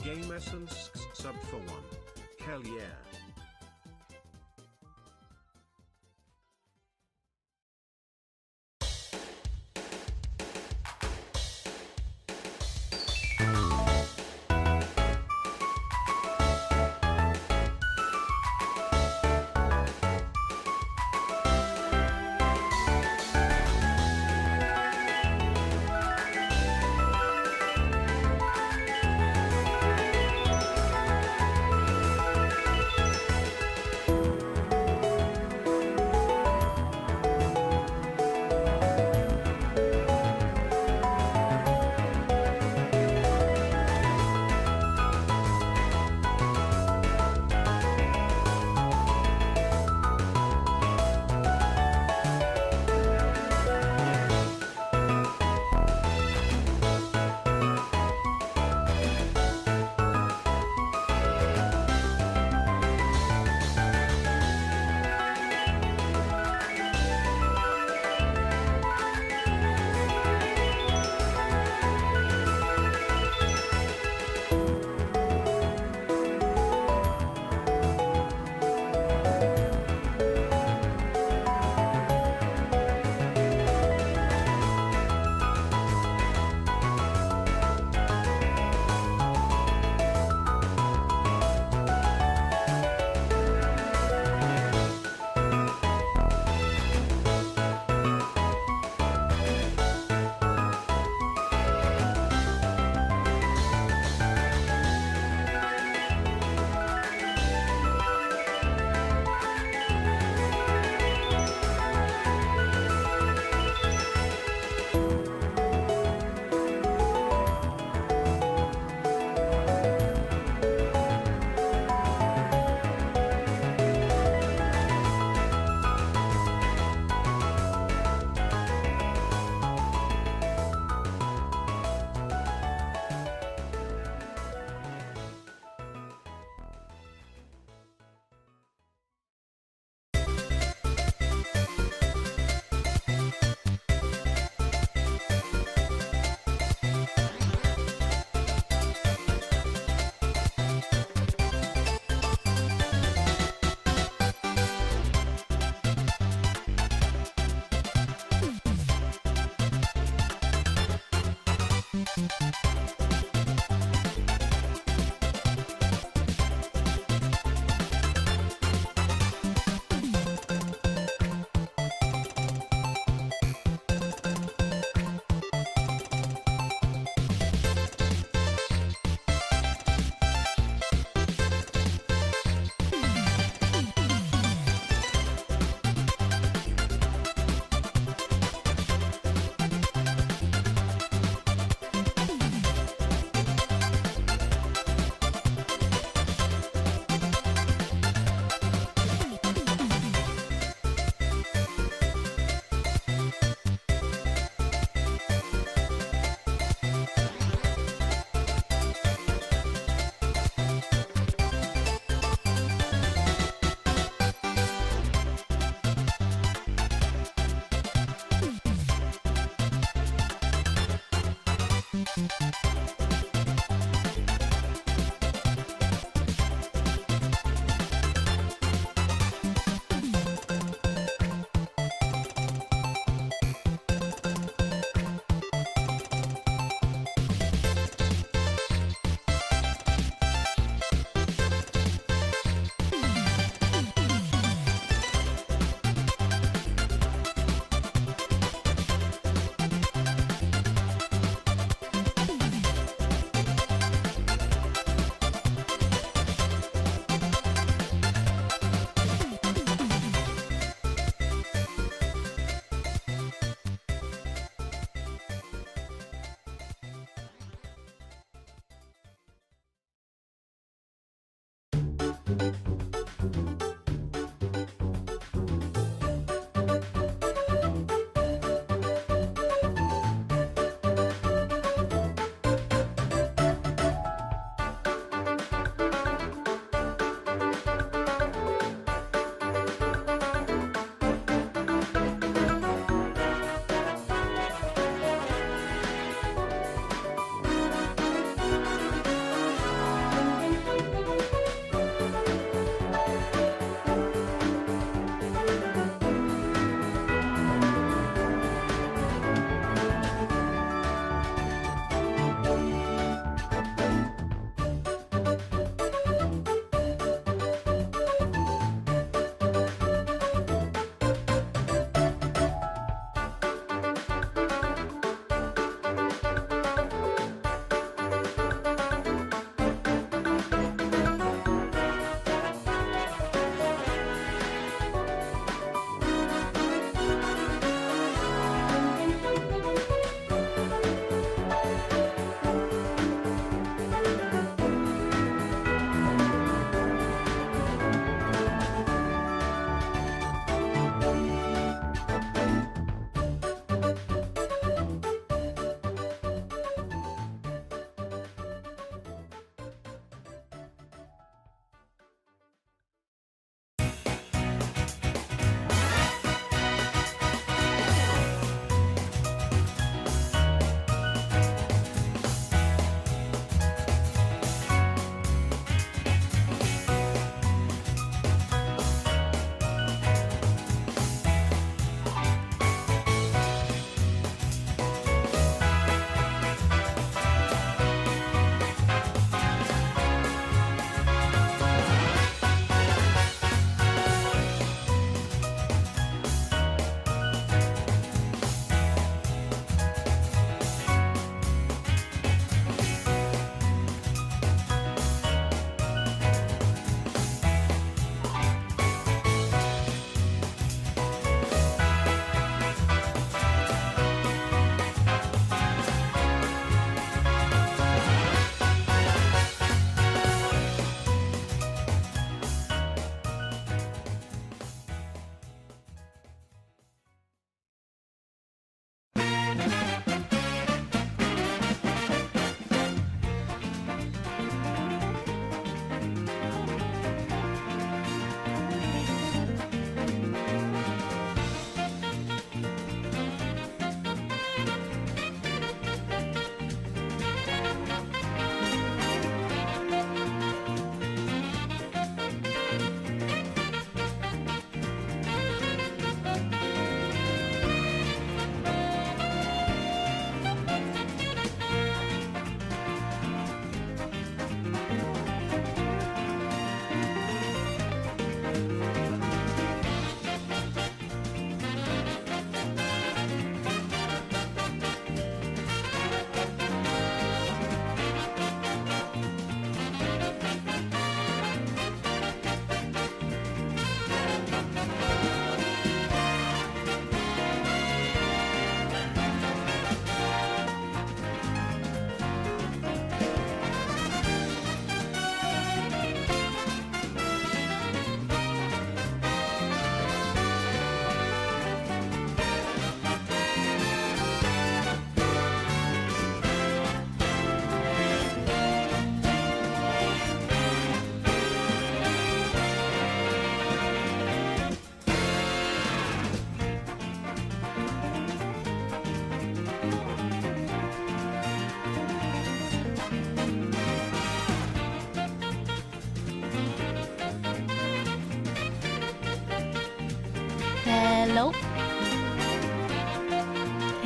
Game Essence sub for 1. Hell yeah.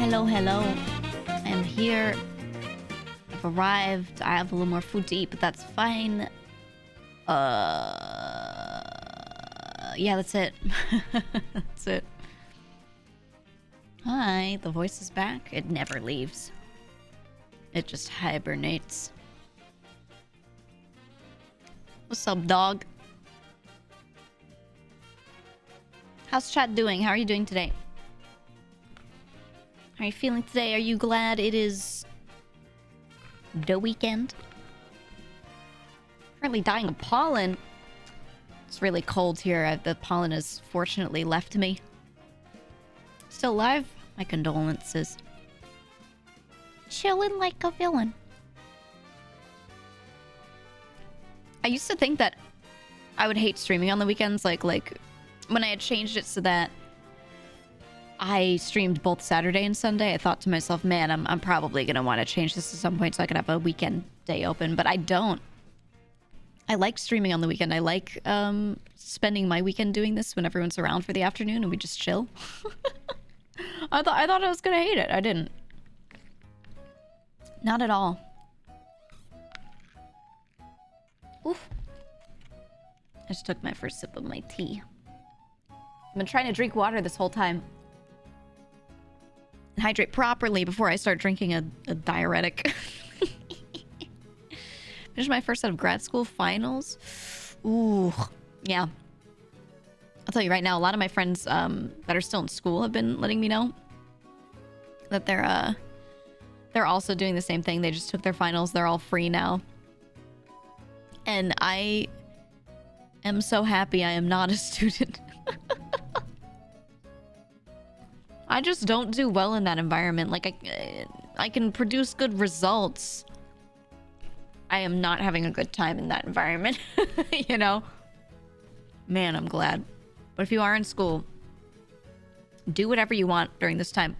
Hello, hello. I am here. I've arrived. I have a little more food to eat, but that's fine. Yeah, that's it. That's it. Hi, the voice is back. It never leaves. It just hibernates. What's up, dog? How's chat doing? How are you doing today? How are you feeling today? Are you glad it is the weekend? Currently dying of pollen. It's really cold here. The pollen has fortunately left me. Still alive? My condolences. Chilling like a villain. I used to think that I would hate streaming on the weekends, like when I had changed it so that I streamed both Saturday and Sunday. I thought to myself, man, I'm probably gonna want to change this at some point so I can have a weekend day open, but I don't. I like streaming on the weekend. I like spending my weekend doing this when everyone's around for the afternoon and we just chill. I thought I was gonna hate it. I didn't. Not at all. Oof. I just took my first sip of my tea. I've been trying to drink water this whole time. And hydrate properly before I start drinking a diuretic. Finished my first set of grad school finals. Ooh, yeah. I'll tell you right now, a lot of my friends that are still in school have been letting me know that they're also doing the same thing. They just took their finals. They're all free now. And I am so happy I am not a student. I just don't do well in that environment. Like, I can produce good results. I am not having a good time in that environment. You know? Man, I'm glad. But if you are in school, do whatever you want during this time.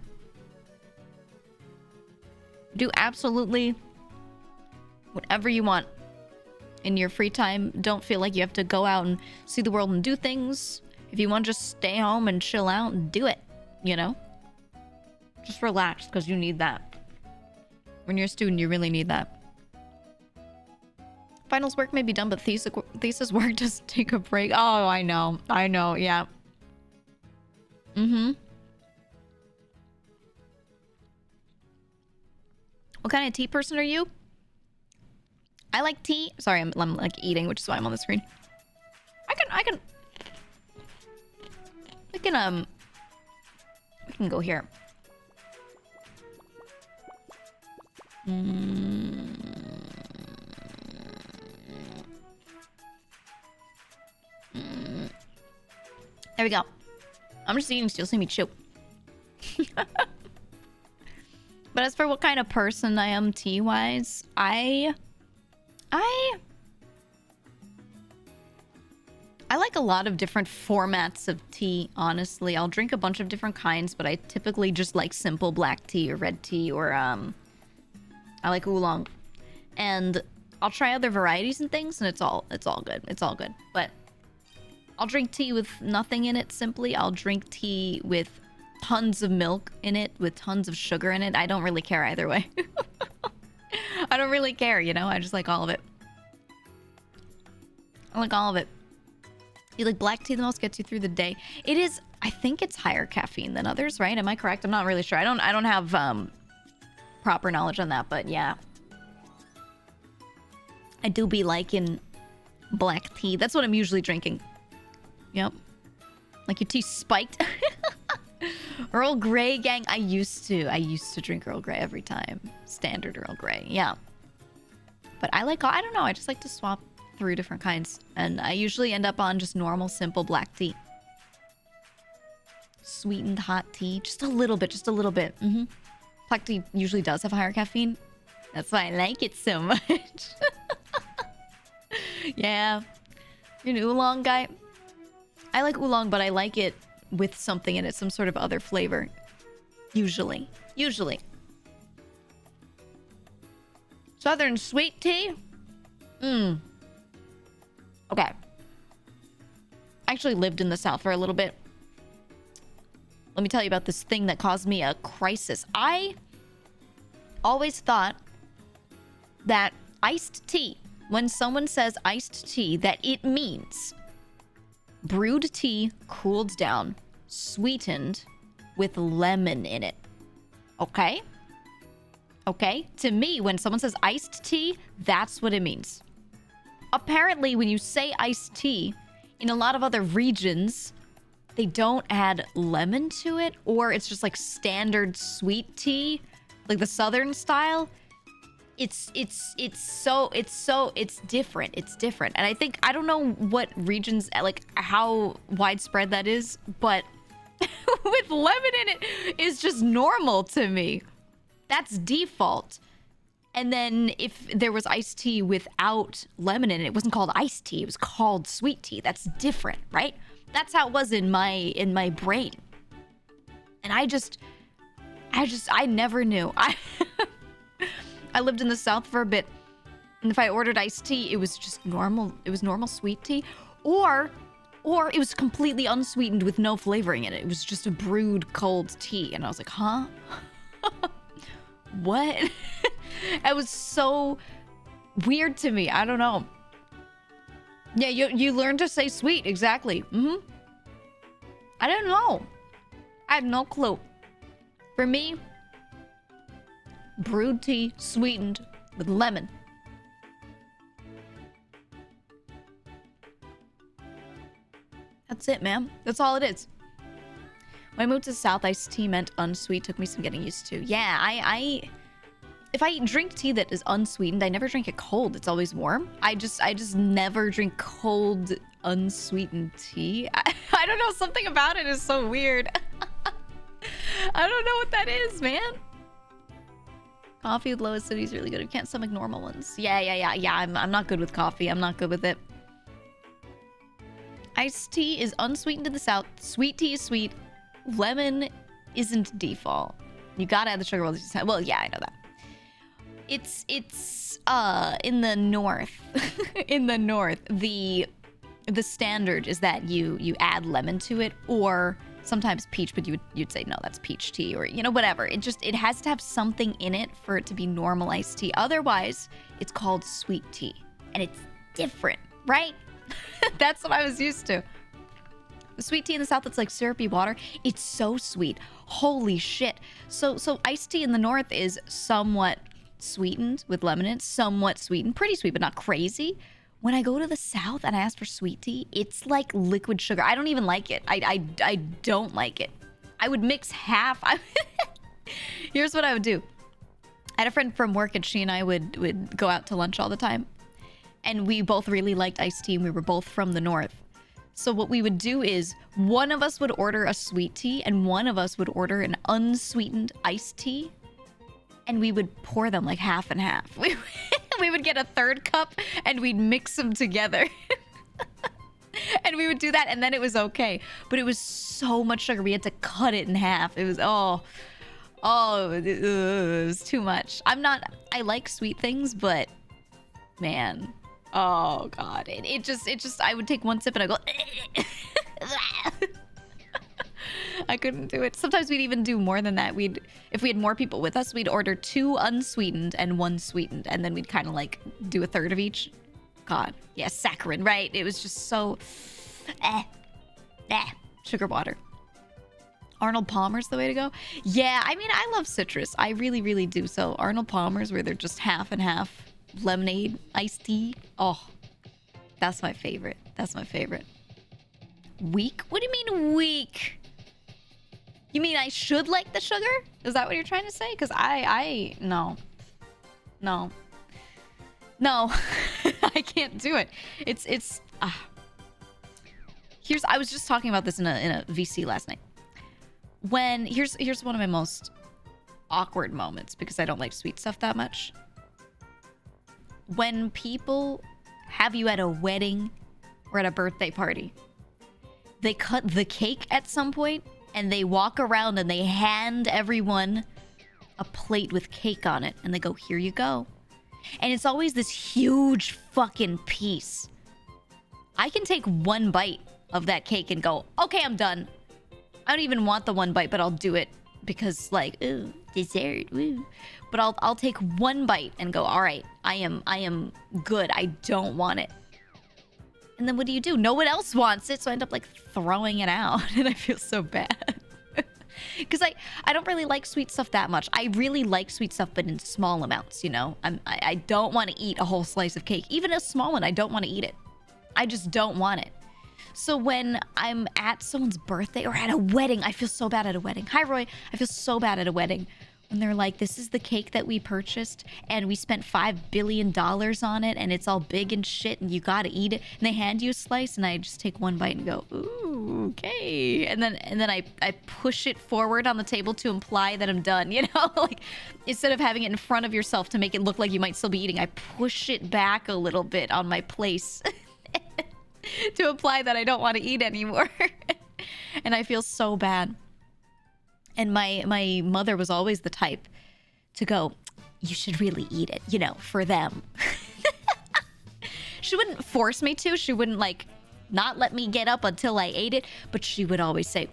Do absolutely whatever you want in your free time. Don't feel like you have to go out and see the world and do things. If you want to just stay home and chill out, and do it, you know? Just relax, because you need that. When you're a student, you really need that. Finals work may be done, but thesis work doesn't take a break. Oh, I know. I know, yeah. Mm-hmm. What kind of tea person are you? I like tea. Sorry, I'm like eating, which is why I'm on the screen. We can go here. There we go. I'm just eating still. See me chew. But as for what kind of person I am tea-wise, I like a lot of different formats of tea, honestly. I'll drink a bunch of different kinds, but I typically just like simple black tea or red tea, or I like oolong. And I'll try other varieties and things, and it's all good. It's all good. But I'll drink tea with nothing in it, simply. I'll drink tea with tons of milk in it, with tons of sugar in it. I don't really care either way. I don't really care, you know? I just like all of it. I like all of it. You like black tea the most? Gets you through the day. It is, I think it's higher caffeine than others, right? Am I correct? I'm not really sure. I don't have proper knowledge on that, but yeah. I do be liking black tea. That's what I'm usually drinking. Yep. Like your tea spiked. Earl Grey, gang. I used to drink Earl Grey every time. Standard Earl Grey. Yeah. But I don't know. I just like to swap through different kinds. And I usually end up on just normal, simple black tea. Sweetened hot tea. Just a little bit. Mm-hmm. Black tea usually does have higher caffeine. That's why I like it so much. Yeah. You're an oolong guy? I like oolong, but I like it with something in it. Some sort of other flavor. Usually. Southern sweet tea? Okay. I actually lived in the South for a little bit. let me tell you about this thing that caused me a crisis. I always thought that iced tea, when someone says iced tea, that it means brewed tea cooled down, sweetened with lemon in it. Okay? Okay? To me, when someone says iced tea, that's what it means. Apparently, when you say iced tea, in a lot of other regions, they don't add lemon to it, or it's just like standard sweet tea, like the southern style. It's different. It's different. And I think, I don't know what regions, like how widespread that is, but with lemon in it is just normal to me. That's default. And then if there was iced tea without lemon in it, it wasn't called iced tea, it was called sweet tea. That's different, right? That's how it was in my brain. And I never knew. I lived in the South for a bit, and if I ordered iced tea, it was just normal. It was normal sweet tea, or it was completely unsweetened with no flavoring in it. It was just a brewed cold tea, and I was like, huh? What? It was so weird to me. I don't know. Yeah, you learn to say sweet, exactly. I didn't know. I had no clue. For me, brewed tea sweetened with lemon. That's it, man. That's all it is. When I moved to the South, iced tea meant unsweet. Took me some getting used to. Yeah, if I drink tea that is unsweetened, I never drink it cold. It's always warm. I just never drink cold, unsweetened tea. I don't know. Something about it is so weird. I don't know what that is, man. Coffee with low acidity is really good. You can't stomach normal ones. Yeah. I'm not good with coffee. I'm not good with it. Iced tea is unsweetened in the South. Sweet tea is sweet. Lemon isn't default. You gotta add the sugar. Well, yeah, I know that. It's in the north. In the north, the standard is that you add lemon to it, or sometimes peach, but you'd say no, that's peach tea, or whatever. It has to have something in it for it to be normal iced tea. Otherwise, it's called sweet tea, and it's different, right? That's what I was used to. The sweet tea in the South, it's like syrupy water. It's so sweet. Holy shit. So iced tea in the North is somewhat sweetened with lemon in it, somewhat sweetened, pretty sweet, but not crazy. When I go to the South and I ask for sweet tea, it's like liquid sugar. I don't even like it. I don't like it. I would mix half. Here's what I would do. I had a friend from work, and she and I would go out to lunch all the time. And we both really liked iced tea, and we were both from the North. So what we would do is one of us would order a sweet tea, and one of us would order an unsweetened iced tea. And we would pour them like half and half. We would get a third cup and we'd mix them together. And we would do that, and then it was okay. But it was so much sugar. We had to cut it in half. It was, it was too much. I like sweet things, but man, oh God. It just, I would take one sip and I go, I couldn't do it. Sometimes we'd even do more than that. If we had more people with us, we'd order 2 unsweetened and 1 sweetened, and then we'd kind of like do a third of each. God, yeah, saccharin, right? It was just so, sugar water. Arnold Palmer's the way to go. Yeah, I mean, I love citrus. I really, really do. So Arnold Palmer's, where they're just half and half lemonade, iced tea. Oh, that's my favorite. That's my favorite. Weak? What do you mean weak? You mean I should like the sugar? Is that what you're trying to say? Because no. I can't do it. I was just talking about this in a VC last night. Here's one of my most awkward moments, because I don't like sweet stuff that much. When people have you at a wedding or at a birthday party, they cut the cake at some point, and they walk around and they hand everyone a plate with cake on it, and they go, here you go. And it's always this huge fucking piece. I can take one bite of that cake and go, okay, I'm done. I don't even want the one bite, but I'll do it because like, ooh, dessert, woo. But I'll take one bite and go, all right, I am good. I don't want it. And then what do? No one else wants it, so I end up like throwing it out, and I feel so bad. Because I don't really like sweet stuff that much. I really like sweet stuff, but in small amounts, you know? I don't want to eat a whole slice of cake. Even a small one, I don't want to eat it. I just don't want it. So when I'm at someone's birthday or at a wedding, I feel so bad at a wedding. Hi, Roy. I feel so bad at a wedding. When they're like, this is the cake that we purchased, and we spent $5 billion on it, and it's all big and shit, and you gotta eat it. And they hand you a slice, and I just take one bite and go, ooh, okay. And then I push it forward on the table to imply that I'm done, you know? Like, instead of having it in front of yourself to make it look like you might still be eating, I push it back a little bit on my place to imply that I don't want to eat anymore. And I feel so bad. And my mother was always the type to go, you should really eat it, you know, for them. She wouldn't force me to. She wouldn't, like, not let me get up until I ate it. But she would always say,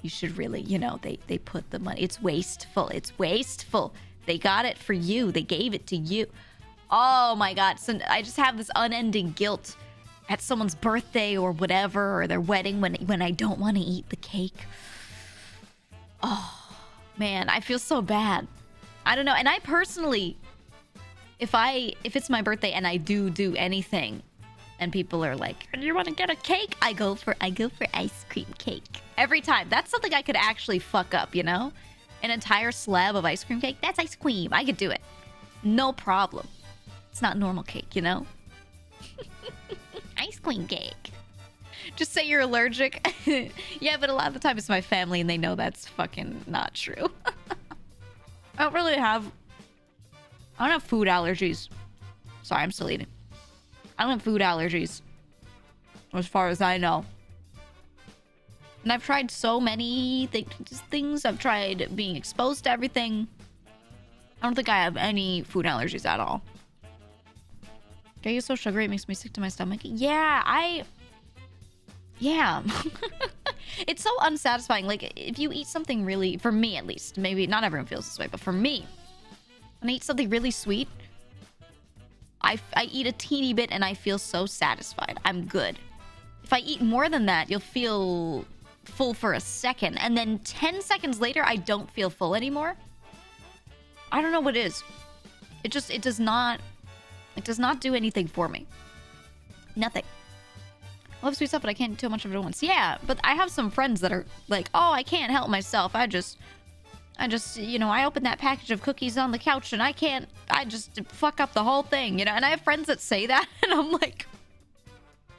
you should really, you know, they put the money. It's wasteful. It's wasteful. They got it for you. They gave it to you. Oh, my God. So I just have this unending guilt at someone's birthday or whatever, or their wedding when I don't want to eat the cake. Oh, man, I feel so bad. I don't know. And I personally, if it's my birthday and I do anything and people are like, you want to get a cake? I go for ice cream cake. Every time. That's something I could actually fuck up, you know? An entire slab of ice cream cake? That's ice cream. I could do it. No problem. It's not normal cake, you know? Ice cream cake. Just say you're allergic. Yeah, but a lot of the time it's my family and they know that's fucking not true. I don't have food allergies. Sorry, I'm still eating. I don't have food allergies. As far as I know. And I've tried so many things. I've tried being exposed to everything. I don't think I have any food allergies at all. Cake is so sugary, it makes me sick to my stomach. Yeah. It's so unsatisfying. Like, if you eat something really, for me at least, maybe not everyone feels this way, but for me, when I eat something really sweet, I eat a teeny bit and I feel so satisfied. I'm good. If I eat more than that, you'll feel full for a second, and then 10 seconds later, I don't feel full anymore. I don't know what it is. It does not do anything for me. Nothing. I love sweet stuff, but I can't do too much of it at once. Yeah, but I have some friends that are like, oh, I can't help myself. I just, you know, I opened that package of cookies on the couch and I just fuck up the whole thing, you know? And I have friends that say that, and I'm like,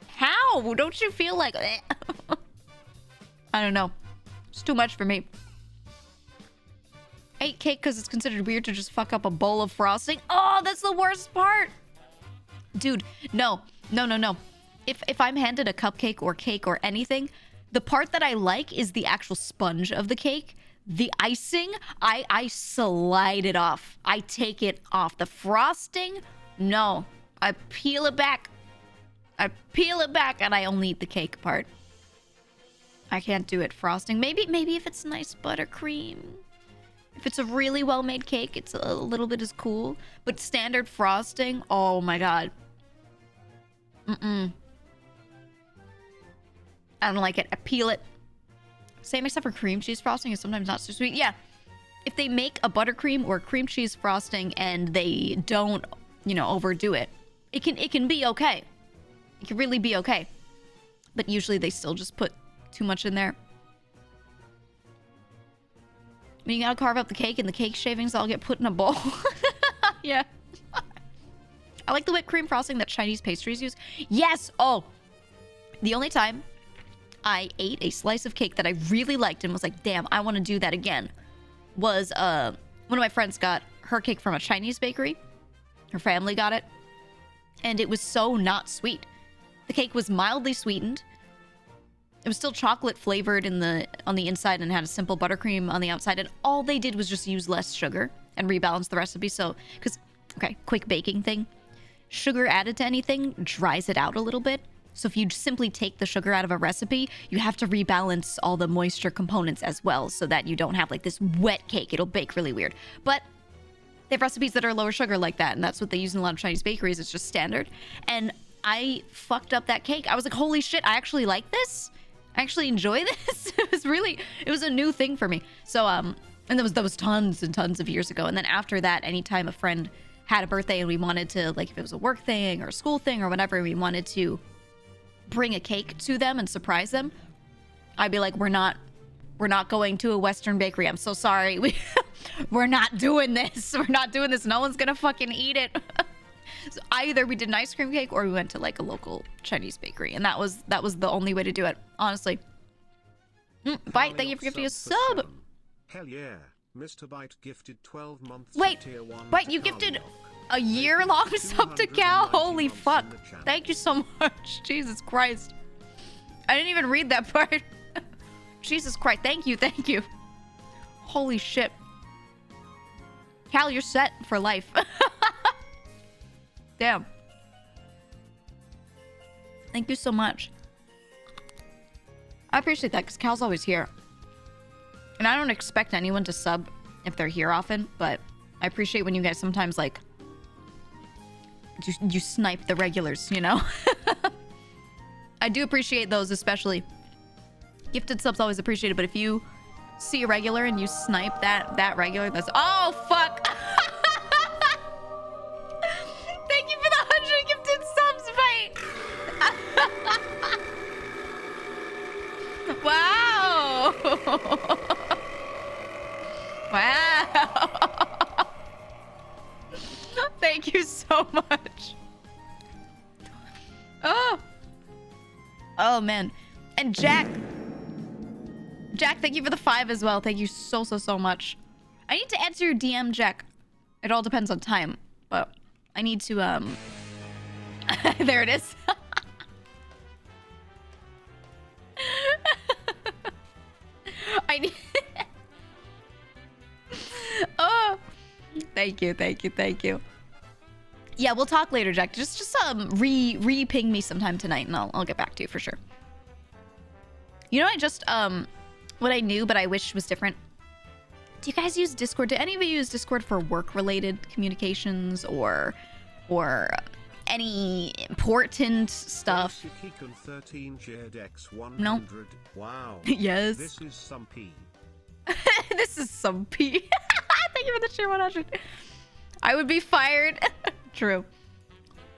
how? Don't you feel like... I don't know. It's too much for me. I ate cake because it's considered weird to just fuck up a bowl of frosting. Oh, that's the worst part. Dude, no. If I'm handed a cupcake or cake or anything, the part that I like is the actual sponge of the cake. The icing, I slide it off. I take it off. The frosting, no. I peel it back. And I only eat the cake part. I can't do it. Frosting. Maybe if it's nice buttercream. If it's a really well-made cake, it's a little bit as cool. But standard frosting, oh my god. I don't like it. I peel it. Same except for cream cheese frosting is sometimes not so sweet. Yeah. If they make a buttercream or cream cheese frosting and they don't, you know, overdo it, it can be okay. It can really be okay. But usually they still just put too much in there. I mean, you gotta carve up the cake and the cake shavings all get put in a bowl. Yeah. I like the whipped cream frosting that Chinese pastries use. Yes! Oh! The only time I ate a slice of cake that I really liked and was like, damn, I want to do that again, was one of my friends got her cake from a Chinese bakery. Her family got it. And it was so not sweet. The cake was mildly sweetened. It was still chocolate flavored on the inside and had a simple buttercream on the outside. And all they did was just use less sugar and rebalance the recipe. So, okay, quick baking thing. Sugar added to anything dries it out a little bit. So if you simply take the sugar out of a recipe, you have to rebalance all the moisture components as well so that you don't have like this wet cake. It'll bake really weird. But they have recipes that are lower sugar like that, and that's what they use in a lot of Chinese bakeries. It's just standard. And I fucked up that cake. I was like, holy shit, I actually like this? I actually enjoy this? It was a new thing for me. So, and that was tons and tons of years ago. And then after that, anytime a friend had a birthday and we wanted to, like if it was a work thing or a school thing or whatever, we wanted to bring a cake to them and surprise them, I'd be like, we're not going to a Western bakery. I'm so sorry. We're not doing this. We're not doing this. No one's gonna fucking eat it. So either we did an ice cream cake or we went to like a local Chinese bakery, and that was the only way to do it, honestly. Bite, thank you for gifting a sub. Hell yeah, Mr. Bite gifted 12 months. Wait, tier 1 Bite, you gifted a year-long sub to Cal? Holy fuck. Thank you so much. Jesus Christ. I didn't even read that part. Jesus Christ. Thank you. Thank you. Holy shit. Cal, you're set for life. Damn. Thank you so much. I appreciate that because Cal's always here. And I don't expect anyone to sub if they're here often, but I appreciate when you guys sometimes like you snipe the regulars, you know? I do appreciate those, especially. Gifted subs always appreciated, but if you see a regular and you snipe that regular, that's... Oh, fuck! Thank you for the 100 gifted subs, mate! Wow! Wow! Thank you so much. Oh, man. And Jack, thank you for the 5 as well. Thank you so much. I need to answer your DM, Jack. It all depends on time, but I need to, there it is. I need... Oh, thank you. Yeah, we'll talk later, Jack. Just re-ping me sometime tonight, and I'll get back to you for sure. You know, what I knew, but I wish was different. Do you guys use Discord? Do any of you use Discord for work-related communications or any important stuff? No. Wow. Yes. This is some pee. This is some pee. Thank you for the cheer 100. I would be fired. True.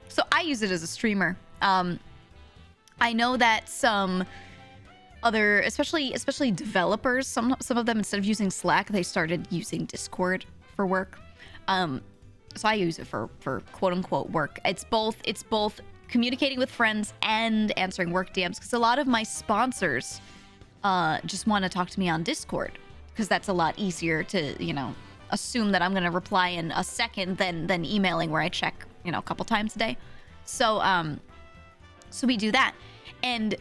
So I use it as a streamer. I know that some other, especially developers, some of them, instead of using Slack, they started using Discord for work. So I use it for quote unquote work. It's both communicating with friends and answering work DMs, because a lot of my sponsors just want to talk to me on Discord, because that's a lot easier to, you know, assume that I'm going to reply in a second than emailing, where I check, you know, a couple times a day. So so we do that. And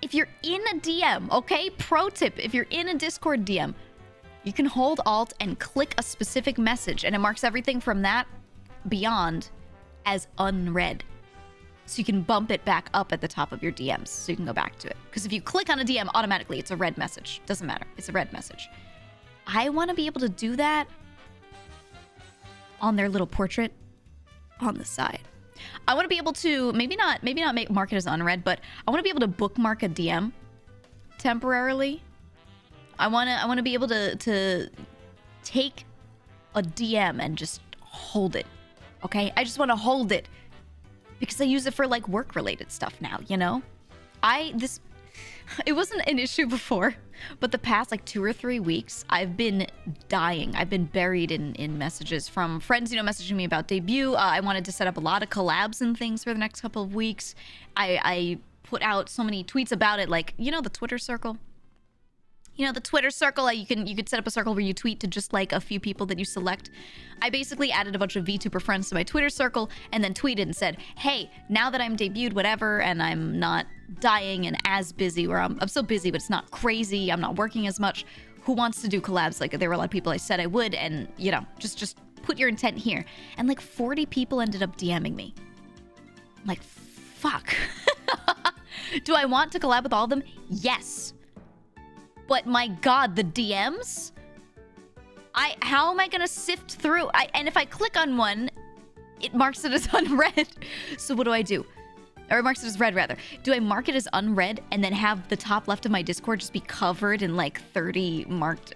if you're in a DM, okay, pro tip, if you're in a Discord DM, you can hold Alt and click a specific message, and it marks everything from that beyond as unread. So you can bump it back up at the top of your DMs, so you can go back to it. Because if you click on a DM, automatically it's a red message. Doesn't matter. It's a red message. I want to be able to do that on their little portrait on the side. I want to be able to maybe not mark it as unread, but I want to be able to bookmark a DM temporarily. I want to be able to take a DM and just hold it. Okay? I just want to hold it because I use it for like work related stuff now, you know? It wasn't an issue before, but the past like 2 or 3 weeks, I've been dying. I've been buried in messages from friends, you know, messaging me about debut. I wanted to set up a lot of collabs and things for the next couple of weeks. I put out so many tweets about it, like, you know, the Twitter circle. You know, the Twitter circle, you could set up a circle where you tweet to just like a few people that you select. I basically added a bunch of VTuber friends to my Twitter circle and then tweeted and said, hey, now that I'm debuted, whatever, and I'm not dying and as busy, where I'm still busy, but it's not crazy, I'm not working as much, who wants to do collabs? Like, there were a lot of people I said I would, and, you know, just put your intent here. And like 40 people ended up DMing me. I'm like, fuck. Do I want to collab with all of them? Yes. But my God, the DMs? How am I gonna sift through? And if I click on one, it marks it as unread. So what do? Or it marks it as read, rather. Do I mark it as unread and then have the top left of my Discord just be covered in like 30 marked?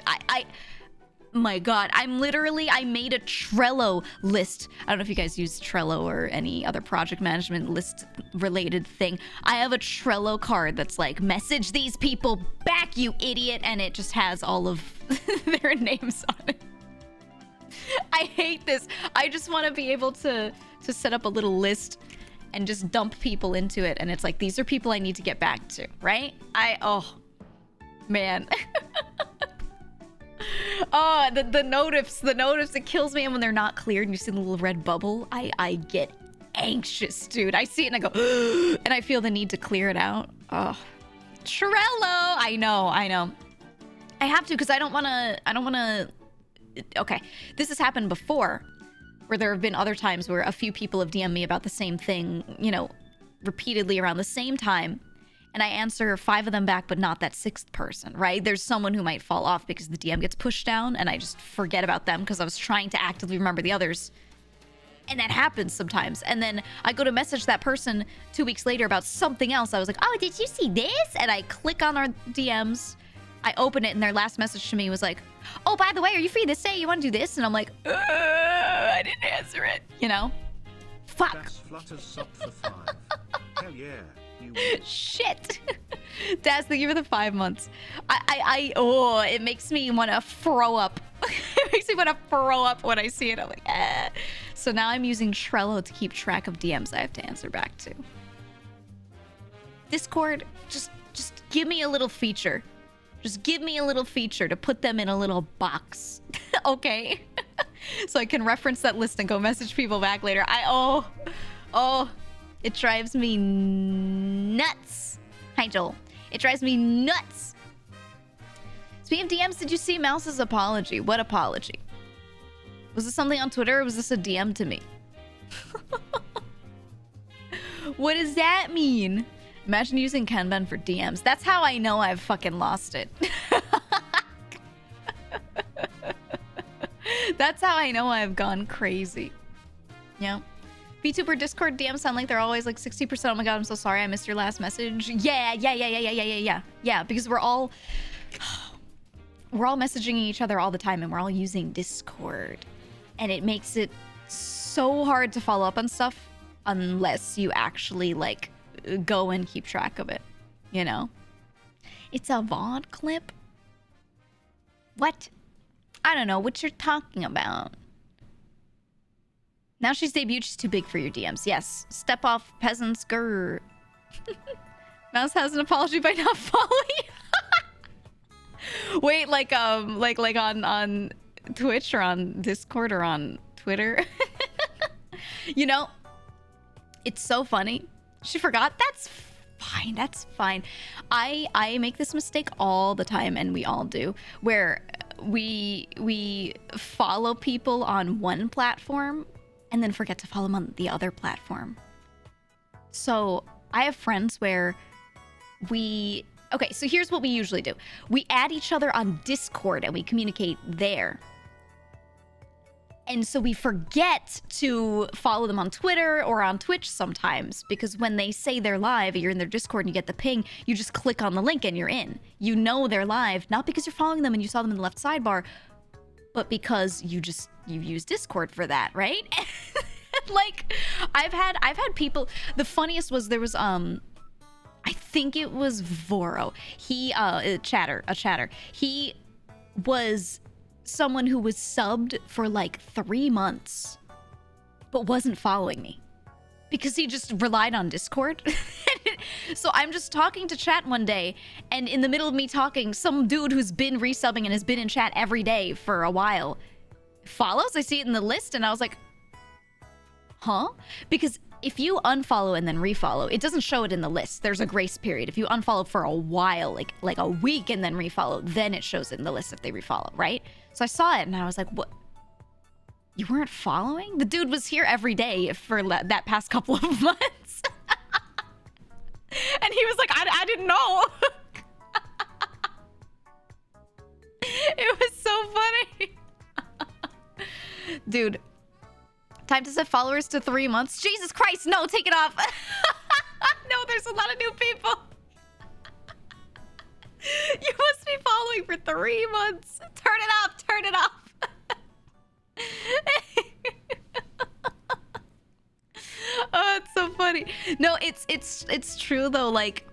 My God, I made a Trello list. I don't know if you guys use Trello or any other project management list related thing. I have a Trello card that's like, message these people back, you idiot. And it just has all of their names on it. I hate this. I just want to be able to set up a little list and just dump people into it. And it's like, these are people I need to get back to, right? Oh, man. Oh, the notifs, it kills me. And when they're not cleared and you see the little red bubble, I get anxious, dude. I see it and I go, and I feel the need to clear it out. Oh, Trello. I know. I have to, because I don't want to. Okay, this has happened before, where there have been other times where a few people have DM'd me about the same thing, repeatedly around the same time. And I answer 5 of them back, but not that 6th person, right? There's someone who might fall off because the DM gets pushed down and I just forget about them because I was trying to actively remember the others. And that happens sometimes. And then I go to message that person 2 weeks later about something else. I was like, oh, did you see this? And I click on our DMs. I open it and their last message to me was like, oh, by the way, are you free this day? You want to do this? And I'm like, I didn't answer it, Fuck. That's Flutter's sub for 5. Hell yeah. Shit. Daz, thank you for the 5 months. It makes me want to throw up. It makes me want to throw up when I see it. I'm like, eh. So now I'm using Trello to keep track of DMs I have to answer back to. Discord, just give me a little feature. Just give me a little feature to put them in a little box. Okay? So I can reference that list and go message people back later. It drives me nuts. Hi, Joel. It drives me nuts. Speaking of DMs, did you see Mouse's apology? What apology? Was this something on Twitter or was this a DM to me? What does that mean? Imagine using Kanban for DMs. That's how I know I've fucking lost it. That's how I know I've gone crazy. Yeah. VTuber Discord DMs sound like they're always like 60%. Oh my God, I'm so sorry. I missed your last message. Yeah. Yeah, because we're all messaging each other all the time and we're all using Discord. And it makes it so hard to follow up on stuff unless you actually like go and keep track of it, It's a VOD clip? What? I don't know what you're talking about. Now she's debuted, she's too big for your DMs. Yes. Step off, peasants, grr. Mouse has an apology by not following. Wait, like on Twitch or on Discord or on Twitter. It's so funny. She forgot. That's fine. I make this mistake all the time, and we all do, where we follow people on one platform and then forget to follow them on the other platform. So I have friends where okay, so here's what we usually do. We add each other on Discord and we communicate there. And so we forget to follow them on Twitter or on Twitch sometimes, because when they say they're live, you're in their Discord and you get the ping, you just click on the link and you're in. You know they're live, not because you're following them and you saw them in the left sidebar, but because you use Discord for that, right? Like I've had people, the funniest was there was I think it was Voro. He a chatter. He was someone who was subbed for like 3 months but wasn't following me because he just relied on Discord. So I'm just talking to chat one day, and in the middle of me talking, some dude who's been resubbing and has been in chat every day for a while follows. I see it in the list and I was like, huh? Because if you unfollow and then refollow, it doesn't show it in the list. There's a grace period. If you unfollow for a while, like a week, and then refollow, then it shows it in the list if they refollow, right? So I saw it and I was like, what? You weren't following? The dude was here every day for that past couple of months. And he He was like, I didn't know. It was so funny. Dude, time to set followers to 3 months. Jesus Christ, no, take it off. No, there's a lot of new people. You must be following for 3 months. Turn it off, turn it off. Oh, it's so funny. No, it's true though. Like,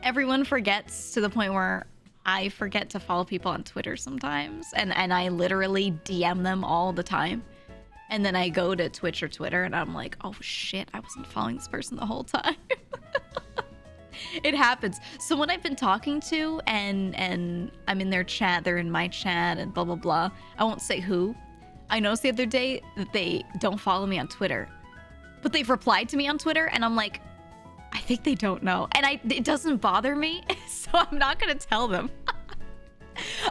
everyone forgets to the point where I forget to follow people on Twitter sometimes, and I literally DM them all the time. And then I go to Twitch or Twitter and I'm like, oh shit, I wasn't following this person the whole time. It happens. Someone I've been talking to and I'm in their chat, they're in my chat and blah, blah, blah. I won't say who. I noticed the other day that they don't follow me on Twitter, but they've replied to me on Twitter and I'm like, I think they don't know. And it doesn't bother me, so I'm not gonna tell them.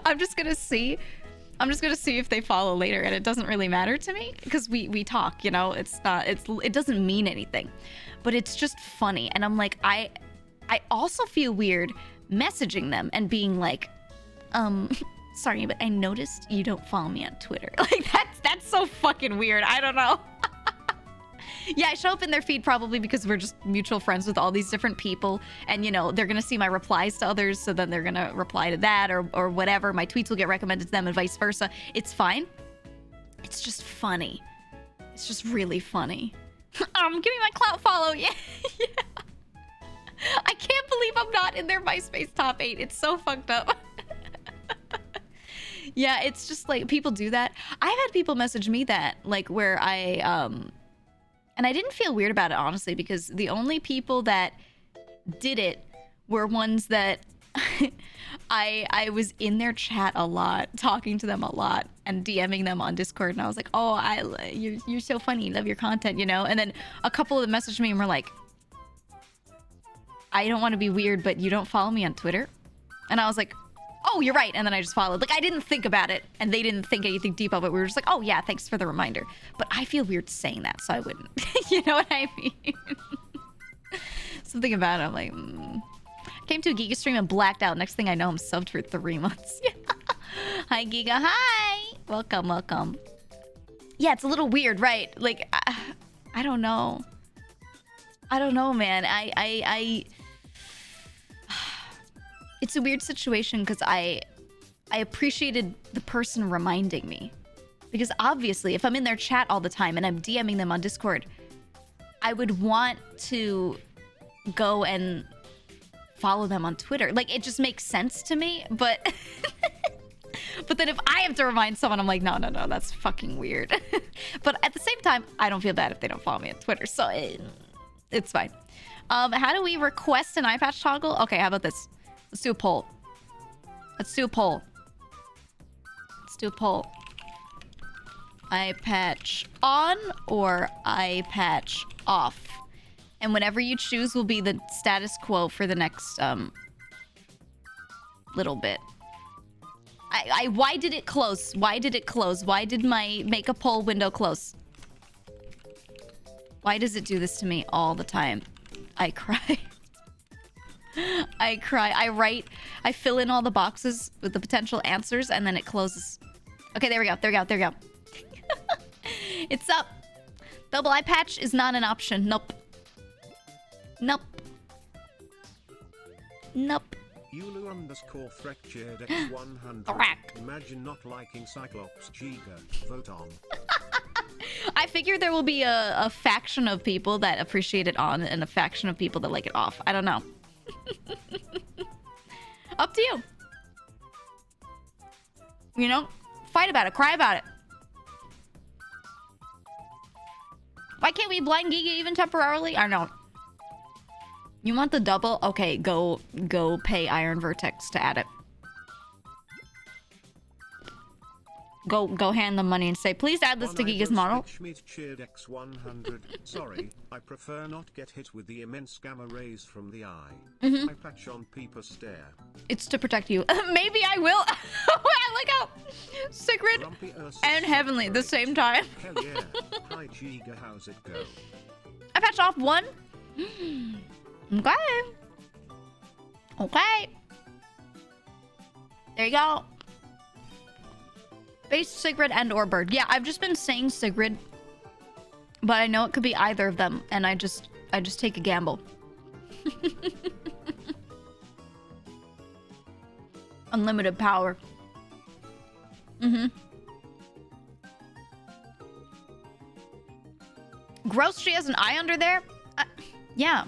I'm just gonna see if they follow later, and it doesn't really matter to me because we talk, you know. It doesn't mean anything, but it's just funny. And I'm like, I also feel weird messaging them and being like, sorry, but I noticed you don't follow me on Twitter. Like, that's so fucking weird. I don't know. Yeah, I show up in their feed probably because we're just mutual friends with all these different people, and you know, they're gonna see my replies to others, so then they're gonna reply to that or whatever. My tweets will get recommended to them and vice versa. It's fine. It's just funny. It's just really funny. Give me my clout follow. Yeah. Yeah. I can't believe I'm not in their MySpace top 8. It's so fucked up. Yeah, it's just like people do that. I've had people message me that, like, where and I didn't feel weird about it, honestly, because the only people that did it were ones that I was in their chat a lot, talking to them a lot, and DMing them on Discord. And I was like, oh, you're so funny, love your content, you know? And then a couple of them messaged me and were like, I don't want to be weird, but you don't follow me on Twitter? And I was like, oh, you're right. And then I just followed. Like, I didn't think about it, and they didn't think anything deep of it. We were just like, oh yeah, thanks for the reminder. But I feel weird saying that, so I wouldn't. You know what I mean? Something about it, I'm like, Came to a Giga stream and blacked out. Next thing I know, I'm subbed for 3 months. Hi, Giga. Hi. Welcome, welcome. Yeah, it's a little weird, right? Like, I don't know. I don't know, man. It's a weird situation because I appreciated the person reminding me. Because obviously, if I'm in their chat all the time and I'm DMing them on Discord, I would want to go and follow them on Twitter. Like, it just makes sense to me, but... But then if I have to remind someone, I'm like, no, that's fucking weird. But at the same time, I don't feel bad if they don't follow me on Twitter, so it's fine. How do we request an eye patch toggle? Okay, how about this? Let's do a poll. Let's do a poll. Let's do a poll. Eye patch on or eye patch off? And whatever you choose will be the status quo for the next little bit. Why did it close? Why did it close? Why did my make a poll window close? Why does it do this to me all the time? I cry. I cry. I fill in all the boxes with the potential answers, and then it closes. Okay, there we go. There we go. There we go. It's up. Double eye patch is not an option. Nope. Nope. Nope. Yulu_Threck X100. Imagine not liking Cyclops Giga. Vote on. I figured there will be a faction of people that appreciate it on and a faction of people that like it off. I don't know. Up to you. You know? Fight about it. Cry about it. Why can't we blind Giga even temporarily? I don't know. You want the double? Okay, go pay Iron Vertex to add it. Go hand them money and say, please add this to Giga's model. X100. Sorry, I prefer not get hit with the immense gamma rays from the eye. I patch on Peeper stare. It's to protect you. Maybe I will. I like how Sigrid and Heavenly at the same time. Hell yeah. Hi Giga, how's it go? I patched off one. Okay. Okay. There you go. Base, Sigrid, and or bird. Yeah, I've just been saying Sigrid, but I know it could be either of them, and I just take a gamble. Unlimited power. Gross, she has an eye under there? Yeah.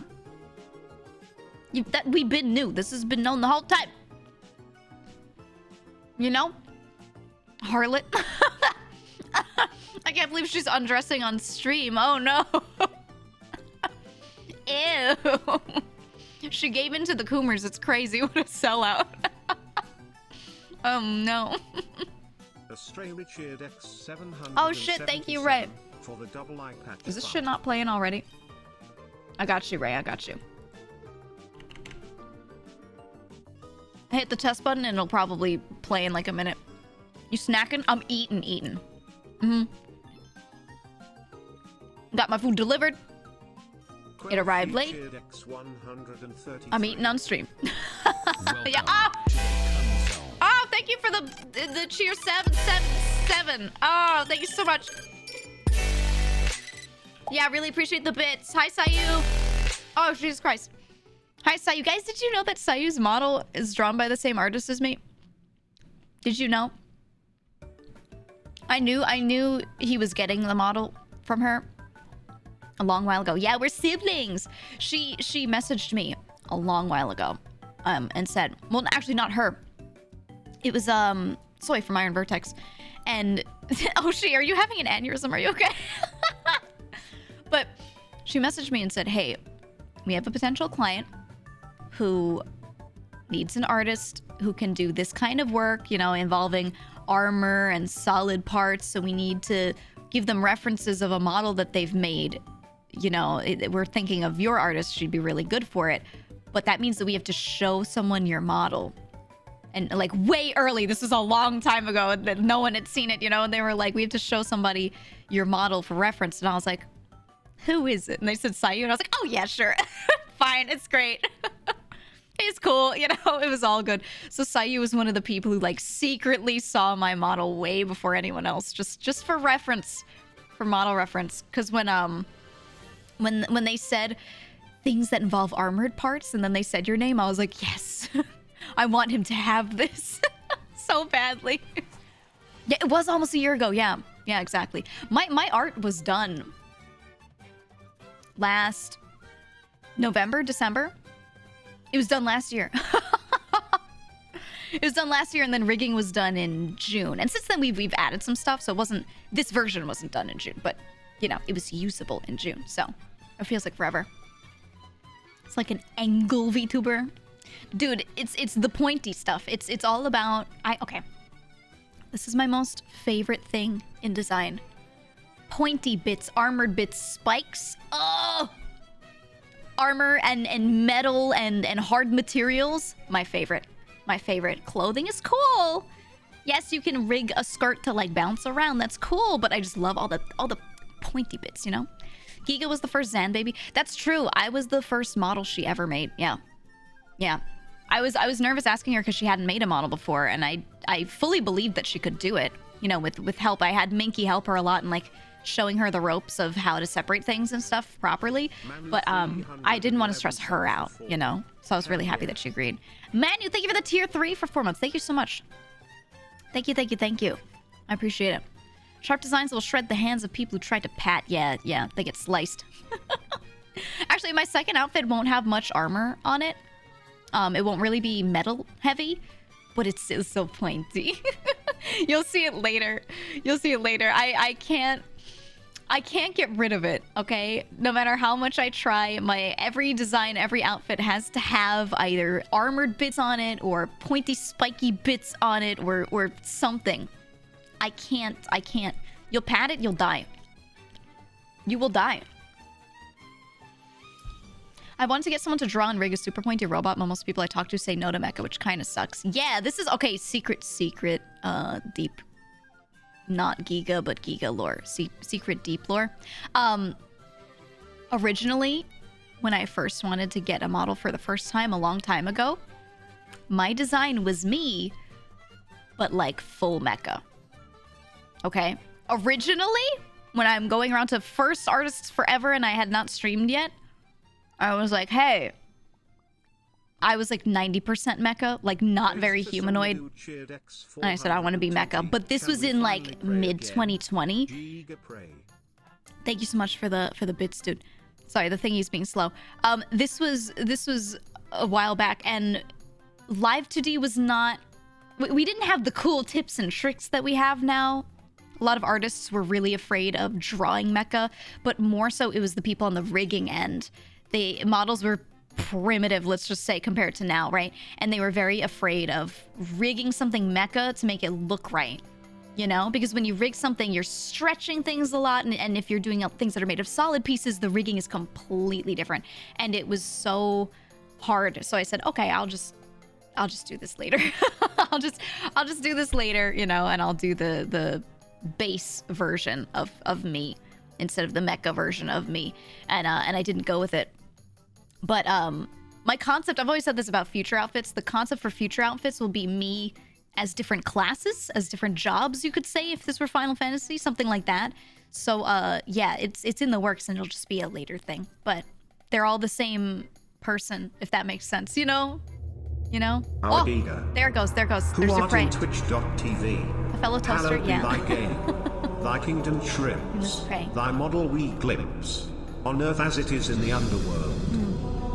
We've been new. This has been known the whole time. You know? Harlot. I can't believe she's undressing on stream. Oh no. Ew. She gave in to the Coomers. It's crazy. What a sellout. Oh no. Astray Richard X 700. Oh shit, thank you, Ray. For the double eye patch. Is this shit not playing already? I got you, Ray. I got you. I hit the test button and it'll probably play in like a minute. You snacking? I'm eating. Got my food delivered. It arrived late. I'm eating on stream. Yeah. Oh, thank you for the cheer 777. Oh, thank you so much. Yeah, really appreciate the bits. Hi, Sayu. Oh, Jesus Christ. Hi, Sayu. Guys, did you know that Sayu's model is drawn by the same artist as me? Did you know? I knew he was getting the model from her a long while ago. Yeah, we're siblings. She messaged me a long while ago, and said, well, actually not her. It was Soy from Iron Vertex, and oh, are you having an aneurysm? Are you okay? But she messaged me and said, hey, we have a potential client who needs an artist who can do this kind of work, you know, involving armor and solid parts. So we need to give them references of a model that they've made. You know, we're thinking of your artist. She'd be really good for it. But that means that we have to show someone your model. And like way early, this was a long time ago that no one had seen it, you know, and they were like, we have to show somebody your model for reference. And I was like, who is it? And they said Sayu, and I was like, oh yeah, sure. Fine, it's great. It's cool, you know, it was all good. So Sayu was one of the people who like secretly saw my model way before anyone else, just for reference, for model reference. Because when they said things that involve armored parts, and then they said your name, I was like, yes, I want him to have this so badly. Yeah, it was almost a year ago. Yeah, exactly. My art was done last November, December. It was done last year. It was done last year, and then rigging was done in June. And since then, we've added some stuff, so this version wasn't done in June, but you know, it was usable in June. So it feels like forever. It's like an angle VTuber, dude. It's the pointy stuff. It's all about okay. This is my most favorite thing in design. Pointy bits, armored bits, spikes. Oh, armor and metal and hard materials. My favorite. Clothing is cool. Yes, you can rig a skirt to like bounce around. That's cool, but I just love all the pointy bits, you know? GEEGA was the first Zan baby. That's true. I was the first model she ever made. Yeah. I was nervous asking her because she hadn't made a model before, and I fully believed that she could do it. You know, with help. I had Minky help her a lot and like showing her the ropes of how to separate things and stuff properly. But I didn't want to stress her out, you know? So I was really happy that she agreed. Manu, thank you for the tier 3 for 4 months. Thank you so much. Thank you. I appreciate it. Sharp designs will shred the hands of people who try to pat. Yeah, they get sliced. Actually, my second outfit won't have much armor on it. It won't really be metal heavy, but it's so pointy. You'll see it later. I can't get rid of it, okay? No matter how much I try, my every design, every outfit has to have either armored bits on it or pointy, spiky bits on it or something. I can't. You'll pat it, you'll die. You will die. I wanted to get someone to draw and rig a super pointy robot, but most people I talk to say no to mecha, which kind of sucks. Yeah, this is, okay, secret, deep. Not GEEGA, but GEEGA lore. Secret deep lore. Originally, when I first wanted to get a model for the first time a long time ago, My design was me, but like full mecha. Okay? Originally, when I'm going around to first artists forever and I had not streamed yet, I was like, hey, I was like 90% mecha, like not very humanoid. And I said, I want to be mecha. But this was in like mid 2020. Thank you so much for the bits, dude. Sorry, the thingy's being slow. This was a while back, and Live 2D was not... We didn't have the cool tips and tricks that we have now. A lot of artists were really afraid of drawing mecha, but more so it was the people on the rigging end. The models were primitive, let's just say, compared to now, right? And they were very afraid of rigging something mecha to make it look right, you know? Because when you rig something, you're stretching things a lot, and if you're doing things that are made of solid pieces, the rigging is completely different. And it was so hard. So I said, okay, I'll just do this later. I'll just do this later, you know, and I'll do the base version of me instead of the mecha version of me. And I didn't go with it. But my concept, I've always said this about future outfits, the concept for future outfits will be me as different classes, as different jobs, you could say, if this were Final Fantasy, something like that. So yeah, it's in the works, and it'll just be a later thing. But they're all the same person, if that makes sense, you know? You know? Our Oh, GEEGA. there it goes, there it goes. Who There's your art prey. in Twitch.tv. A fellow toaster, Hallowed be yeah. thy game, thy kingdom shrimps, prey. thy model we glimpse, on earth as it is in the underworld.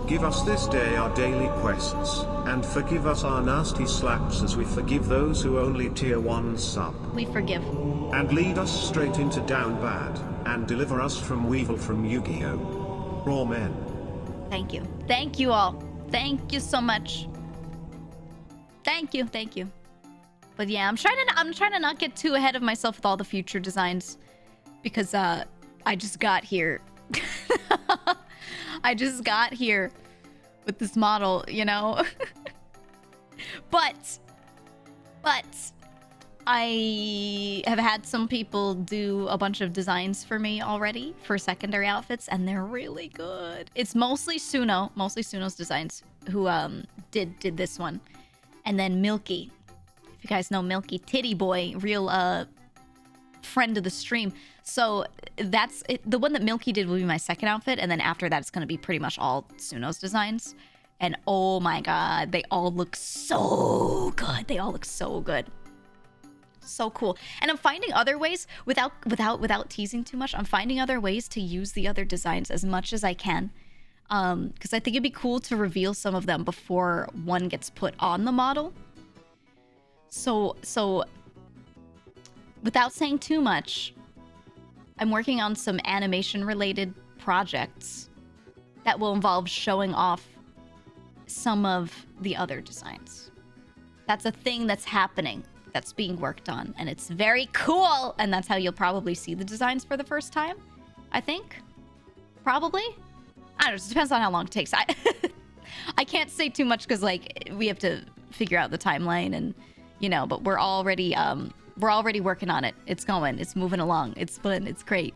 Give us this day our daily quests, and forgive us our nasty slaps as we forgive those who only tier 1 sub. We forgive. And lead us straight into down bad, and deliver us from Weevil from Yu-Gi-Oh! Amen. Thank you. Thank you all. Thank you so much. Thank you. Thank you. But yeah, I'm trying to not get too ahead of myself with all the future designs, because I just got here. I just got here with this model, you know. but I have had some people do a bunch of designs for me already for secondary outfits, and they're really good. It's mostly Suno's designs who did this one. And then Milky. If you guys know Milky, Titty Boy, real friend of the stream. So that's it. The one that Milky did will be my second outfit, and then after that it's going to be pretty much all Suno's designs. And oh my god, they all look so good. They all look so good. So cool. And I'm finding other ways, without teasing too much, I'm finding other ways to use the other designs as much as I can. Because I think it'd be cool to reveal some of them before one gets put on the model. So without saying too much, I'm working on some animation-related projects that will involve showing off some of the other designs. That's a thing that's happening, that's being worked on, and it's very cool, and that's how you'll probably see the designs for the first time, I think. Probably. I don't know, it depends on how long it takes. I can't say too much because, like, we have to figure out the timeline, and, you know, but we're already working on it. It's going, it's moving along. It's fun, it's great.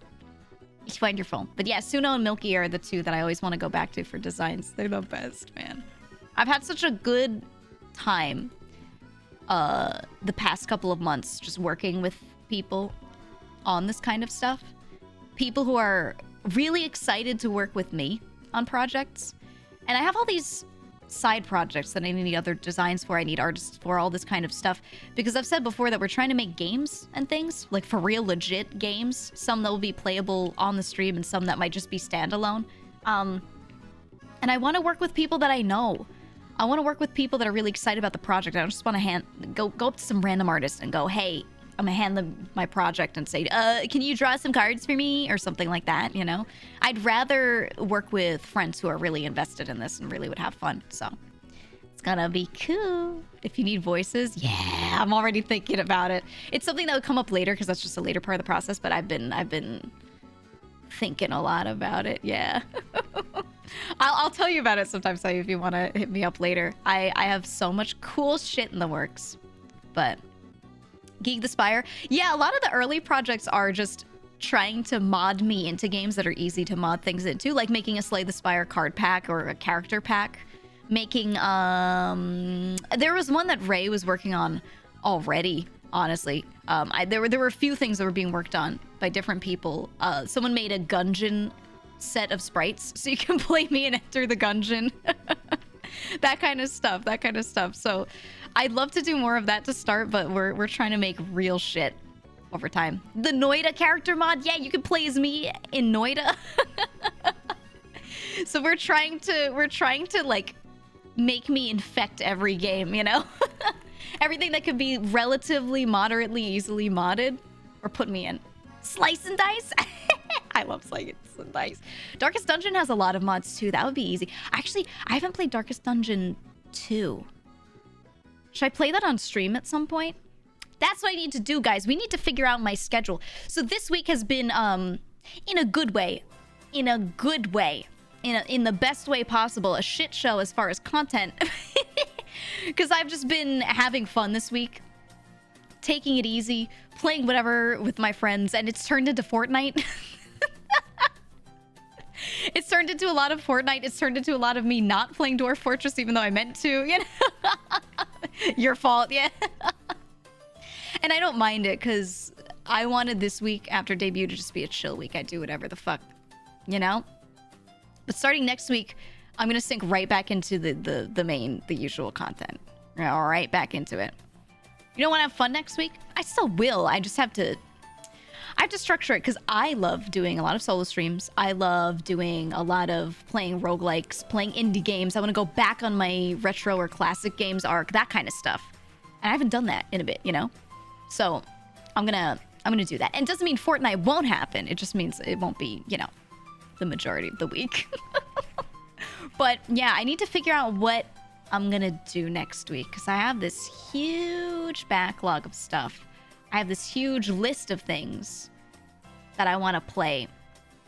It's wonderful. But yeah, Suno and Milky are the two that I always want to go back to for designs. They're the best, man. I've had such a good time the past couple of months just working with people on this kind of stuff. People who are really excited to work with me on projects. And I have all these side projects that I need other designs for, I need artists for, all this kind of stuff. Because I've said before that we're trying to make games and things, like for real legit games. Some that will be playable on the stream and some that might just be standalone. And I want to work with people that I know. I want to work with people that are really excited about the project. I don't just want to go up to some random artist and go, hey, I'm gonna hand them my project and say, can you draw some cards for me? Or something like that, you know? I'd rather work with friends who are really invested in this and really would have fun, so. It's gonna be cool. If you need voices, yeah, I'm already thinking about it. It's something that would come up later because that's just a later part of the process, but I've been thinking a lot about it, yeah. I'll tell you about it sometime, so if you want to hit me up later. I have so much cool shit in the works, but Geek the Spire. Yeah, a lot of the early projects are just trying to mod me into games that are easy to mod things into, like making a Slay the Spire card pack or a character pack making there was one that Ray was working on already, honestly. There were a few things that were being worked on by different people. Someone made a Gungeon set of sprites so you can play me and enter the Gungeon. that kind of stuff. So I'd love to do more of that to start, but we're trying to make real shit over time. The Noida character mod, yeah, you can play as me in Noida. So we're trying to like make me infect every game, you know? Everything that could be relatively moderately easily modded or put me in. Slice and dice. I love slice and dice. Darkest Dungeon has a lot of mods too. That would be easy. Actually, I haven't played Darkest Dungeon 2. Should I play that on stream at some point? That's what I need to do, guys. We need to figure out my schedule. So this week has been in a good way. In the best way possible, a shit show as far as content. Because I've just been having fun this week, taking it easy, playing whatever with my friends, and it's turned into Fortnite. It's turned into a lot of Fortnite. It's turned into a lot of me not playing Dwarf Fortress, even though I meant to. You know? Your fault, yeah. And I don't mind it, because I wanted this week after debut to just be a chill week. I'd do whatever the fuck, you know? But starting next week, I'm going to sink right back into the usual content. Right back into it. You don't want to have fun next week? I still will. I have to structure it, because I love doing a lot of solo streams. I love doing a lot of playing roguelikes, playing indie games. I want to go back on my retro or classic games arc, that kind of stuff. And I haven't done that in a bit, you know? So I'm gonna do that. And it doesn't mean Fortnite won't happen. It just means it won't be, you know, the majority of the week. But yeah, I need to figure out what I'm gonna do next week, because I have this huge backlog of stuff. I have this huge list of things that I want to play,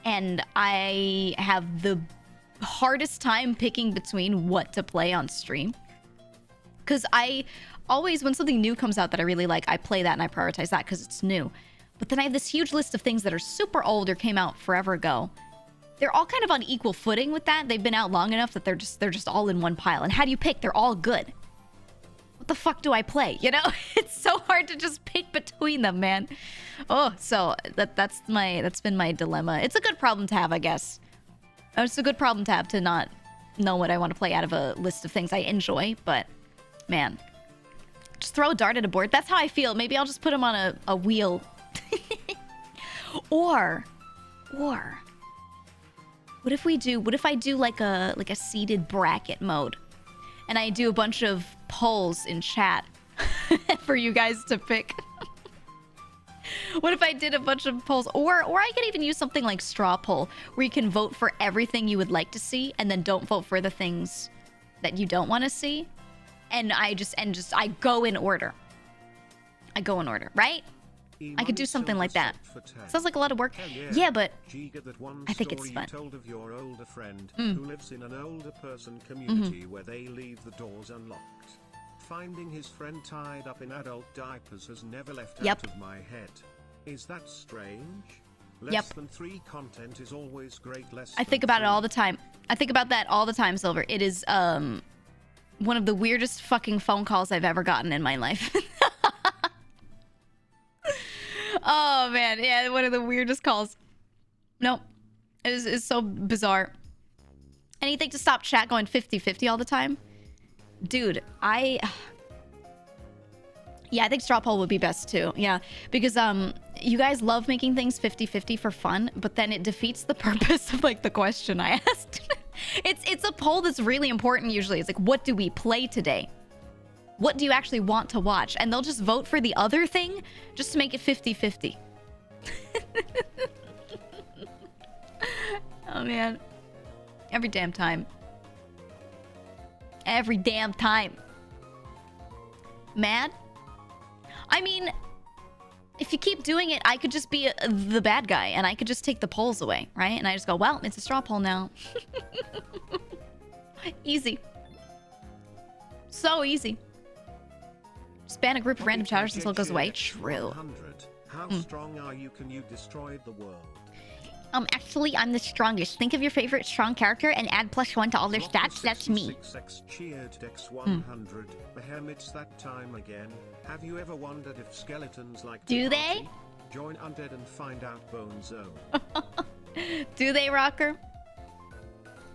and I have the hardest time picking between what to play on stream, because I always, when something new comes out that I really like, I play that and I prioritize that because it's new. But then I have this huge list of things that are super old or came out forever ago. They're all kind of on equal footing with that. They've been out long enough that they're just all in one pile. And how do you pick? They're all good. What the fuck do I play? You know, it's so hard to just pick between them, man. Oh, so that's been my dilemma. It's a good problem to have, I guess. It's a good problem to have, to not know what I want to play out of a list of things I enjoy. But man, just throw a dart at a board. That's how I feel. Maybe I'll just put them on a wheel. or what if I do like a seated bracket mode, and I do a bunch of polls in chat for you guys to pick? What if I did a bunch of polls? Or I could even use something like straw poll, where you can vote for everything you would like to see and then don't vote for the things that you don't want to see. And I go in order. Right? I could do something like that. Sounds like a lot of work. Yeah, but I think it's fun. Told of your older friend who lives in an older person community where they leave the doors unlocked. Finding his friend tied up in adult diapers has never left out of my head. Is that strange? Less than 3 content is always great. I think about it all the time. I think about that all the time, Silver. It is one of the weirdest fucking phone calls I've ever gotten in my life. Oh man, yeah, one of the weirdest calls. Nope. It's so bizarre. Anything to stop chat going 50-50 all the time? Dude, I think straw poll would be best too. Yeah, because you guys love making things 50-50 for fun, but then it defeats the purpose of like the question I asked. It's a poll that's really important usually. It's like, what do we play today? What do you actually want to watch? And they'll just vote for the other thing just to make it 50-50. Oh man. Every damn time. Every damn time. Mad? I mean, if you keep doing it, I could just be the bad guy and I could just take the polls away, right? And I just go, well, it's a straw poll now. Easy. So easy. Just ban a group of random chatters until it goes away. True. How strong are you? Can you destroy the world? Actually, I'm the strongest. Think of your favorite strong character and add +1 to all their stats. That's me. Cheered X100. Ahem, it's that time again. Have you ever wondered if skeletons like Do to they? party? Join Undead and find out Bone Zone. Do they, Rocker?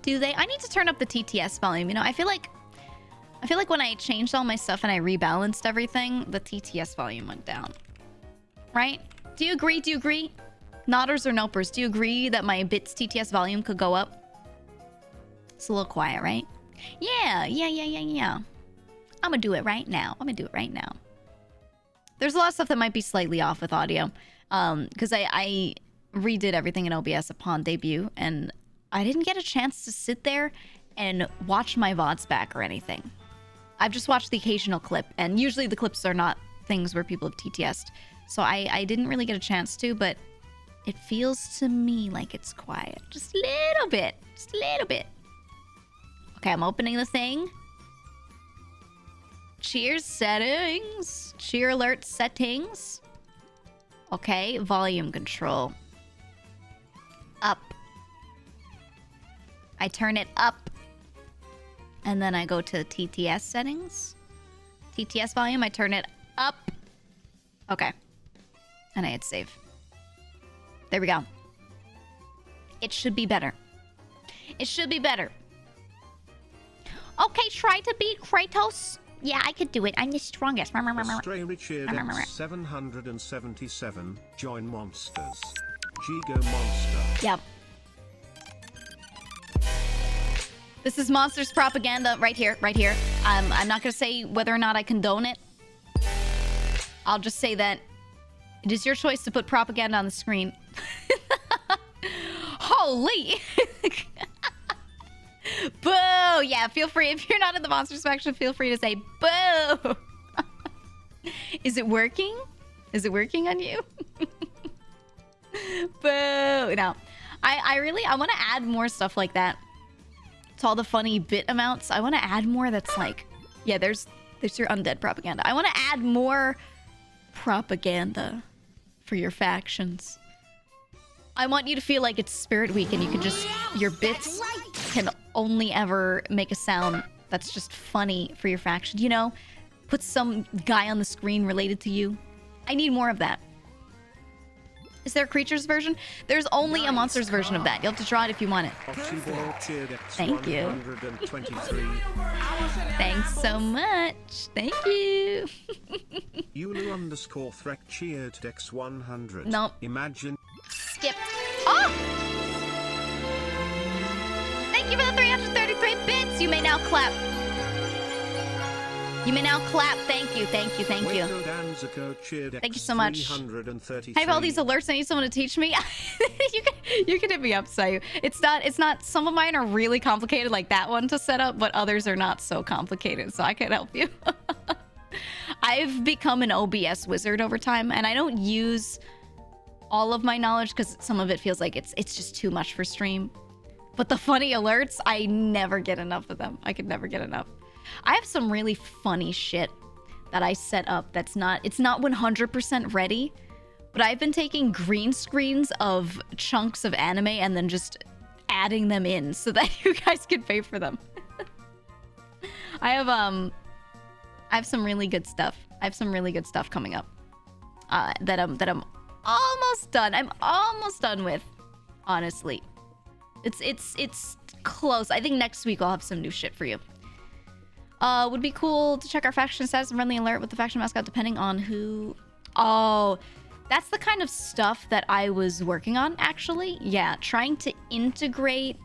Do they? I need to turn up the TTS volume. You know, I feel like when I changed all my stuff and I rebalanced everything, the TTS volume went down. Right? Do you agree? Do you agree? Nodders or nopers, do you agree that my bits TTS volume could go up? It's a little quiet, right? Yeah. I'm gonna do it right now. There's a lot of stuff that might be slightly off with audio. Because I redid everything in OBS upon debut, and I didn't get a chance to sit there and watch my VODs back or anything. I've just watched the occasional clip, and usually the clips are not things where people have TTS'd. So I didn't really get a chance to, but it feels to me like it's quiet. Just a little bit. Okay, I'm opening the thing. Cheer settings. Cheer alert settings. Okay, volume control. Up. I turn it up. And then I go to TTS settings. TTS volume, I turn it up. Okay. And I hit save. There we go. It should be better. Okay, try to beat Kratos. Yeah, I could do it. I'm the strongest. Stray Richard 777. Join monsters. GEEGA monster. Yep. This is monsters propaganda right here. I'm not gonna say whether or not I condone it. I'll just say that it is your choice to put propaganda on the screen. Holy! Boo! Yeah, feel free. If you're not in the monsters faction, feel free to say boo! Is it working? Is it working on you? Boo! No. I want to add more stuff like that. To all the funny bit amounts. I want to add more that's like... Yeah, there's your undead propaganda. I want to add more propaganda for your factions. I want you to feel like it's Spirit Week and you can just... Your bits can only ever make a sound that's just funny for your faction. You know? Put some guy on the screen related to you. I need more of that. Is there a creatures version? There's only a monsters version of that. You'll have to draw it if you want it. Thank you. Thanks so much. Thank you. Yulu_Threk cheered X100. Nope. Imagine. Skip. Oh! Thank you for the 333 bits. You may now clap. Thank you. Thank you so much. I have all these alerts. I need someone to teach me. you can hit me up, so it's not some of mine are really complicated like that one to set up, but others are not so complicated, so I can help you. I've become an OBS wizard over time, and I don't use all of my knowledge because some of it feels like it's just too much for stream. But the funny alerts, I never get enough of them. I could never get enough. I have some really funny shit that I set up it's not 100% ready, but I've been taking green screens of chunks of anime and then just adding them in so that you guys can pay for them. I have some really good stuff. I have some really good stuff coming up that I'm almost done. I'm almost done with, honestly. It's close. I think next week I'll have some new shit for you. Would be cool to check our faction status and run the alert with the faction mascot depending on who... Oh, that's the kind of stuff that I was working on, actually. Yeah, trying to integrate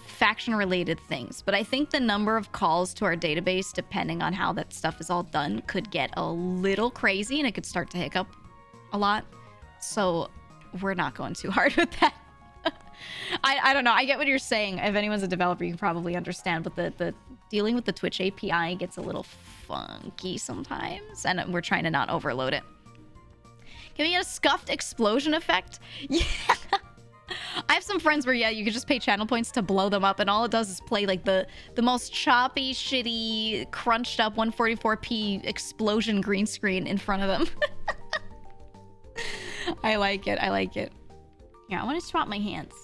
faction-related things. But I think the number of calls to our database, depending on how that stuff is all done, could get a little crazy and it could start to hiccup a lot. So we're not going too hard with that. I don't know. I get what you're saying. If anyone's a developer, you can probably understand. But the dealing with the Twitch API gets a little funky sometimes. And we're trying to not overload it. Can we get a scuffed explosion effect? Yeah. I have some friends where, yeah, you can just pay channel points to blow them up. And all it does is play like the most choppy, shitty, crunched up 144p explosion green screen in front of them. I like it. Here, I want to swap my hands.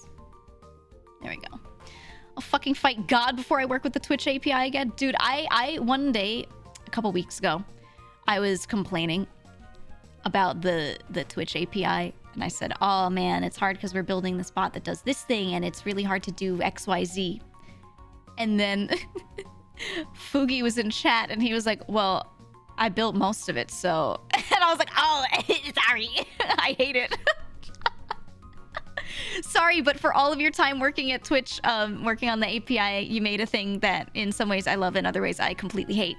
There we go. I'll fucking fight God before I work with the Twitch API again. Dude, I one day, a couple weeks ago, I was complaining about the Twitch API. And I said, oh man, it's hard because we're building this bot that does this thing and it's really hard to do XYZ. And then Fugi was in chat and he was like, well, I built most of it, so... And I was like, oh, sorry. I hate it. Sorry, but for all of your time working at Twitch, working on the API, you made a thing that in some ways I love, in other ways I completely hate.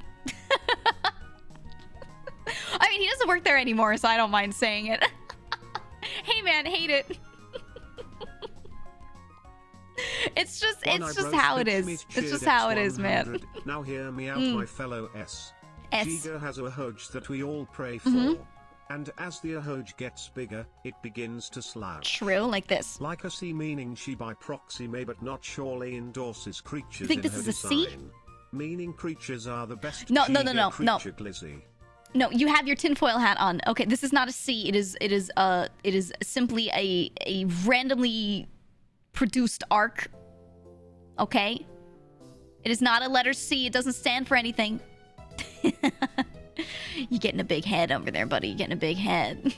I mean, he doesn't work there anymore, so I don't mind saying it. Hey man, hate it. It's just how it is. It's just how it is, man. Now hear me out, my fellow S. GEEGA has a Ahoj that we all pray for. And as the Ahoj gets bigger, it begins to slouch. True, like this. Like a C, meaning she by proxy may but not surely endorses creatures think in this her is a C? design. Meaning creatures are the best. No. Creature glizzy. No, you have your tinfoil hat on. Okay, this is not a C. It is simply a randomly produced arc. Okay? It is not a letter C. It doesn't stand for anything. You're getting a big head over there, buddy. You're getting a big head.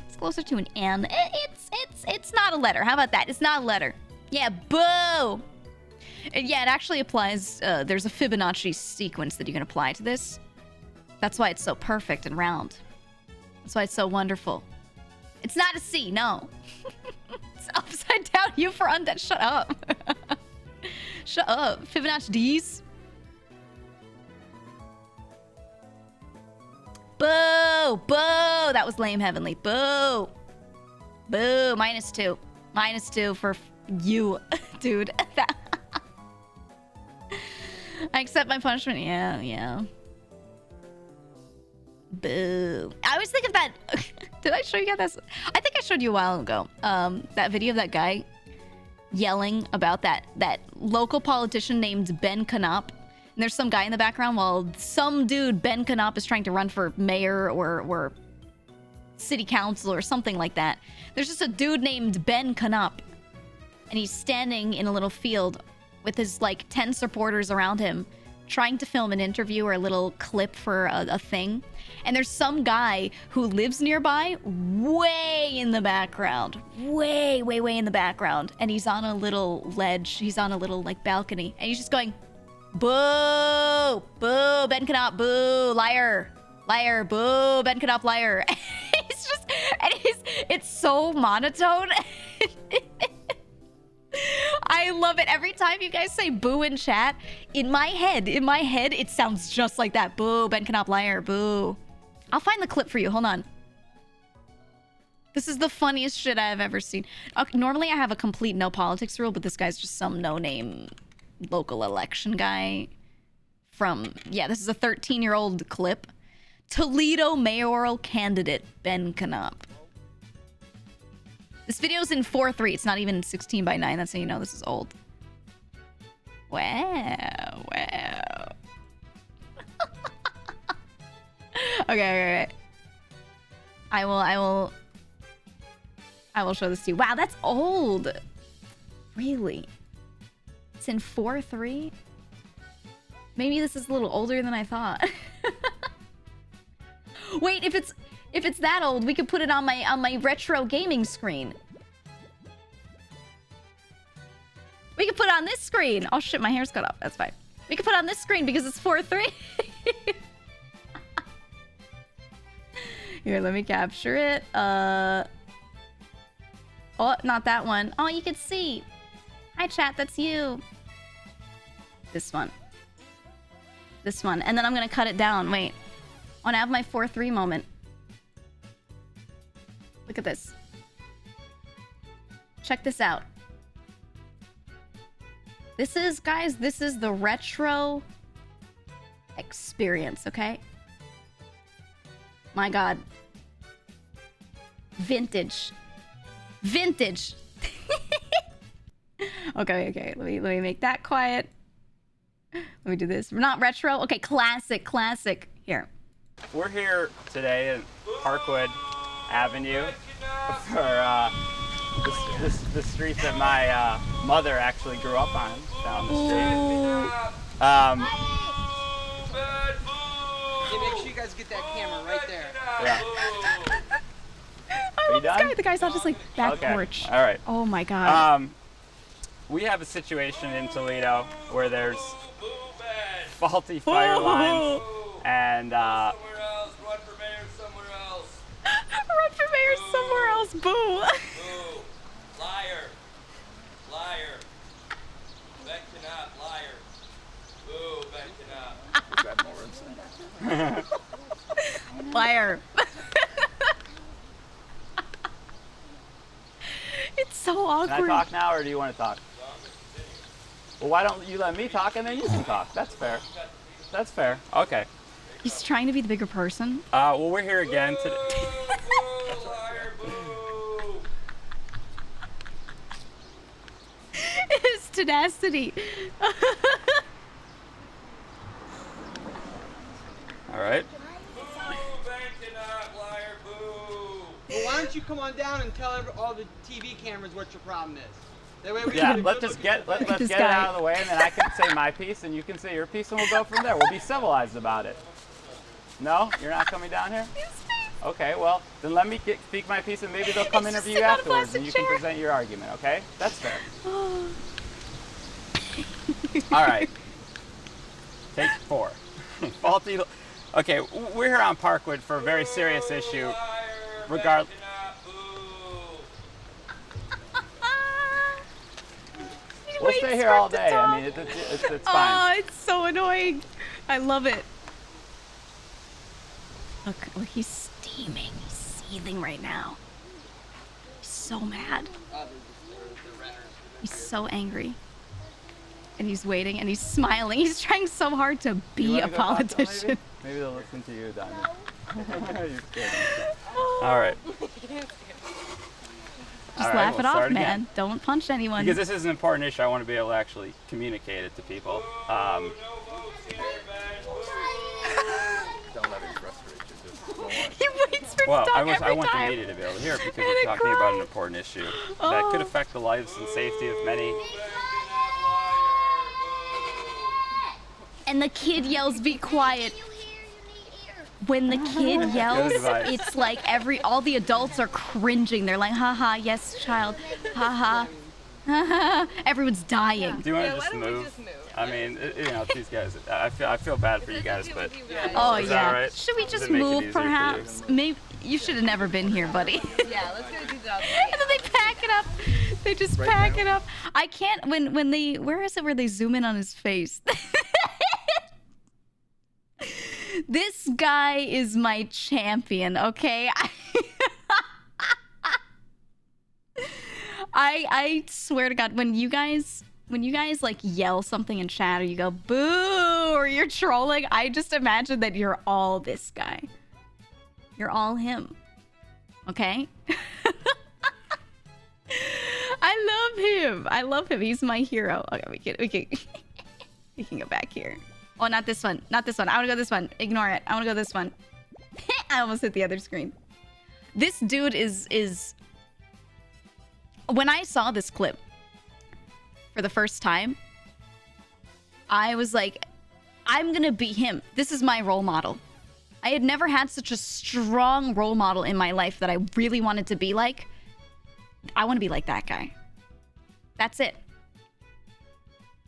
It's closer to an N. It's not a letter. How about that? It's not a letter. Yeah, boo! Yeah, it actually applies. There's a Fibonacci sequence that you can apply to this. That's why it's so perfect and round. That's why it's so wonderful. It's not a C, no. It's upside down U for undead. Shut up. Shut up. Fibonacci D's. Boo! Boo! That was lame, Heavenly. Boo! Boo! -2. -2 for you, dude. I accept my punishment. Yeah. Boo. I always think of that. Did I show you guys? I think I showed you a while ago. That video of that guy yelling about that local politician named Ben Canop. And there's some guy in the background while some dude, Ben Canop, is trying to run for mayor or city council or something like that. There's just a dude named Ben Canop. And he's standing in a little field with his, like, 10 supporters around him, trying to film an interview or a little clip for a thing. And there's some guy who lives nearby, way in the background. Way in the background. And he's on a little ledge. He's on a little, like, balcony. And he's just going, boo! Boo! Ben Canop, boo! Liar! Liar! Boo! Ben Canop, liar! It's just... And it's so monotone. I love it. Every time you guys say boo in chat, in my head, it sounds just like that. Boo, Ben Canop, liar, boo. I'll find the clip for you. Hold on. This is the funniest shit I've ever seen. Normally I have a complete no politics rule, but this guy's just some no-name local election guy from... Yeah, this is a 13-year-old clip. Toledo mayoral candidate, Ben Canop. This video's in 4:3. It's not even 16:9. That's how you know this is old. Wow. Okay. I will show this to you. Wow, that's old. Really? It's in 4:3? Maybe this is a little older than I thought. Wait, if it's that old, we could put it on my retro gaming screen. We could put it on this screen. Oh shit, my hair's cut off. That's fine. We could put it on this screen because it's 4:3. Here, let me capture it. Oh, not that one. Oh, you can see. Hi chat, that's you. This one. And then I'm gonna cut it down. Wait. I wanna have my 4:3 moment. Look at this. Check this out. This is, guys, this is the retro experience, okay? My God. Vintage. Okay. Let me make that quiet. Let me do this. Not retro. Okay, classic. Here. We're here today in Parkwood Avenue for the street that my mother actually grew up on, down the street. Hey, make sure you guys get that camera right there. Yeah. I love this done? guy. The guy's on just like back Okay. porch. All right. Oh my god. We have a situation in Toledo where there's faulty fire lines and Somewhere else. Run for mayor somewhere else. Run for mayor somewhere else. Boo. Boo. Liar. Liar. Ben cannot. Liar. Boo. Ben cannot. Liar. It's so Can I awkward. talk now, or do you want to talk? Well, why don't you let me talk and then you can talk? That's fair. That's fair. Okay. He's trying to be the bigger person. Well, we're here again today. Boo. Liar. Boo. His tenacity. All right. Boo. Ben cannot. Liar. Boo. Well, why don't you come on down and tell all the TV cameras what your problem is? That way we Yeah, can let's just get let's This get it guy. out of the way, and then I can say my piece, and you can say your piece, and we'll go from there. We'll be civilized about it. No, you're not coming down here. Okay, well then let me speak my piece, and maybe they'll come He's just interview you sitting on a afterwards, plastic and you can chair. present your argument. Okay, that's fair. All right. Take 4. Faulty. Okay, we're here on Parkwood for a very serious issue. Regard. We'll stay here all day. I mean, it's Oh, fine. it's so annoying. I love it. Look, he's steaming. He's seething right now. He's so mad. He's so angry. And he's waiting and he's smiling. He's trying so hard to You be wanna a go talk to them, politician. Maybe they'll listen to you, Diamond. You're scared. All right. Just All right, laugh we'll it off, start again. man. Don't punch anyone. Because this is an important issue, I want to be able to actually communicate it to people. No votes here, Ben. Don't let him frustrate you. Just go on. He waits for Well, to talk I every want the time. media to be able to hear it because And we're I talking about cry. an important issue that could Oh. affect the lives and safety of many. And the kid yells, "Be quiet." When the kid yells, advice. it's like all the adults are cringing. They're like, haha, yes, child. Haha. Haha. Everyone's dying. Do you want to just move? I mean, these guys. I feel bad for you guys, but Oh, is that yeah. all right? Should we Does just it make it move, easier for you? perhaps? Maybe you should have never been here, buddy. Yeah, let's go do that. And then they pack it up. They just pack it up. I can't, when they, where is it where they zoom in on his face? This guy is my champion, okay? I swear to God, when you guys like yell something in chat or you go boo or you're trolling, I just imagine that you're all this guy. You're all him. Okay? I love him. He's my hero. Okay, we can go back here. Oh, not this one. Not this one. I want to go this one. Ignore it. I want to go this one. I almost hit the other screen. This dude is... When I saw this clip for the first time, I was like, I'm going to be him. This is my role model. I had never had such a strong role model in my life that I really wanted to be like. I want to be like that guy. That's it.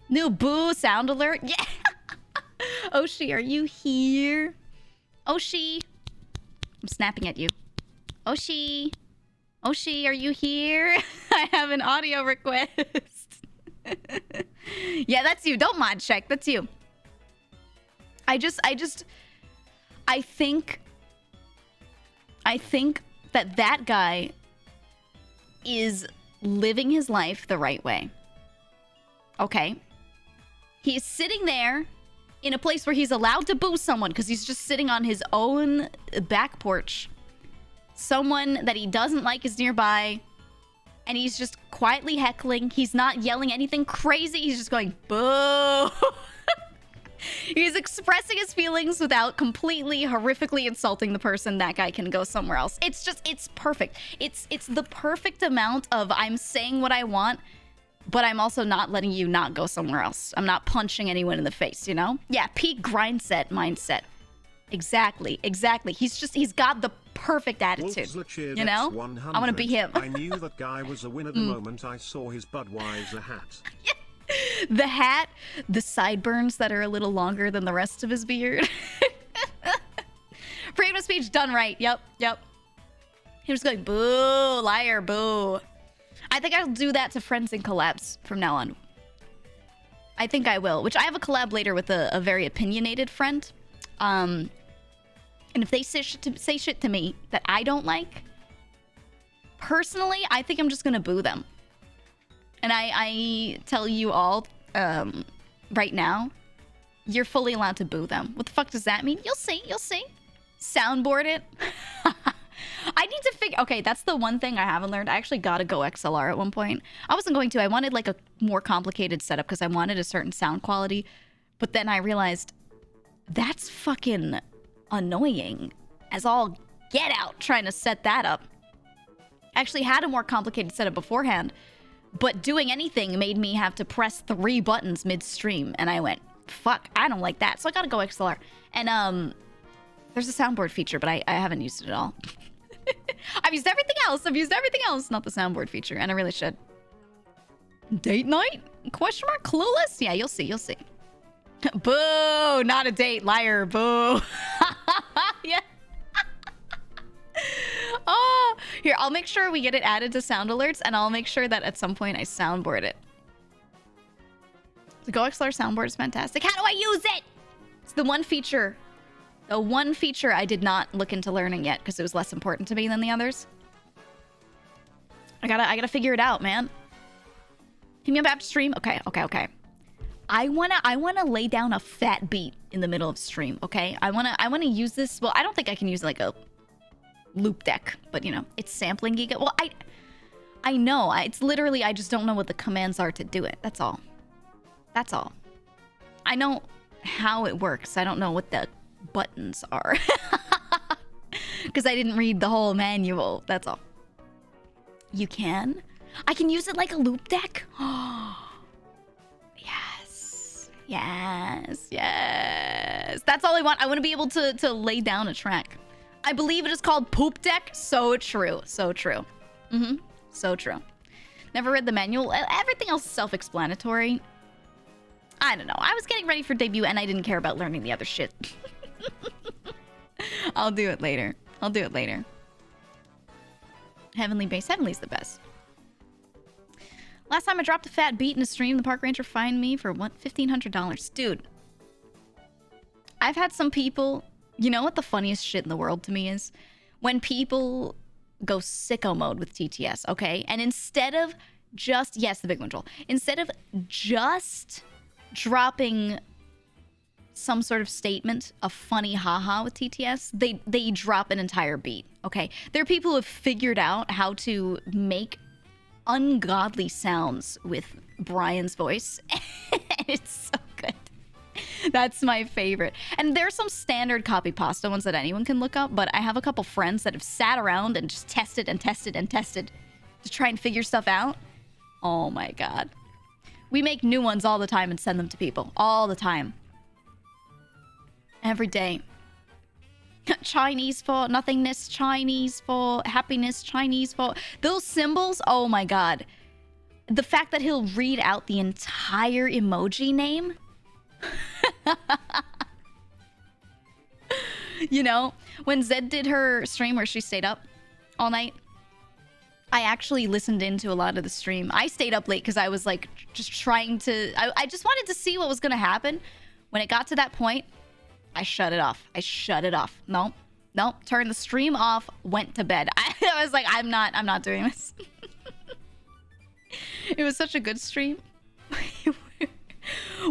New boo sound alert. Yeah. Oshi, are you here? Oshi. I'm snapping at you. Oshi. Oshi, are you here? I have an audio request. Yeah, that's you. Don't mod check. That's you. I think that guy is living his life the right way. Okay? He's sitting there in a place where he's allowed to boo someone because he's just sitting on his own back porch. Someone that he doesn't like is nearby, and he's just quietly heckling. He's not yelling anything crazy. He's just going, boo. He's expressing his feelings without completely horrifically insulting the person. That guy can go somewhere else. It's just, it's perfect. It's the perfect amount of I'm saying what I want, but I'm also not letting you not go somewhere else. I'm not punching anyone in the face, you know? Yeah, peak grind set mindset. Exactly, exactly. He's got the perfect attitude. You know? I want to be him. I knew that guy was a winner the moment I saw his Budweiser hat. The hat, the sideburns that are a little longer than the rest of his beard. Freedom of speech done right. Yep. He was going, boo, liar, boo. I think I'll do that to friends and collabs from now on. I think I will, which I have a collab later with a very opinionated friend. And if they say shit to me that I don't like, personally, I think I'm just gonna boo them. And I tell you all, right now, you're fully allowed to boo them. What the fuck does that mean? You'll see. Soundboard it. I need to figure... Okay, that's the one thing I haven't learned. I actually got to go XLR at one point. I wasn't going to. I wanted like a more complicated setup because I wanted a certain sound quality. But then I realized that's fucking annoying as all get out trying to set that up. I actually had a more complicated setup beforehand, but doing anything made me have to press 3 buttons midstream. And I went, fuck, I don't like that. So I got to go XLR. And there's a soundboard feature, but I haven't used it at all. I've used everything else. Not the soundboard feature, and I really should. Date night? Question mark? Clueless? Yeah, you'll see. Boo! Not a date, liar. Boo! Yeah. Oh, here, I'll make sure we get it added to sound alerts, and I'll make sure that at some point I soundboard it. The GoXLR soundboard is fantastic. How do I use it? It's the one feature I did not look into learning yet because it was less important to me than the others. I gotta figure it out, man. Hit me up after stream. Okay. I wanna lay down a fat beat in the middle of stream. Okay. I wanna use this. Well, I don't think I can use like a loop deck, but you know, it's sampling GEEGA. Well, I know. It's literally I just don't know what the commands are to do it. That's all. I know how it works. I don't know what the buttons are because I didn't read the whole manual. That's all. You can? I can use it like a loop deck? Yes. That's all I want. I want to be able to lay down a track. I believe it is called poop deck. So true. So true. Never read the manual. Everything else is self-explanatory. I don't know. I was getting ready for debut and I didn't care about learning the other shit. I'll do it later. Heavenly Base. Heavenly's the best. Last time I dropped a fat beat in a stream, the park ranger fined me for what? $1,500. Dude. I've had some people... You know what the funniest shit in the world to me is? When people go sicko mode with TTS, okay? And instead of just... Yes, the big one, Joel. Instead of just dropping some sort of statement, a funny haha with TTS, they drop an entire beat, okay? There are people who have figured out how to make ungodly sounds with Brian's voice. It's so good. That's my favorite. And there's some standard copy pasta ones that anyone can look up, but I have a couple friends that have sat around and just tested to try and figure stuff out. Oh my god. We make new ones all the time and send them to people. All the time. Every day. Chinese for nothingness, Chinese for happiness, Chinese for... Those symbols, oh my god. The fact that he'll read out the entire emoji name. You know, when Zed did her stream where she stayed up all night, I actually listened into a lot of the stream. I stayed up late because I was like just trying to... I just wanted to see what was going to happen. When it got to that point, I shut it off. Nope. Turned the stream off, went to bed. I was like, I'm not doing this. It was such a good stream.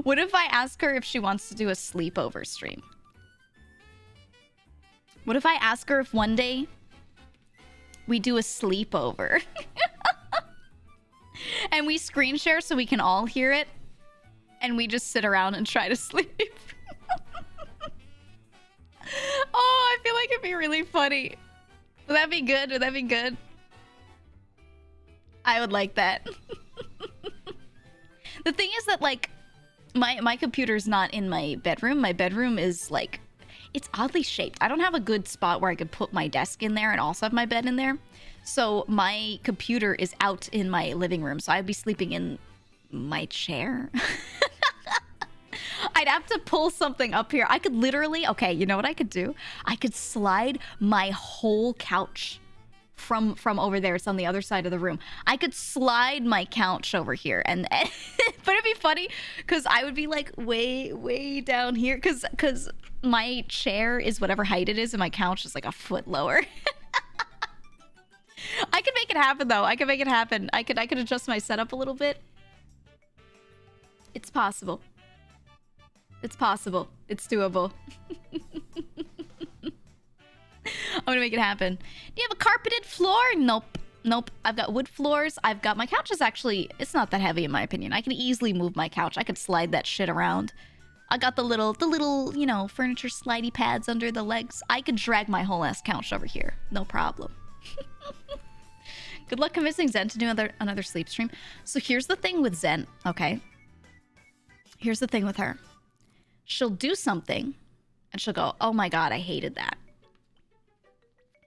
What if I ask her if she wants to do a sleepover stream? What if I ask her if one day we do a sleepover? And we screen share so we can all hear it? And we just sit around and try to sleep? feel like it'd be really funny. Would that be good? Would that be good? I would like that. The thing is that, like, my computer's not in my bedroom. My bedroom is, like, it's oddly shaped. I don't have a good spot where I could put my desk in there and also have my bed in there. So my computer is out in my living room. So I'd be sleeping in my chair. I'd have to pull something up here. I could literally, okay, you know what I could do? I could slide my whole couch from over there. It's on the other side of the room. I could slide my couch over here, and but it'd be funny because I would be like way down here because my chair is whatever height it is and my couch is like a foot lower. I could make it happen though. I could make it happen. I could adjust my setup a little bit. It's possible. It's possible. It's doable. I'm gonna make it happen. Do you have a carpeted floor? Nope. Nope. I've got wood floors. I've got my couch is actually, it's not that heavy in my opinion. I can easily move my couch. I could slide that shit around. I got the little, you know, furniture slidey pads under the legs. I could drag my whole ass couch over here. No problem. Good luck convincing Zen to do another sleep stream. So here's the thing with Zen, okay? Here's the thing with her. She'll do something and she'll go, oh my God, I hated that.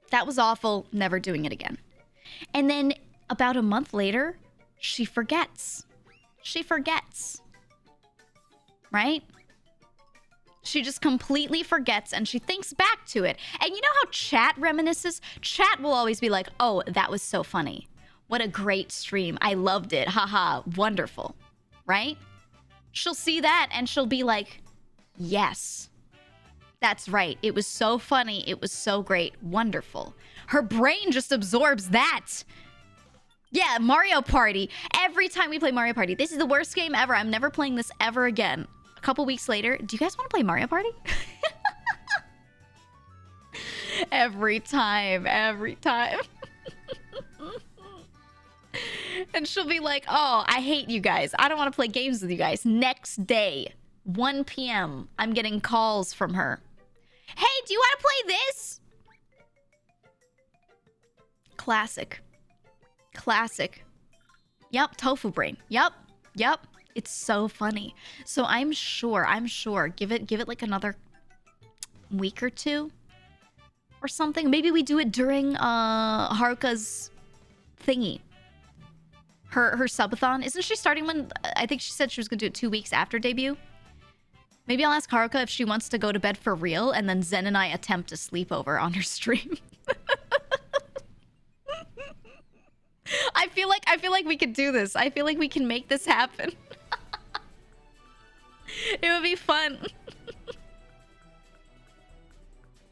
That was awful, never doing it again. And then about a month later, she forgets. She forgets. Right? She just completely forgets and she thinks back to it. And you know how chat reminisces? Chat will always be like, oh, that was so funny. What a great stream. I loved it. Haha, wonderful. Right? She'll see that and she'll be like, yes. That's right. It was so funny. It was so great. Wonderful. Her brain just absorbs that. Yeah, Mario Party. Every time we play Mario Party, this is the worst game ever. I'm never playing this ever again. A couple weeks later, do you guys want to play Mario Party? Every time. Every time. And she'll be like, oh, I hate you guys. I don't want to play games with you guys. Next day, 1 p.m., I'm getting calls from her. Hey, do you want to play this? Classic. Classic. Yep, tofu brain. Yep. It's so funny. So I'm sure, give it like another week or two or something. Maybe we do it during Haruka's thingy. Her subathon. Isn't she starting when, I think she said she was going to do it 2 weeks after debut? Maybe I'll ask Haruka if she wants to go to bed for real, and then Zen and I attempt a sleepover on her stream. I feel like we could do this. I feel like we can make this happen. It would be fun.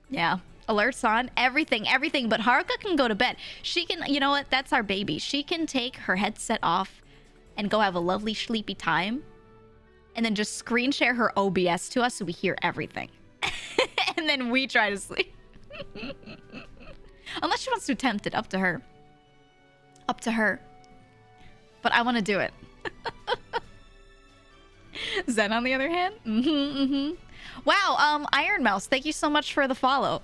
Yeah. Alerts on. Everything. But Haruka can go to bed. She can, you know what? That's our baby. She can take her headset off and go have a lovely sleepy time. And then just screen share her OBS to us so we hear everything. And then we try to sleep. Unless she wants to attempt it. Up to her. Up to her. But I want to do it. Zen, on the other hand? Wow, Iron Mouse, thank you so much for the follow.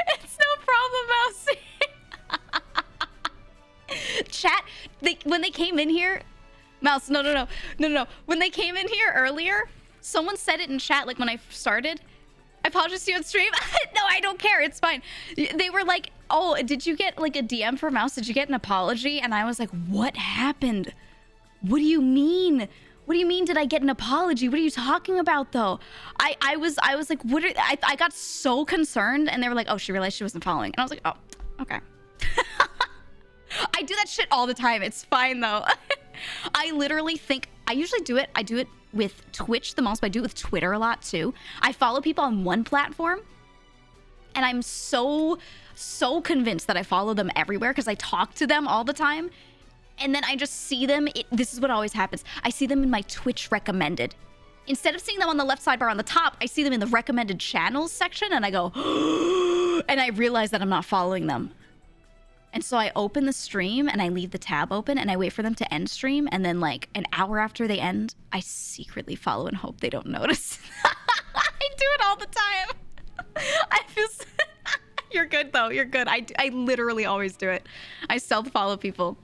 It's no problem, Mousy. Chat, when they came in here... Mouse, no. When they came in here earlier, someone said it in chat, like when I started. I apologize to you on stream. No, I don't care. It's fine. They were like, oh, did you get like a DM for Mouse? Did you get an apology? And I was like, what happened? What do you mean? What do you mean did I get an apology? What are you talking about though? I was like, what are, I got so concerned and they were like, oh, she realized she wasn't following. And I was like, oh, okay. I do that shit all the time. It's fine though. I literally think, I usually do it. I do it with Twitch the most, but I do it with Twitter a lot too. I follow people on one platform and I'm so convinced that I follow them everywhere because I talk to them all the time. And then I just see them. This is what always happens. I see them in my Twitch recommended. Instead of seeing them on the left sidebar on the top, I see them in the recommended channels section and I go, and I realize that I'm not following them. And so I open the stream and I leave the tab open and I wait for them to end stream. And then like an hour after they end, I secretly follow and hope they don't notice. I do it all the time. I feel you're good though. You're good. I literally always do it. I self-follow people.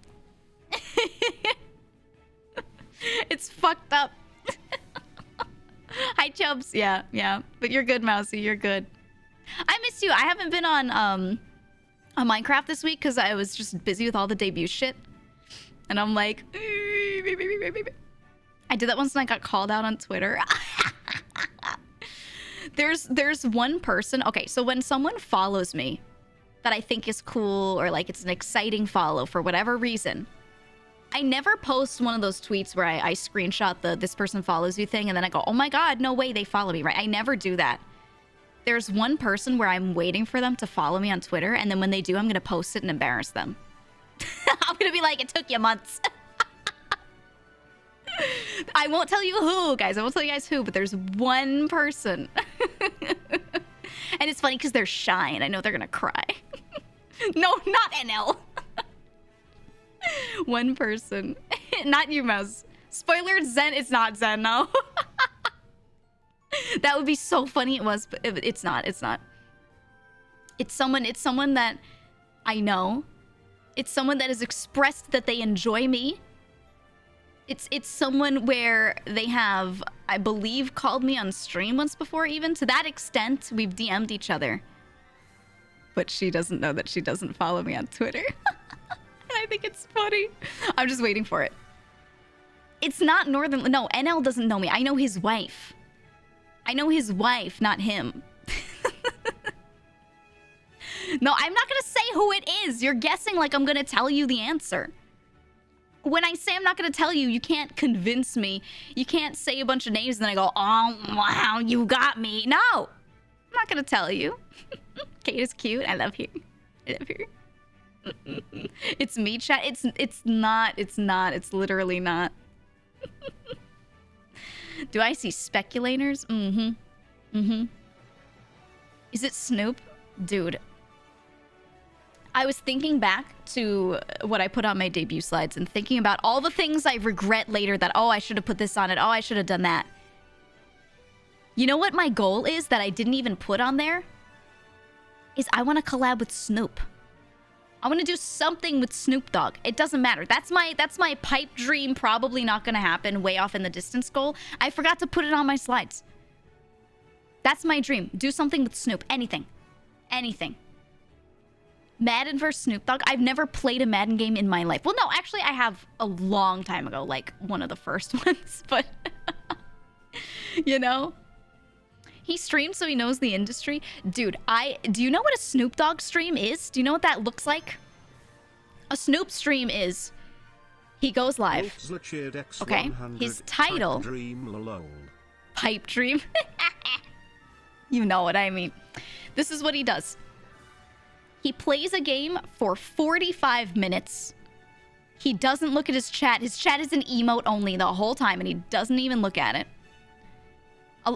It's fucked up. Hi, Chubs. Yeah, yeah. But you're good, Mousy. You're good. I miss you. I haven't been on Minecraft this week because I was just busy with all the debut shit. And I'm like... I did that once and I got called out on Twitter. There's one person... Okay, so when someone follows me that I think is cool or like it's an exciting follow for whatever reason, I never post one of those tweets where I screenshot the this person follows you thing and then I go, oh my god, no way they follow me, right? I never do that. There's one person where I'm waiting for them to follow me on Twitter, and then when they do, I'm going to post it and embarrass them. I'm going to be like, it took you months. I won't tell you who, guys. I won't tell you guys who, but there's one person. And it's funny because they're shy, and I know they're going to cry. No, not NL. One person. Not you, Mouse. Spoiler, Zen. It's not Zen, no. That would be so funny. It was, but it's not. It's not. It's someone that I know. It's someone that has expressed that they enjoy me. It's someone where they have, I believe, called me on stream once before even. To that extent, we've DM'd each other. But she doesn't know that she doesn't follow me on Twitter. And I think it's funny. I'm just waiting for it. It's not Northern... No, NL doesn't know me. I know his wife. I know his wife, not him. No, I'm not gonna say who it is. You're guessing like I'm gonna tell you the answer. When I say I'm not gonna tell you, you can't convince me. You can't say a bunch of names and then I go, oh, wow, you got me. No, I'm not gonna tell you. Kate is cute. I love her. I love her. It's me, chat. It's not. It's literally not. Do I see speculators? Mm-hmm. Is it Snoop? Dude. I was thinking back to what I put on my debut slides and thinking about all the things I regret later that, oh, I should have put this on it. Oh, I should have done that. You know what my goal is that I didn't even put on there? Is I want to collab with Snoop. I want to do something with Snoop Dogg. It doesn't matter. That's my pipe dream, probably not going to happen, way off in the distance goal. I forgot to put it on my slides. That's my dream. Do something with Snoop. Anything. Anything. Madden vs. Snoop Dogg. I've never played a Madden game in my life. Well, no, actually, I have a long time ago, like one of the first ones, but you know? He streams so he knows the industry. Dude, do you know what a Snoop Dogg stream is? Do you know what that looks like? A Snoop stream is, he goes live. Okay, his title. Pipe dream. You know what I mean. This is what he does. He plays a game for 45 minutes. He doesn't look at his chat. His chat is an emote only the whole time, and he doesn't even look at it.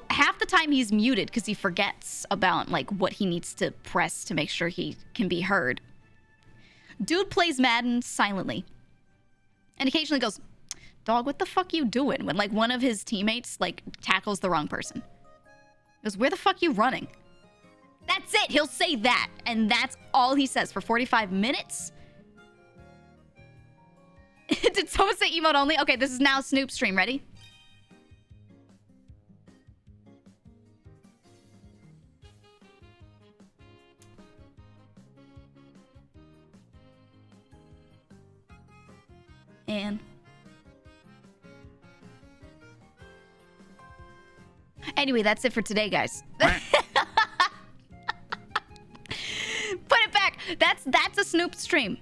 Half the time he's muted because he forgets about like what he needs to press to make sure he can be heard. Dude plays Madden silently. And occasionally goes, dog, what the fuck you doing? When like one of his teammates like tackles the wrong person. He goes, where the fuck you running? That's it. He'll say that. And that's all he says for 45 minutes. Did someone say emote only? Okay, this is now Snoop stream. Ready? And anyway, that's it for today, guys. Put it back. That's a Snoop stream.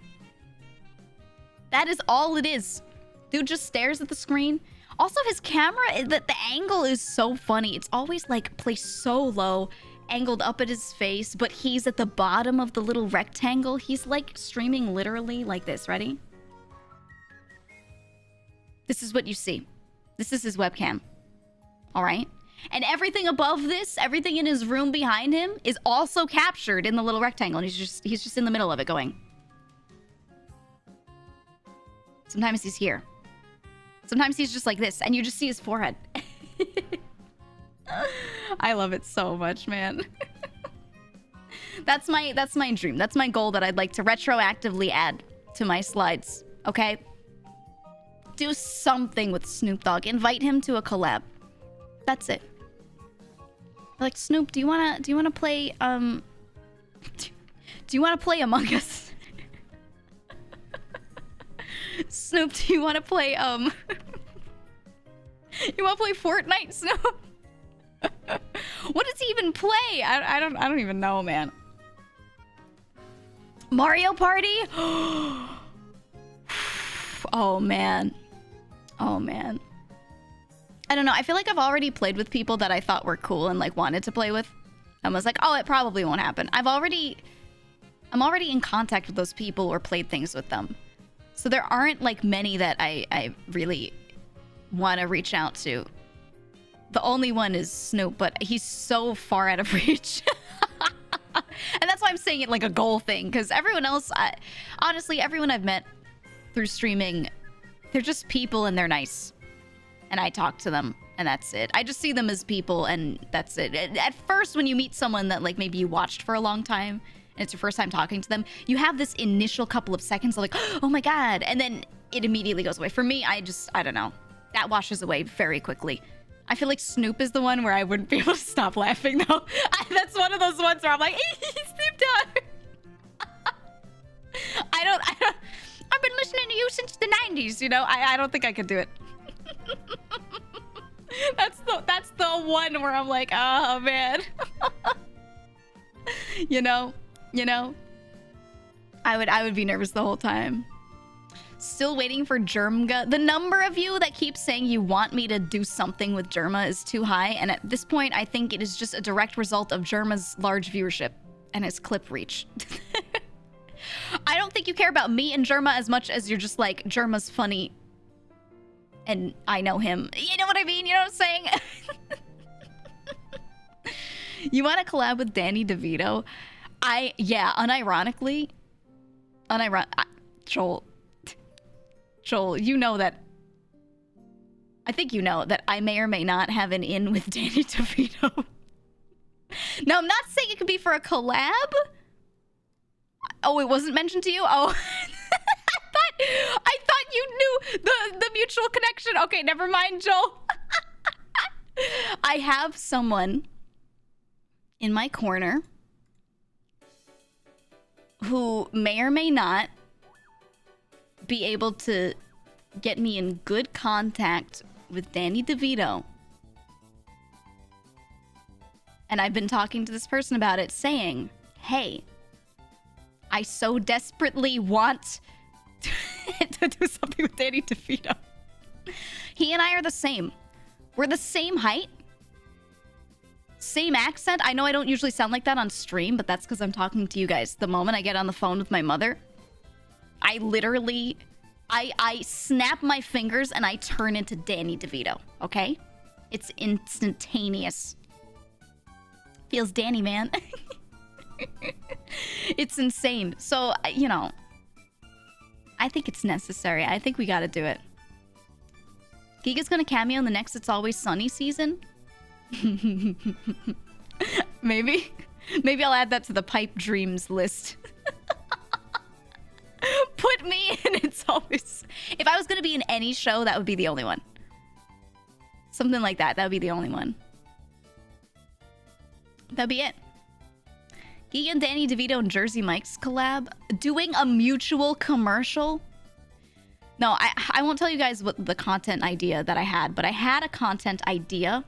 That is all it is. Dude just stares at the screen. Also, his camera, the angle is so funny. It's always like placed so low, angled up at his face, but he's at the bottom of the little rectangle. He's like streaming literally like this. Ready? This is what you see. This is his webcam. All right? And everything above this, everything in his room behind him is also captured in the little rectangle. And he's just in the middle of it going. Sometimes he's here. Sometimes he's just like this. And you just see his forehead. I love it so much, man. That's my dream. That's my goal that I'd like to retroactively add to my slides. Okay? Do something with Snoop Dogg. Invite him to a collab. That's it. Like, Snoop, do you wanna play do you wanna play Among Us? Snoop, do you wanna play you wanna play Fortnite, Snoop? What does he even play? I don't even know, man. Mario Party? Oh man. Oh man. I don't know. I feel like I've already played with people that I thought were cool and like wanted to play with. I was like, oh, it probably won't happen. I'm already in contact with those people or played things with them. So there aren't like many that I really want to reach out to. The only one is Snoop, but he's so far out of reach. And that's why I'm saying it like a goal thing, because everyone else, honestly, everyone I've met through streaming, they're just people and they're nice. And I talk to them, and that's it. I just see them as people, and that's it. At first, when you meet someone that like maybe you watched for a long time, and it's your first time talking to them, you have this initial couple of seconds of like, oh my god, and then it immediately goes away. For me, I don't know. That washes away very quickly. I feel like Snoop is the one where I wouldn't be able to stop laughing, though. That's one of those ones where I'm like, Snoop Dogg. I've been listening to you since the 90s, you know? I don't think I could do it. That's the one where I'm like, oh, man. You know? I would be nervous the whole time. Still waiting for Germga. The number of you that keep saying you want me to do something with Germa is too high, and at this point, I think it is just a direct result of Germa's large viewership and his clip reach. I don't think you care about me and Germa as much as you're just like, Germa's funny, and I know him. You know what I mean? You know what I'm saying? You want to collab with Danny DeVito? Unironically, Joel, you know that... I think you know that I may or may not have an in with Danny DeVito. Now, I'm not saying it could be for a collab. Oh, it wasn't mentioned to you? Oh, I thought you knew the mutual connection. Okay, never mind, Joel. I have someone in my corner who may or may not be able to get me in good contact with Danny DeVito. And I've been talking to this person about it, saying, hey, I so desperately want to do something with Danny DeVito. He and I are the same. We're the same height. Same accent. I know I don't usually sound like that on stream, but that's because I'm talking to you guys. The moment I get on the phone with my mother, I literally, I snap my fingers and I turn into Danny DeVito, okay? It's instantaneous. Feels Danny, man. It's insane. So, you know, I think it's necessary. I think we gotta do it. Giga's gonna cameo in the next It's Always Sunny season? Maybe I'll add that to the pipe dreams list. Put me in It's Always... If I was gonna be in any show, that would be the only one. Something like that. That would be the only one. That'd be it. Giga and Danny DeVito and Jersey Mike's collab. Doing a mutual commercial. No, I won't tell you guys what the content idea that I had, but I had a content idea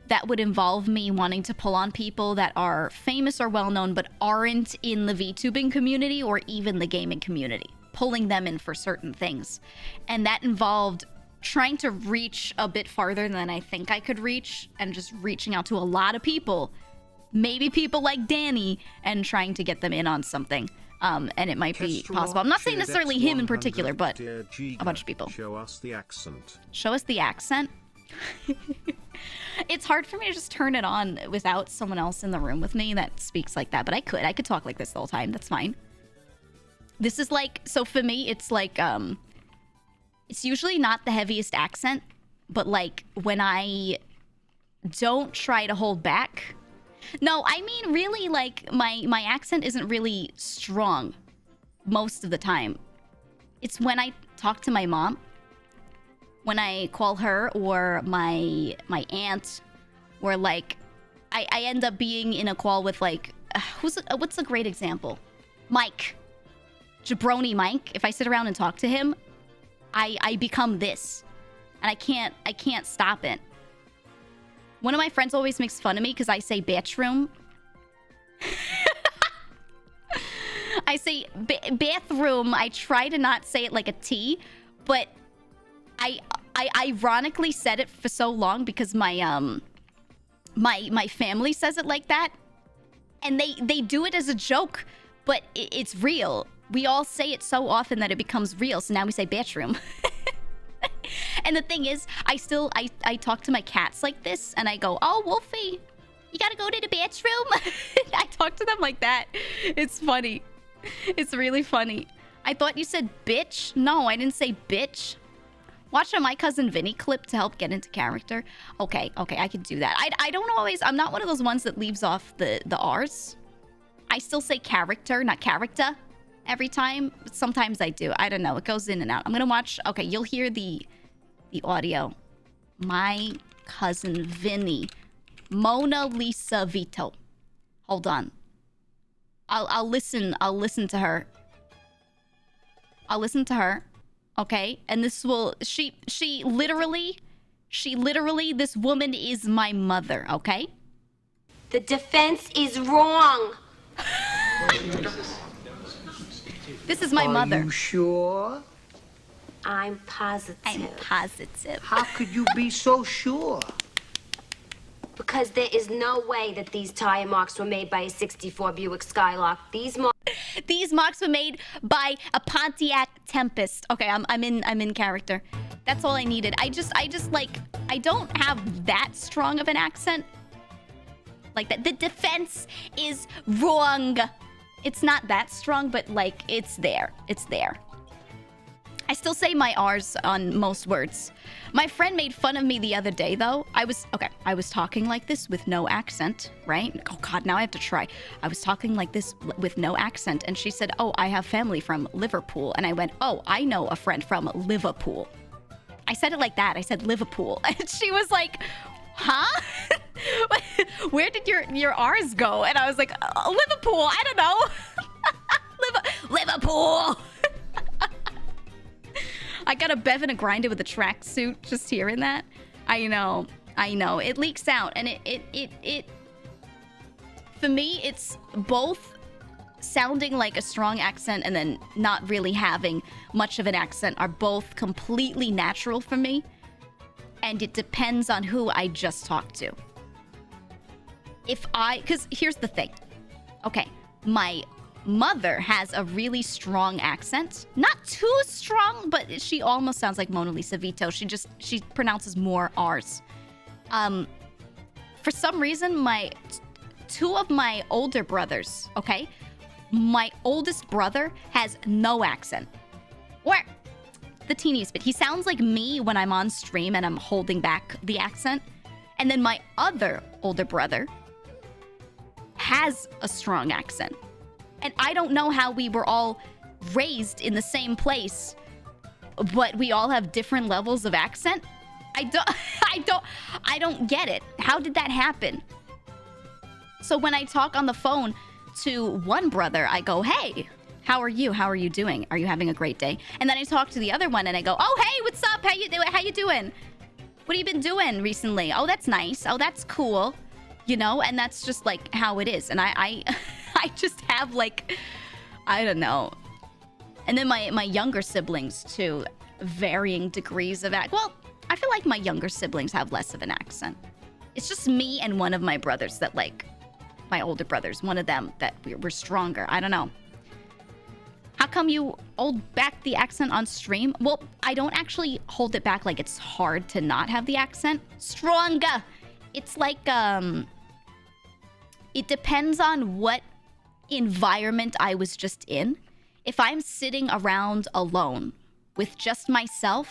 that would involve me wanting to pull on people that are famous or well-known but aren't in the VTubing community or even the gaming community. Pulling them in for certain things. And that involved trying to reach a bit farther than I think I could reach and just reaching out to a lot of people. Maybe people like Danny, and trying to get them in on something. And it might be possible. I'm not saying necessarily him in particular, but a bunch of people. Show us the accent. Show us the accent? It's hard for me to just turn it on without someone else in the room with me that speaks like that, but I could talk like this the whole time. That's fine. This is like, so for me, it's like, it's usually not the heaviest accent, but like when I don't try to hold back. No, I mean really, like, my accent isn't really strong most of the time. It's when I talk to my mom, when I call her, or my aunt, or like I end up being in a call with like what's a great example? Mike. Jabroni Mike. If I sit around and talk to him, I become this. And I can't stop it. One of my friends always makes fun of me because I say bathroom. I say bathroom. I try to not say it like a T, but I ironically said it for so long because my my family says it like that, and they do it as a joke, but it's real. We all say it so often that it becomes real. So now we say bathroom. And the thing is, I talk to my cats like this, and I go, "Oh, Wolfie, you gotta go to the bathroom." I talk to them like that. It's funny. It's really funny. I thought you said bitch. No, I didn't say bitch. Watch a My Cousin Vinny clip to help get into character. Okay, I can do that. I don't always... I'm not one of those ones that leaves off the R's. I still say character, not character, every time. But sometimes I do. I don't know. It goes in and out. I'm gonna watch... Okay, you'll hear the audio. My Cousin Vinny. Mona Lisa Vito. Hold on. I'll listen to her. I'll listen to her. Okay, and this will... She literally, this woman is my mother, okay? The defense is wrong. This is my mother. Are you sure? I'm positive. I'm positive. How could you be so sure? Because there is no way that these tire marks were made by a 64 Buick Skylark. These marks were made by a Pontiac Tempest. Okay, I'm in character. That's all I needed. I just like, I don't have that strong of an accent. Like that. The defense is wrong. It's not that strong, but like it's there. It's there. I still say my R's on most words. My friend made fun of me the other day, though. I was talking like this with no accent, right? Oh, God, now I have to try. I was talking like this with no accent, and she said, "Oh, I have family from Liverpool." And I went, "Oh, I know a friend from Liverpool." I said it like that. I said Liverpool. And she was like, "Huh? Where did your R's go?" And I was like, "Liverpool, I don't know." Liverpool. I got a Bevan and Grinder with a tracksuit just hearing that. I know. It leaks out, and it for me, it's both sounding like a strong accent and then not really having much of an accent are both completely natural for me. And it depends on who I just talked to. Because here's the thing. Okay, my mother has a really strong accent. Not too strong, but she almost sounds like Mona Lisa Vito. She pronounces more R's. For some reason, two of my older brothers, okay? My oldest brother has no accent. Or the teeniest bit. He sounds like me when I'm on stream and I'm holding back the accent. And then my other older brother has a strong accent. And I don't know how we were all raised in the same place, but we all have different levels of accent. I don't get it. How did that happen? So when I talk on the phone to one brother, I go, "Hey, how are you? How are you doing? Are you having a great day?" And then I talk to the other one and I go, "Oh, hey, what's up? How you doing? What have you been doing recently? Oh, that's nice. Oh, that's cool." You know, and that's just like how it is. And I just have like, I don't know. And then my younger siblings too, varying degrees of Well, I feel like my younger siblings have less of an accent. It's just me and one of my brothers that like, my older brothers, one of them that we're stronger. I don't know. How come you hold back the accent on stream? Well, I don't actually hold it back like it's hard to not have the accent. Stronger. It's like, it depends on what environment I was just in. If I'm sitting around alone with just myself,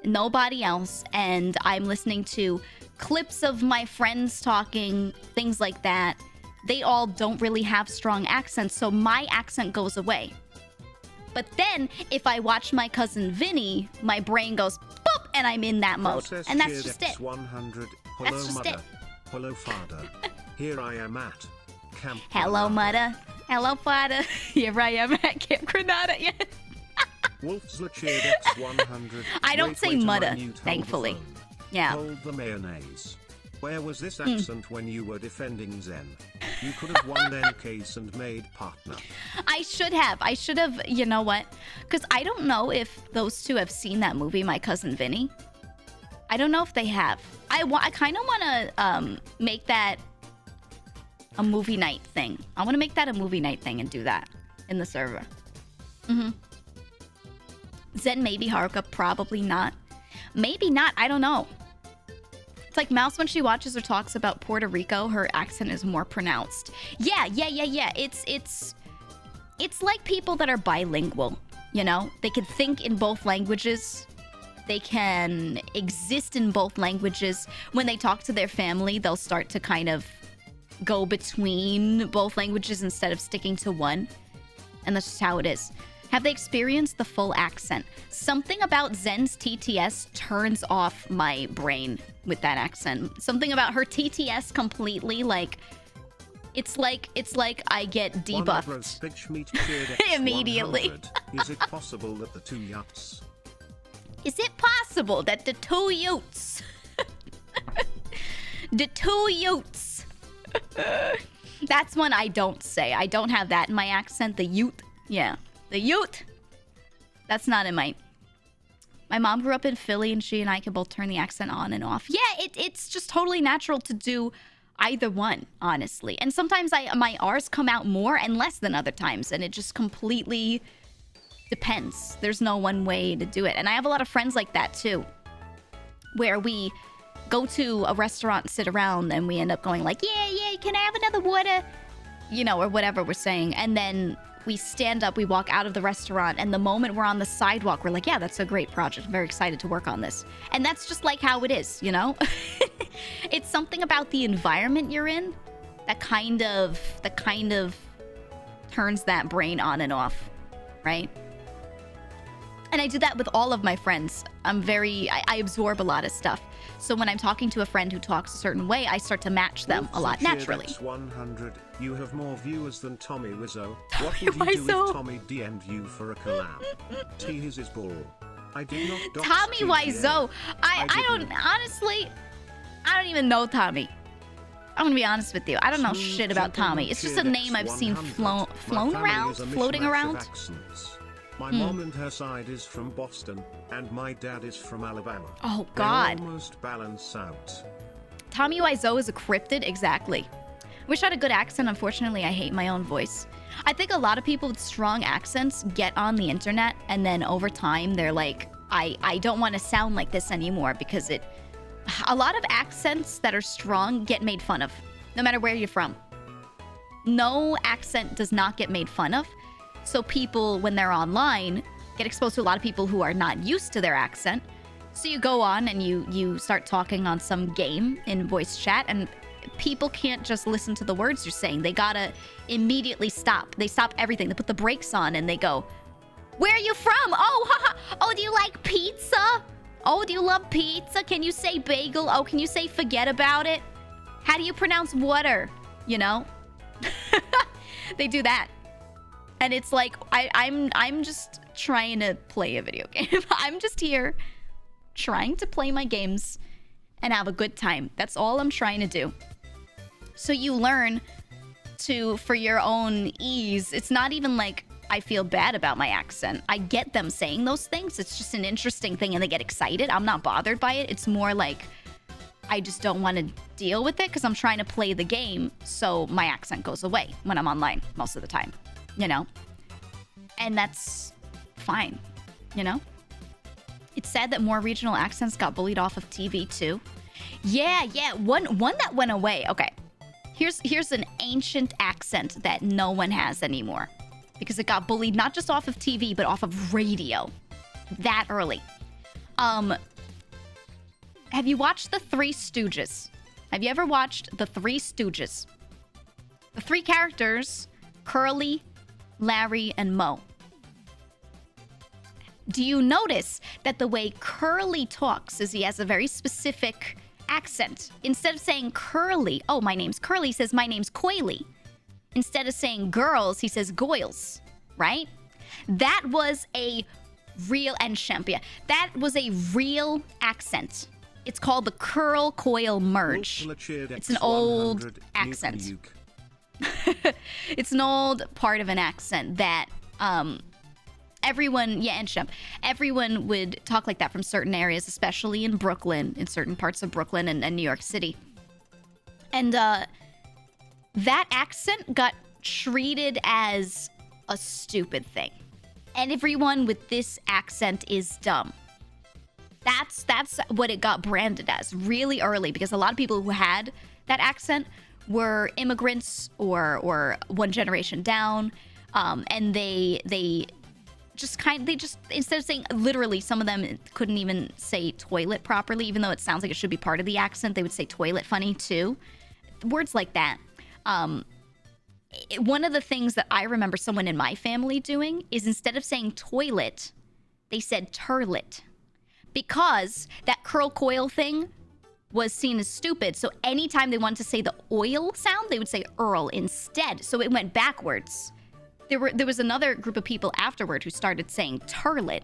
nobody else, and I'm listening to clips of my friends talking, things like that, they all don't really have strong accents, so my accent goes away. But then, if I watch my cousin Vinny, my brain goes boop, and I'm in that mode. And that's just it. 100. That's Hello, just mother. it. Hello, father. Here I am at Camp Hello, Granada. mother. Hello, father. Here I am at Camp Granada. Yeah. Wolf's cheered X 100. I don't Great say way to mudda, unmute, hold the thankfully. phone. Yeah. Hold the mayonnaise. Where was this Hmm. accent when you were defending Zen? You could have won then case and made partner. I should have, you know what? Because I don't know if those two have seen that movie, My Cousin Vinny. I don't know if they have. I kind of want to make that a movie night thing. I want to make that a movie night thing and do that in the server. Zen, maybe. Haruka, probably not. Maybe not. I don't know. It's like Mouse when she watches or talks about Puerto Rico, her accent is more pronounced. Yeah. It's like people that are bilingual, you know? They can think in both languages. They can exist in both languages. When they talk to their family, they'll start to kind of go between both languages instead of sticking to one. And that's just how it is. Have they experienced the full accent? Something about Zen's TTS turns off my brain with that accent. Something about her TTS completely, like, it's like I get debuffed immediately. Is it possible that the two yachts? Is it possible that the two Utes, that's one I don't say. I don't have that in my accent. The Ute, yeah. The Ute. That's not in my mom grew up in Philly and she and I can both turn the accent on and off. Yeah, it's just totally natural to do either one, honestly. And sometimes my R's come out more and less than other times, and it just completely depends. There's no one way to do it. And I have a lot of friends like that too, where we go to a restaurant and sit around and we end up going like, yeah, can I have another water? You know, or whatever we're saying. And then we stand up, we walk out of the restaurant, and the moment we're on the sidewalk, we're like, yeah, that's a great project. I'm very excited to work on this. And that's just like how it is, you know? It's something about the environment you're in that kind of turns that brain on and off, right? And I do that with all of my friends. I absorb a lot of stuff. So when I'm talking to a friend who talks a certain way, I start to match them a lot naturally. 100. You have more viewers than Tommy Wiseau. What would you do if Tommy DM'd you for a collab? T his ball. I did not dox Tommy TGA. Wiseau. I don't, honestly, I don't even know Tommy. I'm gonna be honest with you. I don't know shit about Tommy. It's just a name I've seen floating around. My mom and her side is from Boston, and my dad is from Alabama. Oh, God. They almost balance out. Tommy Wiseau is a cryptid, exactly. Wish I had a good accent. Unfortunately, I hate my own voice. I think a lot of people with strong accents get on the internet, and then over time, they're like, I don't want to sound like this anymore, because a lot of accents that are strong get made fun of, no matter where you're from. No accent does not get made fun of. So people, when they're online, get exposed to a lot of people who are not used to their accent. So you go on and you start talking on some game in voice chat, and people can't just listen to the words you're saying. They gotta immediately stop. They stop everything. They put the brakes on and they go, "Where are you from? Oh, haha. Oh, do you like pizza? Oh, do you love pizza? Can you say bagel? Oh, can you say forget about it? How do you pronounce water?" You know? They do that. And it's like, I'm just trying to play a video game. I'm just here trying to play my games and have a good time. That's all I'm trying to do. So you learn to, for your own ease, it's not even like I feel bad about my accent. I get them saying those things. It's just an interesting thing and they get excited. I'm not bothered by it. It's more like I just don't want to deal with it because I'm trying to play the game, so my accent goes away when I'm online most of the time. You know? And that's fine, you know? It's sad that more regional accents got bullied off of TV too. Yeah. One that went away. Okay. Here's an ancient accent that no one has anymore. Because it got bullied not just off of TV, but off of radio. That early. Have you watched The Three Stooges? Have you ever watched The Three Stooges? The three characters, Curly, Larry, and Moe. Do you notice that the way Curly talks is he has a very specific accent? Instead of saying Curly, oh, my name's Curly, he says my name's Coily. Instead of saying girls, he says Goyles, right? That was a real, and Champia, that was a real accent. It's called the Curl Coil Merge. It's an old accent. It's an old part of an accent that everyone, and Shemp, everyone would talk like that from certain areas, especially in Brooklyn, in certain parts of Brooklyn and New York City. And that accent got treated as a stupid thing. And everyone with this accent is dumb. That's what it got branded as really early, because a lot of people who had that accent were immigrants or one generation down, and they just instead of saying literally, some of them couldn't even say toilet properly, even though it sounds like it should be part of the accent. They would say toilet funny too, words like that. One of the things that I remember someone in my family doing is instead of saying toilet, they said turlet, because that curl coil thing was seen as stupid. So anytime they wanted to say the oil sound, they would say Earl instead. So it went backwards. There was another group of people afterward who started saying turlet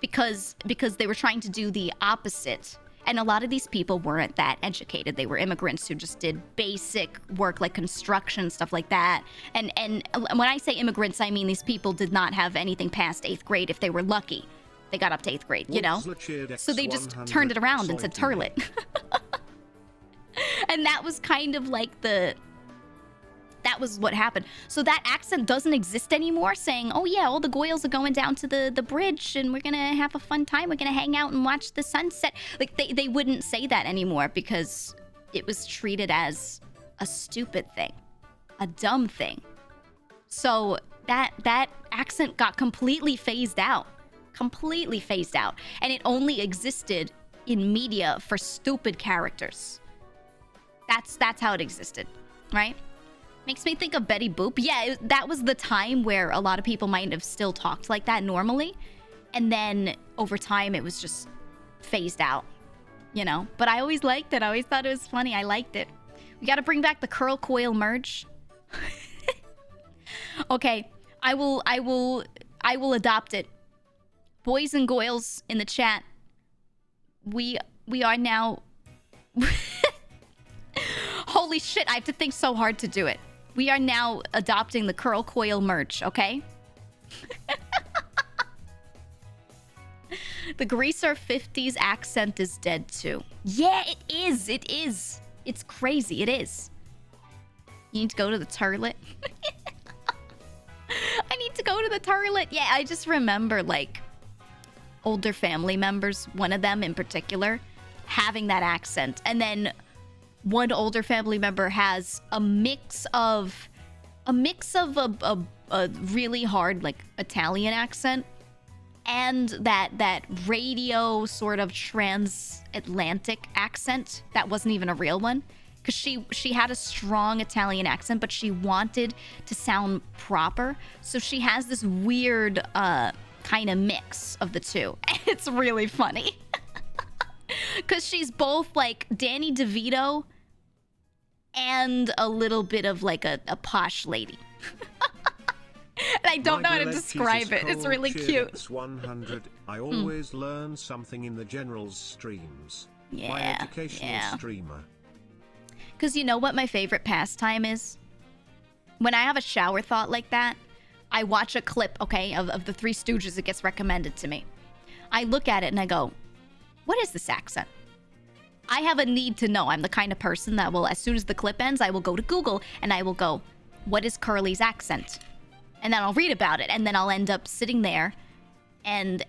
because they were trying to do the opposite. And a lot of these people weren't that educated. They were immigrants who just did basic work like construction, stuff like that. And when I say immigrants, I mean these people did not have anything past 8th grade if they were lucky. They got up to 8th grade, you know? So they just turned it around and said turlet. And that was kind of like that was what happened. So that accent doesn't exist anymore, saying, oh yeah, all the Goyles are going down to the bridge and we're gonna have a fun time. We're gonna hang out and watch the sunset. Like they wouldn't say that anymore because it was treated as a stupid thing, a dumb thing. So that accent got completely phased out. And it only existed in media for stupid characters. That's how it existed, right? Makes me think of Betty Boop. Yeah, that was the time where a lot of people might have still talked like that normally. And then over time, it was just phased out, you know? But I always liked it. I always thought it was funny. I liked it. We got to bring back the curl coil merge. Okay, I will adopt it. Boys and Goyles in the chat. We are now... Holy shit, I have to think so hard to do it. We are now adopting the curl coil merch, okay? The Greaser 50s accent is dead too. Yeah, it is. It's crazy. It is. You need to go to the toilet. I need to go to the toilet. Yeah, I just remember like older family members, one of them in particular, having that accent. And then one older family member has a mix of a really hard like Italian accent and that radio sort of transatlantic accent that wasn't even a real one, because she had a strong Italian accent but she wanted to sound proper, so she has this weird kind of mix of the two. It's really funny. Because she's both like Danny DeVito and a little bit of like a posh lady. And I don't know how to describe it. It's really cute. 100. I always learn something in the General's streams. Yeah, My educational streamer. Because you know what my favorite pastime is? When I have a shower thought like that, I watch a clip, okay, of the Three Stooges that gets recommended to me. I look at it and I go, what is this accent? I have a need to know. I'm the kind of person that will, as soon as the clip ends, I will go to Google and I will go, what is Curly's accent? And then I'll read about it, and then I'll end up sitting there and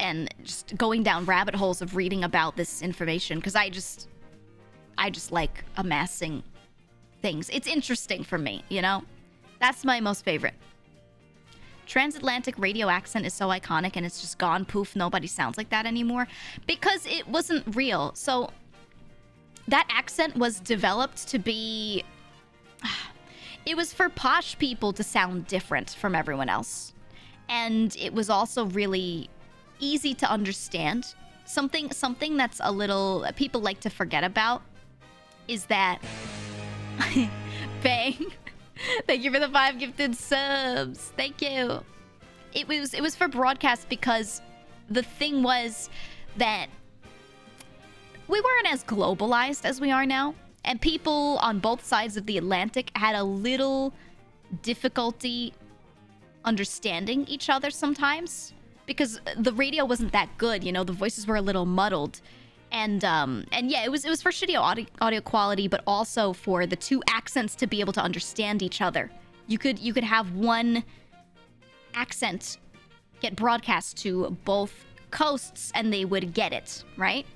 just going down rabbit holes of reading about this information, because I just like amassing things. It's interesting for me, you know? That's my most favorite. Transatlantic radio accent is so iconic and it's just gone poof. Nobody sounds like that anymore because it wasn't real. So that accent was developed to be... It was for posh people to sound different from everyone else. And it was also really easy to understand. Something that's a little... people like to forget about is that... Bang. Thank you for the 5 gifted subs. Thank you. It was for broadcast because the thing was that we weren't as globalized as we are now. And people on both sides of the Atlantic had a little difficulty understanding each other sometimes. Because the radio wasn't that good, you know, the voices were a little muddled. And yeah, it was for shitty audio quality, but also for the two accents to be able to understand each other. You could have one accent get broadcast to both coasts and they would get it, right?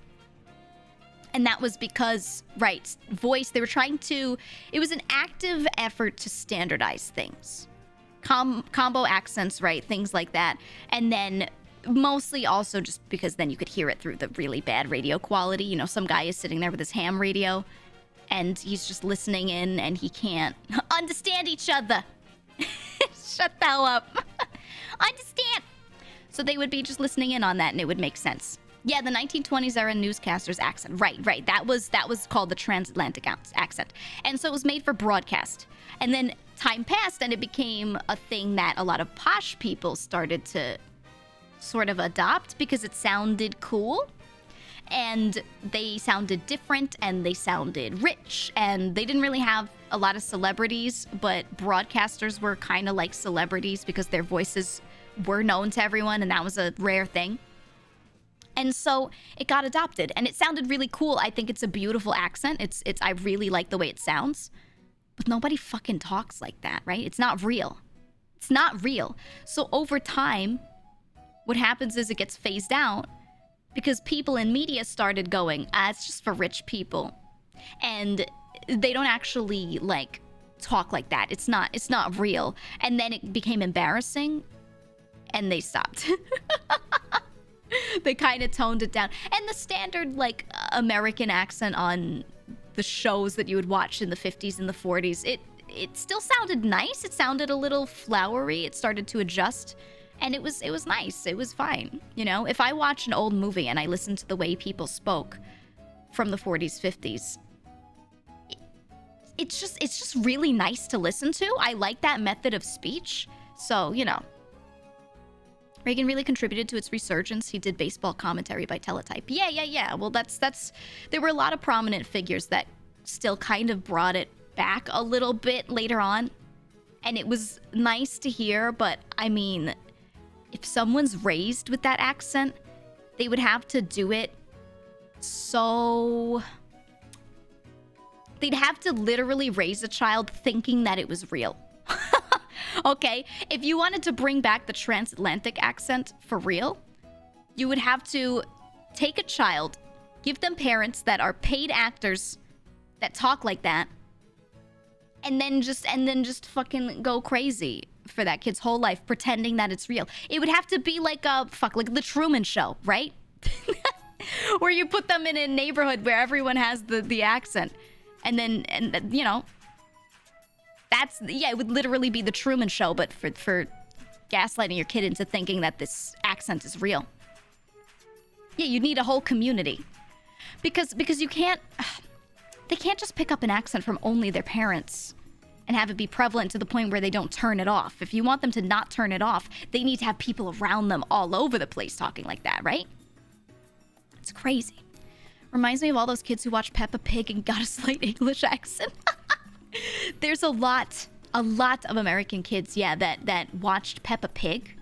And that was because, right, voice, they were trying to... It was an active effort to standardize things. Combo accents, right, things like that. And then mostly also just because then you could hear it through the really bad radio quality. You know, some guy is sitting there with his ham radio and he's just listening in and he can't understand each other. Shut the hell up. Understand. So they would be just listening in on that and it would make sense. Yeah, the 1920s era newscaster's accent. Right. That was called the transatlantic accent. And so it was made for broadcast. And then time passed and it became a thing that a lot of posh people started to sort of adopt because it sounded cool. And they sounded different and they sounded rich. And they didn't really have a lot of celebrities, but broadcasters were kind of like celebrities because their voices were known to everyone and that was a rare thing. And so it got adopted and it sounded really cool. I think it's a beautiful accent. I really like the way it sounds. But nobody fucking talks like that, right? It's not real. It's not real. So over time, what happens is it gets phased out because people in media started going, it's just for rich people. And they don't actually like talk like that. It's not real. And then it became embarrassing and they stopped. They kind of toned it down. And the standard, like, American accent on the shows that you would watch in the 50s and the 40s, it still sounded nice. It sounded a little flowery. It started to adjust. And it was nice. It was fine. You know, if I watch an old movie and I listen to the way people spoke from the 40s, 50s, it's just really nice to listen to. I like that method of speech. So, you know. Reagan really contributed to its resurgence. He did baseball commentary by teletype. Yeah. Well, that's there were a lot of prominent figures that still kind of brought it back a little bit later on. And it was nice to hear, but I mean, if someone's raised with that accent, they would have to do it so... They'd have to literally raise a child thinking that it was real. Okay, if you wanted to bring back the transatlantic accent for real, you would have to take a child, give them parents that are paid actors that talk like that, and then just fucking go crazy for that kid's whole life pretending that it's real. It would have to be like like the Truman Show, right? Where you put them in a neighborhood where everyone has the accent, and you know. It would literally be the Truman Show, but for gaslighting your kid into thinking that this accent is real. Yeah, you need a whole community. Because you can't... They can't just pick up an accent from only their parents and have it be prevalent to the point where they don't turn it off. If you want them to not turn it off, they need to have people around them all over the place talking like that, right? It's crazy. Reminds me of all those kids who watched Peppa Pig and got a slight English accent. There's a lot of American kids, yeah, that watched Peppa Pig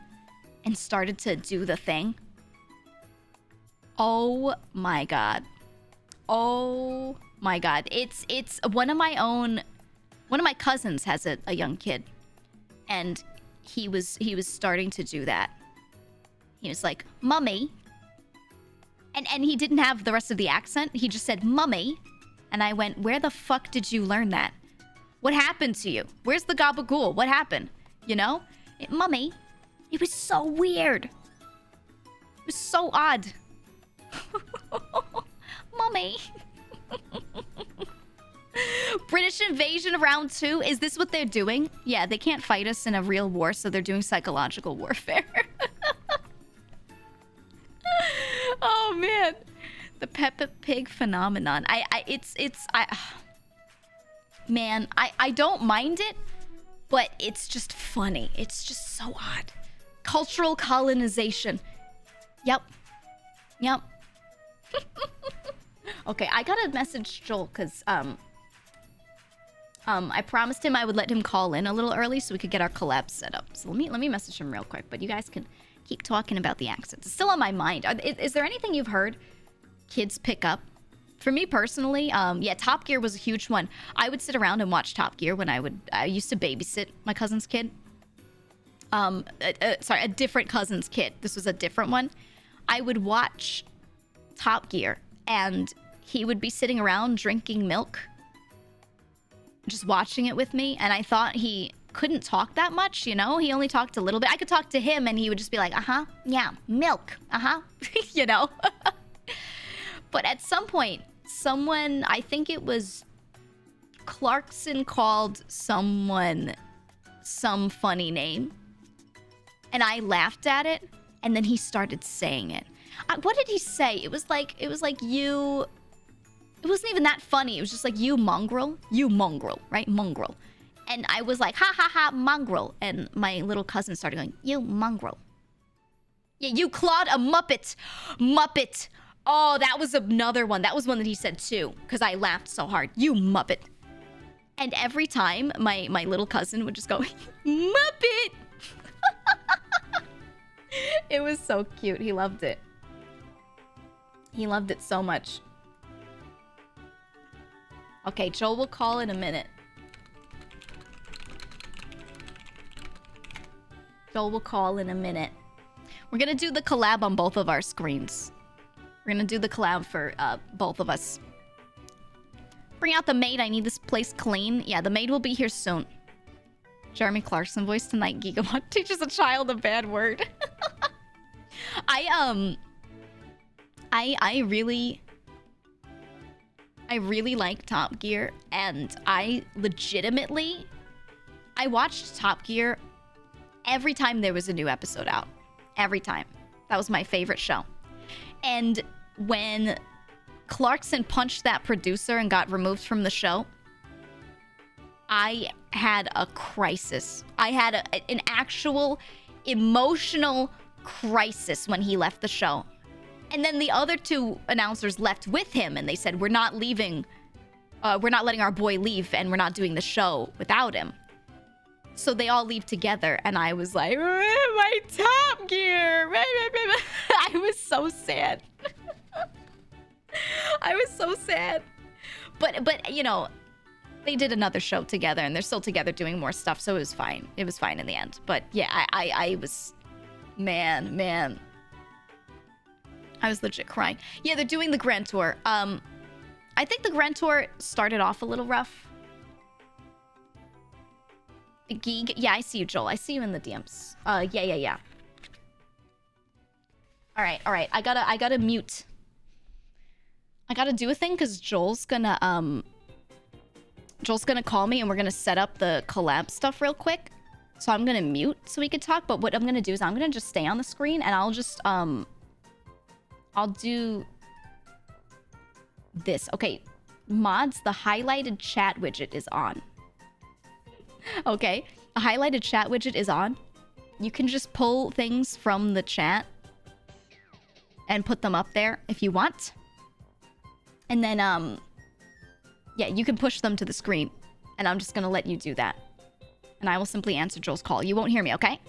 and started to do the thing. Oh my god. Oh my god. It's one of my cousins has a young kid, and he was starting to do that. He was like, "Mummy." And he didn't have the rest of the accent. He just said, "Mummy." And I went, "Where the fuck did you learn that? What happened to you? Where's the gabagool? What happened?" You know? Mummy. It was so weird. It was so odd. Mummy. British invasion round 2. Is this what they're doing? Yeah, they can't fight us in a real war, so they're doing psychological warfare. Oh man, the Peppa Pig phenomenon. Man, I don't mind it, but it's just funny. It's just so odd. Cultural colonization. Yep. Okay, I gotta message Joel because I promised him I would let him call in a little early so we could get our collab set up. So let me message him real quick. But you guys can keep talking about the accents. It's still on my mind. Is there anything you've heard kids pick up? For me personally, yeah, Top Gear was a huge one. I would sit around and watch Top Gear when I used to babysit my cousin's kid. Sorry, a different cousin's kid. This was a different one. I would watch Top Gear and he would be sitting around drinking milk, just watching it with me. And I thought he couldn't talk that much, you know? He only talked a little bit. I could talk to him and he would just be like, yeah, milk, you know? But at some point, someone, I think it was Clarkson, called someone some funny name. And I laughed at it. And then he started saying it. What did he say? It was like you... It wasn't even that funny. It was just like, you mongrel, right? Mongrel. And I was like, ha ha ha, mongrel. And my little cousin started going, you mongrel. Yeah, you clawed a Muppet. Muppet. Oh, that was another one. That was one that he said too, because I laughed so hard. You Muppet. And every time, my little cousin would just go, Muppet. It was so cute. He loved it. He loved it so much. Okay, Joel will call in a minute. Joel will call in a minute. We're gonna do the collab on both of our screens. We're gonna do the collab for both of us. Bring out the maid. I need this place clean. Yeah, the maid will be here soon. Jeremy Clarkson voice tonight. Gigamon teaches a child a bad word. I really like Top Gear, and I watched Top Gear every time there was a new episode out. Every time. That was my favorite show. And when Clarkson punched that producer and got removed from the show, I had a crisis. I had an actual emotional crisis when he left the show. And then the other two announcers left with him and they said, we're not leaving. We're not letting our boy leave and we're not doing the show without him. So they all leave together and I was like, my Top Gear. I was so sad. I was so sad. But you know, they did another show together and they're still together doing more stuff. So it was fine. It was fine in the end. But yeah, I was, man. I was legit crying. Yeah, they're doing the Grand Tour. I think the Grand Tour started off a little rough. GEEGA, yeah, I see you, Joel. I see you in the DMs. Yeah. All right. I gotta mute. I gotta do a thing because Joel's gonna call me and we're gonna set up the collab stuff real quick. So I'm gonna mute so we can talk. But what I'm gonna do is I'm gonna just stay on the screen and I'll just I'll do this. Okay, mods, the highlighted chat widget is on. Okay, a highlighted chat widget is on. You can just pull things from the chat and put them up there if you want. And then, yeah, you can push them to the screen. And I'm just gonna let you do that. And I will simply answer Joel's call. You won't hear me, okay?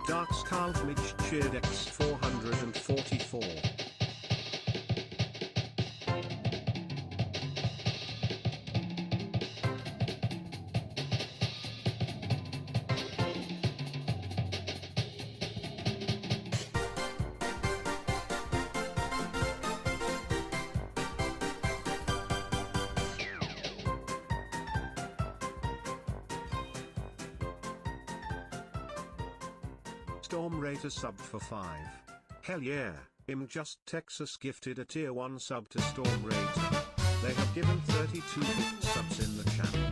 Dark Skalfmich cheered X 444. Storm Raider sub for 5. Hell yeah, Just Texas gifted a tier 1 sub to Storm Raider. They have given 32 gift subs in the channel.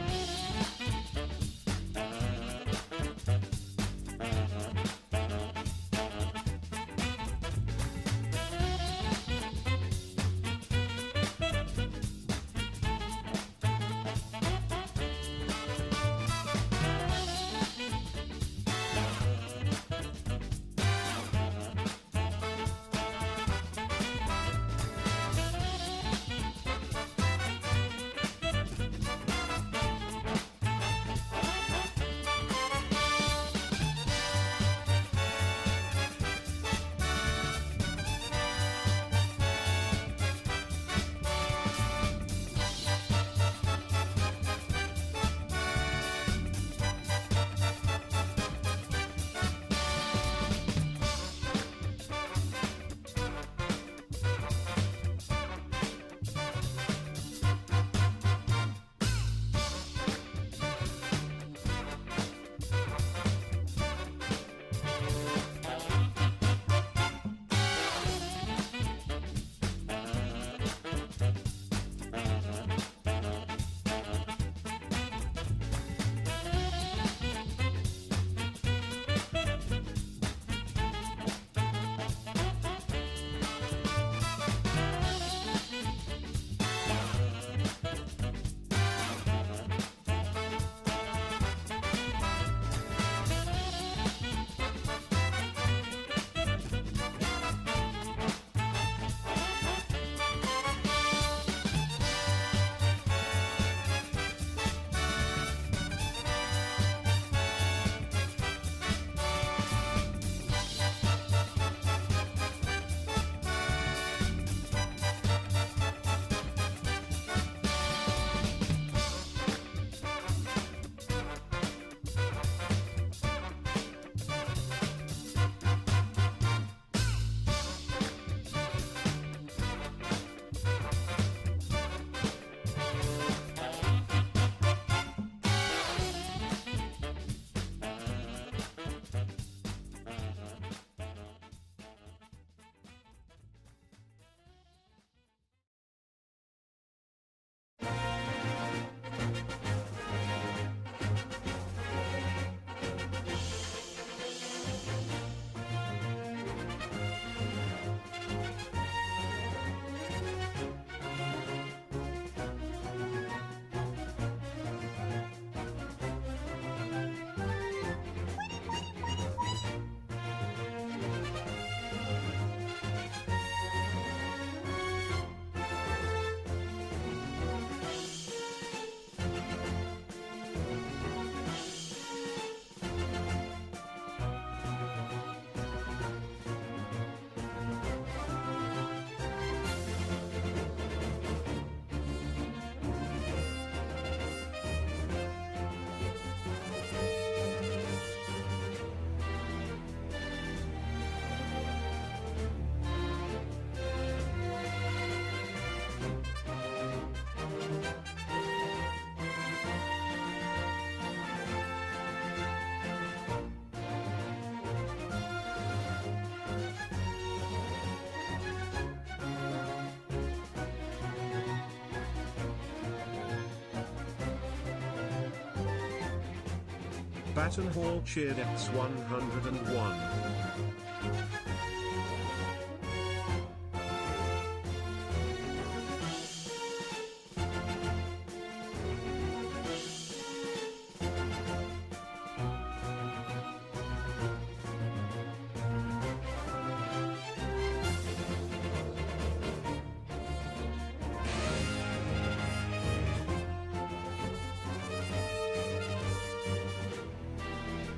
Baton Hall cheered X101.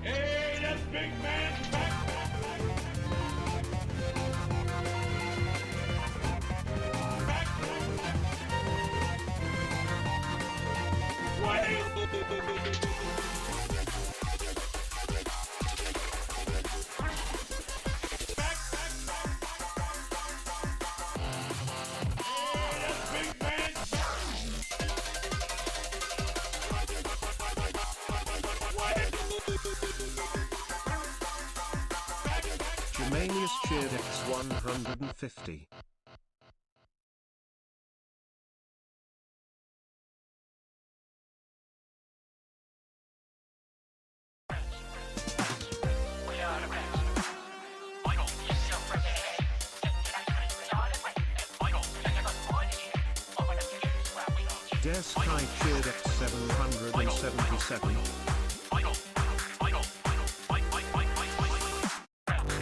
Hey, that big man's back. Germanius cheered X 150. Des Kai cheered X 777.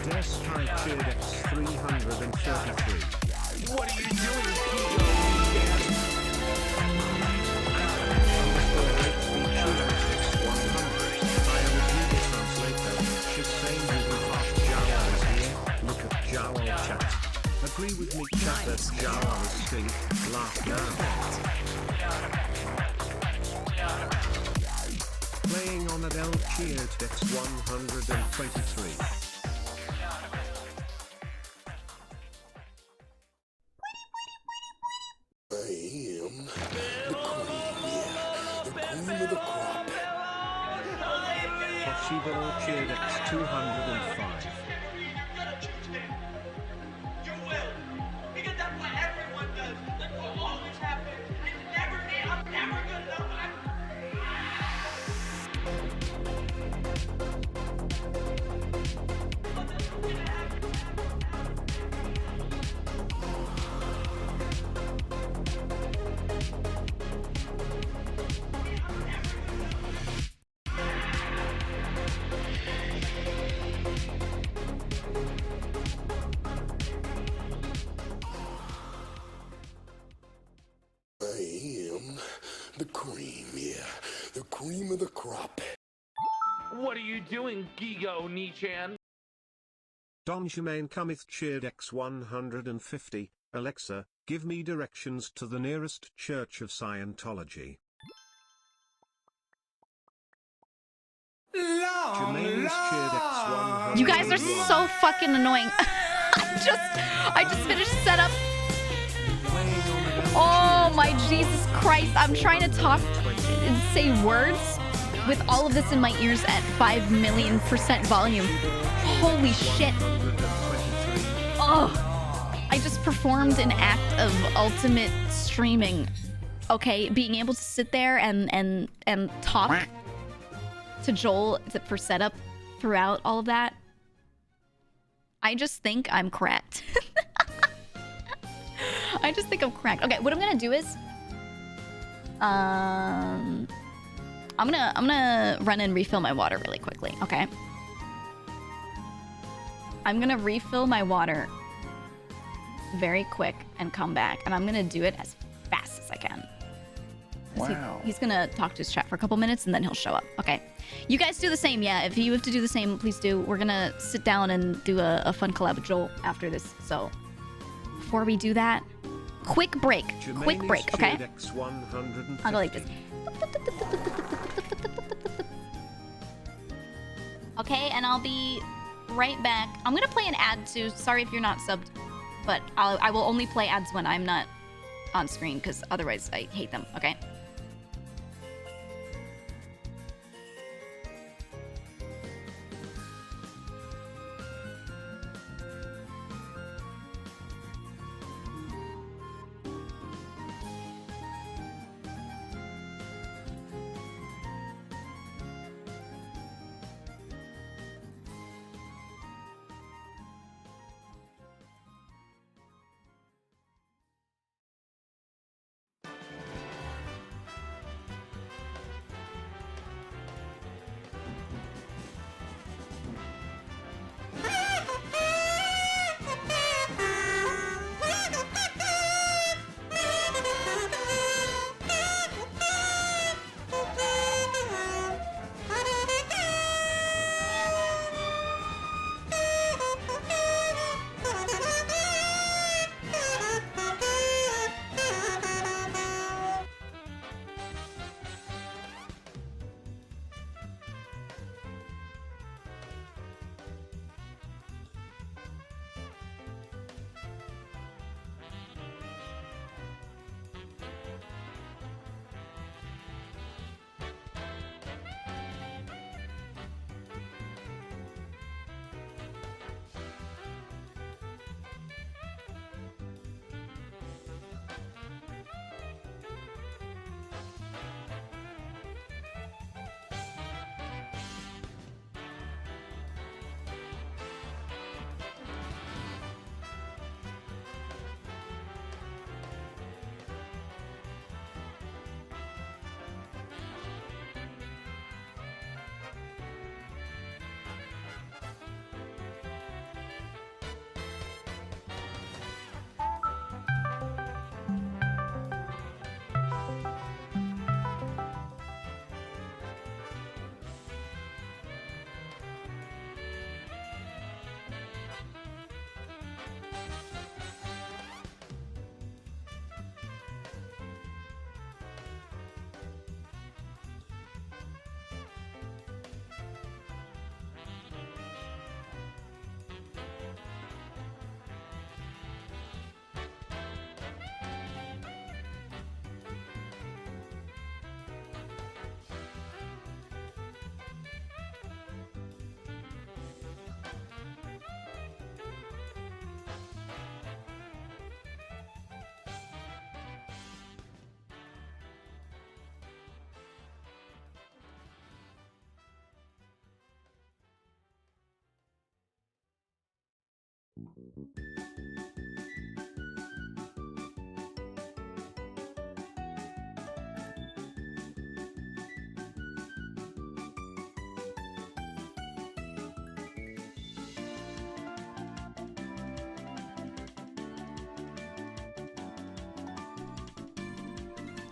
Des Kai cheered X 333. What are you doing, Agree with me, chat, that Jawas stink. Laugh now. Playing on Adele cheered X 123. I am the cream of the crop. Possible cheered X 205. You will. Because that's what everyone does. That's what always happens. It's never me. I'm never good enough. I am the cream, yeah. The cream of the crop. What are you doing, Gigo Nichan? Don Jermaine cometh cheered X 150. Alexa, give me directions to the nearest Church of Scientology. Jermaine's cheered X 100. You guys are so fucking annoying. I just finished setup. Oh my Jesus Christ. I'm trying to talk and say words with all of this in my ears at 5,000,000% volume. Holy shit. Oh, I just performed an act of ultimate streaming. Okay, being able to sit there and talk to Joel for setup throughout all of that. I just think I'm cracked. I just think I'm cracked. Okay, what I'm gonna do is, I'm gonna run and refill my water really quickly. Okay. I'm gonna refill my water very quick and come back, and I'm gonna do it as fast as I can. Wow. He's gonna talk to his chat for a couple minutes and then he'll show up. Okay. You guys do the same, yeah. If you have to do the same, please do. We're gonna sit down and do a fun collab with Joel after this. So before we do that, quick break. Quick break, okay? I'll go like this. Okay, and I'll be right back. I'm gonna play an ad too. Sorry if you're not subbed, but I will only play ads when I'm not on screen because otherwise I hate them. Okay.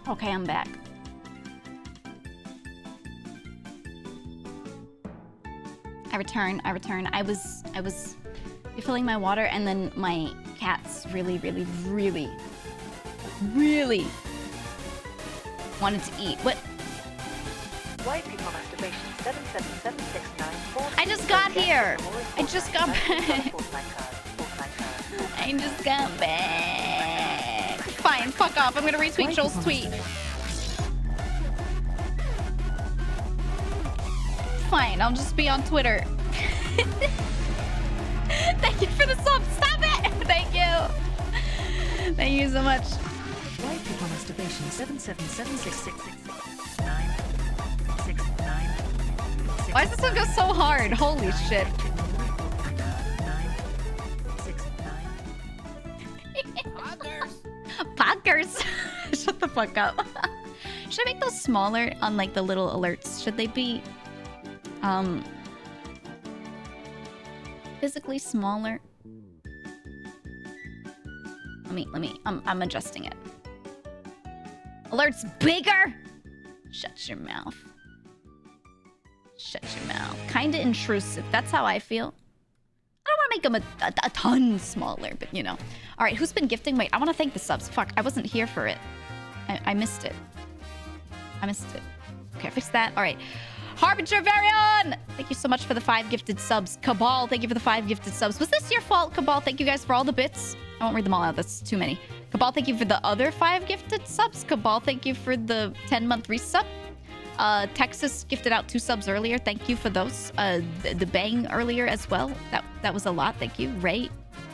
Okay, I'm back. I return. I was refilling my water and then my cats really wanted to eat. What? White people masturbation 777694. I just got here. I just got back. I just got back. Fine, fuck off. I'm gonna retweet Joel's tweet. Fine, I'll just be on Twitter. Thank you for the sub. Stop it! Thank you. Thank you so much. White people masturbation 77766669. Why does this one go so hard? Holy shit. Poggers. Shut the fuck up. Should I make those smaller on like the little alerts? Should they be physically smaller? Let me I'm adjusting it. Alerts bigger. Shut your mouth. Shut your mouth. Kinda intrusive. That's how I feel. I don't want to make them a ton smaller, but you know. All right, who's been gifting? Wait, I want to thank the subs. Fuck, I wasn't here for it. I missed it. I missed it. Okay, fix that. All right. Harbinger Varion! Thank you so much for the 5 gifted subs. Cabal, thank you for the 5 gifted subs. Was this your fault, Cabal? Thank you guys for all the bits. I won't read them all out. That's too many. Cabal, thank you for the other 5 gifted subs. Cabal, thank you for the 10-month resub. Texas gifted out 2 subs earlier. Thank you for those. The bang earlier as well. That was a lot. Thank you. Ray,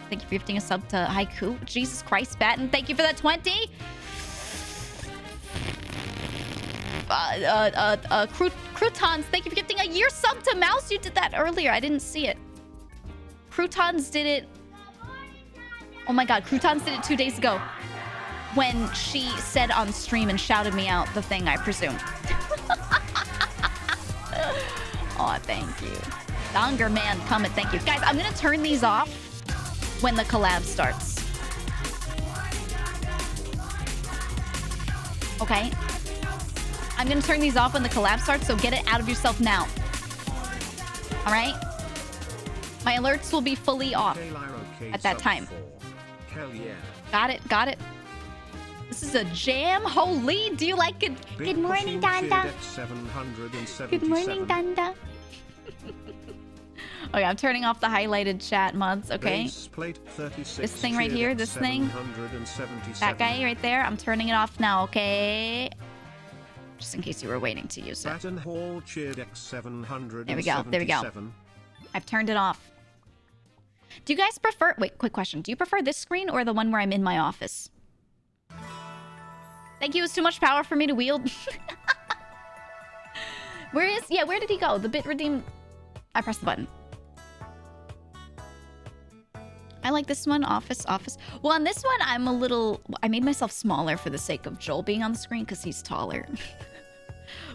thank you for gifting a sub to Haiku. Jesus Christ, Batten, thank you for that 20. Croutons, thank you for gifting a year sub to Mouse. You did that earlier. I didn't see it. Croutons did it. Oh my god, Croutons did it 2 days ago when she said on stream and shouted me out the thing, I presume. Oh, thank you. Longer man, comment, thank you. Guys, I'm gonna turn these off when the collab starts. Okay? I'm gonna turn these off when the collab starts, so get it out of yourself now. Alright? My alerts will be fully off at that time. Hell yeah. Got it, got it. This is a jam. Holy, do you like it? Good morning, Danda. Good morning, Danda. Okay, I'm turning off the highlighted chat mods, okay? This thing right here, this thing. That guy right there, I'm turning it off now, okay? Just in case you were waiting to use it. There we go, there we go. I've turned it off. Do you guys prefer... Wait, quick question. Do you prefer this screen or the one where I'm in my office? Thank you, it's too much power for me to wield. Where is... Yeah, where did he go? The bit redeem... I pressed the button. I like this one. Office. Well, on this one, I'm a little... I made myself smaller for the sake of Joel being on the screen because he's taller.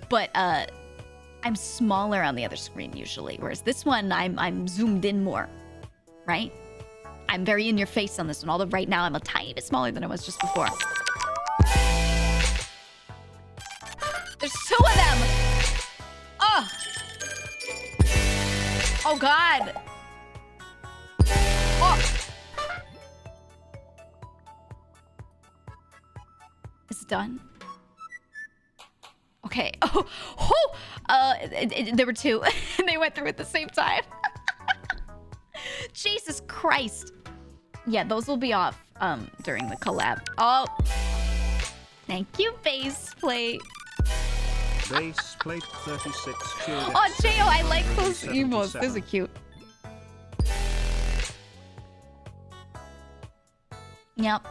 But, I'm smaller on the other screen usually. Whereas this one, I'm zoomed in more. Right? I'm very in your face on this one. Although right now, I'm a tiny bit smaller than I was just before. There's 2 of them! Oh! Oh, God! Oh! Is it done? Okay. Oh! There were 2. And they went through at the same time. Jesus Christ. Yeah, those will be off during the collab. Oh! Thank you, Baseplate. Baseplate 36. Oh, J.O., I like those emotes. Those are cute. Yep.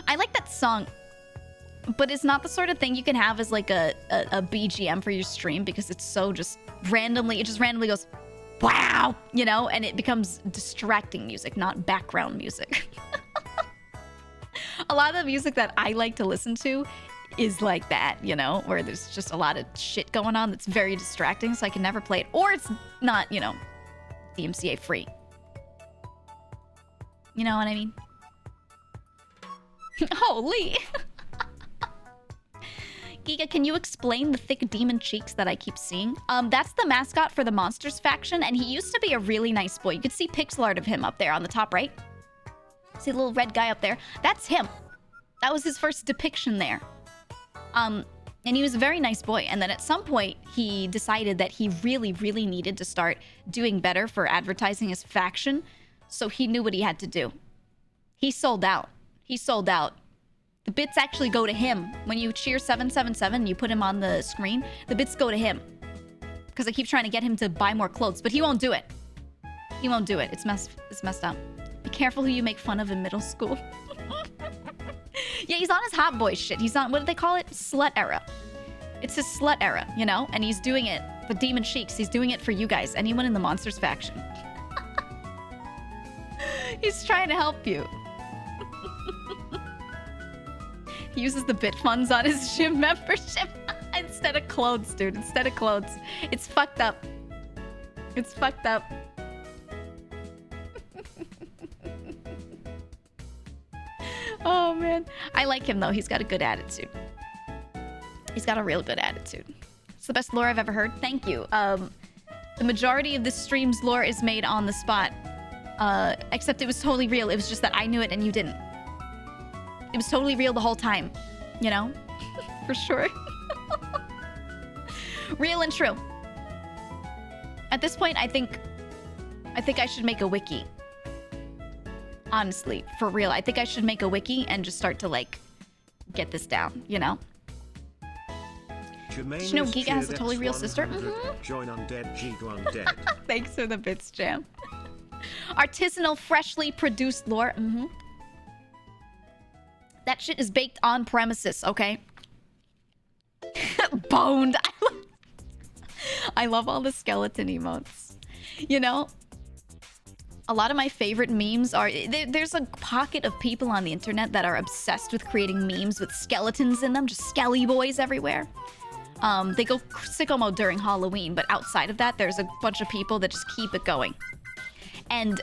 I like that song. But it's not the sort of thing you can have as like a BGM for your stream because it's so just randomly, it just randomly goes wow, you know, and it becomes distracting music, not background music. A lot of the music that I like to listen to is like that, you know, where there's just a lot of shit going on that's very distracting, so I can never play it. Or it's not, you know, DMCA free. You know what I mean? Holy! Giga, can you explain the thick demon cheeks that I keep seeing? That's the mascot for the Monsters faction, and he used to be a really nice boy. You could see pixel art of him up there on the top right. See the little red guy up there? That's him. That was his first depiction there. And he was a very nice boy. And then at some point, he decided that he really, really needed to start doing better for advertising his faction. So he knew what he had to do. He sold out. He sold out. The bits actually go to him. When you cheer 777, you put him on the screen, the bits go to him. Because I keep trying to get him to buy more clothes, but he won't do it. He won't do it. It's messed up. Be careful who you make fun of in middle school. Yeah, he's on his hot boy shit. He's on, what do they call it? Slut era. It's his slut era, you know? And he's doing it, the Demon Sheiks, he's doing it for you guys. Anyone in the Monsters faction. He's trying to help you. He uses the bit funds on his gym membership instead of clothes, dude. Instead of clothes. It's fucked up. It's fucked up. Oh, man. I like him, though. He's got a good attitude. He's got a real good attitude. It's the best lore I've ever heard. Thank you. The majority of this stream's lore is made on the spot. Except it was totally real. It was just that I knew it and you didn't. It was totally real the whole time. You know? For sure. Real and true. At this point, I think I should make a wiki. Honestly, for real. I think I should make a wiki and just start to, like, get this down, you know? Did you know Giga has a totally real sister? Mm-hmm. Join Undead, GEEGA Undead. Thanks for the bits, Jam. Artisanal, freshly produced lore. Mm-hmm. That shit is baked on premises, okay? Boned. I love all the skeleton emotes. You know? A lot of my favorite memes are... There's a pocket of people on the internet that are obsessed with creating memes with skeletons in them. Just skelly boys everywhere. They go sicko mode during Halloween, but outside of that, there's a bunch of people that just keep it going. And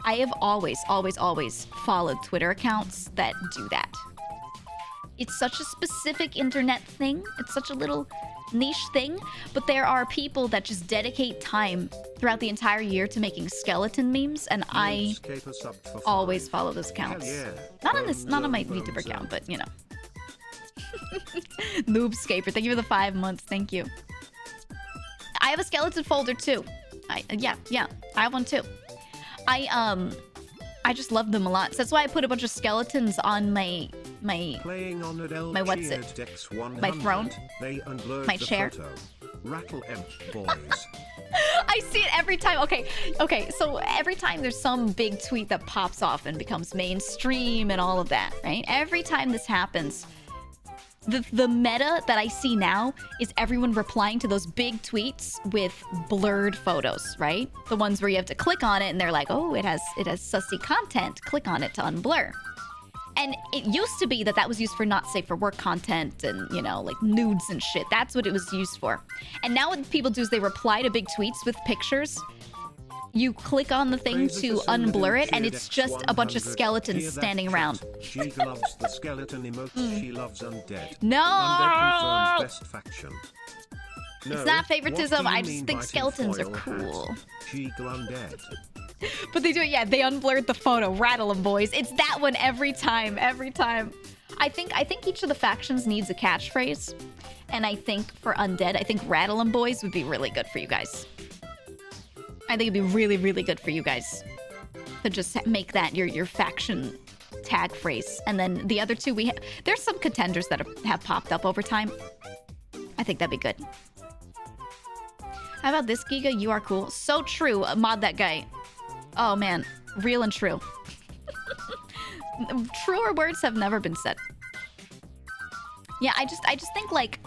I have always, always, always followed Twitter accounts that do that. It's such a specific internet thing. It's such a little niche thing, but there are people that just dedicate time throughout the entire year to making skeleton memes, and I always follow those accounts. Yeah. Not on my VTuber account, but you know. Noobscaper, thank you for the 5 months. Thank you. I have a skeleton folder too. Yeah, I have one too. I just love them a lot. So that's why I put a bunch of skeletons on my what's it? My throne? My chair? Rattle boys. I see it every time. Okay, so every time there's some big tweet that pops off and becomes mainstream and all of that, right? Every time this happens, the meta that I see now is everyone replying to those big tweets with blurred photos, right? The ones where you have to click on it and they're like, oh, it has sussy content. Click on it to unblur. And it used to be that was used for not safe for work content and, you know, like nudes and shit. That's what it was used for. And now what people do is they reply to big tweets with pictures. You click on the thing to unblur it, and it's just a bunch of skeletons standing around. She loves the skeleton emotes. She loves Undead. No! Undead confirmed best faction. No, it's not favoritism. I just think skeletons are cool. GEEGA Undead. But they do it, yeah. They unblurred the photo. Rattle 'em, boys. It's that one every time. Every time. I think each of the factions needs a catchphrase. And I think for Undead, I think Rattle 'em, boys would be really good for you guys. I think it'd be really, really good for you guys to just make that your faction tag phrase. And then the other two, there's some contenders that have popped up over time. I think that'd be good. How about this, Giga? You are cool. So true. Mod that guy. Oh, man. Real and true. Truer words have never been said. Yeah, I just think, like,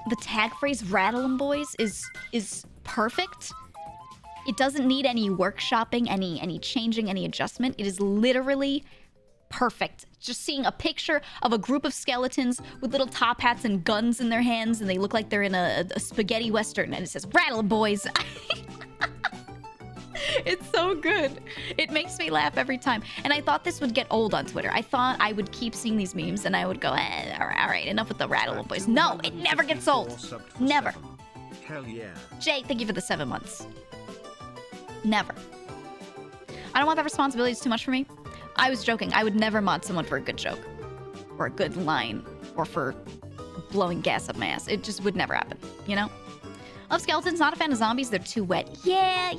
the tag phrase "rattle 'em boys" is perfect. It doesn't need any workshopping, any changing, any adjustment. It is literally perfect. Just seeing a picture of a group of skeletons with little top hats and guns in their hands, and they look like they're in a spaghetti western, and it says "rattle 'em boys." It's so good. It makes me laugh every time. And I thought this would get old on Twitter. I thought I would keep seeing these memes and I would go, all right, enough with the rattle 'em boys. No, it never gets old. Never. Hell yeah. Jay, thank you for the 7 months. Never. I don't want that responsibility. It's too much for me. I was joking. I would never mod someone for a good joke or a good line or for blowing gas up my ass. It just would never happen, you know? Love skeletons, not a fan of zombies. They're too wet. Yeah,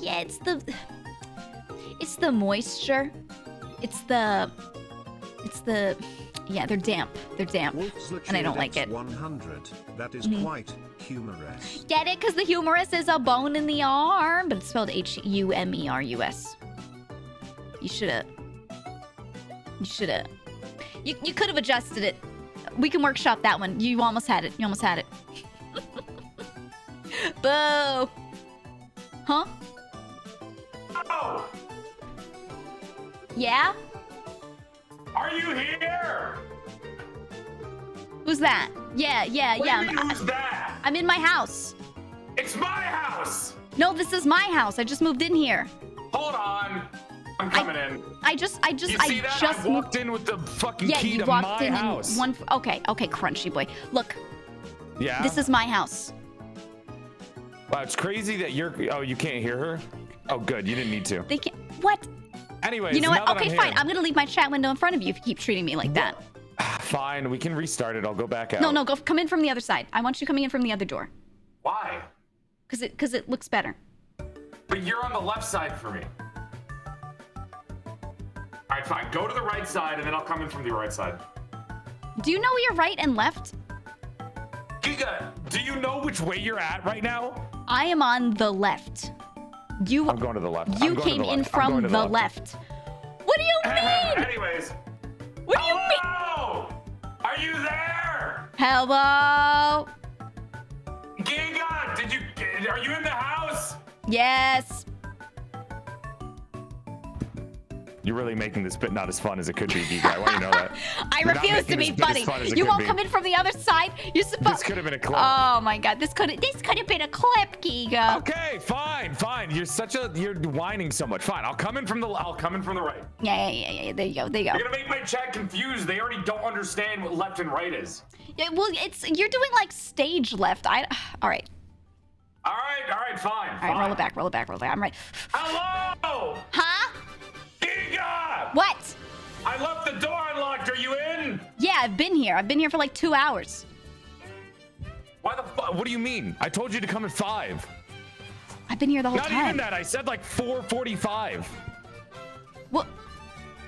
it's the moisture. Yeah, they're damp. They're damp. And I don't like it. 100. That is quite humorous. Get it? Because the humerus is a bone in the arm, but it's spelled Humerus. You shoulda. You could have adjusted it. We can workshop that one. You almost had it. Boo! Huh? Oh! Yeah? Are you here? Who's that? Yeah. What do you mean, who's that? I'm in my house. It's my house! No, this is my house. I just moved in here. Hold on. I'm coming in. I just You see that? I walked in with the fucking key to my house. Okay, crunchy boy. Look. Yeah? This is my house. Wow, it's crazy that you can't hear her? Oh, good. You didn't need to. They can't. What? Anyways, you know what? now that Okay, I'm fine. here- I'm gonna leave my chat window in front of you if you keep treating me like that. Fine, we can restart it. I'll go back out. No, come in from the other side. I want you coming in from the other door. Why? Because it looks better. But you're on the left side for me. All right, fine. Go to the right side, and then I'll come in from the right side. Do you know your right and left? Giga, do you know which way you're at right now? I am on the left. I'm going to the left. You came in from the left. What do you mean? Anyways. What do you mean? Hello? Are you there? Hello? Giga, are you in the house? Yes. You're really making this bit not as fun as it could be, Giga. I want you to know that. I You're not refuse to making be this bit as funny. fun as it You could won't be. come in from the other side? This could have been a clip. Oh my god, this could have been a clip, Giga. Okay, fine. You're whining so much. Fine, I'll come in from the right. Yeah. There you go. You're gonna make my chat confused. They already don't understand what left and right is. Yeah, well, you're doing like stage left. All right. All right, fine. All right, roll it back. I'm right. Hello? Huh? Giga! What? I left the door unlocked. Are you in? Yeah, I've been here. I've been here for like 2 hours. Why the fuck? What do you mean? I told you to come at 5. I've been here the whole Not time. even that. I said like 4:45. Well,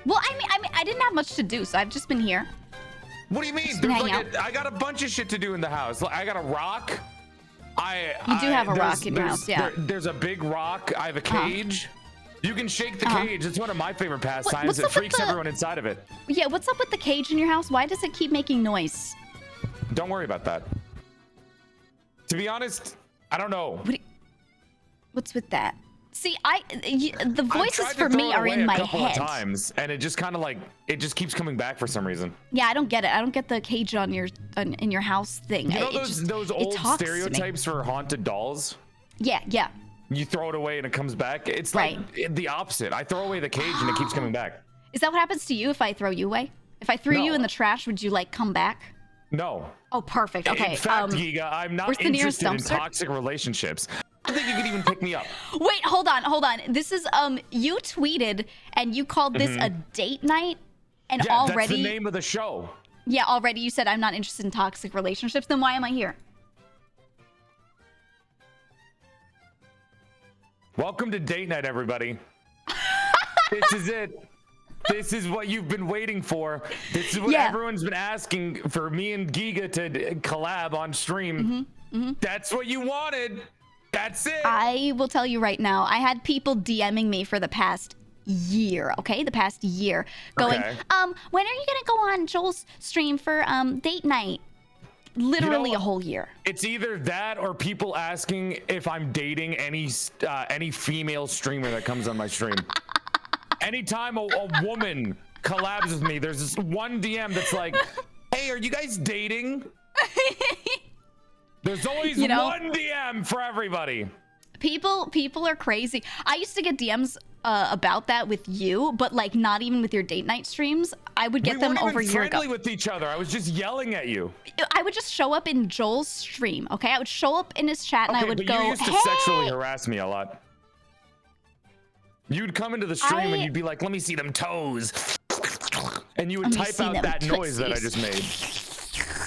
I mean, I didn't have much to do, so I've just been here. What do you mean? Just been hanging out. I got a bunch of shit to do in the house. Like, I got a rock. You do have a rock in your house, yeah. There's a big rock. I have a cage. You can shake the cage. It's one of my favorite pastimes. It freaks everyone inside of it. Yeah, what's up with the cage in your house? Why does it keep making noise? Don't worry about that. To be honest, I don't know. What's with that? See, the voices for me are in my head. I've tried to throw it away a couple of times, and it just kind of like it just keeps coming back for some reason. Yeah, I don't get it. I don't get the cage on in your house thing. You know those old stereotypes for haunted dolls? Yeah. You throw it away and it comes back. It's like the opposite. I throw away the cage and it keeps coming back. Is that what happens to you if I throw you away? If I threw you in the trash, would you like come back? No. Oh, perfect. Okay. In fact, Giga, I'm not interested in toxic relationships. I don't think you could even pick me up. Wait, hold on. This is you tweeted and you called this a date night, and already that's the name of the show. Yeah, already you said I'm not interested in toxic relationships. Then why am I here? Welcome to date night, everybody. This is it. This is what you've been waiting for. This is what everyone's been asking for me and Giga to collab on stream. That's what you wanted. That's it. I will tell you right now, I had people DMing me for the past year, okay? The past year. Going, when are you gonna go on Joel's stream for date night? literally a whole year. It's either that or people asking if I'm dating any female streamer that comes on my stream. Anytime a woman collabs with me, there's this one DM that's like, hey, are you guys dating? There's always one DM for everybody. People are crazy. I used to get DMs about that with you, but like not even with your date night streams. I would get them over a year ago. We weren't even friendly with each other. I was just yelling at you. I would just show up in Joel's stream, okay? I would show up in his chat and I would but go, you used to sexually harass me a lot. You'd come into the stream and you'd be like, let me see them toes. And you would type out that noise that I just made.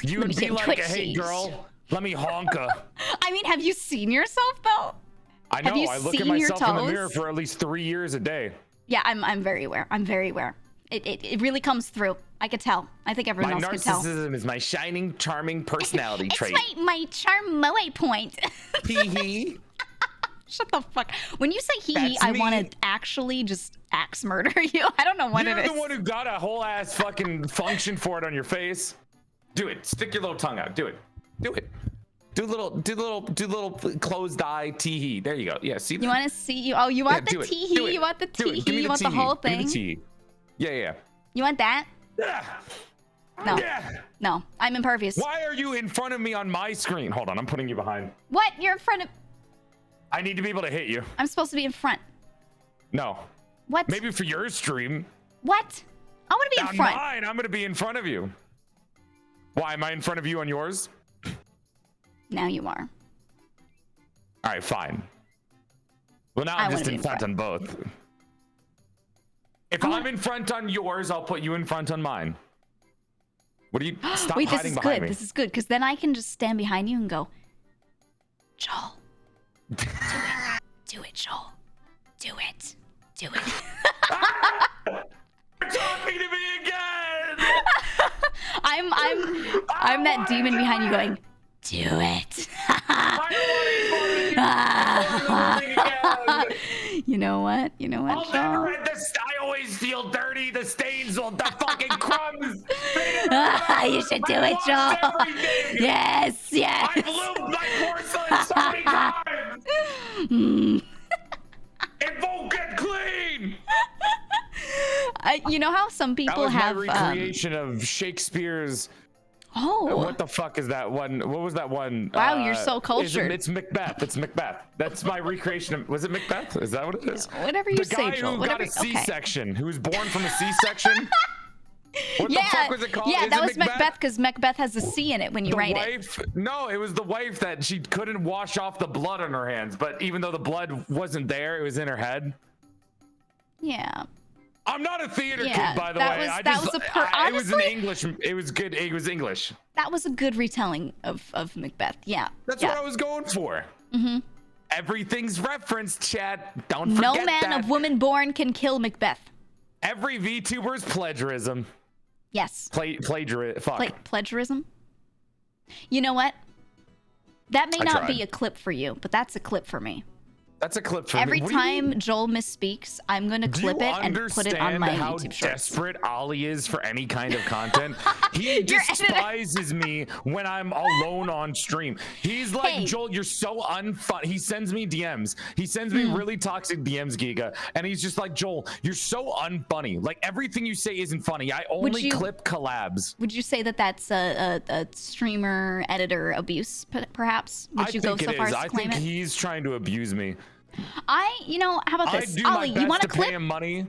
You would be like, hey girl, let me honka. I mean, have you seen yourself though? I know, I look at myself in the mirror for at least 3 years a day. Yeah, I'm very aware. I'm very aware. It really comes through. I could tell. I think everyone else could tell. My narcissism is my shining, charming personality trait. It's my charm moe point. Hee. Shut the fuck. When you say hee, I want to actually just axe murder you. I don't know what it is. You're the one who got a whole ass fucking function for it on your face. Do it. Stick your little tongue out. Do it. Do it. Do little closed eye tee-hee. There you go. Yeah, see. You want to see you? Oh, you want the tee-hee? You want the tee-hee? You want the whole thing? Yeah. You want that? Yeah. No. Yeah. No, I'm impervious. Why are you in front of me on my screen? Hold on, I'm putting you behind. What? You're in front of... I need to be able to hit you. I'm supposed to be in front. No. What? Maybe for your stream. What? I want to be in front. On mine, I'm going to be in front of you. Why, am I in front of you on yours? Now you are. All right, fine. Well, now I'm just in front on both. If I'm in front on yours, I'll put you in front on mine. What do you... Stop Wait, this hiding is behind good. me. This is good, because then I can just stand behind you and go, Joel, do it. Do it, Joel. Do it. Do it. You're talking to me again! I'm that demon behind you going, do it. You know what? You know what, I'll Joel? never read this. I always feel dirty. The stains will, the fucking crumbs. You should do it, Joel. Yes. I've lubed my porcelain so many times. It won't get clean. You know how some people have my recreation of Shakespeare's. Oh. What the fuck is that one? What was that one? Wow, you're so cultured. It's Macbeth. It's Macbeth. That's my recreation of. Was it Macbeth? Is that what it is? Whatever you say, Joel. The guy who got a C-section, who was born from a C-section. What the fuck was it called? Yeah, that was Macbeth because Macbeth has a C in it when you write it. No, it was the wife that she couldn't wash off the blood on her hands, but even though the blood wasn't there, it was in her head. Yeah. I'm not a theater kid, by the way. It was in English. It was good. It was English. That was a good retelling of Macbeth. Yeah. That's what I was going for. Mm-hmm. Everything's referenced, chat. Don't forget No man of woman born can kill Macbeth. Every VTuber is plagiarism. Yes. Plagiarism. You know what? That may not be a clip for you, but that's a clip for me. That's a clip for Every me. time Joel misspeaks, I'm going to clip it and put it on my YouTube shorts. How desperate Ollie is for any kind of content? He despises me when I'm alone on stream. He's like, Joel, you're so unfun. He sends me DMs. He sends me really toxic DMs, Giga. And he's just like, Joel, you're so unfunny. Like, everything you say isn't funny. I only clip collabs. Would you say that that's a streamer editor abuse, perhaps? Would you go so far as to claim it? I think he's trying to abuse me. How about this? Ollie, you want to clip? Pay him money.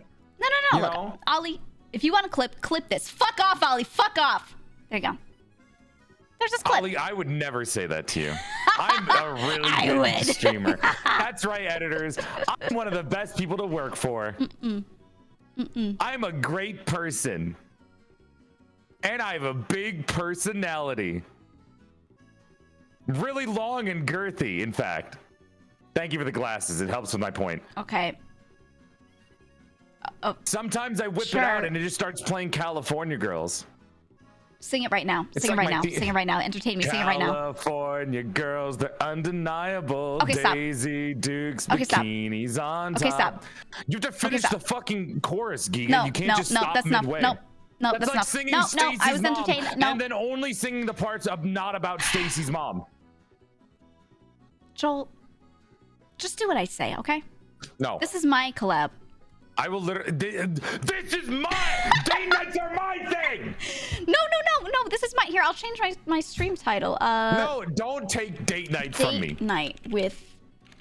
No. Look, Ollie, if you want to clip this. Fuck off, Ollie. Fuck off. There you go. There's this clip. Ollie, I would never say that to you. I'm a really good streamer. That's right, editors. I'm one of the best people to work for. I'm a great person. And I have a big personality. Really long and girthy, in fact. Thank you for the glasses. It helps with my point. Okay. Sometimes I whip it out and it just starts playing California Girls. Sing it right now. Sing it right now. Sing it right now. Entertain me. Sing it right now. California girls, they're undeniable. Okay, stop. Daisy Dukes, bikinis on top. Okay, stop. You have to finish the fucking chorus, Giga. No, you can't just stop midway. No, That's like not. singing No, Stacy's I was mom, entertained. No, and then only singing the parts of not about Stacy's mom. Joel, just do what I say, okay? No. This is my collab. I will literally. This is my. Date nights are my thing. No. This is my. Here, I'll change my stream title. No, don't take date night from me. Date night with.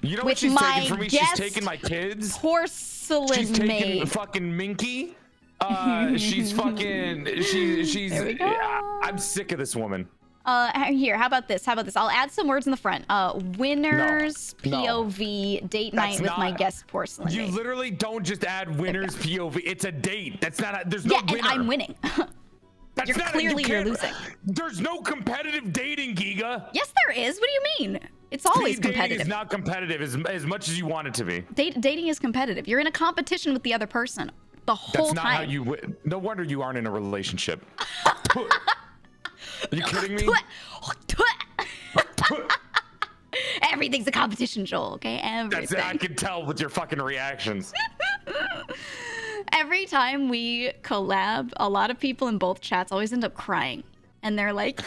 You know with what she's my taking from me? guest She's taking my kids. Porcelain She's taking maid. fucking Minky. She's fucking. She's. There we go. I'm sick of this woman. Here, how about this? I'll add some words in the front. Winners No. POV date night with my guest Porcelain You maid. literally don't just add winners POV. It's a date. That's not. There's no winner. And I'm winning. That's You're not clearly you're losing. There's no competitive dating, Giga. Yes, there is. What do you mean? It's always Speed dating competitive. is not competitive as much as you want it to be. Dating is competitive. You're in a competition with the other person the whole That's not time. how you win. No wonder you aren't in a relationship. Are you kidding me? Everything's a competition, Joel, okay? Everything. I can tell with your fucking reactions. Every time we collab, a lot of people in both chats always end up crying. And they're like,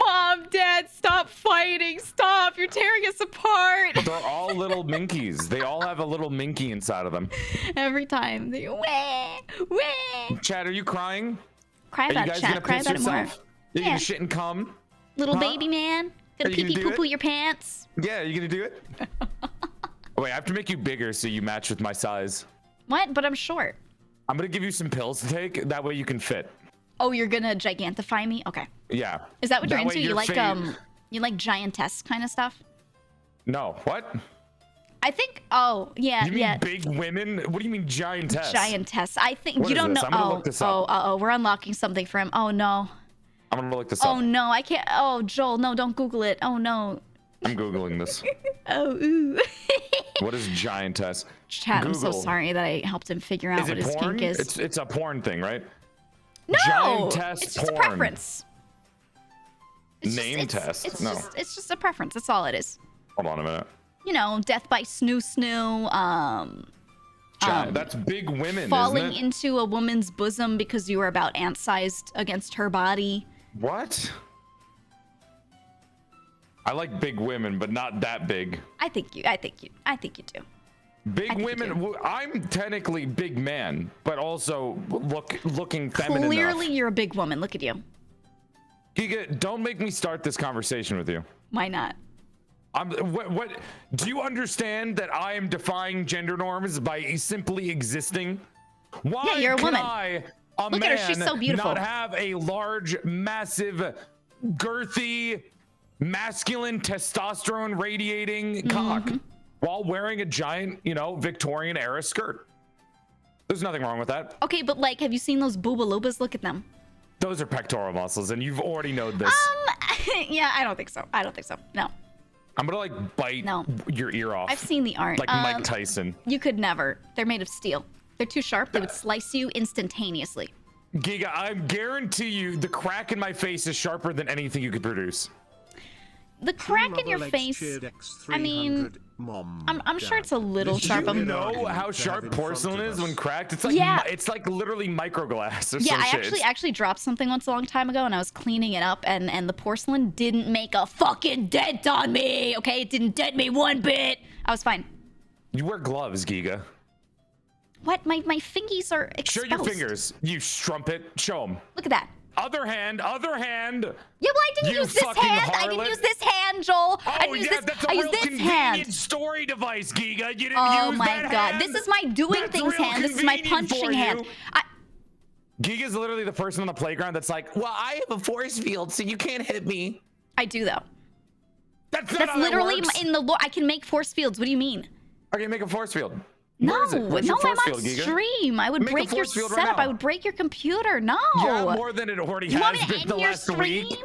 Mom, Dad, stop fighting. Stop. You're tearing us apart. They're all little minkies. They all have a little minky inside of them. Every time. They wah. Chad, are you crying? Cry Are about you it, guys chat. gonna Cry piss about it more. yourself? Are you gonna shit and cum? Little Huh? baby man. Gonna Are you pee gonna pee do poo poo it? your pants. Yeah, you gonna do it? Wait, I have to make you bigger so you match with my size. What? But I'm short. I'm gonna give you some pills to take. That way you can fit. Oh, you're gonna gigantify me? Okay. Yeah. Is that what you're way into? your You like giantess kind of stuff? No. What? I think. Oh, yeah, You mean yeah. big women? What do you mean giantess? Giantess. I think What you is don't this? know. I'm gonna look this up. Oh, we're unlocking something for him. Oh no. I'm gonna look this Oh up. no, I can't. Oh, Joel, no, don't Google it. Oh no. I'm googling this. Oh ooh. What is giantess? Chat, I'm so Google. sorry that I helped him figure out Is what it his porn? kink is. It's a porn thing, right? No, Giantess it's just porn. a preference. Name test. It's just a preference. That's all it is. Hold on a minute. You know, death by snoo snoo. That's big women, Falling isn't it? into a woman's bosom because you were about ant-sized against her body. What? I like big women, but not that big. I think you do. Big women. I'm technically big man, but also looking feminine. Clearly, enough. you're a big woman. Look at you. Giga, don't make me start this conversation with you. Why not? What? Do you understand that I am defying gender norms by simply existing? Why Yeah, you're a can woman. I, Look at her, she's so beautiful. not have a large, massive, girthy, masculine, testosterone radiating cock while wearing a giant, Victorian era skirt? There's nothing wrong with that. Okay, but like, have you seen those boobalobas? Look at them. Those are pectoral muscles, and you've already known this. Yeah, I don't think so. No. I'm gonna bite your ear off. I've seen the art. Like Mike Tyson. You could never. They're made of steel. They're too sharp. They would slice you instantaneously. Giga, I guarantee you the crack in my face is sharper than anything you could produce. The crack in your face, I mean, I'm sure it's a little sharp. Do you know how sharp porcelain is when cracked? It's like it's like literally microglass or Yeah, some I shit. actually dropped something once a long time ago, and I was cleaning it up, and the porcelain didn't make a fucking dent on me. Okay, it didn't dent me one bit. I was fine. You wear gloves, Giga. What? My fingies are Show exposed. your fingers, you strumpet. Show them. Look at that. Other hand. Yeah, well, I didn't You use this fucking hand. I harlot. didn't use this hand, Joel. I Oh didn't use yeah, this. that's a I real used this convenient hand. story device, Giga. You didn't Oh use my that god, hand? this is my doing That's things real hand. This is my convenient punching for hand. you. Giga's literally the person on the playground that's like, well, I have a force field, so you can't hit me. I do though. That's not how that literally works. in the lore. I can make force fields. What do you mean? Okay, make a force field. No, Where is it? Where's no, your I'm force on field, Giga? stream. I would Make a break your force field right setup. now. I would break your computer. No. Yeah, more than it already You want me has to been end the your last stream? week.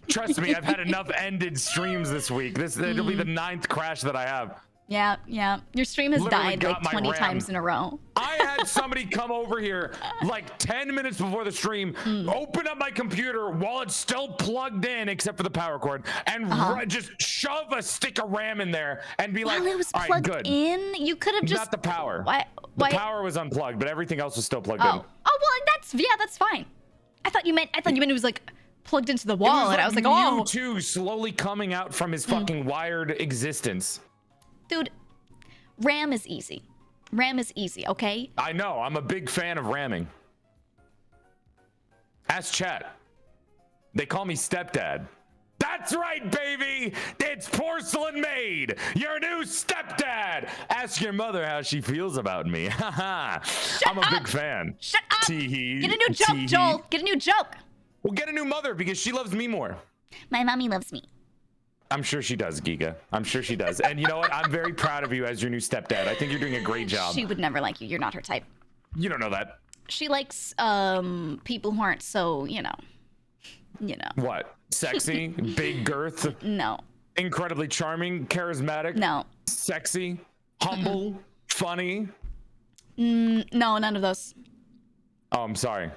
Trust me, I've had enough ended streams this week. It'll be the 9th crash that I have. Yeah. Your stream has Literally died got like my 20 RAM. times in a row. I had somebody come over here like 10 minutes before the stream, open up my computer while it's still plugged in except for the power cord, and just shove a stick of RAM in there and be like, While it was all right, plugged good. in, you could have just. Not the power. Why? The power was unplugged, but everything else was still plugged in. Oh well, that's fine. I thought you meant it was like plugged into the wall, and I was like, oh. Mewtwo slowly coming out from his fucking wired existence. Dude, RAM is easy. RAM is easy, okay? I know. I'm a big fan of ramming. Ask chat. They call me stepdad. That's right, baby. It's PorcelainMaid, your new stepdad. Ask your mother how she feels about me. Haha. I'm a big fan. Shut up. Tee-hee. Get a new joke, Tee-hee. Joel. Get a new joke. Well, get a new mother because she loves me more. My mommy loves me. I'm sure she does, Giga. I'm sure she does. And you know what? I'm very proud of you as your new stepdad. I think you're doing a great job. She would never like you. You're not her type. You don't know that. She likes people who aren't so, you know. What? Sexy? Big girth? No. Incredibly charming? Charismatic? No. Sexy? Humble? Funny? No, none of those. Oh, I'm sorry.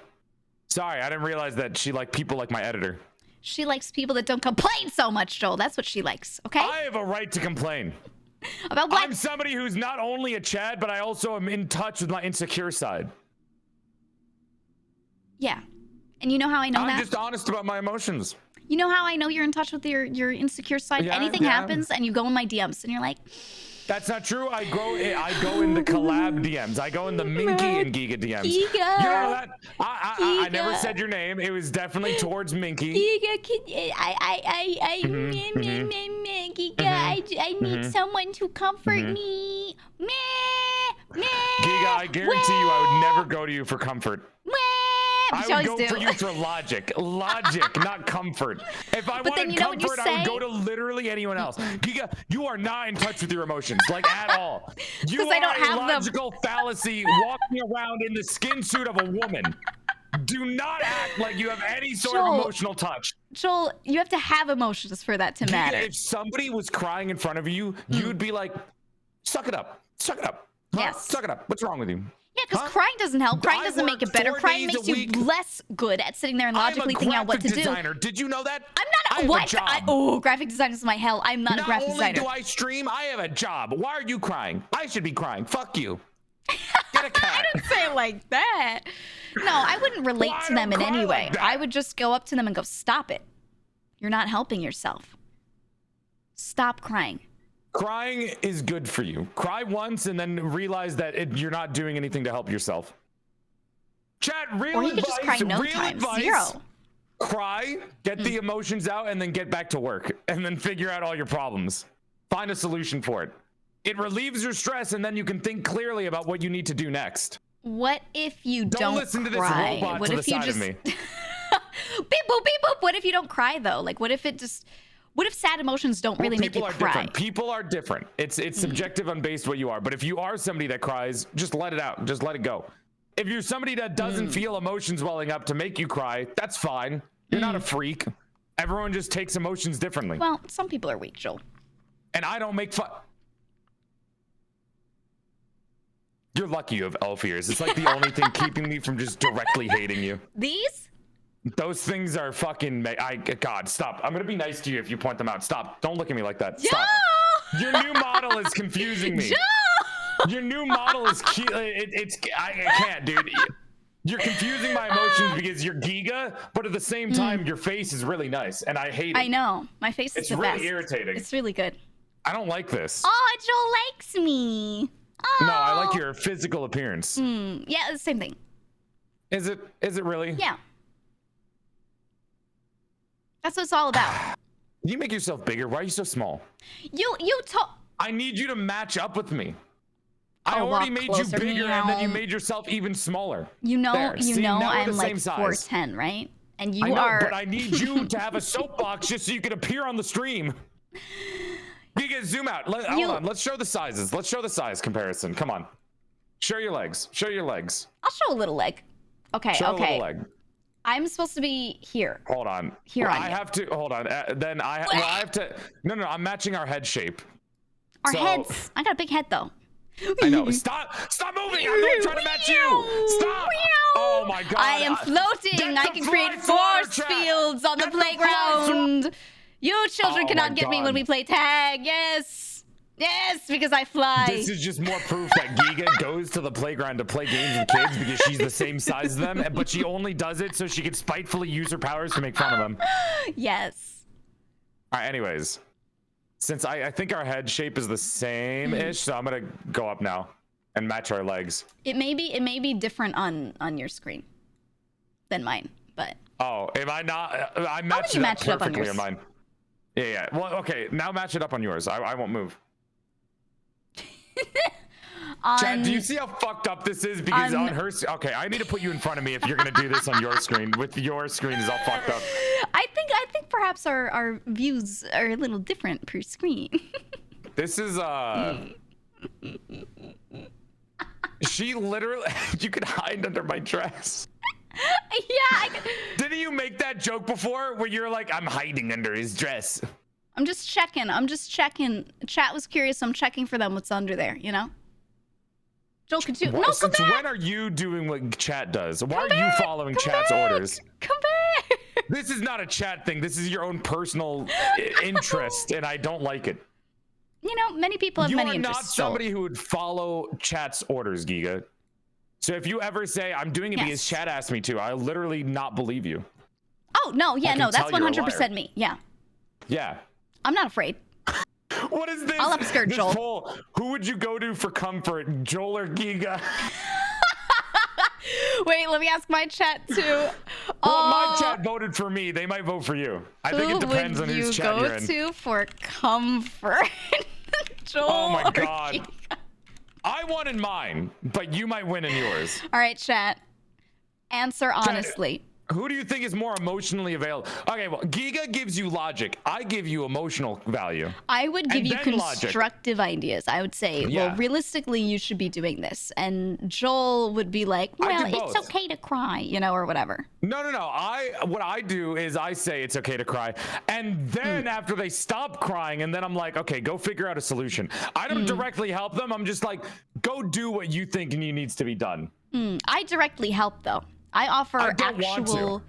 Sorry, I didn't realize that she liked people like my editor. She likes people that don't complain so much, Joel. That's what she likes, okay? I have a right to complain. About what? I'm somebody who's not only a Chad, but I also am in touch with my insecure side. Yeah. And you know how I know that? I'm just honest about my emotions. You know how I know you're in touch with your insecure side? Yeah, Anything yeah. happens and you go in my DMs and you're like... That's not true. I go in the collab DMs. I go in the Minky and Giga DMs. Giga. You know that? I never said your name. It was definitely towards Minky. Giga, I need someone to comfort me. Giga, I guarantee you I would never go to you for comfort. I would go for you for logic. Logic, not comfort. If I wanted comfort, I would go to literally anyone else. Giga, you are not in touch with your emotions, like at all. You are a logical fallacy walking around in the skin suit of a woman. Do not act like you have any sort of emotional touch. Joel, you have to have emotions for that to matter. If somebody was crying in front of you, you'd be like, suck it up. Suck it up. Huh? Yes. Suck it up. What's wrong with you? Yeah, because crying doesn't help. Crying doesn't make it better. Crying makes you less good at sitting there and logically thinking out what to do. I'm a graphic designer. Did you know that? I'm not what? Graphic design is my hell. I'm not a graphic designer. Not only do I stream, I have a job. Why are you crying? I should be crying. Fuck you. Get a cat. I didn't say it like that. No, I wouldn't relate to them in any way. I would just go up to them and go, stop it. You're not helping yourself. Stop crying. Crying is good for you. Cry once and then realize that you're not doing anything to help yourself. Chat, real advice. Or you could just cry no time. Zero. Cry, get the emotions out, and then get back to work. And then figure out all your problems. Find a solution for it. It relieves your stress, and then you can think clearly about what you need to do next. What if you don't listen to this cry? robot What to if the you side just... of me. Beep boop, beep boop. What if you don't cry, though? Like, what if it just... What if sad emotions don't really make you cry? Different. People are different. It's subjective on based what you are. But if you are somebody that cries, just let it out. Just let it go. If you're somebody that doesn't feel emotions welling up to make you cry, that's fine. You're not a freak. Everyone just takes emotions differently. Well, some people are weak, Joel. And I don't make fun. You're lucky you have elf ears. It's like the only thing keeping me from just directly hating you. These? Those things are fucking... God, stop. I'm going to be nice to you if you point them out. Stop. Don't look at me like that. Stop. Your new model is confusing me. Your new model is cute. I can't, dude. You're confusing my emotions because you're Giga, but at the same time, your face is really nice, and I hate it. I know. My face is the best. It's really irritating. It's really good. I don't like this. Oh, Joel likes me. Oh. No, I like your physical appearance. Yeah, the same thing. Is it really? Yeah. That's what it's all about. You make yourself bigger. Why are you so small? You I need you to match up with me. I already made you bigger, and then you made yourself even smaller. You know, there. See, I'm like 4'10", right? And you are. But I need you to have a soapbox just so you can appear on the stream. Giga, zoom out. Hold on. Let's show the sizes. Let's show the size comparison. Come on. Show your legs. Show your legs. I'll show a little leg. Okay. Show a little leg. I'm supposed to be here. Hold on. Here well, on I you. have to. Hold on. Then I have to. No. I'm matching our head shape. Our heads. I got a big head though. I know. Stop moving. I'm not trying to match you. Stop. Oh my God. I am floating. I can create force fields on the playground. You children cannot get me when we play tag. Yes. Yes, because I fly. This is just more proof that Giga goes to the playground to play games with kids because she's the same size as them, but she only does it so she can spitefully use her powers to make fun of them. Yes. All right, anyways. Since I think our head shape is the same-ish, so I'm going to go up now and match our legs. It may be different on your screen than mine, but... Oh, am I not? I matched it up perfectly on mine. Yeah. Well, okay. Now match it up on yours. I won't move. Chad, do you see how fucked up this is? Because on her... Okay, I need to put you in front of me if you're going to do this on your screen. With your screen is all fucked up. I think perhaps our views are a little different per screen. This is... She literally... You could hide under my dress. Yeah. Didn't you make that joke before where you're like, I'm hiding under his dress? I'm just checking. Chat was curious. I'm checking for them what's under there, you know? Joel, could you... No, Since when are you doing what chat does? Why are you following chat's orders? Come back! This is not a chat thing. This is your own personal interest, and I don't like it. You know, many people have many interests. You are not somebody who would follow chat's orders, Giga. So if you ever say, I'm doing it because chat asked me to, I literally not believe you. Oh, no, yeah, no, that's 100% me. Yeah. Yeah. I'm not afraid. What is this? I'll upskirt Joel. Poll, who would you go to for comfort, Joel or Giga? Wait, let me ask my chat too. Well, my chat voted for me. They might vote for you. I think it depends on whose chat you're in. Who would you go to for comfort? Joel. Oh my god. I won in mine, but you might win in yours. All right, chat. Answer honestly. Who do you think is more emotionally available? Okay, well, Giga gives you logic. I give you emotional value. I would give you constructive ideas. I would say, well, realistically, you should be doing this. And Joel would be like, well, it's okay to cry, you know, or whatever. No. What I do is I say it's okay to cry. And then after they stop crying, and then I'm like, okay, go figure out a solution. I don't directly help them. I'm just like, go do what you think needs to be done. I directly help, though. I offer actual...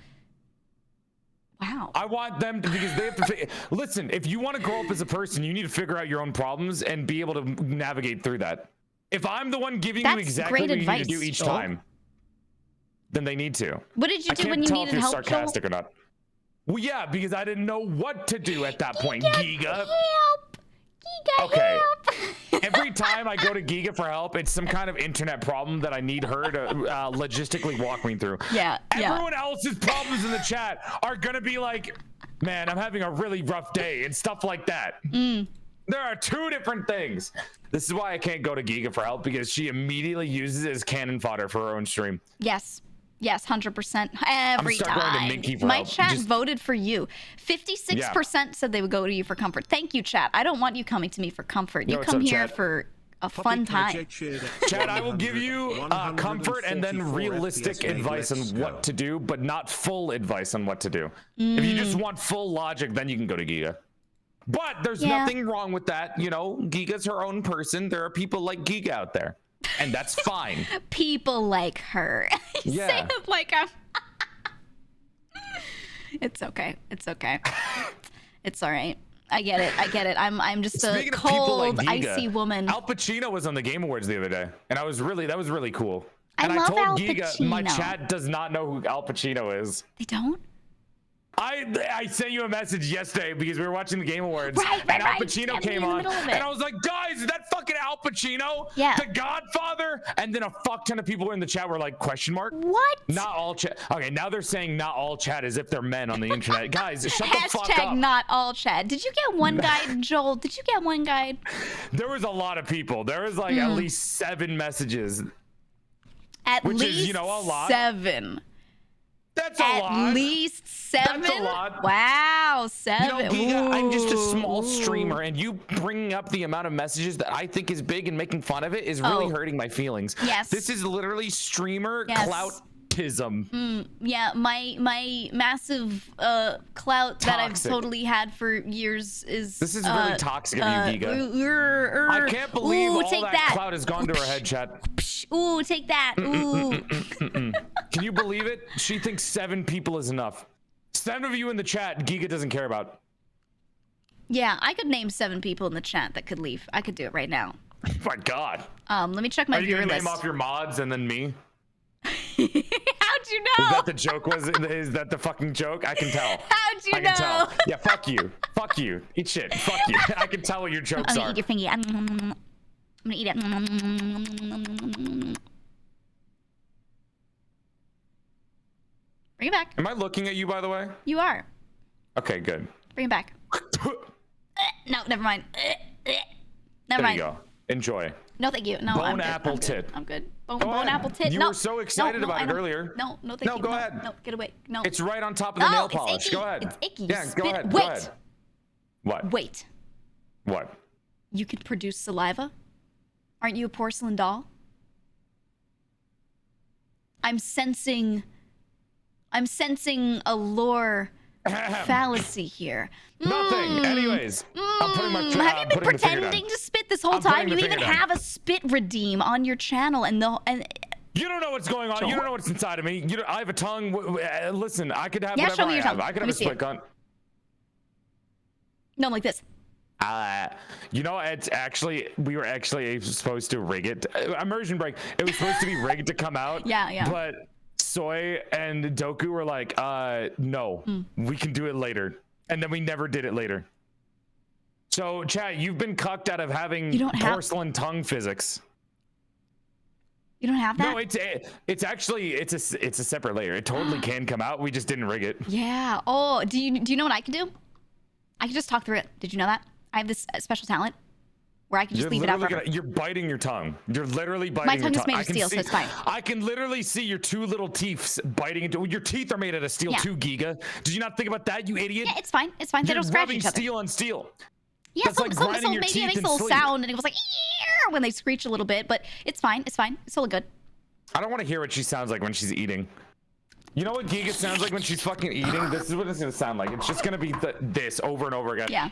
Wow. I want them to, because they have to listen, if you want to grow up as a person, you need to figure out your own problems and be able to navigate through that. If I'm the one giving you exactly what you need to do each time, then they need to. What did you do when you needed help, sarcastic or not. Well, yeah, because I didn't know what to do at that point, Giga. Help! Giga, okay. help! Every time I go to Giga for help, it's some kind of internet problem that I need her to logistically walk me through. Yeah. Everyone else's problems in the chat are gonna be like, man, I'm having a really rough day and stuff like that. There are two different things. This is why I can't go to Giga for help, because she immediately uses it as cannon fodder for her own stream. Yes, 100% every time. My chat voted for you. 56% said they would go to you for comfort. Thank you, chat. I don't want you coming to me for comfort. You come here for a fun time. Chad, I will give you comfort and then realistic advice on what to do, but not full advice on what to do. If you just want full logic, then you can go to Giga. But there's nothing wrong with that. You know, Giga's her own person. There are people like Giga out there, and that's fine. People like her. Yeah. Say it like I'm... It's okay. It's okay. It's all right. I get it. I'm just a cold, like Giga, icy woman. Al Pacino was on the Game Awards the other day, and that was really cool. And I love told Al Giga, Pacino. My chat does not know who Al Pacino is. They don't? I sent you a message yesterday because we were watching the Game Awards, and Al Pacino came on, and I was like, guys, is that fucking Al Pacino? Yeah. The Godfather? And then a fuck ton of people were in the chat were like, question mark? What? Not all chat. Okay, now they're saying not all chat as if they're men on the internet. Guys, shut the fuck up. Hashtag not all chat. Did you get one guide, Joel? Did you get one guide? There was a lot of people. There was like at least 7 messages. Which is, you know, a lot. 7. That's a lot. At least 7? That's a lot. Wow, 7. You know, Giga, I'm just a small streamer, and you bringing up the amount of messages that I think is big and making fun of it is really hurting my feelings. Yes. This is literally streamer cloutism. Yeah, my massive clout that I've totally had for years is... This is really toxic of you, Giga. I can't believe all that clout has gone to her head, chat. Ooh, take that. Ooh. Can you believe it? She thinks 7 people is enough. 7 of you in the chat, Giga doesn't care about. Yeah, I could name 7 people in the chat that could leave. I could do it right now. Oh my God. Let me check my Are you viewer gonna list. name off your mods and then me? How'd you know? Is that the joke? Is that the fucking joke? I can tell. How'd you I can know? tell. Yeah, fuck you. Fuck you. Eat shit. Fuck you. I can tell what your jokes I'm gonna are. eat your fingy. I'm gonna eat it. Bring it back. Am I looking at you, by the way? You are. Okay, good. Bring it back. No, never mind. Never There mind. you go. Enjoy. No, thank you. No, Bone I'm good. apple I'm good. tit. I'm good. Bone Go ahead. apple tit. You No, were so excited no, about I it don't- earlier. No, thank No, you. go ahead. No, get away. No. It's right on top of the No, nail it's polish. icky. Go ahead. It's icky. Yeah, Spit go it. ahead. Wait. Go ahead. What? Wait. What? You can produce saliva? Aren't you a porcelain doll? I'm sensing a lore fallacy here. Nothing. Anyways, I'm putting my. Have you been putting the finger pretending down. to spit this whole I'm putting time? the You finger even down. have a spit redeem on your channel, and You don't know what's going on. You don't know what's inside of me. I have a tongue. Listen, I could have Yeah, whatever show me I your have. tongue. I could Let have me a see split it. gun. No, like this. You know, it's actually we were actually supposed to rig it. Immersion break. It was supposed to be rigged to come out. Yeah. But Soy and Doku were like, no, we can do it later, and then we never did it later. So, chat, you've been cucked out of having porcelain tongue physics. You don't have that? No, it's actually it's a separate layer. It totally can come out. We just didn't rig it. Yeah. Oh, do you know what I can do? I can just talk through it. Did you know that? I have this special talent where I can just leave it out forever. You're biting your tongue. You're literally biting My your tongue tongue. is made of steel, so it's fine. I can literally see your 2 little teeth biting into. Your teeth are made out of steel too, Giga. Did you not think about that, you idiot? Yeah, it's fine. It's fine. They You're don't scratch rubbing each other. steel on steel. Yeah, That's like grinding your maybe teeth it makes in a little sleep. sound, and it was like "Ear" when they screech a little bit, but it's fine. It's fine. It's all good. I don't want to hear what she sounds like when she's eating. You know what Giga sounds like when she's fucking eating? This is what it's gonna sound like. It's just gonna be this over and over again. Yeah.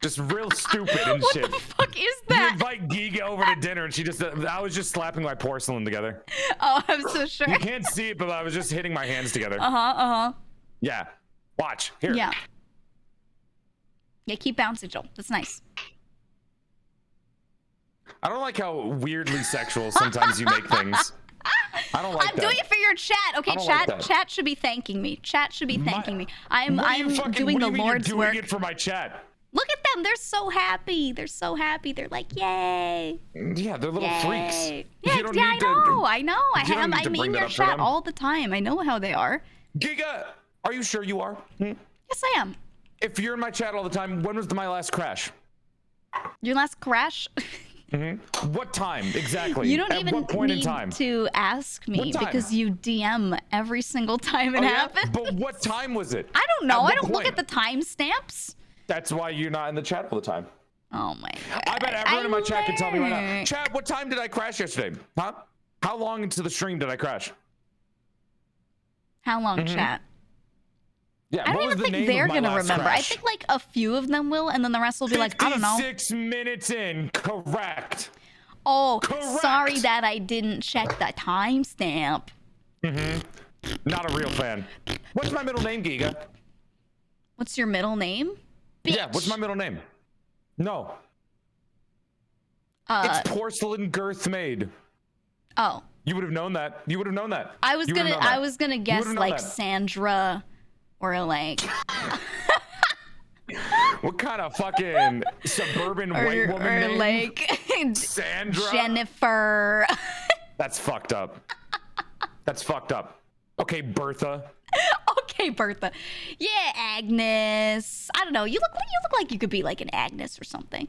Just real stupid and What shit. the fuck is that? You invite Giga over to dinner and she just, I was just slapping my porcelain together. Oh, I'm so sure. You can't see it, but I was just hitting my hands together. Uh-huh. Yeah. Watch. Here. Yeah. Yeah, keep bouncing, Joel. That's nice. I don't like how weirdly sexual sometimes you make things. I don't like I'm that. doing it for your chat. Okay, I don't chat. like that. Chat should be thanking me. Chat should be thanking me. I'm What do you fucking- doing what do the you mean Lord's you're work. doing it for my chat? Look at them. They're so happy. They're so happy. They're like, yay. Yeah, they're little freaks. Yeah, You don't yeah, need to- I know. you don't need to I'm bring in that your up for chat them. all the time. I know how they are. Giga, are you sure you are? Yes, I am. If you're in my chat all the time, when was my last crash? Your last crash? What time exactly? You don't At even what point need in time? to ask me What time? because you DM every single time it Oh, yeah? happens. But what time was it? I don't know. At I what don't look point? at the timestamps. That's why you're not in the chat all the time. Oh my god. I bet everyone in my chat can tell me right now. learned. Chat, what time did I crash yesterday? Huh? How long into the stream did I crash? How long, chat? Yeah, I what don't was even the think name they're of my gonna last remember. crash? I think like a few of them will, and then the rest will be like, I don't know. 56 minutes in, correct. Oh, Correct. sorry that I didn't check the timestamp. Not a real fan. What's my middle name, Giga? What's your middle name? Yeah, what's my middle name? No. It's Porcelain Girth Maid. Oh, You would have known that. You would have known that. I was You would've gonna known that. I was gonna guess would've known like that. Sandra or like What kind of fucking suburban white woman or name? like Sandra? Jennifer. That's fucked up. That's fucked up. Okay, Bertha. Okay, Bertha. Yeah, Agnes. I don't know. You look like you could be like an Agnes or something.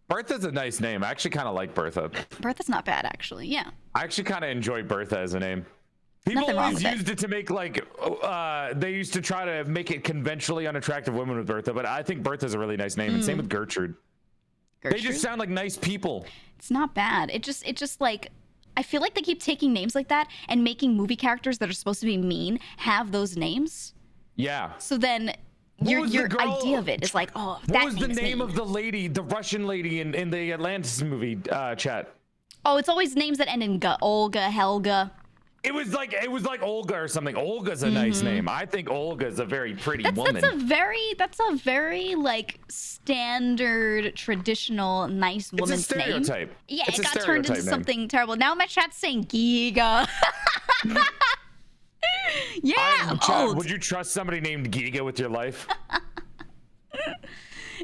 Bertha's a nice name. I actually kind of like Bertha. Bertha's not bad actually. Yeah. I actually kind of enjoy Bertha as a name. People Nothing wrong always with it. used it to make like, they used to try to make it conventionally unattractive women with Bertha, but I think Bertha's a really nice name. And same with Gertrude. They Gertrude? just sound like nice people. It's not bad. It just like I feel like they keep taking names like that and making movie characters that are supposed to be mean have those names. Yeah. So then What your was the girl- idea of it is like, oh, What that was the name's name mean. of the lady, the Russian lady in the Atlantis movie chat? Oh, it's always names that end in ga. Olga, Helga. It was like Olga or something. Olga's a nice name. I think Olga's a very pretty woman. That's a very like standard traditional nice woman's name. It's a stereotype. Yeah, It's it a got turned into stereotype name. something terrible. Now my chat's saying Giga. Yeah, Chad, would you trust somebody named Giga with your life?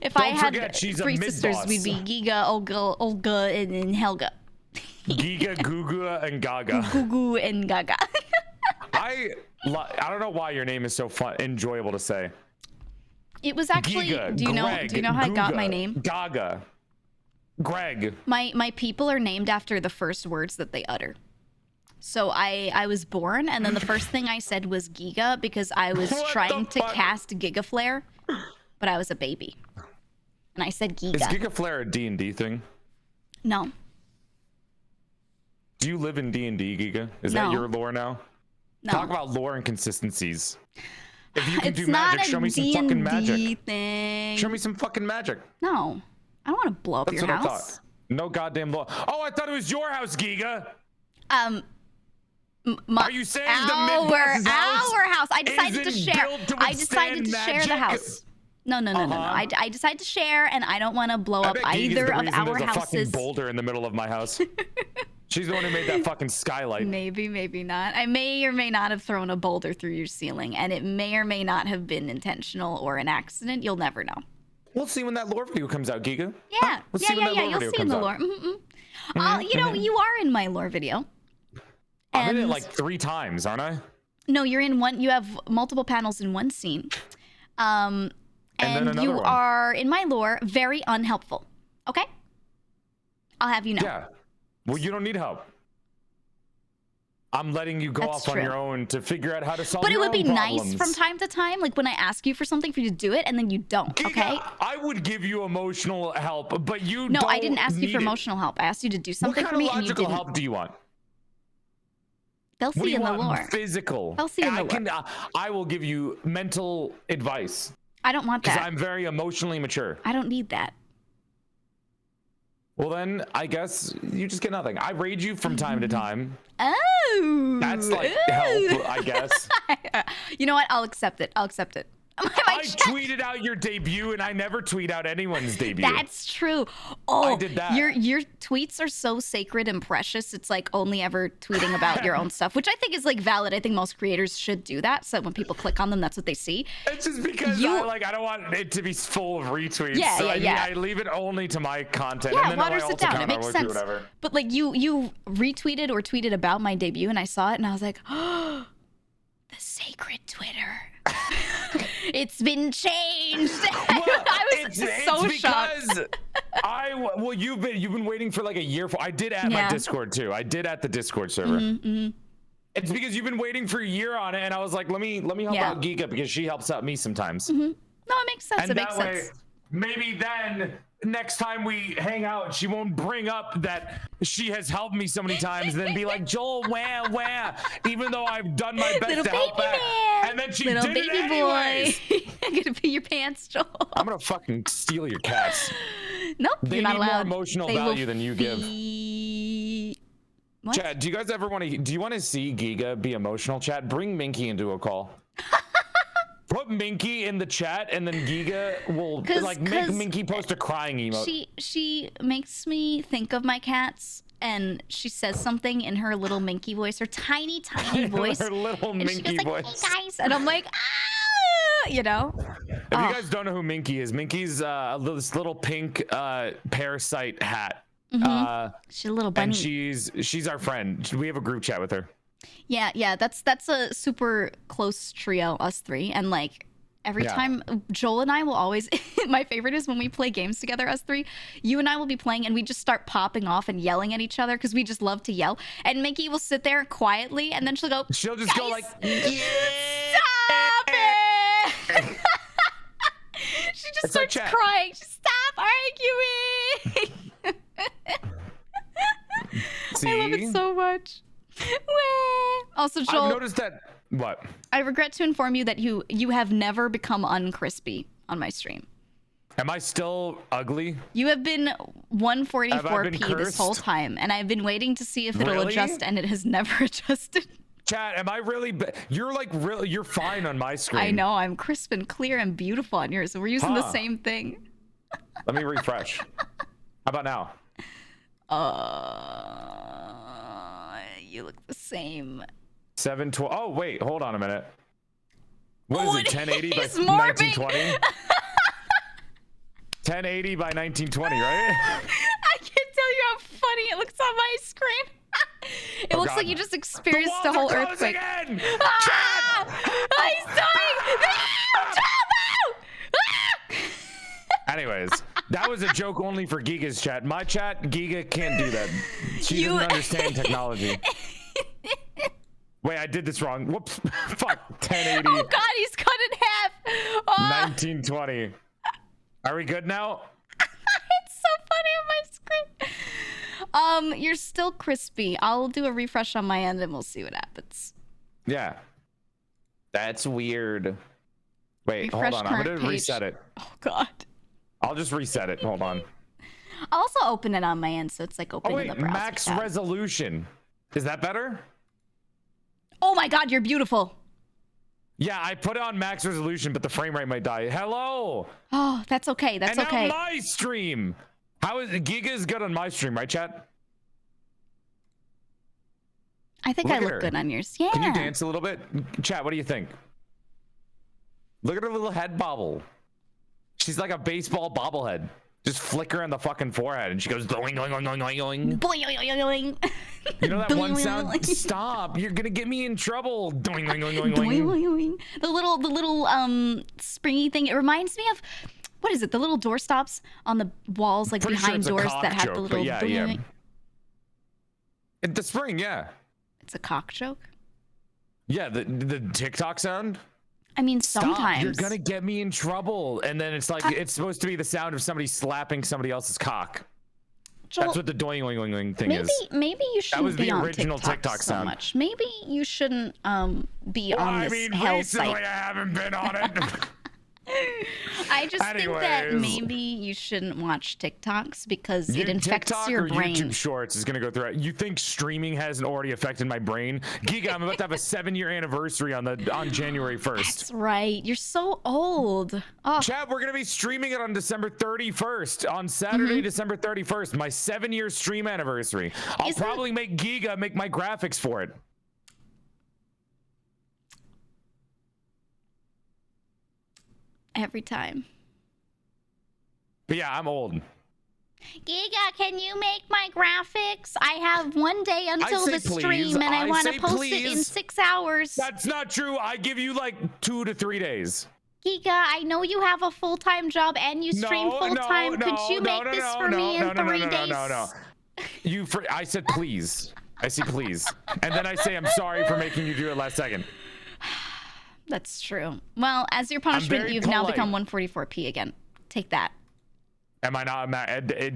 If Don't I had forget, she's a three sisters, mid-boss. we'd be Giga, Olga, and Helga. Giga, Guga, and Gaga. Gugu and Gaga. I don't know why your name is so fun, enjoyable to say. It was actually. Giga, do you know Greg, how I got Guga, my name? Gaga. Greg. My people are named after the first words that they utter. So I was born, and then the first thing I said was Giga because I was trying to cast Giga Flare, but I was a baby, and I said Giga. Is Giga Flare a D&D thing? No. Do you live in D&D, Giga? Is No. that your lore now? No. Talk about lore inconsistencies. If you can It's do not magic, a show me some D&D fucking magic. thing. Show me some fucking magic. No, I don't want to blow up That's your what I house. thought. No goddamn lore. Oh, I thought it was your house, Giga. Are you saying the mid-boss's house I decided to isn't share. built to I decided to withstand share the magic? house. No. I decided to share, and I don't want to blow I up bet Giga's either the of reason our there's a fucking houses. boulder in the middle of my house. She's the one who made that fucking skylight. Maybe, maybe not. I may or may not have thrown a boulder through your ceiling, and it may or may not have been intentional or an accident. You'll never know. We'll see when that lore video comes out, Giga. Yeah, We'll see when that lore You'll video see in comes the out. lore. You know, you are in my lore video. I'm in it And- like 3 times, aren't I? No, you're in one. You have multiple panels in one scene. then And another you one. are, in my lore, very unhelpful. Okay? I'll have you know. Yeah. Well, you don't need help. I'm letting you go That's off on true. your own to figure out how to solve But it your would be own nice problems. from time to time, like when I ask you for something, for you to do it, and then you don't, okay? I would give you emotional help, but you No, don't I didn't ask you need for it. emotional help. I asked you to do What something kind for of me, and you logical didn't. help do you want? They'll What do see you in the want? lore. Physical. They'll see in the lore. I will give you mental advice I don't want because that. I'm very emotionally mature. I don't need that. Well, then I guess you just get nothing. I raid you from time to time. Oh. That's like help, I guess. You know what? I'll accept it. I'll accept it. I tweeted out your debut, and I never tweet out anyone's debut. That's true. Oh, I did that. Your tweets are so sacred and precious. It's like only ever tweeting about your own stuff, which I think is like valid. I think most creators should do that, so that when people click on them, that's what they see. It's just because I don't want it to be full of retweets. Yeah, so yeah. I leave it only to my content. Yeah, and then waters my it alt down. It account, I makes will do sense. whatever. But like you retweeted or tweeted about my debut, and I saw it, and I was like, oh, the sacred Twitter. It's been changed. I was so shocked. Well, you've been waiting for like a year for. I did at my Discord too. I did at the Discord server. It's because you've been waiting for a year on it, and I was like, let me help out Geeka because she helps out me sometimes. No, it makes sense. And It makes that way, sense. maybe then next time we hang out, she won't bring up that she has helped me so many times, and then be like, Joel, wah, even though I've done my best Little to help baby back. man. And then she Little did baby it anyways. boy. I'm gonna pee your pants, Joel. I'm gonna fucking steal your cats. Nope, They you're not need allowed. more emotional They will value than you give. What? Chad, do you guys ever want to? Do you want to see Giga be emotional? Chat, bring Minky into a call. Put Minky in the chat, and then Giga will make Minky post a crying emote. She makes me think of my cats, and she says something in her little Minky voice, her tiny voice. Her little and she Minky goes like, voice. Hey guys, and I'm like, ah, you know. If you guys don't know who Minky is, Minky's this little pink parasite hat. She's a little bunny. And she's our friend. We have a group chat with her. Yeah, that's a super close trio, us three, and like every time Joel and I will always. My favorite is when we play games together, us three. You and I will be playing, and we just start popping off and yelling at each other because we just love to yell. And Minky will sit there quietly, and then she'll go. She'll just go like, Stop it! She just It's like starts chat. crying. Just stop arguing. I love it so much. Also, Joel, I've noticed that. What? I regret to inform you that you have never become uncrispy on my stream. Am I still ugly? You have been Have I 144p been this whole cursed? time, and I've been waiting to see if it'll Really? adjust, and it has never adjusted. Chat, am I really? You're like really. You're fine on my screen. I know. I'm crisp and clear and beautiful on yours. So we're using the same thing. Let me refresh. How about now? You look the same. 712. Oh wait, hold on a minute. What is it? 1080 by He's morbing. 1920. 1080 by 1920, right? I can't tell you how funny it looks on my screen. It looks like you just experienced a whole earthquake. Again! Ah! He's dying! No! Anyways, that was a joke only for Giga's chat. My chat, Giga can't do that. She doesn't understand technology. Wait, I did this wrong. Whoops. Fuck. 1080. Oh God, he's cut in half. Oh. 1920. Are we good now? It's so funny on my screen. You're still crispy. I'll do a refresh on my end and we'll see what happens. Yeah. That's weird. Wait, Refresh hold on. I'm current gonna page. reset it. Oh God. I'll just reset it. Hold on. I'll also open it on my end, so it's like Oh opening wait, the browser max tab. resolution. Is that better? Oh my God, you're beautiful. Yeah, I put it on max resolution, but the frame rate might die. Hello. Oh, that's okay. That's and okay. now my stream. How is Giga is good on my stream, right, chat? I think Look I at look her. good on yours. Yeah. Can you dance a little bit? Chat, what do you think? Look at her little head bobble. She's like a baseball bobblehead. Just flicker on the fucking forehead, and she goes doing, doing, doing, doing, doing. Boing. You know that Doing, one doing, sound? doing. Stop! You're gonna get me in trouble. Doing, doing, doing, doing, Doing, doing. doing. The little springy thing. It reminds me of, what is it? The little door stops on the walls, like Pretty sure behind it's a doors cock that have joke, the but little. yeah, doing, yeah. doing. The spring, yeah. It's a cock joke. Yeah, the TikTok sound. I mean, Stop, sometimes. you're gonna get me in trouble. And then it's like it's supposed to be the sound of somebody slapping somebody else's cock. Joel, That's what the doing, doing, doing thing is. Maybe you shouldn't was be the on original TikTok, TikTok so sound. much. Maybe you shouldn't be on this hell recently site. I haven't been on it. I just think that Anyways. maybe you shouldn't watch TikToks because it You- infects TikTok your or brain. YouTube Shorts is gonna go through it. You think streaming hasn't already affected my brain? Giga, I'm about to have a 7-year anniversary on January 1st. That's right. You're so old. Oh, Chat, we're gonna be streaming it on December 31st. On Saturday, Mm-hmm. December 31st, my 7-year stream anniversary. I'll Isn't- probably make Giga make my graphics for it. every time. But yeah, I'm old. Giga, can you make my graphics? I have one day until say the stream please. and I want say to post it in please. 6 hours. That's not true. I give you like 2 to 3 days. Giga, I know you have a full-time job and you stream full-time. Could you make this for me in 3 days? No. I said please. I say please. And then I say I'm sorry for making you do it last second. That's true. Well, as your punishment, very you've now polite. become 144p again. Take that. Am I not?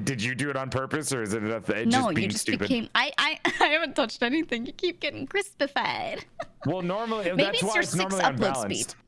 Did you do it on purpose, or is it No, just being you just stupid? became. I haven't touched anything. You keep getting crispified. Well, normally Maybe that's it's why your it's 6 normally upload unbalanced. speed.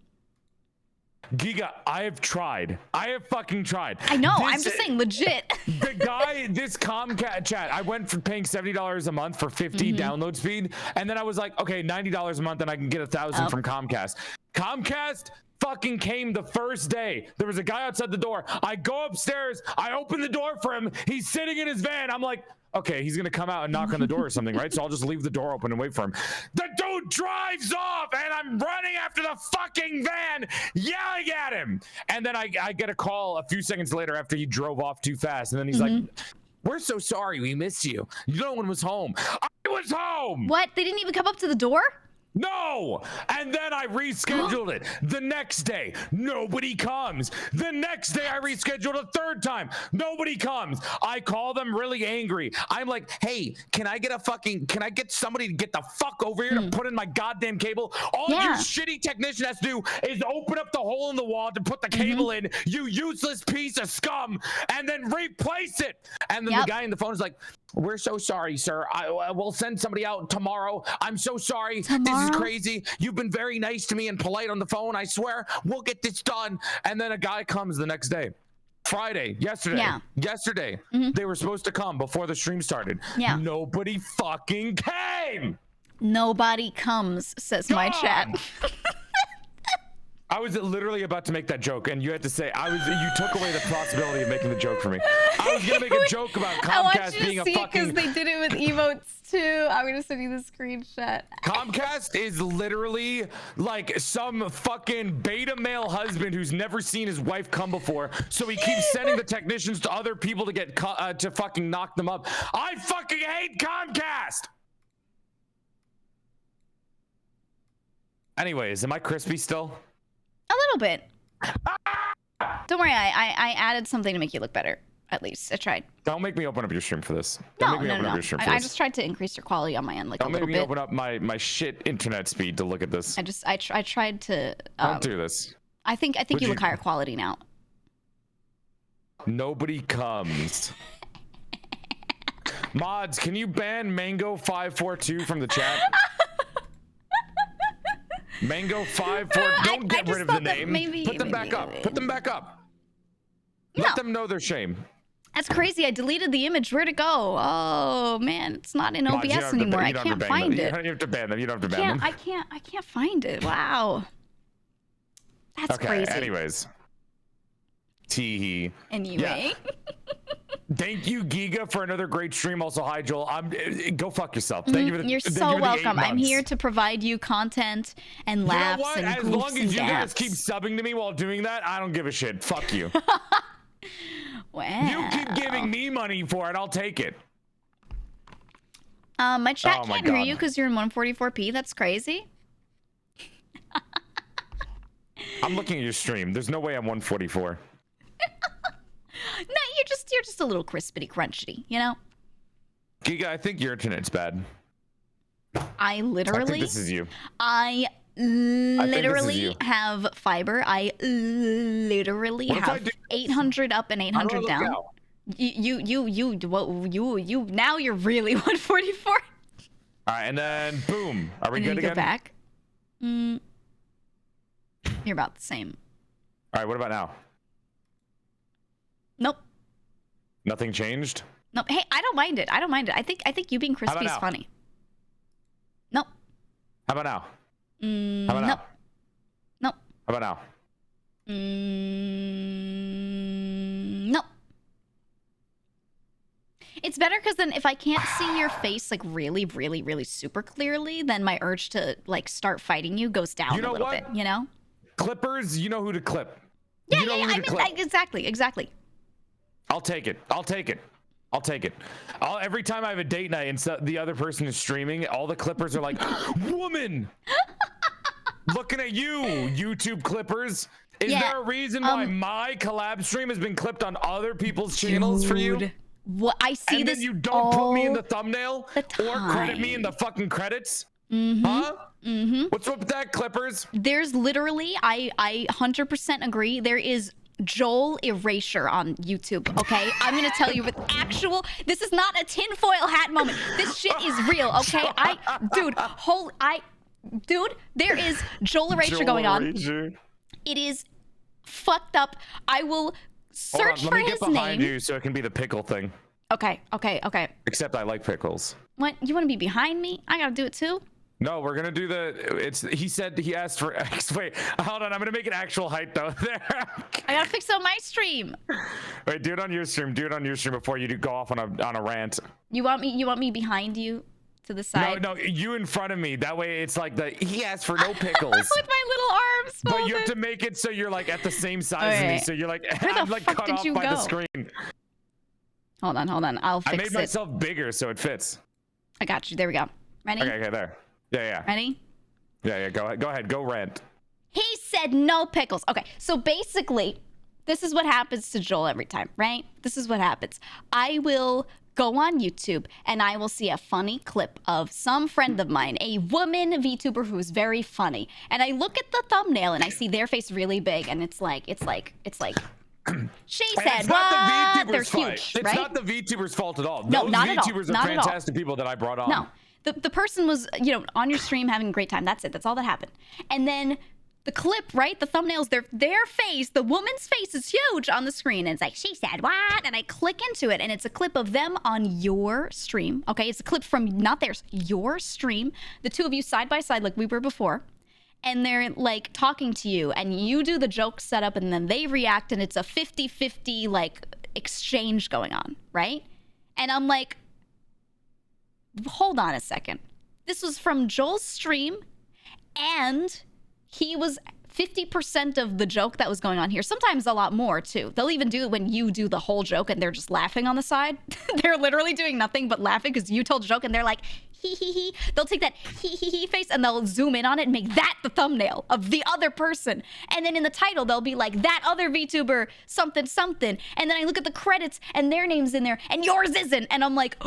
Giga, I have tried. I have fucking tried. I know. I'm just saying, legit. The guy, this Comcast chat, I went from paying $70 a month for 50 download speed, and then I was like, okay, $90 a month, and I can get 1,000 from Comcast. Comcast fucking came the first day. There was a guy outside the door. I go upstairs. I open the door for him. He's sitting in his van. I'm like, okay, he's gonna come out and knock on the door or something, right? So I'll just leave the door open and wait for him. The dude drives off, and I'm running after the fucking van, yelling at him. And then I get a call a few seconds later after he drove off too fast, and then he's like, "We're so sorry, we missed you. No one was home." I was home. What? They didn't even come up to the door? No! And then I rescheduled it. The next day, nobody comes. The next day, I rescheduled a third time. Nobody comes. I call them really angry. I'm like, hey, can I get somebody to get the fuck over here to put in my goddamn cable? All you shitty technician has to do is open up the hole in the wall to put the cable in, you useless piece of scum, and then replace it. And then the guy on the phone is like, we're so sorry, sir. I will send somebody out tomorrow. I'm so sorry. This is crazy. You've been very nice to me and polite on the phone. I swear we'll get this done. And then a guy comes the next day. Friday, yesterday, they were supposed to come before the stream started. Nobody fucking came. Nobody comes, says my chat. I was literally about to make that joke, and you had to say you took away the possibility of making the joke for me. I was gonna make a joke about Comcast being a fucking. Because they did it with emotes too. I'm gonna send you the screenshot. Comcast is literally like some fucking beta male husband who's never seen his wife come before, so he keeps sending the technicians to other people to get to fucking knock them up. I fucking hate Comcast. Anyways, am I crispy still? A little bit. Don't worry, I added something to make you look better. At least I tried. Don't make me open up your stream for this. No. I just tried to increase your quality on my end, like Don't a little make me bit. open up my shit internet speed to look at this. I tried to. Don't do this. I think Would you look higher quality now. Nobody comes. Mods, can you ban Mango542 from the chat? Mango542. Don't get rid of the name. Put them back up. Put them back up. Let them know their shame. That's crazy. I deleted the image. Where'd it go? Oh man, it's not in OBS anymore. I can't find it. You have to ban them. You don't have to ban them. I can't find it. Wow. That's crazy. Anyways. Teehee. Anyway. Yeah. Thank you, GEEGA, for another great stream. Also, hi, Joel. Go fuck yourself. Thank you for the, You're thank so you for the 8 welcome. I'm months. here to provide you content and laughs and As goofs long and as you guys gaps. keep subbing to me while doing that, I don't give a shit. Fuck you. Wow. You keep giving me money for it. I'll take it. My chat Oh my can't hear God. you because you're in 144p. That's crazy. I'm looking at your stream. There's no way I'm 144. No, you're just a little crispity crunchy, you know? GEEGA, I think your internet's bad. I literally. I think this is you. I literally have fiber. I literally What if I have do- 800 up and How do I 800 look down. now? You now you're really 144. All right, and then boom. Are we And then good you again? go back. You're about the same. All right, what about now? Nope. Nothing changed? Nope. Hey, I don't mind it. I don't mind it. I think you being crispy is now? funny. Nope. How about now? How about now? Nope. Nope. How about now? Nope. It's better because then if I can't see your face like really, really, really super clearly, then my urge to like start fighting you goes down You know a little what? bit, you know? Clippers, you know who to clip. Yeah, You know yeah, who I to mean, clip. exactly. I'll take it. I'll take it. I'll take it. Every time I have a date night and the other person is streaming, all the clippers are like, woman! Looking at you, YouTube clippers. Is Yeah, there a reason why my collab stream has been clipped on other people's channels for you? Dude, what I see And this then you don't put me in the all thumbnail the or credit me in the fucking credits? Huh? What's up with that, clippers? There's literally, I 100% agree. There is Joel erasure on YouTube, okay? I'm gonna tell you with actual, this is not a tinfoil hat moment. This shit is real, okay? Dude, there is Joel erasure going on. It is fucked up. I will search Hold on, for let me his get behind name. you so it can be the pickle thing. Okay. Except I like pickles. What, you wanna be behind me? I gotta do it too? No, we're gonna do he asked for wait, hold on, I'm gonna make an actual height though. There. I gotta fix it on my stream. Wait, do it on your stream before you go off on a rant. You want me behind you to the side? No, you in front of me. That way it's like he asked for no pickles. With my little arms folded. But you have to make it so you're like at the same size as me. Okay. So you're like, Where the I'm like fuck cut did off you by the go? screen. Hold on. I'll fix I made it. myself bigger so it fits. I got you. There we go. Ready? Okay, there. Yeah. Ready? Yeah, go ahead, go rant. He said no pickles. Okay, so basically, this is what happens to Joel every time, right? This is what happens. I will go on YouTube and I will see a funny clip of some friend of mine, a woman VTuber who's very funny. And I look at the thumbnail and I see their face really big and it's like, she And said, it's not what? the They're VTuber's fault. huge, It's right? not the VTuber's fault at all. No, Those not at all. VTubers are Not at all. fantastic people that I brought on. No, the person was, on your stream having a great time. That's it. That's all that happened. And then the clip, right? The thumbnails, their face, the woman's face is huge on the screen. And it's like, she said what? And I click into it, and it's a clip of them on your stream. Okay, it's a clip from not theirs, your stream. The two of you side by side like we were before. And they're like talking to you, and you do the joke setup, and then they react, and it's a 50-50 like exchange going on, right? And I'm like, hold on a second. This was from Joel's stream, and he was 50% of the joke that was going on here. Sometimes a lot more, too. They'll even do it when you do the whole joke and they're just laughing on the side. They're literally doing nothing but laughing because you told the joke, and they're like, hee hee hee. They'll take that hee hee hee face and they'll zoom in on it and make that the thumbnail of the other person. And then in the title, they'll be like, that other VTuber something something. And then I look at the credits and their name's in there and yours isn't. And I'm like,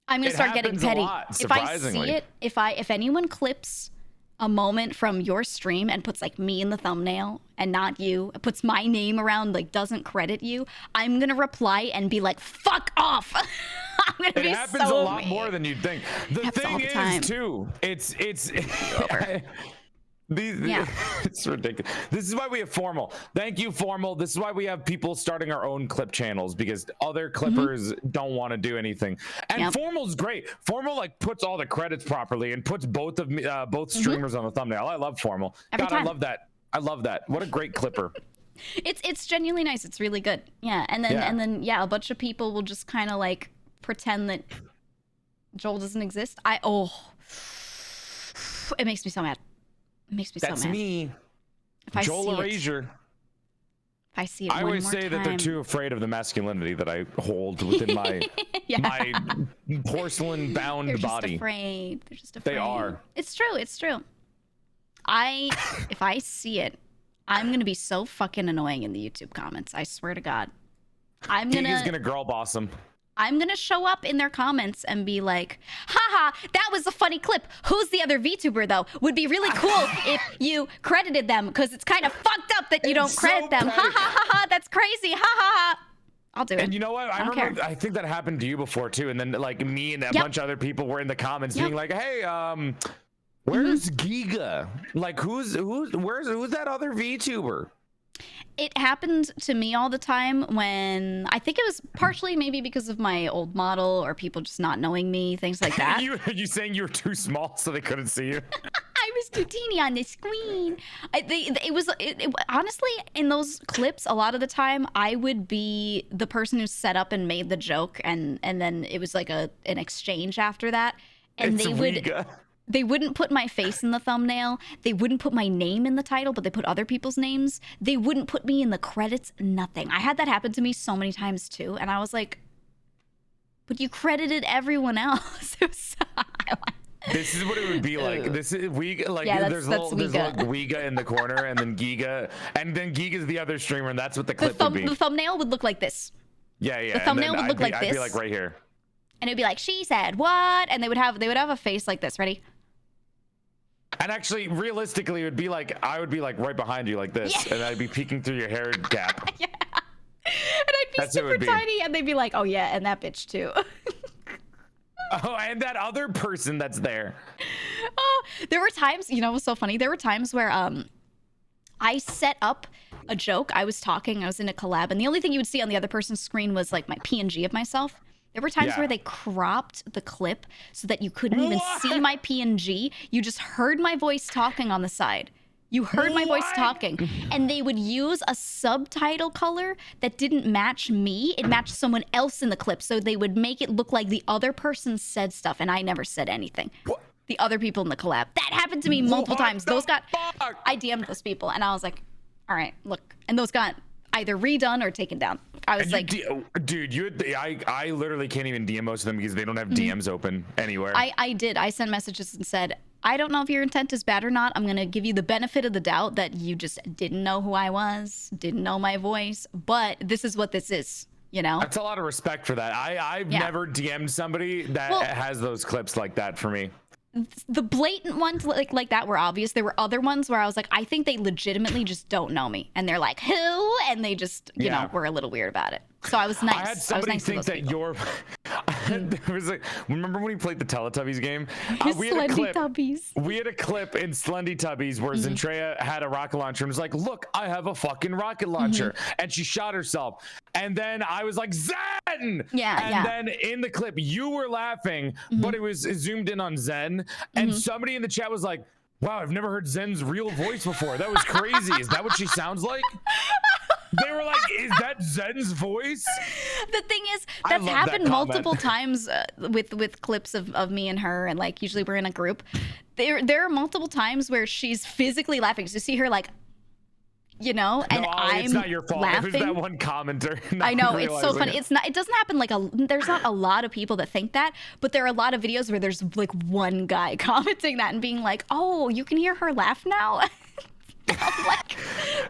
I'm gonna start getting petty. If I see it, if anyone clips a moment from your stream and puts like me in the thumbnail and not you, puts my name around, like doesn't credit you, I'm gonna reply and be like, fuck off. I'm gonna be so mean. It happens a lot more than you'd think. The thing is too, it's it's ridiculous. This is why we have Formal. Thank you, Formal. This is why we have people starting our own clip channels, because other clippers don't want to do anything. And Formal's great. Formal like puts all the credits properly and puts both of me, both streamers on the thumbnail. I love Formal. God, I love that. I love that. What a great clipper. It's genuinely nice. It's really good. Yeah, and then a bunch of people will just kind of like pretend that Joel doesn't exist. It makes me so mad. It makes me so mad. That's me. If I Joel see Erasure. If I see it, I always say that they're too afraid of the masculinity that I hold within my my porcelain bound body. They're just afraid. They are. It's true. It's true. If I see it, I'm gonna be so fucking annoying in the YouTube comments. I swear to God. Giga's gonna girl boss them. I'm gonna show up in their comments and be like, haha, that was a funny clip. Who's the other VTuber though? Would be really cool if you credited them, because it's kind of fucked up that you don't credit them. Ha ha ha ha, that's crazy. Ha ha ha. I'll do it. And you know what? I remember, I think that happened to you before too. And then like me and a bunch of other people were in the comments being like, hey, where's GEEGA? Like who's that other VTuber? It happened to me all the time when, I think it was partially maybe because of my old model or people just not knowing me, things like that. you saying you were too small so they couldn't see you? I was too teeny on the screen. Honestly, in those clips, a lot of the time, I would be the person who set up and made the joke, and then it was like an exchange after that. And they wouldn't put my face in the thumbnail. They wouldn't put my name in the title, but they put other people's names. They wouldn't put me in the credits, nothing. I had that happen to me so many times too. And I was like, but you credited everyone else. This is what it would be like. This is there's little Weega in the corner, and then GEEGA, and then GEEGA's the other streamer, and that's what the clip would be. The thumbnail would look like this. Yeah. The thumbnail would look like this. I'd be like right here. And it'd be like, she said what? And they would have a face like this. Ready? And actually, realistically, it would be like, I would be like right behind you like this, and I'd be peeking through your hair gap. And I'd be super tiny, and they'd be like, oh yeah, and that bitch too. Oh, and that other person that's there. Oh, there were times, it was so funny. There were times where I set up a joke. I was in a collab, and the only thing you would see on the other person's screen was like my PNG of myself. There were times where they cropped the clip so that you couldn't even see my PNG. You just heard my voice talking on the side. You heard my voice talking. And they would use a subtitle color that didn't match me. It matched someone else in the clip. So they would make it look like the other person said stuff, and I never said anything. The other people in the collab. That happened to me multiple times. I DM'd those people, and I was like, all right, look. And those got either redone or taken down. I was like, dude, I literally can't even DM most of them because they don't have DMs open anywhere. I did. I sent messages and said, I don't know if your intent is bad or not. I'm going to give you the benefit of the doubt that you just didn't know who I was, didn't know my voice, but this is what this is, That's a lot of respect for that. I've never DM'd somebody that has those clips like that for me. the blatant ones like that were obvious. There were other ones where I was like, I think they legitimately just don't know me, and they're like, who? And they just, you know, were a little weird about it. So I was nice. I had somebody think that people. you're. There was remember when we played the Teletubbies game? We had a clip in Slendy Tubbies where Zentrea had a rocket launcher and was like, "Look, I have a fucking rocket launcher," and she shot herself. And then I was like, "Zen!" And then in the clip, you were laughing, but it was zoomed in on Zen, and somebody in the chat was like, "Wow, I've never heard Zen's real voice before. That was crazy. Is that what she sounds like?" They were like, "Is that Zen's voice?" The thing is, that's happened multiple times with clips of me and her, and like usually we're in a group. There are multiple times where she's physically laughing. So you see her like, you know, and I'm it's not your fault. laughing. It was that one commenter. I know, it's so funny. It's not. It doesn't happen like there's not a lot of people that think that, but there are a lot of videos where there's like one guy commenting that and being like, "Oh, you can hear her laugh now." I'm like,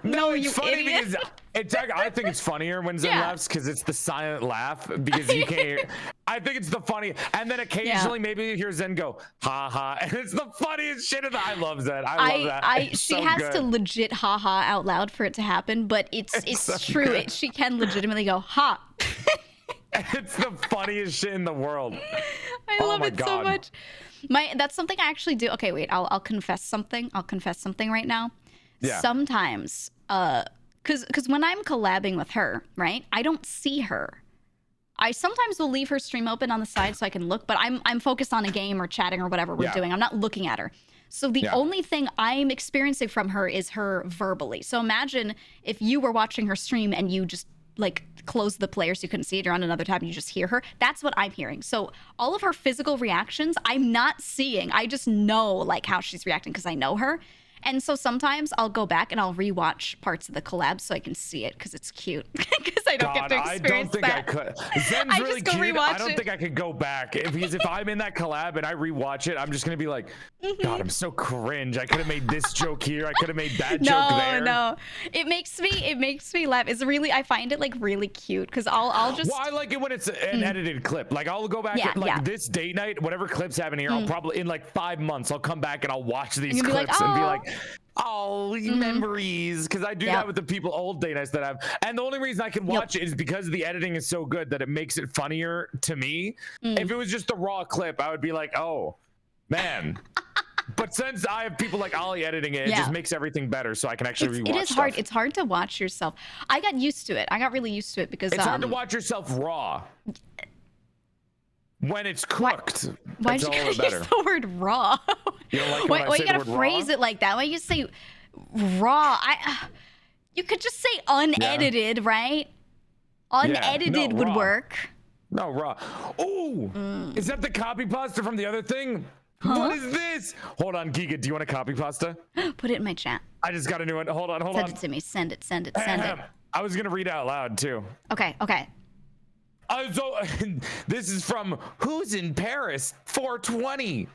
no, it's you funny idiot. because I think it's funnier when Zen laughs because it's the silent laugh because you can't hear. I think it's the funny, and then occasionally maybe you hear Zen go ha ha, and it's the funniest shit of the. I love Zen. I love that. She has to legit ha ha out loud for it to happen, but it's so true. She can legitimately go ha. It's the funniest shit in the world. I love it so much. That's something I actually do. Okay, wait. I'll confess something. I'll confess something right now. Yeah. Sometimes, because when I'm collabing with her, right, I don't see her. I sometimes will leave her stream open on the side so I can look, but I'm focused on a game or chatting or whatever we're doing. I'm not looking at her. So the only thing I'm experiencing from her is her verbally. So imagine if you were watching her stream and you just like close the player so you couldn't see it, you're on another tab and you just hear her. That's what I'm hearing. So all of her physical reactions, I'm not seeing. I just know like how she's reacting because I know her. And so sometimes I'll go back and I'll rewatch parts of the collab so I can see it because it's cute. Because I don't get to experience that. I don't think I could. Zen's really cute. I don't think I could go back because if I'm in that collab and I rewatch it, I'm just gonna be like, God, I'm so cringe. I could have made this joke here. I could have made that joke there. No, it makes me laugh. It's really, I find it like really cute because I'll just. Well, I like it when it's an edited clip. Like I'll go back and, this date night, whatever clips happen here, I'll probably in like 5 months I'll come back and I'll watch these clips and be like. Oh, memories. Because I do that with the people old date nights that I have. And the only reason I can watch it is because the editing is so good that it makes it funnier to me. If it was just a raw clip, I would be like, oh, man. But since I have people like Ollie editing it, it just makes everything better so I can actually rewatch it is hard. It's hard to watch yourself. I got used to it. I got really used to it because it's hard to watch yourself raw. When it's cooked, why did you use the word raw? You don't like why you gotta phrase it like that? Why you say raw? You could just say unedited, right? Unedited would work. No, raw. Oh, is that the copy pasta from the other thing? What is this? Hold on, Giga, do you want a copy pasta? Put it in my chat. I just got a new one. Hold on. Send it to me. Send it. I was gonna read it out loud too. Okay. So this is from Who's in Paris 420.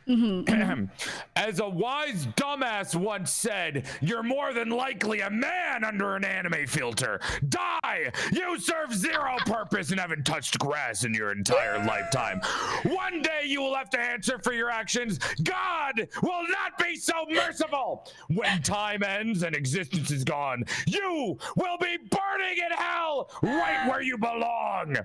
As a wise dumbass once said, you're more than likely a man under an anime filter. Die! You serve zero purpose and haven't touched grass in your entire lifetime. One day you will have to answer for your actions. God will not be so merciful. When time ends and existence is gone, you will be burning in hell right where you belong.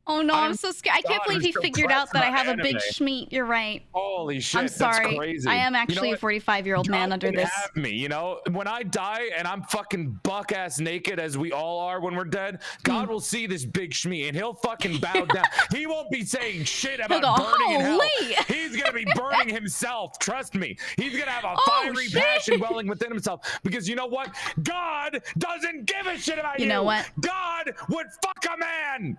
Oh no, I'm so scared. I can't believe he figured out that I have a big schmeat. You're right. Holy shit, I'm sorry. That's crazy. I am actually a 45-year-old man under this. Have me, you know, when I die and I'm fucking buck-ass naked as we all are when we're dead, God will see this big schmeat and he'll fucking bow down. He won't be saying shit about burning in hell. He's gonna be burning himself. Trust me. He's gonna have a fiery passion welling within himself because you know what? God doesn't give a shit about you. You know what? God would fuck a man.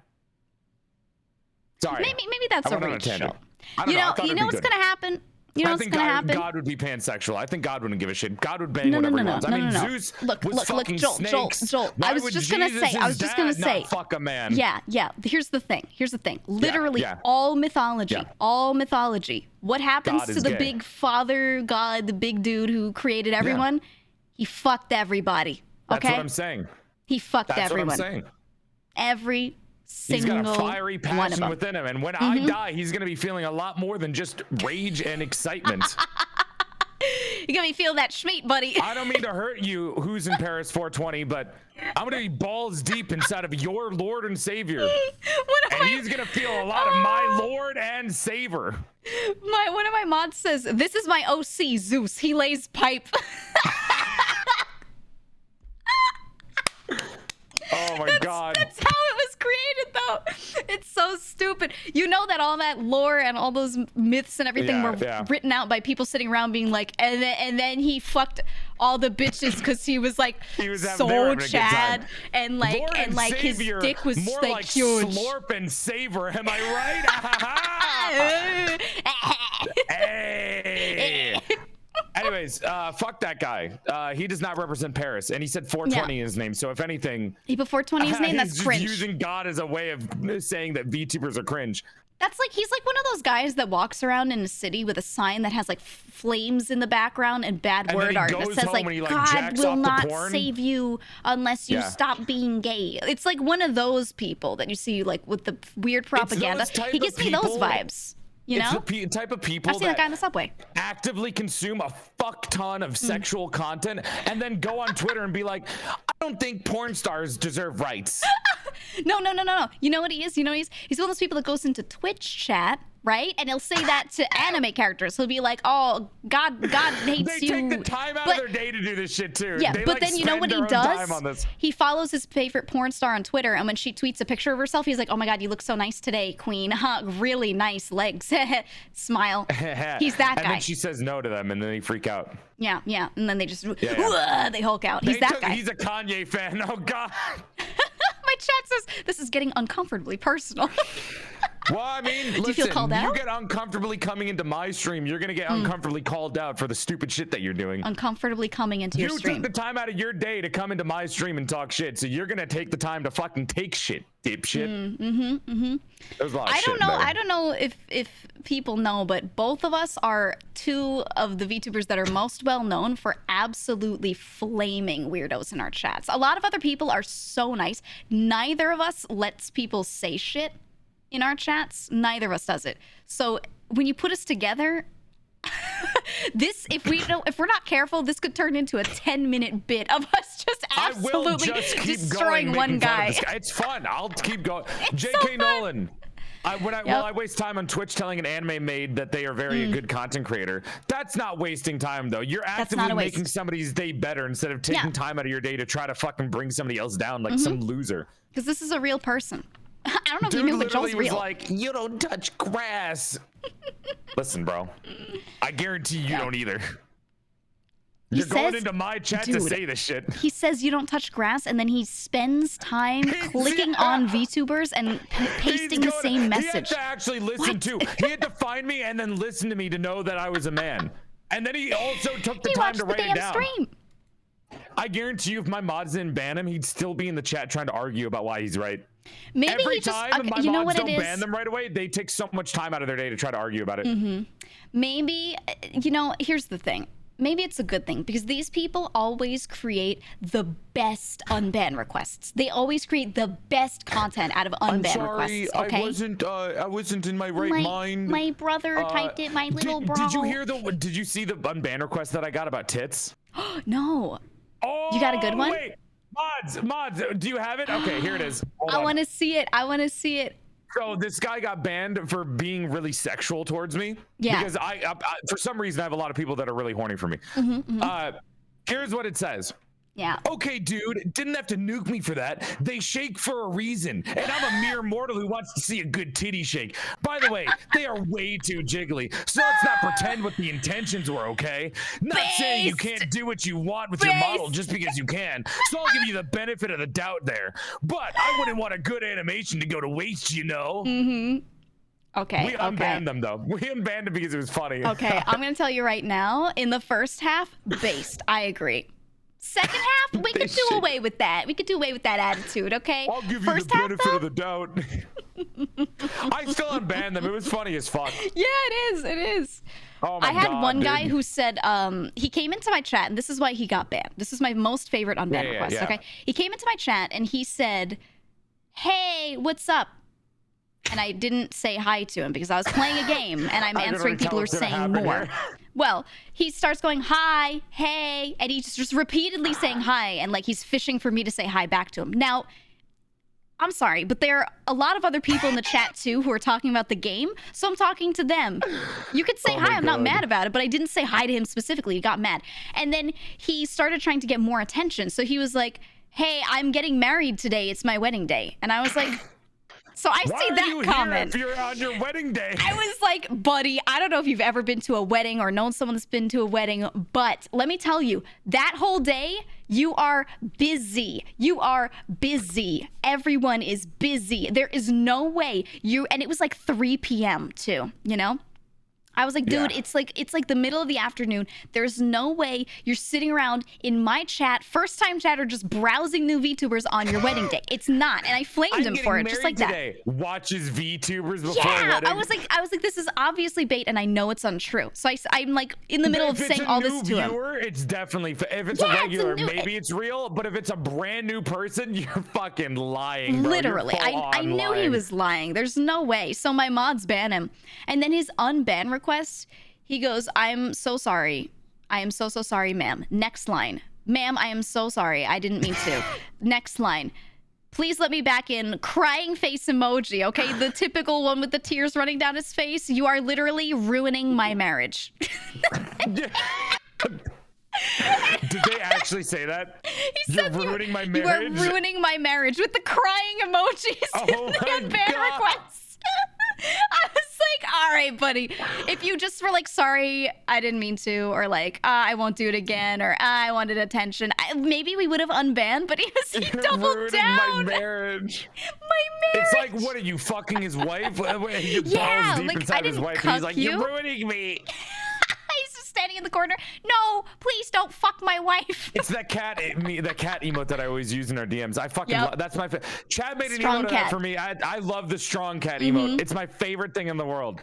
Sorry. Maybe that's a reach. You know what's gonna happen? You know what's gonna happen? God would be pansexual. I think God wouldn't give a shit. God would bang whatever he wants. I mean, Zeus was fucking snakes. Joel. I was just gonna say. Fuck a man. Yeah. Here's the thing. Literally, all mythology. What happens to the big father God, the big dude who created everyone? He fucked everybody. Okay. That's what I'm saying. He fucked everyone. That's what I'm saying. He's got a single fiery one of passion them. within him, and when I die, he's gonna be feeling a lot more than just rage and excitement. You're gonna be feeling that schmeat, buddy. I don't mean to hurt you, who's in Paris 420, but I'm gonna be balls deep inside of your Lord and Savior, and he's gonna feel a lot of my Lord and Savior. One of my mods says, "This is my OC, Zeus. He lays pipe." Oh my God. That's how it was created, though. It's so stupid. You know that all that lore and all those myths and everything were written out by people sitting around being like, and then he fucked all the bitches because he was like so Chad and like Lord and like Savior, his dick was more like huge. Slurp and savor. Am I right? Hey. Anyways, fuck that guy. He does not represent Paris, and he said 420 in his name. So if anything, he put 420 in his name. That's he's cringe. Just using God as a way of saying that VTubers are cringe. That's like he's like one of those guys that walks around in a city with a sign that has like flames in the background and bad word art that says like God will not save you unless you stop being gay. It's like one of those people that you see like with the weird propaganda. He gives me those vibes. You know, it's the type of people I've seen that guy on the subway. Actively consume a fuck ton of sexual content and then go on Twitter and be like, I don't think porn stars deserve rights. No. You know what he is? He's one of those people that goes into Twitch chat, right? And he'll say that to anime characters. He'll be like, "Oh, God hates you." They take the time out of their day to do this shit too. Yeah, they, but then you know what he does? He follows his favorite porn star on Twitter, and when she tweets a picture of herself, he's like, "Oh my God, you look so nice today, Queen. Really nice legs." Smile. He's that guy. And then she says no to them, and then they freak out. Yeah, and then they just they Hulk out. He's that guy. He's a Kanye fan. Oh God. My chat says this is getting uncomfortably personal. Well, I mean, listen, you feel called out? You get uncomfortably coming into my stream, you're gonna get uncomfortably called out for the stupid shit that you're doing. Uncomfortably coming into your stream. You took the time out of your day to come into my stream and talk shit, so you're gonna take the time to fucking take shit, dipshit. There's a lot of shit there. I don't know if people know, but both of us are two of the VTubers that are most well known for absolutely flaming weirdos in our chats. A lot of other people are so nice. Neither of us lets people say shit in our chats. Neither of us does it. So when you put us together, if we're not careful, this could turn into a 10-minute bit of us just absolutely destroying one guy. It's fun. I'll keep going. JK so Nolan. I waste time on Twitch telling an anime maid that they are a good content creator. That's not wasting time, though. You're actively making somebody's day better instead of taking time out of your day to try to fucking bring somebody else down like some loser. Because this is a real person. I don't know if Dude you knew, but Joel's was real. like, you don't touch grass. Listen, bro. I guarantee you don't either. You're going into my chat to say this shit. He says you don't touch grass, and then he spends time clicking on VTubers and pasting the same message. He had to actually listen to. He had to find me and then listen to me to know that I was a man. And then he also took the time to write it down. Stream. I guarantee you, if my mods didn't ban him, he'd still be in the chat trying to argue about why he's right. Maybe Every he just, time my you know mods what don't ban them right away, they take so much time out of their day to try to argue about it. Maybe, here's the thing. Maybe it's a good thing because these people always create the best unban requests. They always create the best content out of unban requests. Okay? I wasn't in my right mind. My brother typed it. My little bro. Did you see the unban request that I got about tits? No. Oh, you got a good one? Wait, mods, do you have it? Okay, here it is. I want to see it. So this guy got banned for being really sexual towards me. Yeah. Because I for some reason, I have a lot of people that are really horny for me. Here's what it says. Yeah. Okay, dude, didn't have to nuke me for that. They shake for a reason, and I'm a mere mortal who wants to see a good titty shake. By the way, they are way too jiggly, so let's not pretend what the intentions were, okay? Not saying you can't do what you want with your model just because you can, so I'll give you the benefit of the doubt there. But I wouldn't want a good animation to go to waste, you know? Okay. We unbanned them, though. We unbanned them because it was funny. Okay, I'm going to tell you right now, in the first half, based. I agree. Second half, we could do away with that. We could do away with that attitude, okay? I'll give you the benefit of the doubt. I still unbanned them. It was funny as fuck. Yeah, it is. Oh my I had God, one guy dude. who said, he came into my chat, and this is why he got banned. This is my most favorite unban request, okay? He came into my chat, and he said, hey, what's up? And I didn't say hi to him because I was playing a game and I'm answering people who are saying more. Well, he starts going, hi, hey, and he's just repeatedly saying hi, and like he's fishing for me to say hi back to him. Now, I'm sorry, but there are a lot of other people in the chat too who are talking about the game, so I'm talking to them. You could say hi, I'm not mad about it, but I didn't say hi to him specifically. He got mad. And then he started trying to get more attention. So he was like, hey, I'm getting married today. It's my wedding day. And I was like, so I see that comment. If you're on your wedding day. I was like, buddy, I don't know if you've ever been to a wedding or known someone that's been to a wedding, but let me tell you, that whole day, you are busy. You are busy. Everyone is busy. There is no way and it was like 3 p.m. too, you know? I was like, dude, it's like the middle of the afternoon. There's no way you're sitting around in my chat, first time chatter, just browsing new VTubers on your wedding day. It's not. And I flamed him for it, just like that. Watches VTubers before wedding. I was like, this is obviously bait, and I know it's untrue. So I'm like in the middle of saying all this to him. It's definitely, if it's a regular, maybe it's real. But if it's a brand new person, you're fucking lying, bro. Literally, I knew he was lying. There's no way. So my mods ban him, and then his unban request, he goes, I'm so sorry. I am so sorry, ma'am. Next line. Ma'am, I am so sorry. I didn't mean to. Next line. Please let me back in. Crying face emoji. Okay, the typical one with the tears running down his face. You are literally ruining my marriage. Did they actually say that? You're ruining my marriage? You are ruining my marriage with the crying emojis in the unban requests. I was like, all right, buddy. If you just were like, sorry, I didn't mean to, or like, I won't do it again, or I wanted attention, maybe we would have unbanned, but he doubled down. My marriage. My marriage. It's like, what are you, fucking his wife? Your yeah, balls deep like, inside I didn't his wife, cuck and he's like, you. you're ruining me. He's just standing in the corner. No, please don't fuck my wife. It's that cat emote that I always use in our DMs. I fucking that's my Chad made an strong emote of that for me. I love the strong cat emote. It's my favorite thing in the world.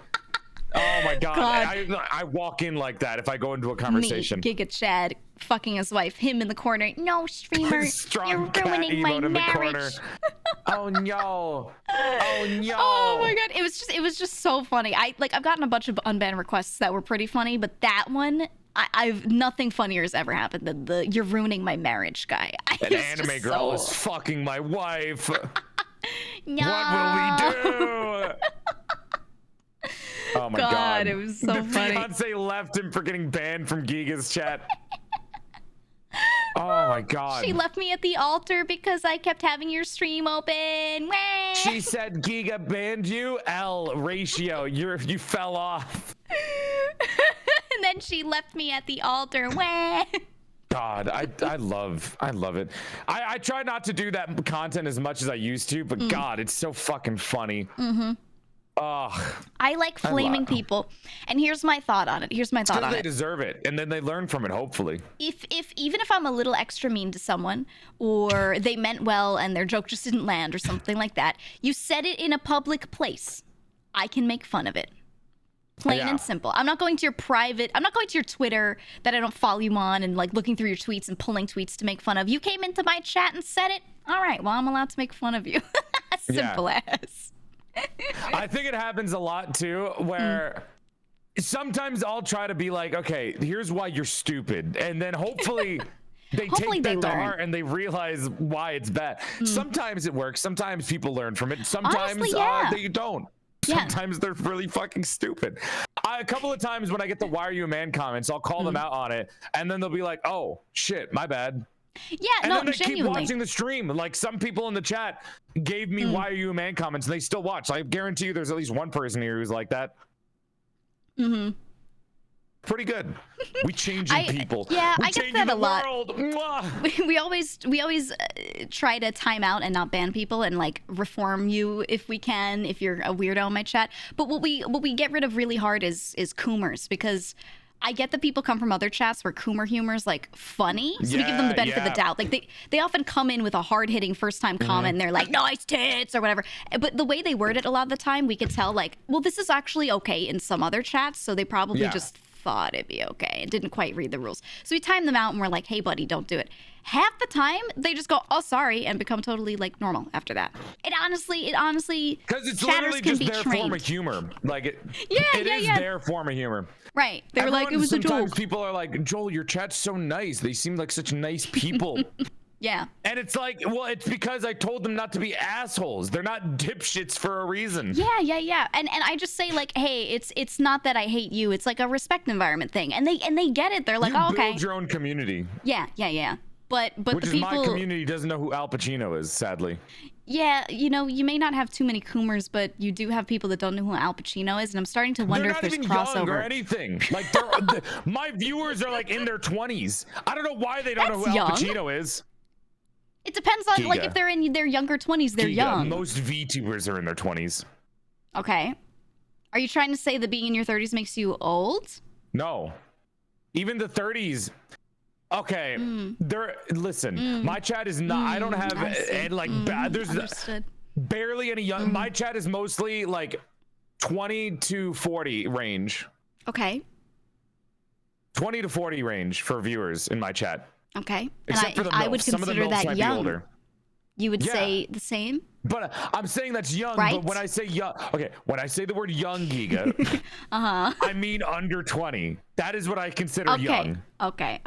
Oh my god. I walk in like that if I go into a conversation. Me, Giga Chad, fucking his wife, him in the corner. No, streamer, you're ruining my marriage. Oh no. Oh no. Oh my god, it was just so funny. I've gotten a bunch of unbanned requests that were pretty funny, but that one, I've nothing funnier has ever happened than the you're ruining my marriage guy. An anime girl is fucking my wife. No. What will we do? Oh my god. It was so funny. Beyonce left him for getting banned from Giga's chat. Oh my god. She left me at the altar because I kept having your stream open. Wah! She said Giga banned you. L ratio. You fell off. And then she left me at the altar. Wah! God, I love it. I try not to do that content as much as I used to, but God, it's so fucking funny. I like flaming people, and here's my thought on it. They deserve it, and then they learn from it, hopefully. Even if I'm a little extra mean to someone, or they meant well and their joke just didn't land or something like that, you said it in a public place, I can make fun of it. Plain and simple. I'm not going to your Twitter that I don't follow you on and like looking through your tweets and pulling tweets to make fun of. You came into my chat and said it. All right, well, I'm allowed to make fun of you. Simple as. I think it happens a lot too, where sometimes I'll try to be like, okay, here's why you're stupid, and then hopefully they take that to heart and they realize why it's bad. Sometimes it works. Sometimes people learn from it. Sometimes they don't. Sometimes they're really fucking stupid. A couple of times when I get the "Why are you a man?" comments, I'll call them out on it, and then they'll be like, "Oh shit, my bad." Yeah, and then they genuinely. keep watching the stream. Like some people in the chat gave me "Why are you a man?" comments, and they still watch. I guarantee you, there's at least one person here who's like that. Pretty good. We changing people. Yeah, we I get that a lot. Mwah. We always try to time out and not ban people and like reform you if we can, if you're a weirdo in my chat. But what we get rid of really hard is coomers, because I get that people come from other chats where coomer humor is like funny, so we give them the benefit of the doubt. Like they often come in with a hard hitting first time comment and they're like, nice tits or whatever. But the way they word it a lot of the time, we could tell like, well, this is actually okay in some other chats, so they probably just thought it'd be okay. It didn't quite read the rules. So we timed them out and we're like, hey, buddy, don't do it. Half the time, they just go, oh, sorry, and become totally, like, normal after that. It honestly, because it's chatters literally can just be their trained. form of humor. Like, it is yeah. their form of humor. Right. They were like, it was a sometimes joke. people are like, Joel, your chat's so nice. They seem like such nice people. Yeah. And it's like, well, it's because I told them not to be assholes. They're not dipshits for a reason. Yeah. And I just say like, hey, it's not that I hate you. It's like a respect environment thing. And they get it. They're like, oh, okay. Build your own community. Yeah. But Which the is people, my community doesn't know who Al Pacino is, sadly. Yeah, you know, you may not have too many Coomers, but you do have people that don't know who Al Pacino is, and I'm starting to wonder if there's crossover. crossover. Young or anything. Like, my viewers are like in their 20s. I don't know why they don't know who Al Pacino is. It depends on, Giga. like, if they're in their younger 20s, they're Giga. young. Most VTubers are in their 20s. Okay. Are you trying to say that being in your 30s makes you old? No. Even the 30s. Okay. Listen, my chat is not, I don't have, and like, there's barely any young, my chat is mostly like 20 to 40 range. Okay. 20 to 40 range for viewers in my chat. Okay. Except for the I MILFs. would Some of the consider MILFs that might be young. older. You would say the same? But I'm saying that's young. Right? But when I say young, okay, when I say the word young, Giga, I mean under 20. That is what I consider young. Okay.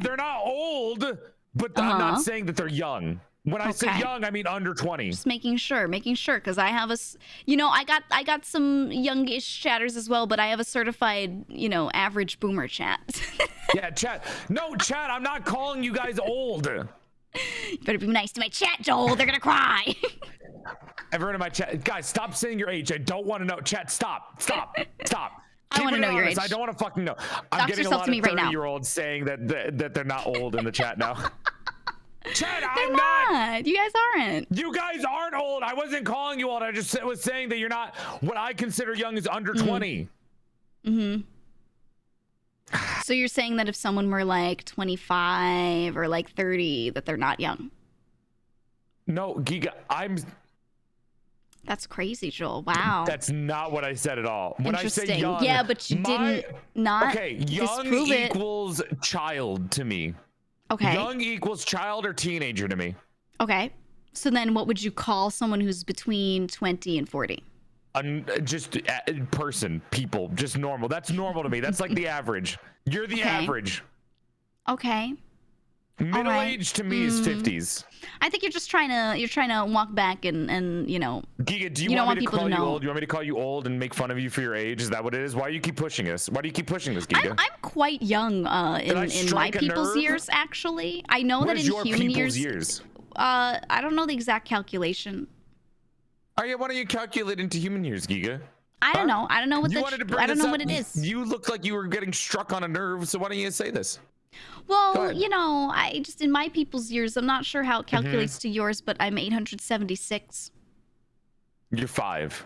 They're not old, but I'm not saying that they're young. When I say young, I mean under 20. Just making sure, because I have I got some youngish chatters as well, but I have a certified, average boomer chat. Yeah, chat. No, chat, I'm not calling you guys old. You better be nice to my chat, Joel. They're gonna cry. Everyone in my chat, guys, stop saying your age. I don't want to know. Chat, stop. I want to know your age. I don't want to fucking know. I'm Dox getting a yourself lot to of me right now. 30-year-olds saying that they're not old in the chat now. Chat, They're I'm not. You guys aren't. You guys aren't old. I wasn't calling you old. I just was saying that you're not. What I consider young is under 20. So you're saying that if someone were like 25 or like 30, that they're not young? No, Giga, That's crazy, Joel. Wow. That's not what I said at all. When I say young, yeah, but you didn't not young disprove it. equals child to me. Okay. Young equals child or teenager to me. Okay. So then what would you call someone who's between 20 and 40? Just person, people, just normal. That's normal to me. That's like the average. You're the average. Okay. Middle age to me is 50s. I think you're trying to walk back and Giga, do you want me to call you old? You want me to call you old and make fun of you for your age? Is that what it is? Why do you keep pushing us? Why do you keep pushing this, Giga? I'm quite young in my people's years, actually. I know that in human years. I don't know the exact calculation. Oh yeah, why don't you calculate into human years, Giga? I don't know. I don't know what what it is. You looked like you were getting struck on a nerve, so why don't you say this? Well, I just in my people's years, I'm not sure how it calculates to yours, but I'm 876. You're 5.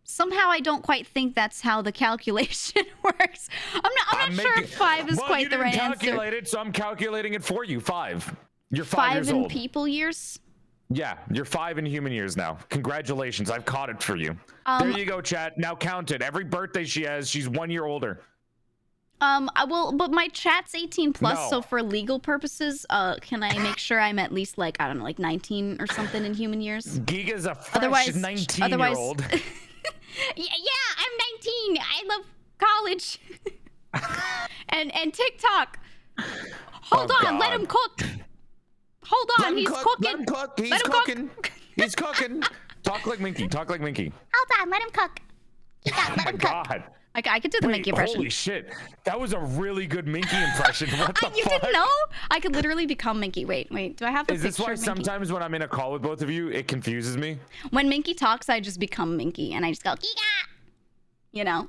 Somehow I don't quite think that's how the calculation works. I'm not sure if 5 is quite the right answer. You didn't calculate it, so I'm calculating it for you. 5. You're 5 years 5 old. in people years? Yeah, you're 5 in human years now. Congratulations, I've caught it for you. There you go, chat. Now count it. Every birthday she has, she's 1 year older. But my chat's 18 plus, No. so for legal purposes, can I make sure I'm at least like, I don't know, like 19 or something in human years? Giga's a fresh 19-year-old. Yeah, I'm 19. I love college. and TikTok. Hold on, let him cook. Hold on, he's cooking. Let him cook. He's cooking. He's cooking. Talk like Minky. Talk like Minky. Hold on, let him cook. Let him cook. God. I could do the Minky impression. Holy shit. That was a really good Minky impression. What the You fuck? didn't know? I could literally become Minky. Wait. Do I have the Is this picture why of Minky? sometimes when I'm in a call with both of you, it confuses me? When Minky talks, I just become Minky, and I just go, Giga! You know?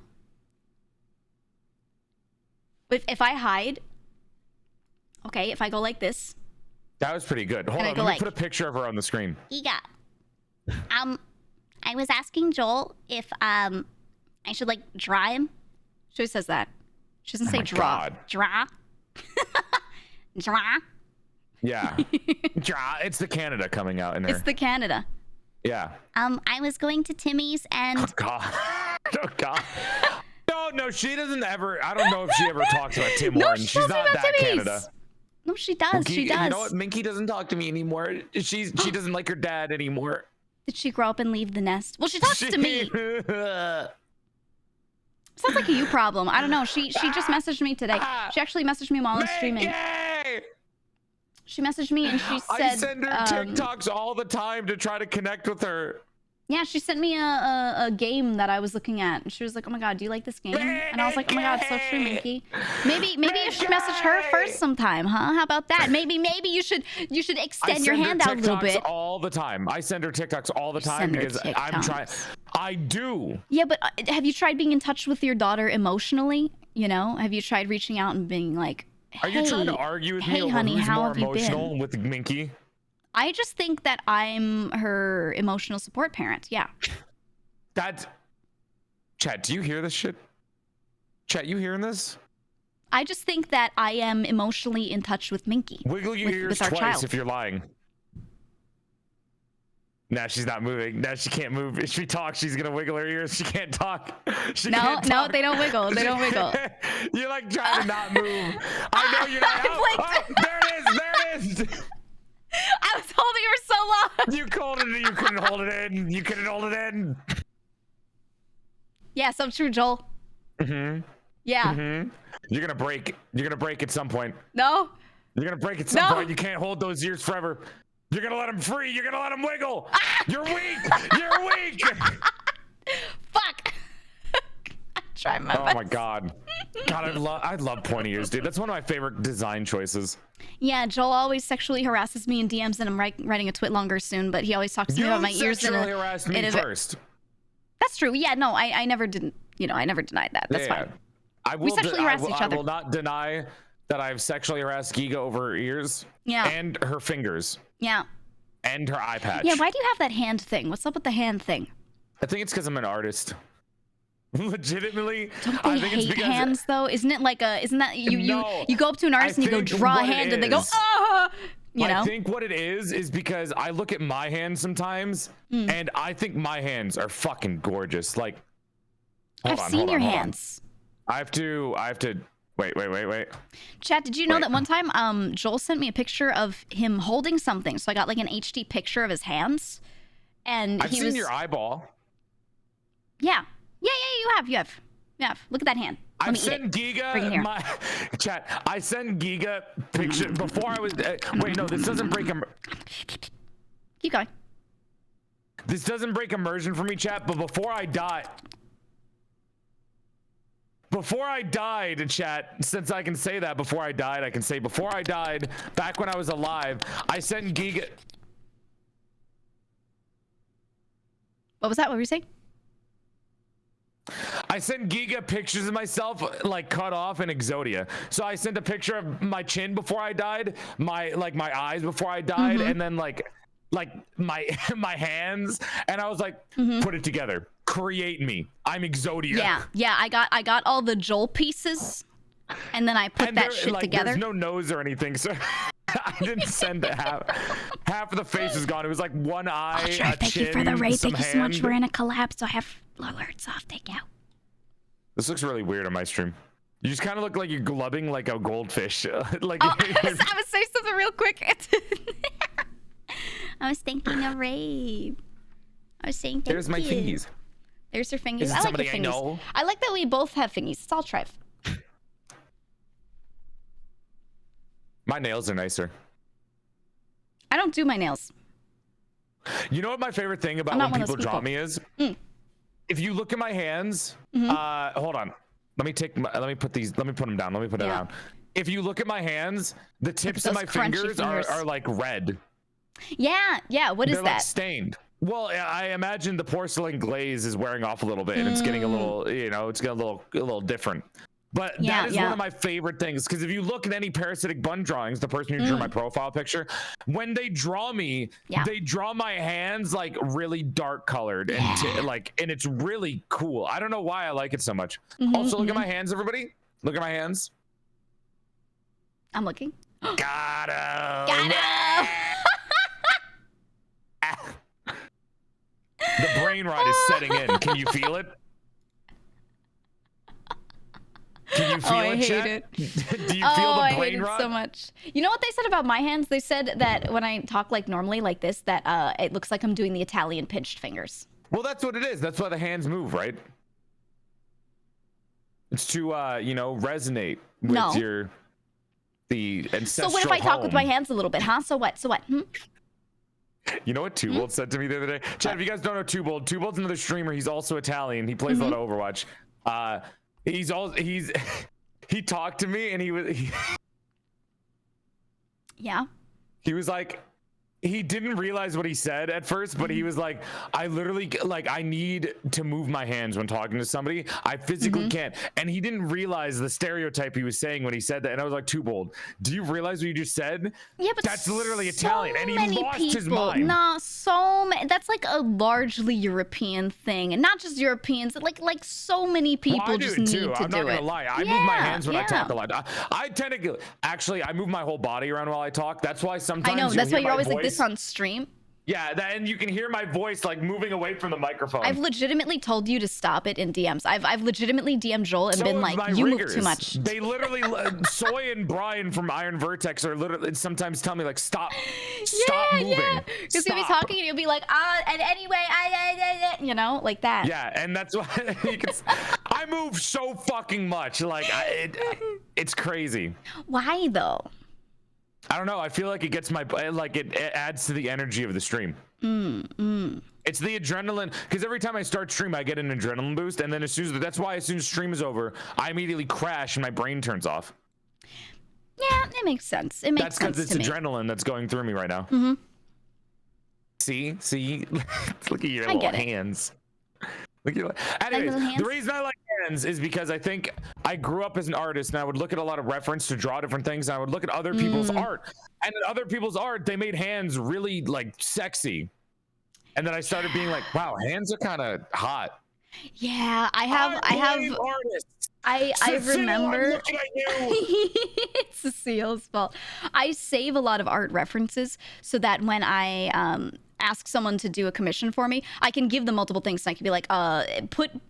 But if I hide, okay, if I go like this. That was pretty good. Hold on, let me put a picture of her on the screen. Giga. I was asking Joel if, I should, like, draw him. She always says that. She doesn't say draw. God. Draw. Draw. Yeah. Draw. It's the Canada coming out in there. It's the Canada. Yeah. I was going to Timmy's and... Oh, God. Oh, God. No, she doesn't ever. I don't know if she ever talks about Tim No, Hortons. she She's tells me not about that Timmy's. Canada. No, she does. She does. You know what? Minky doesn't talk to me anymore. She doesn't like her dad anymore. Did she grow up and leave the nest? Well, she talks to me. Sounds like a you problem. I don't know. She just messaged me today. She actually messaged me while I was streaming. She messaged me and she said, I send her TikToks all the time to try to connect with her. Yeah, she sent me a game that I was looking at. And she was like, oh my god, do you like this game? And I was like, oh my god, so true, Minky. Maybe you should message her first sometime, huh? How about that? Maybe you should extend your hand out a little bit. All the time. I send her TikToks all the time because I'm trying. I do. Yeah, but have you tried being in touch with your daughter emotionally? You know, have you tried reaching out and being like, hey, are you trying to argue with me over honey, who's how more have you emotional been? with Minky? I just think that I'm her emotional support parent. Yeah. Chat, do you hear this shit? Chat, you hearing this? I just think that I am emotionally in touch with Minky. Wiggle your ears with our twice child. if you're lying. Nah, she's not moving. Nah, she can't move. If she talks, she's gonna wiggle her ears. She can't talk. No, they don't wiggle. They don't wiggle. You're like trying to not move. I know you're not. Oh, there it is. There it is. I was holding her so long. You called it. You couldn't hold it in. You couldn't hold it in. Yeah, so true, Joel. Mm-hmm. Yeah. Mm-hmm. You're gonna break. You're gonna break at some point. No. You're gonna break at some point. You can't hold those ears forever. You're gonna let them free. You're gonna let them wiggle. You're weak. You're weak. Fuck. I tried my best. Oh my god. God, I love pointy ears, dude. That's one of my favorite design choices. Yeah, Joel always sexually harasses me in DMs, and I'm writing a twit longer soon. But he always talks to me about my ears. You sexually harassed me first. That's true. Yeah, no, I never didn't. You know, I never denied that. That's fine. We sexually harass each other. I will not deny that I've sexually harassed GEEGA over her ears. Yeah. And her fingers. Yeah. And her eye patch. Yeah, why do you have that hand thing? What's up with the hand thing? I think it's because I'm an artist. Legitimately. Don't they hate hands though? Isn't that you go up to an artist and you go draw a hand and they go, ah! You know? I think what it is because I look at my hands sometimes and I think my hands are fucking gorgeous. Like, I've seen your hands. I have to wait. Chat, did you know that one time Joel sent me a picture of him holding something? So I got like an HD picture of his hands. And I've seen your eyeball. Yeah. You have. Look at that hand. I've sent GEEGA my chat. I sent GEEGA picture before I was. Wait, no, this doesn't break. Keep going. This doesn't break immersion for me, chat. But before I died, chat. Since I can say that before I died, I can say before I died. Back when I was alive, I sent GEEGA. What was that? What were you saying? I sent GEEGA pictures of myself like cut off in Exodia. So I sent a picture of my chin before I died, my eyes before I died, and then like my my hands, and I was like, put it together, create me. I'm Exodia. Yeah. I got all the Joel pieces, and then I put that shit together. There's no nose or anything, so I didn't send half of the face is gone. It was like one eye, a thank chin, you for the raid. some Thank you so much. hand. We're in a collab, so I have alerts off. Thank you. This looks really weird on my stream. You just kind of look like you're glubbing like a goldfish. Like I was saying something real quick. I was thinking of raid. I was saying thank There's my you. fingies. There's your fingies. Is it I like somebody your I fingies. know? I like that we both have fingies. It's all trive. My nails are nicer. I don't do my nails. You know what my favorite thing about when people draw me is? If you look at my hands, hold on. Let me put them down. Let me put it down. If you look at my hands, the tips of my fingers are like red. Yeah. What is They're that? like stained. Well, I imagine the porcelain glaze is wearing off a little bit, and it's getting a little, it's getting a little different. But that is one of my favorite things, because if you look at any parasitic bun drawings, the person who drew my profile picture, when they draw me, they draw my hands like really dark colored, and it's really cool. I don't know why I like it so much. Also, look at my hands, everybody. Look at my hands. I'm looking. Got him. Got him. The brain rot is setting in. Can you feel it? Can you feel I it, hate chat? it. Do you feel I the hate brain it rot? so much. You know what they said about my hands? They said that when I talk like normally like this, that it looks like I'm doing the Italian pinched fingers. Well, that's what it is. That's why the hands move, right? It's to you know, resonate with No. the ancestral So what if I talk with my home. hands a little bit, huh? So what? So what? You know what Tubold said to me the other day? Chad, if you guys don't know Tubold's another streamer. He's also Italian. He plays a lot of Overwatch. He talked to me and Yeah. he was like, he didn't realize what he said at first, but he was like, I literally, like, I need to move my hands when talking to somebody. I physically can't. And he didn't realize the stereotype he was saying when he said that. And I was like, Tubold, do you realize what you just said? Yeah, but that's literally so Italian. And he many lost people, his mind. Nah, that's like a largely European thing, and not just Europeans. Like so many people Well, I do just it need too. to I'm do not gonna it. lie. I move my hands when I talk a lot. I tend to actually I move my whole body around while I talk. That's why sometimes I know. you'll That's why hear you're my always like voice. this on stream. Yeah, and you can hear my voice like moving away from the microphone. I've legitimately told you to stop it in DMs. I've legitimately DM'd Joel and been have like, my you move riggers. too much. They literally, Soy and Brian from Iron Vertex are literally sometimes tell me like, stop moving. Yeah, because you'll be talking and you'll be like, and anyway, you know, like that. Yeah, and that's why you can, I move so fucking much. Like, it's crazy. Why though? I don't know. I feel like it gets my like it adds to the energy of the stream. It's the adrenaline, because every time I start stream, I get an adrenaline boost, and then as soon as stream is over, I immediately crash and my brain turns off. Yeah, it makes sense. It makes That's sense because it's to me. adrenaline that's going through me right now. See, look at your I little get it. hands. Look at your. Anyways, little hands? the reason I like hands is because I think I grew up as an artist, and I would look at a lot of reference to draw different things, and I would look at other people's art, and in other people's art, they made hands really like sexy, and then I started being like, wow, hands are kind of hot. Yeah, I have. Artists. I Cecile, remember. I'm looking at you. It's Cecile's fault. I save a lot of art references so that when I ask someone to do a commission for me, I can give them multiple things. And I can be like,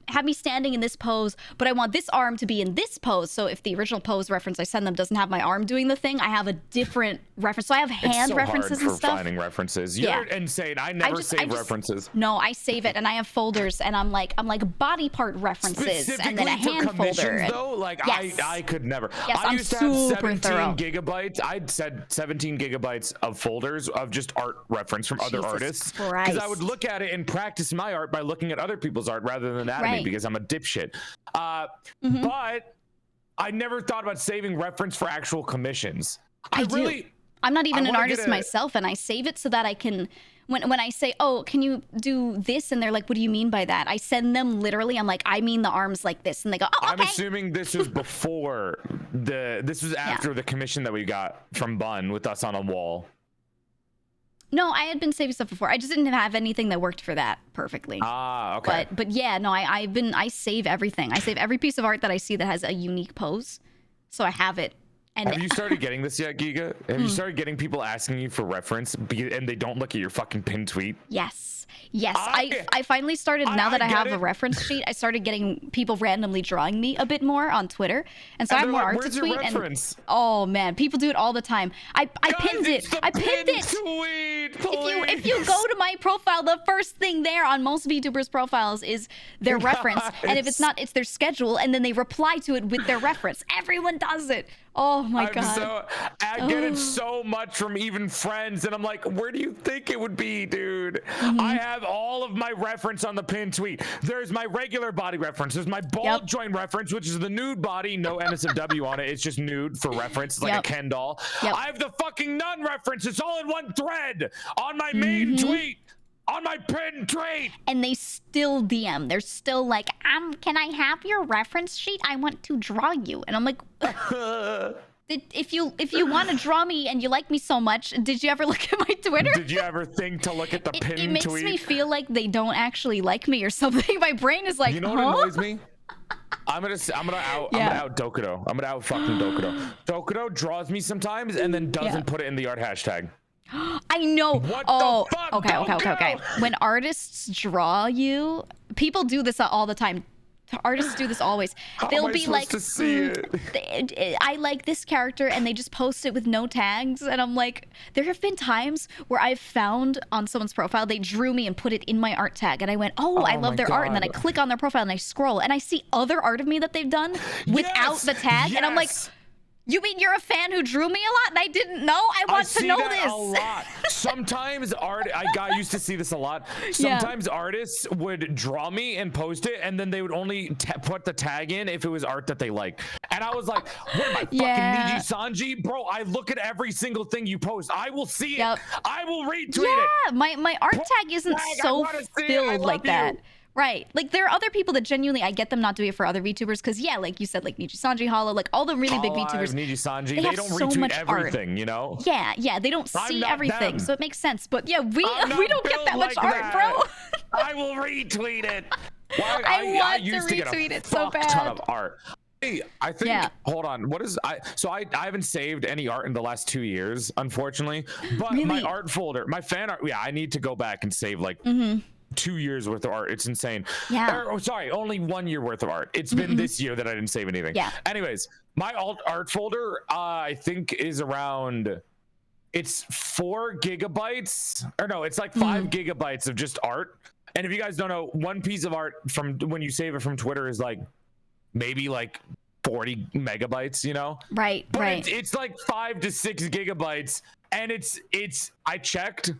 have me standing in this pose, but I want this arm to be in this pose. So if the original pose reference I send them doesn't have my arm doing the thing, I have a different reference. So I have hand references hard and stuff. finding references. You're insane. I never save references. No, I save it and I have folders, and I'm like body part references and then a hand for folder. commissions, though, like yes. I could never. Yes, I I'm used to have super 17 thorough. gigabytes. I'd said 17 gigabytes of folders of just art reference from other Jesus artists. Christ. I would look at it and practice my art by looking at other people's art rather than anatomy, Right. because I'm a dipshit. But I never thought about saving reference for actual commissions. I do. I'm not even an wanna get artist myself, and I save it so that I can, when I say, oh, can you do this? And they're like, what do you mean by that? I send them literally, I'm like, I mean the arms like this. And they go, oh, okay. I'm assuming this was before this was after the commission that we got from Bun with us on a wall. No, I had been saving stuff before. I just didn't have anything that worked for that perfectly. Ah, okay. But yeah, no, I save everything. I save every piece of art that I see that has a unique pose. So I have it. And have you started getting this yet, Giga? Have you started getting people asking you for reference and they don't look at your fucking pinned tweet? Yes. I finally started, now that I have a reference sheet, I started getting people randomly drawing me a bit more on Twitter. And so I have more art to tweet. And oh man, people do it all the time. I pinned it. I pinned it. Tweet, if you go to my profile, the first thing there on most VTubers profiles is their reference. And if it's not, it's their schedule, and then they reply to it with their reference. Everyone does it. Oh my god. I get it so much from even friends, and I'm like, where do you think it would be, dude? I have all of my reference on the pinned tweet. There's my regular body reference. There's my ball joint reference, which is the nude body, no NSFW on it. It's just nude for reference, like a Ken doll. I have the fucking nun reference. It's all in one thread on my main tweet. On my pinned tweet. And they still DM. They're still like, can I have your reference sheet? I want to draw you. And I'm like, if you want to draw me and you like me so much, did you ever look at my Twitter? Did you ever think to look at the pinned tweet? It makes me feel like they don't actually like me or something. My brain is like, you know what annoys me? I'm gonna out Dokudo. I'm gonna out fucking Dokudo. Dokudo draws me sometimes and then doesn't put it in the art hashtag. I know. What the fuck? Okay. When artists draw you, people do this all the time. artists do this always. How They'll am I be supposed like, to see it? I like this character, and they just post it with no tags. And I'm like, there have been times where I've found on someone's profile, they drew me and put it in my art tag. And I went, oh, I love my their art. And then I God. click on their profile and I scroll and I see other art of me that they've done without Yes! the tag. And I'm like, Yes! you mean you're a fan who drew me a lot and I didn't know? I want to know that this. a lot. Sometimes I used to see this a lot. Sometimes artists would draw me and post it, and then they would only put the tag in if it was art that they liked. And I was like, what am I, fucking Niji Sanji? Bro, I look at every single thing you post. I will see it. I will retweet it. Yeah, my art tag isn't so filled like that. Right. Like, there are other people that genuinely, I get them not doing it for other VTubers, because, yeah, like you said, like Niji Sanji, Hollow, like all the really big VTubers. Niji Sanji, they they have don't so retweet much everything, art. you know? Yeah, they don't I'm see not everything, them. so it makes sense. But yeah, we I'm don't get built that much like art, that. bro. I will retweet it. I want used to get a retweet it so fuck ton bad. of art. Hey, I think, hold on, what is, I haven't saved any art in the last 2 years, unfortunately, but my art folder, my fan art, yeah, I need to go back and save like 2 years worth of art. It's insane. Yeah. Sorry, only 1 year worth of art. It's been this year that I didn't save anything. Yeah. Anyways, my art folder, I think is around, it's 4 gigabytes, or no, it's like 5 gigabytes of just art. And if you guys don't know, one piece of art from when you save it from Twitter is like maybe like 40 megabytes, you know? Right, but right. It's like 5 to 6 gigabytes, and it's I checked,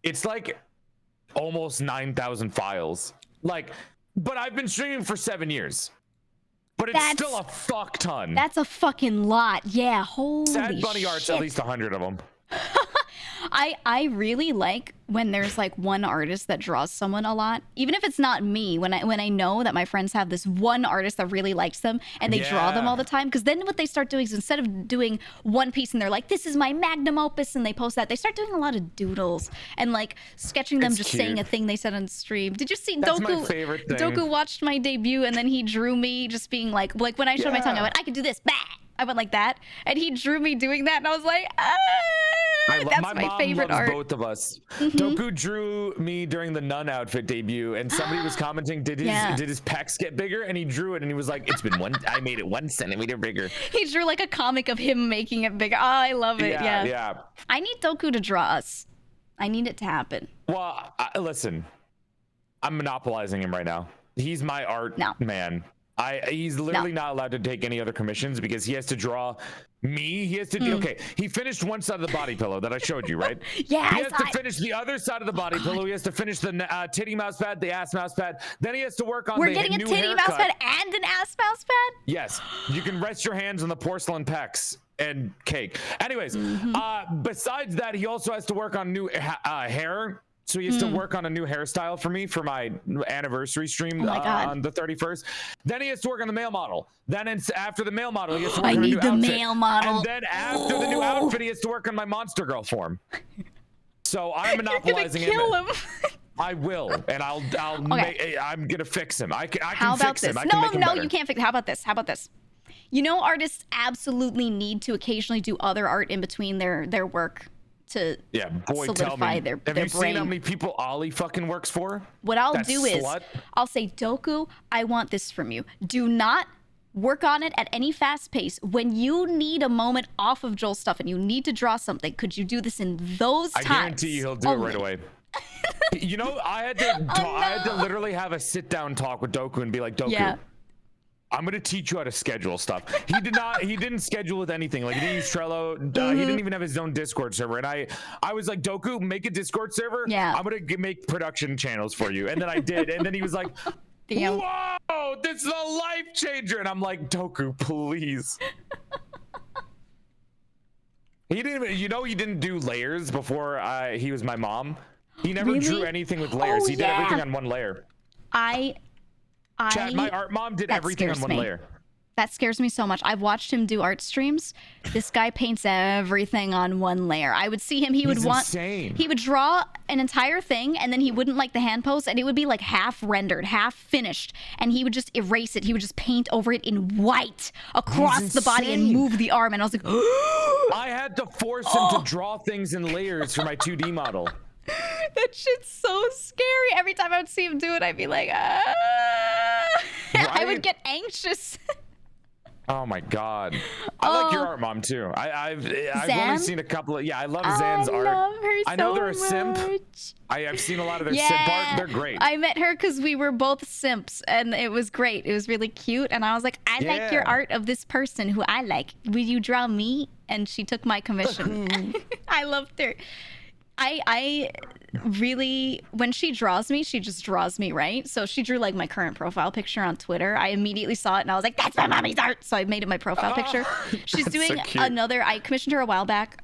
it's like almost 9,000 files. Like, but I've been streaming for 7 years. But it's still a fuck ton. That's a fucking lot. Yeah, holy Sad Bunny shit. Art's at least 100 of them. I really like when there's like one artist that draws someone a lot, even if it's not me. When I know that my friends have this one artist that really likes them and they draw them all the time, because then what they start doing is instead of doing one piece and they're like, this is my magnum opus, and they post that, they start doing a lot of doodles and like sketching them, just saying a thing they said on stream. Did you see That's Doku? my favorite thing. Doku watched my debut and then he drew me just being like when I showed my tongue, I went, I could do this. Bah! I went like that, and he drew me doing that, and I was like, that's my mom favorite loves art. both of us. Doku drew me during the nun outfit debut, and somebody was commenting, did his pecs get bigger? And he drew it, and he was like, it's been I made it 1 centimeter bigger. He drew like a comic of him making it bigger. Oh, I love it. Yeah. I need Doku to draw us. I need it to happen. Well, listen, I'm monopolizing him right now. He's my art man. He's literally not allowed to take any other commissions because he has to draw me. He has to do, okay, he finished one side of the body pillow that I showed you, right? Yeah, he has to finish the other side of the body pillow. He has to finish the titty mouse pad, the ass mouse pad. Then he has to work on We're the getting a new titty haircut. mouse pad and an ass mouse pad? Yes, you can rest your hands on the porcelain pecs and cake. Anyways, besides that, he also has to work on new hair. So he has to work on a new hairstyle for me for my anniversary stream on the 31st. Then he has to work on the male model. Then after the male model, he has to work on a new outfit. male model. And then after the new outfit, he has to work on my monster girl form. So I'm monopolizing him. Kill him. I will, and I'm gonna fix him. I can fix him. I can No, make him better. you can't fix. How about this? You know, artists absolutely need to occasionally do other art in between their work to solidify their Have you brain. seen how many people Ollie fucking works for? What I'll That do slut? is I'll say, Doku, I want this from you. Do not work on it at any fast pace. When you need a moment off of Joel's stuff and you need to draw something, could you do this in those times? I guarantee you he'll do it right away. You know, I had to literally have a sit down talk with Doku and be like, Doku, I'm gonna teach you how to schedule stuff. He didn't schedule with anything. Like, he didn't use Trello. He didn't even have his own Discord server. And I was like, Doku, make a Discord server. Yeah. I'm gonna make production channels for you. And then I did. And then he was like, whoa, this is a life changer. And I'm like, Doku, please. He didn't even, he didn't do layers before he was my mom. He never drew anything with layers. He did everything on one layer. Chat, my art mom did everything on one layer. That scares me so much. I've watched him do art streams. This guy paints everything on one layer. I would see him. He would draw an entire thing, and then he wouldn't like the hand pose, and it would be like half rendered, half finished, and he would just erase it. He would just paint over it in white across the body and move the arm. And I was like, I had to force him to draw things in layers for my 2D model. That shit's so scary. Every time I would see him do it, I'd be like, I would Right? get anxious. Oh my god. I like your art, Mom, too. I've only Zan? seen a couple of I love Zan's art. love her I know so they're a simp. much. I've seen a lot of their simp art. They're great. I met her because we were both simps, and it was great. It was really cute, and I was like, I like your Yeah. art of this person who I like. Will you draw me? And she took my commission. I loved her. I really, when she draws me, she just draws me, right? So she drew like my current profile picture on Twitter. I immediately saw it and I was like, that's my mommy's art. So I made it my profile picture. She's That's so doing cute. another, I commissioned her a while back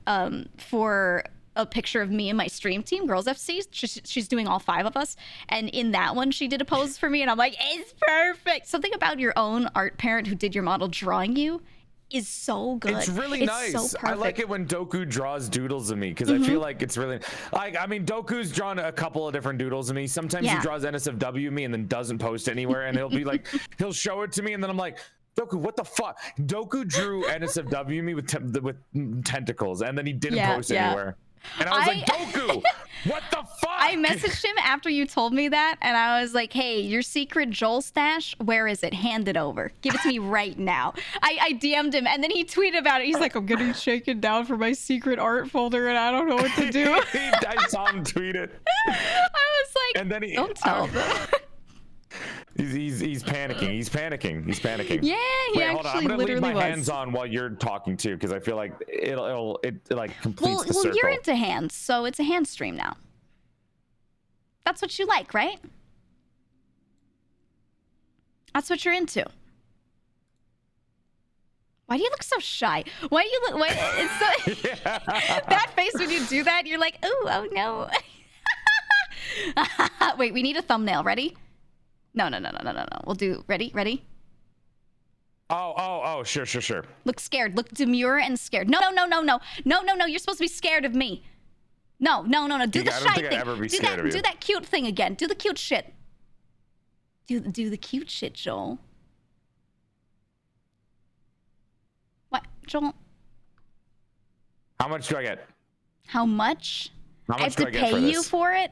for a picture of me and my stream team, Girls FC. She's doing all 5 of us. And in that one, she did a pose for me and I'm like, it's perfect. Something about your own art parent who did your model drawing you is so good. It's really nice. So I like perfect. it when Doku draws doodles of me because I feel like it's really like, I mean, Doku's drawn a couple of different doodles of me. Sometimes he draws NSFW of me and then doesn't post anywhere, and he'll be like, he'll show it to me, and then I'm like, Doku, what the fuck? Doku drew NSFW me with tentacles, and then he didn't post anywhere. And I was like, Doku, what the fuck? I messaged him after you told me that, and I was like, hey, your secret Joel stash, where is it? Hand it over. Give it to me right now. I DM'd him, and then he tweeted about it. He's like, I'm getting shaken down for my secret art folder, and I don't know what to do. I saw him tweet it. I was like, And then he, don't tell them. He's panicking. He's panicking. He's panicking. Yeah, he Wait, hold on. I'm actually gonna leave literally my was. hands on while you're talking too, because I feel like it like completes the Well, circle. you're into hands, so it's a hand stream now. That's what you like, right? That's what you're into. Why do you look so shy? Why do you look? Why, it's so, that face when you do that, you're like, ooh, oh no. Wait, we need a thumbnail. Ready? No. We'll do. Ready? Oh, sure. Look scared. Look demure and scared. No. You're supposed to be scared of me. No. Do the I don't shy think I'd thing. ever be Do scared that. of you. Do that cute thing again. Do the cute shit. Do the cute shit, Joel. What, Joel? How much do I get? How much? How I have much do to I get pay for you this? for it.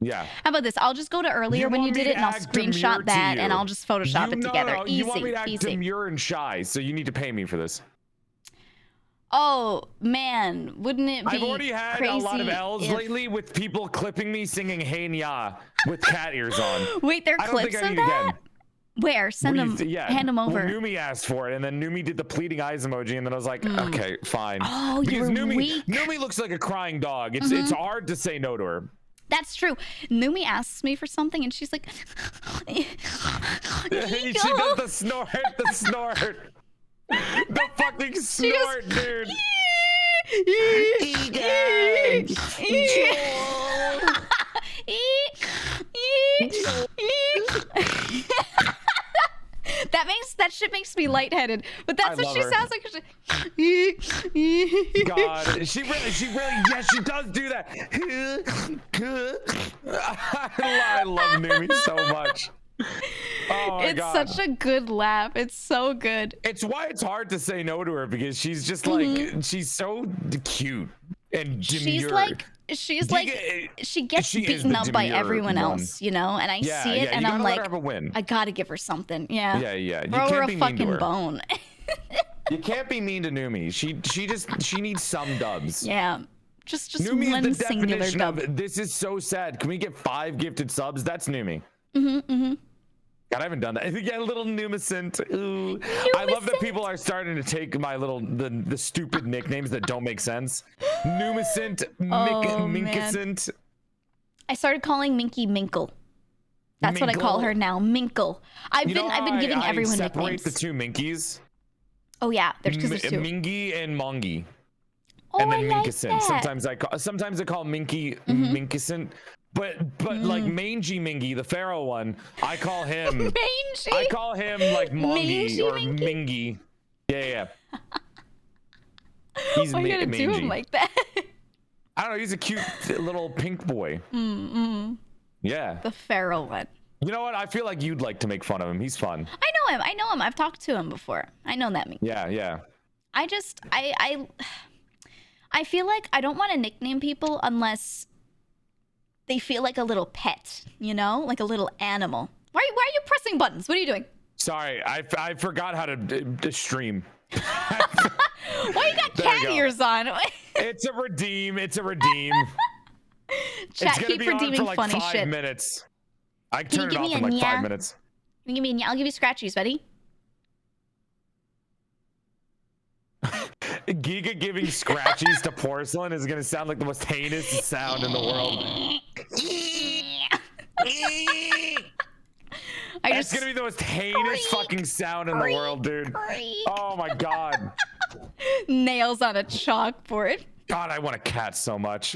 Yeah. How about this? I'll just go to earlier when you want did me it, to and I'll act demure screenshot to that, and you. I'll just Photoshop it together. No, Easy, you want me to act easy. demure and shy, so you need to pay me for this. Oh man, wouldn't it be I've already had crazy a lot of L's if... lately with people clipping me singing "Hey Nya" with cat ears on. Wait, there are I don't clips think I of need that? again. Where? Send them. Hand them over. Well, Numi asked for it, and then Numi did the pleading eyes emoji, and then I was like, okay, fine. Oh, you because were weak. Numi looks like a crying dog. It's hard to say no to her. That's true. Numi asks me for something, and she's like, She does the snort, the fucking snort, dude. That shit makes me lightheaded. But that's what love she her. sounds like. God, she really, yes, she does do that. I love Numi so much. Oh my It's God. such a good laugh. It's so good. It's why it's hard to say no to her, because she's just like, she's so cute and demure. She's like she gets beaten up by everyone else, you know, and I see it and I'm like, I gotta give her something. Yeah. Yeah. Throw her a be mean to fucking her. bone. You can't be mean to Numi. She needs some dubs. Yeah. Just Numi one is the singular definition dub. of this is so sad. Can we get 5 gifted subs? That's Numi. God, I haven't done that. Yeah, a little Numicent. Ooh. I love that people are starting to take my the stupid nicknames that don't make sense. Numicent, Minkicent. I started calling Minky Minkle. That's what I call her now, Minkle. I've been giving everyone separate nicknames. the 2 Minkies. Oh yeah, there's because there's 2. Mingy and Mongy. Oh, And then I like Minkicent. that. Sometimes I call Minky Minkicent. But like Mangy Mingy, the Pharaoh one, I call him Mangy. I call him like Mongy Mangy or Mingy? Mingy. Yeah. He's Why you gotta mangy. do him like that? I don't know, he's a cute little pink boy. Yeah. The Pharaoh one. You know what? I feel like you'd like to make fun of him. He's fun. I know him. I've talked to him before. I know that Minky. Yeah. I feel like I don't want to nickname people unless they feel like a little pet, you know? Like a little animal. Why are you pressing buttons? What are you doing? Sorry, I forgot how to stream. Why you got cat ears on? It's a redeem. It's a redeem. Chat, It's gonna keep be on redeeming for like funny 5 shit. minutes. I Can you turn it give off me in a like nya? 5 minutes. Give me I'll give you scratchies. Ready? Giga giving scratchies to Porcelain is gonna sound like the most heinous sound in the world. It's gonna be the most heinous fucking sound in the world, dude. Oh my god. Nails on a chalkboard. God, I want a cat so much.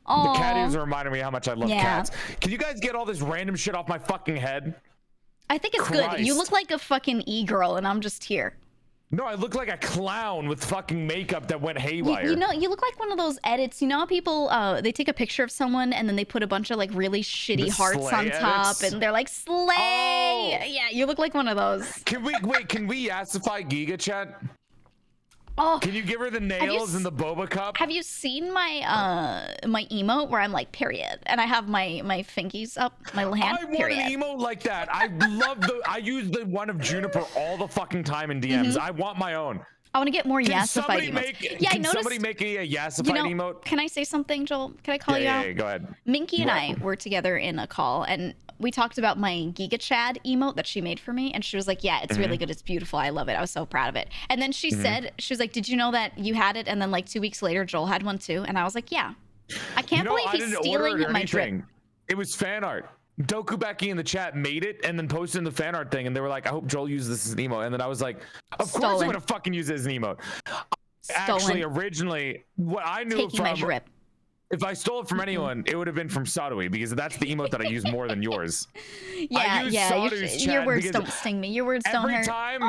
Aww. The cat ears are reminding me how much I love Yeah. cats. Can you guys get all this random shit off my fucking head? I think it's good. You look like a fucking e-girl, and I'm just here. No, I look like a clown with fucking makeup that went haywire. You know, you look like one of those edits. You know how people they take a picture of someone and then they put a bunch of like really shitty The hearts slay on top, edits? and they're like slay. Oh. Yeah, you look like one of those. Can we wait? Can we yassify Giga chat? Oh, can you give her the nails and the boba cup? Have you seen my my emote where I'm like period, and I have my fingies up, my little hand. I want period. an emote like that. I love I use the one of Juniper all the fucking time in DMs. I want my own. I want to get more Can yassified somebody emotes. make? Yeah, I Can noticed. somebody make a yassified emote? Can I say something, Joel? Can I call you out? Yeah, go ahead. Minky and I were together in a call, and we talked about my Giga Chad emote that she made for me, and she was like, yeah, it's really good. It's beautiful. I love it. I was so proud of it. And then she said, she was like, did you know that you had it? And then like 2 weeks later, Joel had one too. And I was like, yeah. I can't believe he's stealing my drip. It was fan art. Doku Becky in the chat made it and then posted in the fan art thing, and they were like, I hope Joel uses this as an emote. And then I was like, of course I'm gonna fucking use it as an emote. Actually, originally, what I knew Taking my drip. If I stole it from anyone, it would have been from Sadui, because that's the emote that I use more than yours. Yeah, your words don't sting me. Your words don't hurt. Every time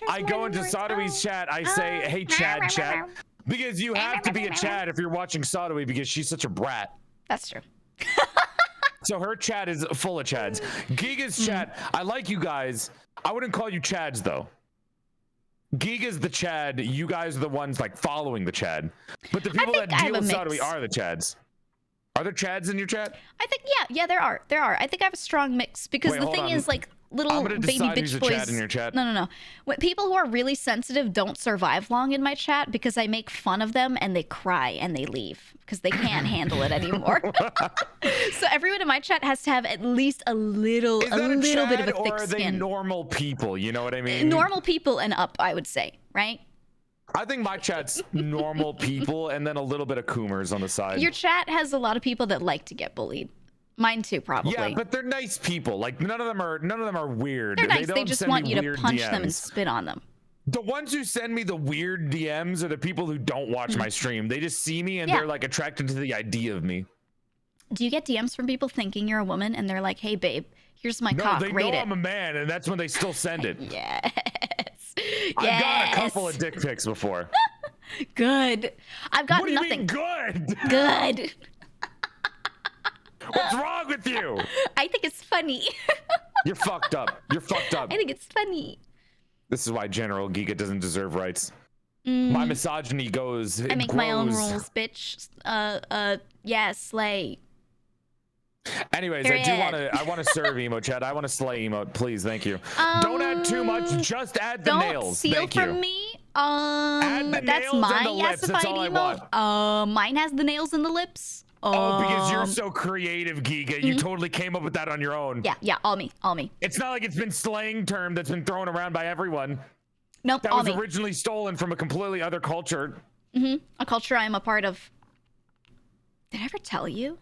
I go into Sadui's chat, I say, hey, Chad, chat. Because you have to be a Chad if you're watching Sadui, because she's such a brat. That's true. So her chat is full of Chads. Giga's chat, I like you guys. I wouldn't call you Chads, though. Giga's the Chad. You guys are the ones like following the Chad. But the people that deal with Sadui are the Chads. Are there Chads in your chat? I think yeah, there are. I think I have a strong mix because the thing is like little baby bitch boys. Chad in your chat. No. When people who are really sensitive don't survive long in my chat because I make fun of them and they cry and they leave because they can't handle it anymore. So everyone in my chat has to have at least a little bit of a thick or are they skin. Normal people, you know what I mean? Normal people and up, I would say, right? I think my chat's normal people and then a little bit of coomers on the side. Your chat has a lot of people that like to get bullied. Mine too, probably. Yeah, but they're nice people. Like none of them are weird. They're nice. They just want you to punch DMs. them and spit on them. The ones who send me the weird DMs are the people who don't watch my stream. They just see me and they're like attracted to the idea of me. Do you get DMs from people thinking you're a woman and they're like, "Hey, babe, here's my cock. No, they rate know it." I'm a man, and that's when they still send it. Yes. I've got a couple of dick pics before. Good. I've got what nothing. Do you mean good? Good. What's wrong with you? I think it's funny. You're fucked up. You're fucked up. I think it's funny. This is why General Giga doesn't deserve rights. My misogyny goes. I make my own rules, bitch. Yeah, slay. Anyways, I want to serve emote chat. I want to slay emote, please. Thank you. Don't add too much. Just add the nails. Don't steal Thank you. from me. Add the that's nails my and the lips. That's all I emote. Mine has the nails and the lips. Oh, because you're so creative, Giga. You totally came up with that on your own. Yeah, all me. It's not like it's been slang term that's been thrown around by everyone. Nope, that was originally stolen from a completely other culture. A culture I am a part of. Did I ever tell you?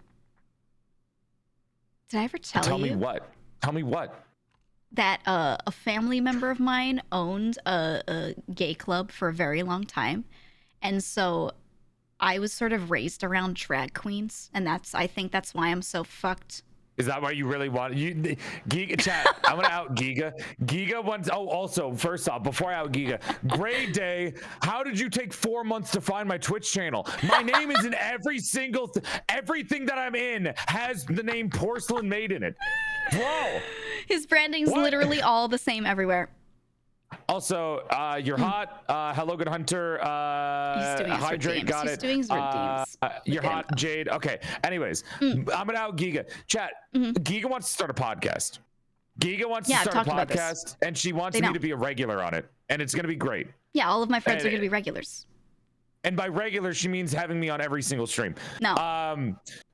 Did I ever tell you? Tell me what? Tell me what? That a family member of mine owned a gay club for a very long time. And so I was sort of raised around drag queens. And I think that's why I'm so fucked. Is that why you really want Giga chat? I'm gonna out Giga. Giga wants. Oh, also, first off, before I out Giga, Gray Day. How did you take 4 months to find my Twitch channel? My name is in every single everything that I'm in has the name PorcelainMaid in it, bro. His branding's literally all the same everywhere. Also, you're hot. Hello, good hunter. Hydrate, got it. He's doing his redeems. You're hot, Jade. Okay. Anyways, I'm gonna out Giga. Chat. Giga wants to start a podcast. Giga wants Yeah, to I've start a talked about this. podcast, and she wants They me know. to be a regular on it, and it's gonna be great. Yeah, all of my friends And- are gonna be regulars. And by regular, she means having me on every single stream. No.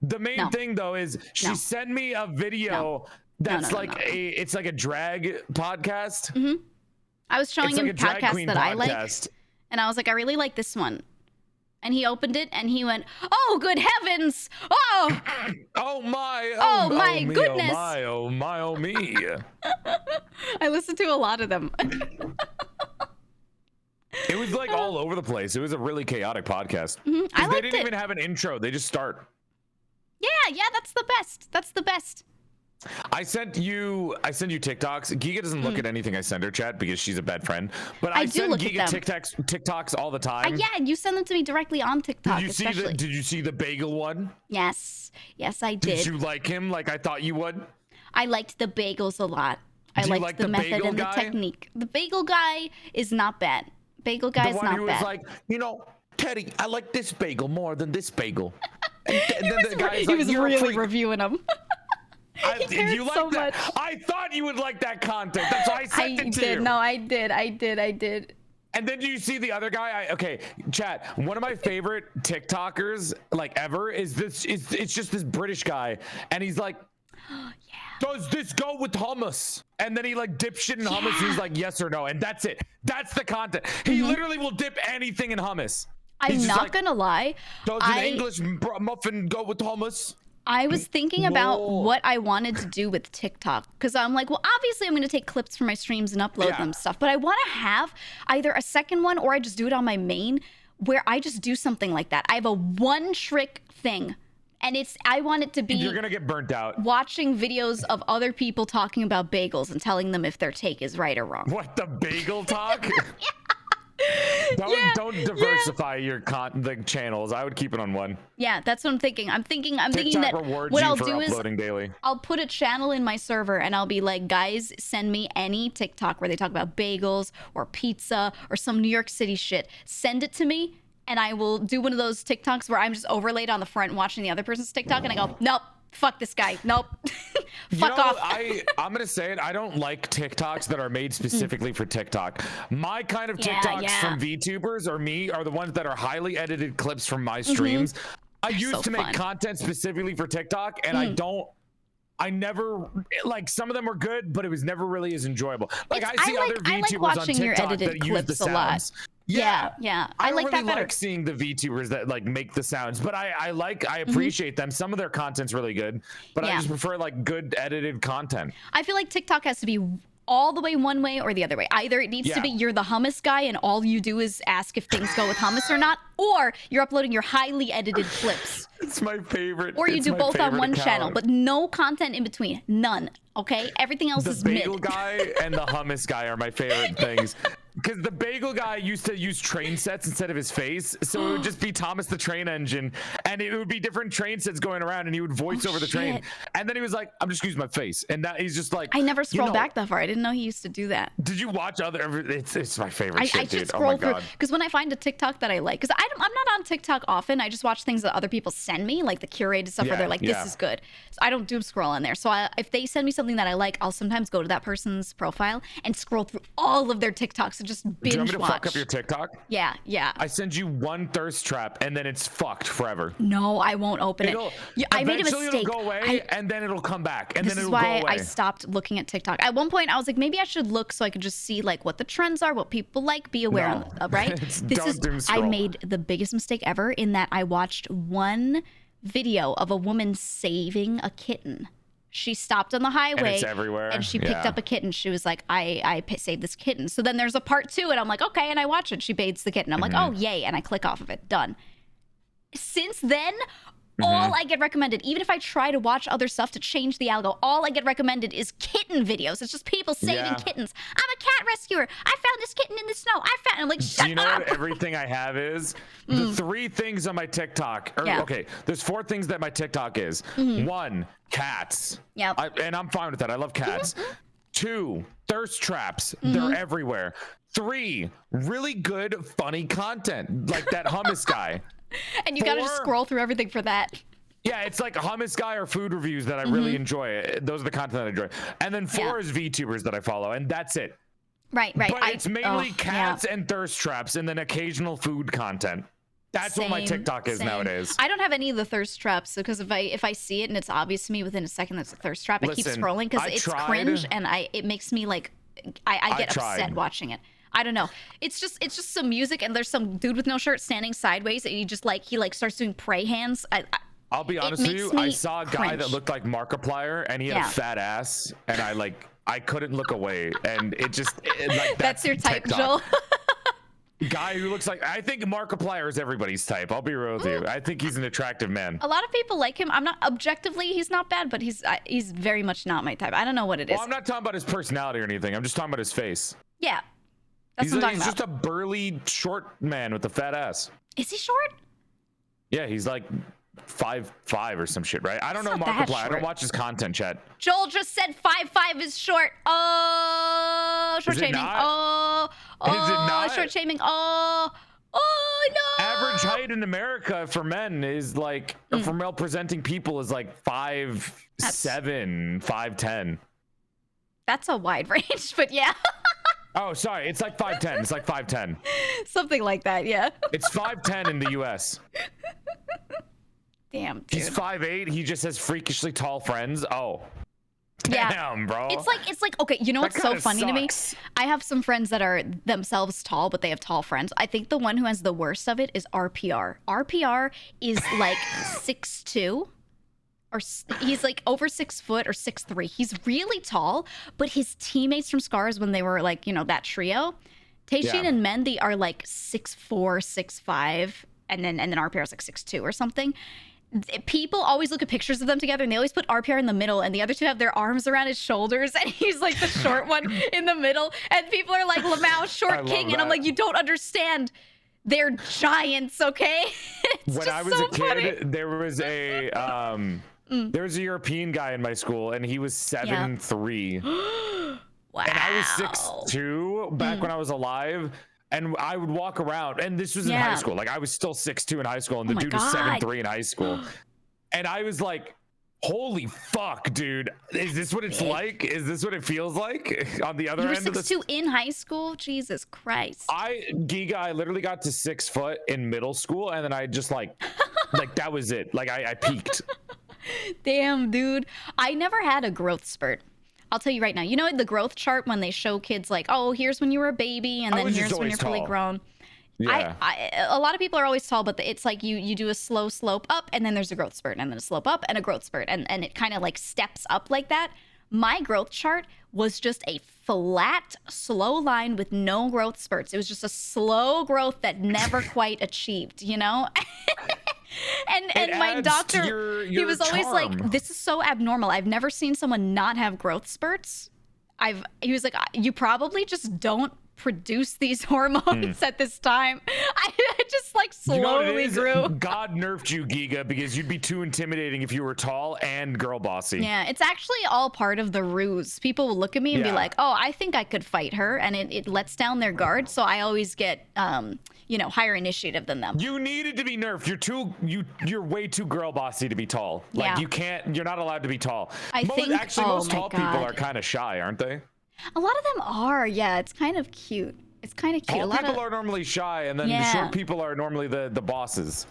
The main No. thing though is she No. sent me a video that's no, like no. it's like a drag podcast. I was showing It's him like a drag podcasts queen that I like, podcast. and I was like, I really like this one. And he opened it, and he went, "Oh, good heavens! Oh, Oh my! Oh, my me, goodness. Oh my! Oh my! Oh me! I listened to a lot of them." It was like all over the place. It was a really chaotic podcast. 'Cause I they liked didn't it. even have an intro. They just start. Yeah, that's the best. That's the best. I send you TikToks. Giga doesn't look at anything I send her, chat, because she's a bad friend. But I I do send look at Giga them. TikToks all the time. Yeah, you send them to me directly on TikTok, Did you see especially. Did you see the bagel one? Yes, I Did did. you like him like I thought you would? I liked the bagels a lot. I Do you liked like the the method bagel and guy? the technique. The bagel guy is not bad. Bagel guy The is one not who bad. was like, Teddy, I like this bagel more than this bagel. And then the guy's he like, was "You're a really freak." reviewing them. Did you like so that? much. I thought you would like that content. That's why I sent it to did. you. No, I did. And then do you see the other guy? Okay, chat. One of my favorite TikTokers like ever is this. It's just this British guy, and he's like, "Does this go with hummus?" And then he like dips shit in hummus. And he's like, "Yes or no," and that's it. That's the content. He literally will dip anything in hummus. I'm He's just not like, gonna lie. Does an English muffin go with hummus? I was thinking about Whoa. what I wanted to do with TikTok because I'm like, well, obviously I'm going to take clips from my streams and upload Yeah. them stuff, but I want to have either a second one or I just do it on my main where I just do something like that. I have a one trick thing, and I want it to be You're gonna get burnt out. watching videos of other people talking about bagels and telling them if their take is right or wrong. What, the bagel talk? Don't diversify your the channels. I would keep it on one. Yeah, that's what I'm thinking. I'm thinking TikTok that rewards what you I'll for do is uploading daily. I'll put a channel in my server and I'll be like, guys, send me any TikTok where they talk about bagels or pizza or some New York City shit. Send it to me and I will do one of those TikToks where I'm just overlaid on the front watching the other person's TikTok and I go, nope, fuck this guy. Nope. Fuck off. I'm gonna say it. I don't like TikToks that are made specifically for TikTok. My kind of Yeah, TikToks yeah. from VTubers or me are the ones that are highly edited clips from my streams. I used so to make fun. content specifically for TikTok, and I never like some of them were good, but it was never really as enjoyable. Like I see other I like VTubers watching on your TikTok edited that use the clips a lot. sounds. Yeah. I like don't that really better. like seeing the VTubers that like make the sounds, but I appreciate them. Some of their content's really good, but I Yeah. just prefer like good edited content. I feel like TikTok has to be all the way one way or the other way. Either it needs to Yeah. be you're the hummus guy and all you do is ask if things go with hummus or not, or you're uploading your highly edited clips. It's my favorite. Or you it's do my both on favorite one account. channel, but no content in between. None. Okay? Everything else The is bagel mid. guy and the hummus guy are my favorite things. Because the bagel guy used to use train sets instead of his face, so it would just be Thomas the Train Engine, and it would be different train sets going around, and he would voice over the train. shit. And then he was like, "I'm just using my face," and that he's just like, I never you scrolled know, back that far. I didn't know he used to do that. Did you watch other? It's my favorite I shit, should dude. scroll Oh my through god. because when I find a TikTok that I like, because I'm not on TikTok often. I just watch things that other people send me, like the curated stuff where Yeah, they're like, "This yeah. is good." So I don't doom scroll on there. So if they send me something that I like, I'll sometimes go to that person's profile and scroll through all of their TikToks and just Do you want binge me to watch. fuck up your TikTok? Yeah. I send you one thirst trap, and then it's fucked forever. No, I won't open it. I made a Eventually mistake. It'll go away, and then it'll come back, and This then is it'll why go away. I stopped looking at TikTok. At one point, I was like, maybe I should look so I could just see like what the trends are, what people like, be aware No. of, right? Don't doom I scroll. made the biggest mistake ever in that I watched one video of a woman saving a kitten. She stopped on the highway it's everywhere. and she picked Yeah. up a kitten. She was like, I saved this kitten. So then there's a part 2 and I'm like, okay. And I watch it. She bathes the kitten. I'm like, oh, yay. And I click off of it. Done. Since then, all I get recommended, even if I try to watch other stuff to change the algo, all I get recommended is kitten videos. It's just people saving Yeah. kittens. I'm a cat rescuer. I found this kitten in the snow. I'm like, shut Do you know up. what everything I have is? The 3 things on my TikTok. Yeah. Okay, there's 4 things that my TikTok is. 1, cats. Yep. And I'm fine with that. I love cats. 2, thirst traps. They're everywhere. 3, really good, funny content, like that hummus guy. And you got to just 4, scroll through everything for that. Yeah, it's like a hummus guy or food reviews that I really enjoy. Those are the content that I enjoy. And then 4 is VTubers that I follow, and that's it. Right. But it's mainly cats and thirst traps, and then occasional food content. That's what my TikTok is nowadays. I don't have any of the thirst traps because if I see it and it's obvious to me within a second that's a thirst trap, I keep scrolling because it's cringe and it makes me like I get upset watching it. I don't know. It's just some music and there's some dude with no shirt standing sideways and he starts doing pray hands. I'll be honest with you. I saw a guy that looked like Markiplier and he had a fat ass and I couldn't look away and that's your type, Joel. Guy who looks like, I think Markiplier is everybody's type. I'll be real with you. I think he's an attractive man. A lot of people like him. I'm not objectively, he's not bad, but he's very much not my type. I don't know what it is. Well, I'm not talking about his personality or anything. I'm just talking about his face. Yeah, that's what I'm talking about. He's just a burly, short man with a fat ass. Is he short? Yeah, he's like 5'5" or some shit, right? I don't know Markiplier. I don't watch his content, chat. Joel just said 5'5" is short. Oh, short shaming. Oh, is it not? Short shaming. Oh, no. Average height in America for men is like, for male presenting people is like 5'7", 5'10". That's a wide range, but yeah. Oh, sorry. It's like 5'10". It's like 5'10". Something like that, yeah. It's 5'10" in the U.S. Damn, dude. He's 5'8". He just has freakishly tall friends. Oh. Yeah. Damn, bro. It's like okay, you know what's so funny to me? I have some friends that are themselves tall, but they have tall friends. I think the one who has the worst of it is RPR. RPR is like 6'2", or he's like over 6 foot or 6'3". He's really tall, but his teammates from Scars when they were like, that trio, Tayshin and Mendy are like 6'4", 6'5", and then RPR is like 6'2" or something. People always look at pictures of them together and they always put RPR in the middle and the other two have their arms around his shoulders and he's like the short one in the middle and people are like, Lamau, short king. And I'm like, you don't understand. They're giants, okay? When I was a kid, there was a there was a European guy in my school and he was 7'3". Wow. And I was 6'2" back when I was alive. And I would walk around, and this was in high school. Like I was still 6'2" in high school, and the dude was 7'3" in high school. And I was like, "Holy fuck, dude! Is this what it's like? Is this what it feels like on the other end of this?" You were 6'2" in high school? Jesus Christ! I literally got to 6 foot in middle school, and then I just like that was it. Like I peaked. Damn, dude! I never had a growth spurt. I'll tell you right now. You know the growth chart when they show kids like, oh, here's when you were a baby, and then here's when you're fully grown. Yeah. A lot of people are always tall, but it's like you do a slow slope up, and then there's a growth spurt, and then a slope up, and a growth spurt, and it kind of like steps up like that. My growth chart was just a flat, slow line with no growth spurts. It was just a slow growth that never quite achieved, And my doctor, he was always like, this is so abnormal. I've never seen someone not have growth spurts. He was like, you probably just don't produce these hormones at this time. I just like slowly grew. God nerfed you, GEEGA, because you'd be too intimidating if you were tall and girl bossy. Yeah, it's actually all part of the ruse. People will look at me and be like, oh, I think I could fight her. And it lets down their guard. So I always get, higher initiative than them. You needed to be nerfed. You're way too girl bossy to be tall. Like you're not allowed to be tall. Most tall people are kind of shy, aren't they? A lot of them are, yeah. It's kind of cute. It's kind of cute. Tall people are normally shy, and then the short people are normally the bosses.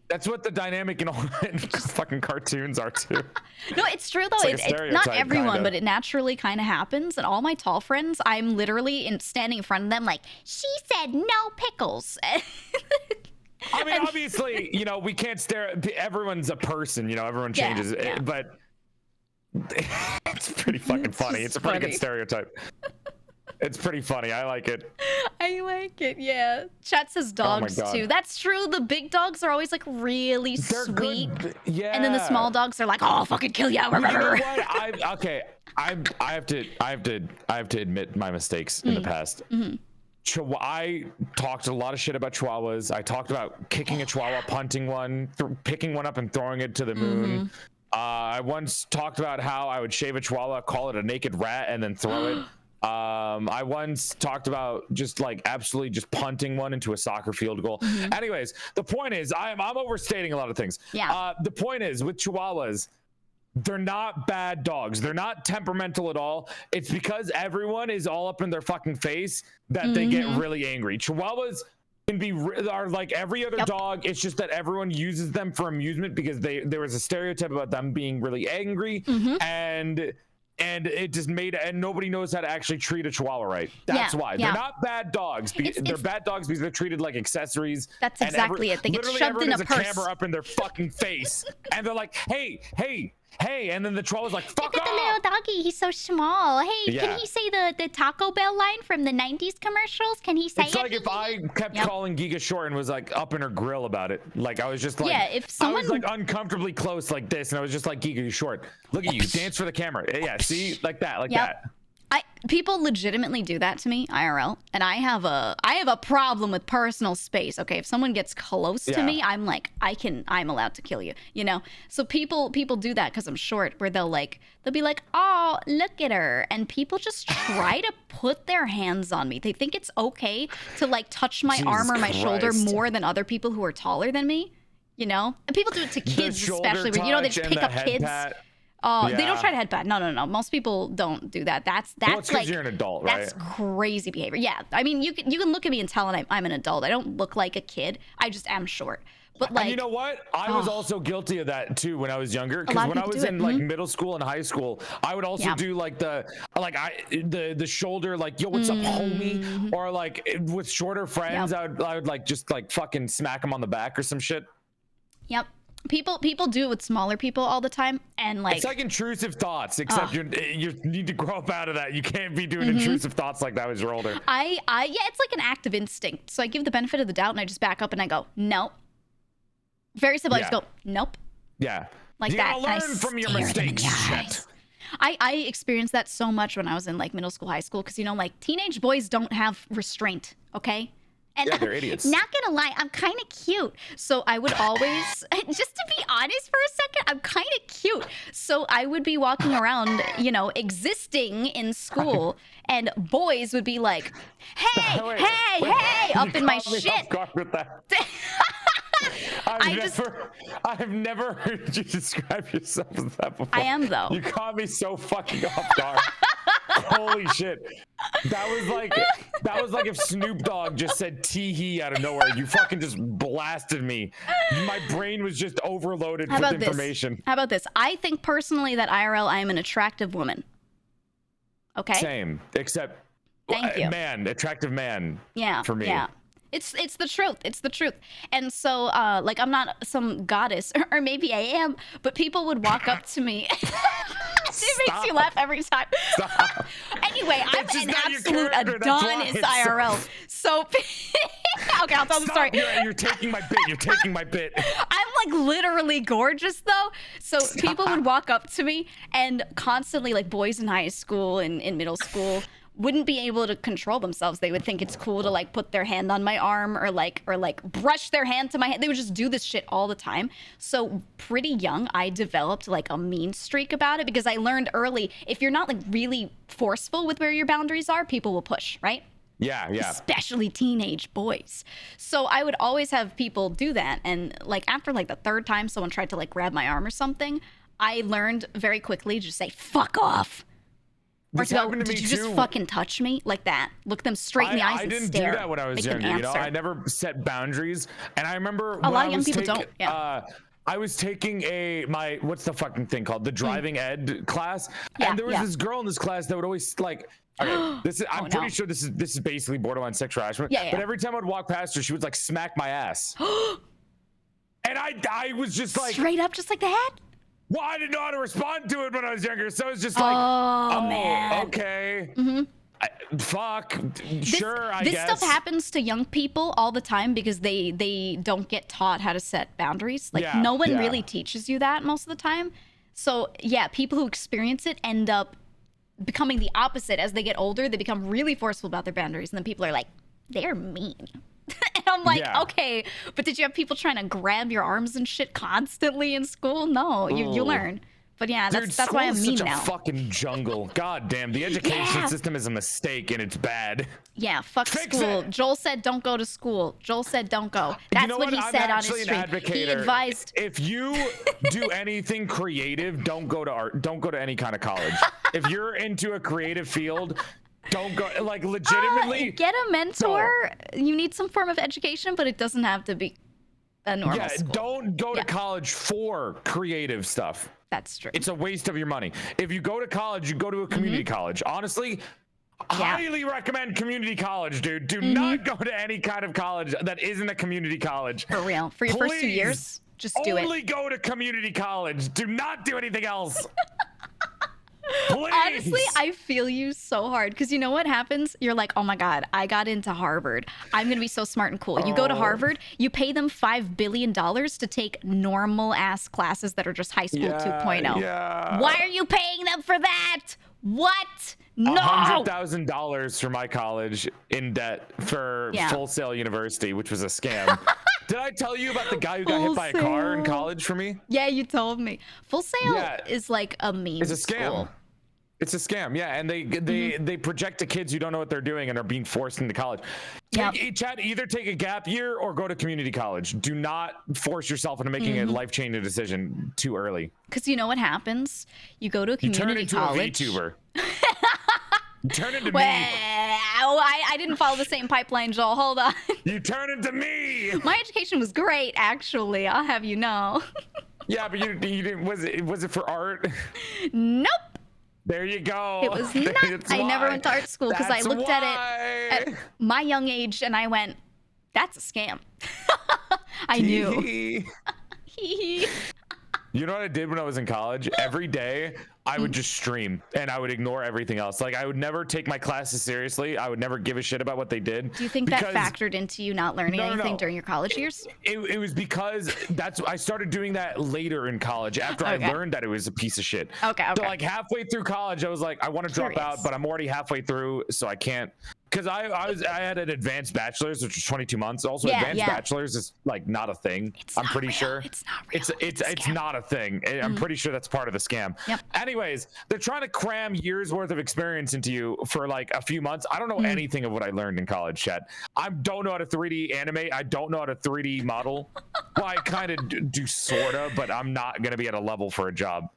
That's what the dynamic in all fucking cartoons are too. No, it's true though. It's not everyone, but it naturally kind of happens. And all my tall friends, I'm literally standing in front of them like, she said no pickles. I mean, obviously, we can't stare. Everyone's a person, everyone changes, but it's pretty fucking funny. It's a pretty good stereotype. It's pretty funny. I like it. I like it, yeah. Chat says dogs too. That's true. The big dogs are always like really sweet. Yeah. And then the small dogs are like, oh, I'll fucking kill you. You know what? I have to admit my mistakes in the past. I talked a lot of shit about chihuahuas. I talked about kicking a chihuahua, punting one, picking one up and throwing it to the moon. I once talked about how I would shave a chihuahua, call it a naked rat, and then throw it. I once talked about just like absolutely just punting one into a soccer field goal. Anyways, the point is, I'm overstating a lot of things. Yeah. The point is, with Chihuahuas, they're not bad dogs. They're not temperamental at all. It's because everyone is all up in their fucking face that they get really angry. Chihuahuas can be are like every other dog. It's just that everyone uses them for amusement because there was a stereotype about them being really angry and it just made and nobody knows how to actually treat a Chihuahua right. That's why they're not bad dogs. They're bad dogs because they're treated like accessories. That's exactly it. They get shoved in a purse. Camera up in their fucking face, and they're like, "Hey, hey, hey!" And then the Chihuahua's like, "Fuck Look off!" at the little doggy. He's so small. Hey, can he say the Taco Bell line from the '90s commercials? Can he say it's like if I kept calling Giga short and was like up in her grill about it. Like I was just like, if someone I was like uncomfortably close like this, and I was just like, Giga, you're short. Look at you, dance for the camera. Yeah, see, like that, like that. People legitimately do that to me IRL, and I have a problem with personal space. Okay, if someone gets close to me, I'm like, I'm allowed to kill you, you know. So people do that because I'm short, where they'll be like, oh, look at her, and people just try to put their hands on me. They think it's okay to like touch my arm or my shoulder more than other people who are taller than me, you know. And people do it to kids, especially, where they just pick up kids. Oh, they don't try to headbutt. No. Most people don't do that. That's well, it's like you're an adult, right? That's crazy behavior. Yeah, I mean, you can look at me and tell I'm an adult. I don't look like a kid. I just am short. But like, and you know what? I was also guilty of that too when I was younger. Because when I was in like middle school and high school, I would also do like the shoulder, like, yo, what's up, homie? Or like with shorter friends, I would like just like fucking smack them on the back or some shit. Yep. People do it with smaller people all the time, and like it's like intrusive thoughts, except you need to grow up out of that. You can't be doing intrusive thoughts like that as you're older. Yeah, it's like an act of instinct. So I give the benefit of the doubt, and I just back up and I go, nope. Very simple. I just go, nope. Yeah. Like you that. Gotta learn from your mistakes. Shit. I experienced that so much when I was in like middle school, high school, because like teenage boys don't have restraint. Okay. And they're idiots. Not gonna lie, I'm kind of cute. So I would always, just to be honest for a second, I'm kind of cute. So I would be walking around, existing in school, and boys would be like, hey, hey, up in my shit. I've never heard you describe yourself as that before. I am, though. You caught me so fucking off guard. Holy shit. That was like if Snoop Dogg just said tee-hee out of nowhere. You fucking just blasted me. My brain was just overloaded with information. How about this? I think personally that IRL, I am an attractive woman. Okay? Same, except attractive man. Yeah. For me. Yeah. It's the truth. It's the truth. And so, like, I'm not some goddess, or maybe I am, but people would walk up to me. It makes you laugh every time. Ananyway, I'm an absolute Adonis IRL. So, okay, I'll tell the story. You're taking my bit. You're taking my bit. I'm like literally gorgeous though. So people would walk up to me, and constantly, like, boys in high school and in middle school wouldn't be able to control themselves. They would think it's cool to like put their hand on my arm or like brush their hand to my hand. They would just do this shit all the time. So pretty young, I developed like a mean streak about it, because I learned early, if you're not like really forceful with where your boundaries are, people will push, right? Yeah. Especially teenage boys. So I would always have people do that. And like after like the third time someone tried to like grab my arm or something, I learned very quickly to just say, fuck off. Or to go, did you just fucking touch me? Like that. Look them straight in the eyes and stare. I didn't do that when I was younger, you know? I never set boundaries. And I remember a lot of young people don't. I was taking what's the fucking thing called? The driving ed class. And there was this girl in this class that would always like, okay, I'm pretty sure this is basically borderline sexual harassment. Yeah. But every time I'd walk past her, she would like smack my ass. And I was just like, straight up just like that? Well, I didn't know how to respond to it when I was younger, so it's just like, man. Okay, fuck, sure, I guess. This stuff happens to young people all the time because they don't get taught how to set boundaries. Like no one really teaches you that most of the time. So yeah, people who experience it end up becoming the opposite. As they get older, they become really forceful about their boundaries, and then people are like, they're mean. And I'm like, okay, but did you have people trying to grab your arms and shit constantly in school? No, you learn. But yeah, Dude, that's why I'm school's mean such now. a fucking jungle. God damn, the education system is a mistake and it's bad. Yeah, fuck Fix school. it. Joel said don't go to school. Joel said don't go. That's You know what he I'm said on his actually an stream. He advocator. advised. If you do anything creative, don't go to art. Don't go to any kind of college. If you're into a creative field, don't go. Like legitimately, Get a mentor. You need some form of education, but it doesn't have to be a normal school. don't go to college for creative stuff. That's true. It's a waste of your money. If you go to college, you go to a community college. Honestly, highly recommend community college, dude. Do not go to any kind of college that isn't a community college. For real. For your first 2 years, just do it. Only go to community college. Do not do anything else. Please. Honestly, I feel you so hard because you know what happens? You're like, oh my God, I got into Harvard. I'm going to be so smart and cool. You go to Harvard, you pay them $5 billion to take normal ass classes that are just high school 2.0. Yeah. Why are you paying them for that? What? No. $100,000 for my college in debt for Full Sail University, which was a scam. Did I tell you about the guy who got hit by a car in college for me? Yeah, you told me. Full Sail is like a meme. It's a scam. School. It's a scam, yeah, and they project to kids who don't know what they're doing and are being forced into college. Chad, either take a gap year or go to community college. Do not force yourself into making a life-changing decision too early. Because you know what happens? You go to a community college. You turn into a VTuber. You turn into me. I didn't follow the same pipeline, Joel. Hold on. You turn into me. My education was great, actually. I'll have you know. Yeah, but you didn't. Was it for art? Nope. There you go. It was not. I never went to art school because I looked at it at my young age and I went, that's a scam. I knew. You know what I did when I was in college? Every day I would just stream and I would ignore everything else. Like I would never take my classes seriously. I would never give a shit about what they did. Do you think that factored into you not learning anything during your college years? It was because I started doing that later in college after I learned that it was a piece of shit. Okay. So like halfway through college, I was like, I want to drop out, but I'm already halfway through, so I can't. Because I had an advanced bachelor's, which was 22 months. Also, advanced bachelor's is like not a thing. I'm pretty sure it's not real. It's not a thing. I'm pretty sure that's part of the scam. Yep. Anyways, they're trying to cram years worth of experience into you for like a few months. I don't know anything of what I learned in college, Chet. I don't know how to 3D animate. I don't know how to 3D model. Well, I kind of do sorta, but I'm not gonna be at a level for a job.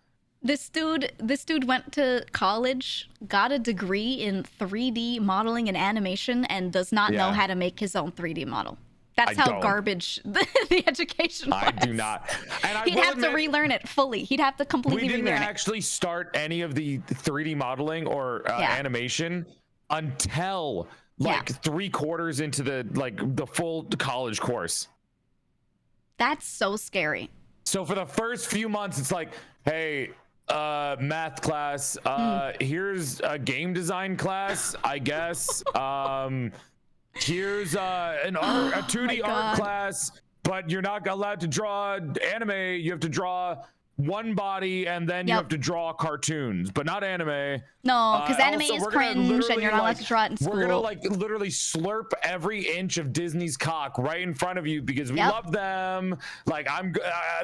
This dude went to college, got a degree in 3D modeling and animation, and does not know how to make his own 3D model. That's how garbage the education was. I do not. And He'd have to relearn it fully. He'd have to completely relearn it. We didn't actually start any of the 3D modeling or animation until like 3/4 into the full college course. That's so scary. So for the first few months, it's like, hey, math class, here's a game design class, I guess. Here's a 2D art class, but you're not allowed to draw anime. You have to draw one body and then you have to draw cartoons, but not anime. No, because anime is cringe and you're not allowed to draw it in school. We're gonna like literally slurp every inch of Disney's cock right in front of you because we love them. Like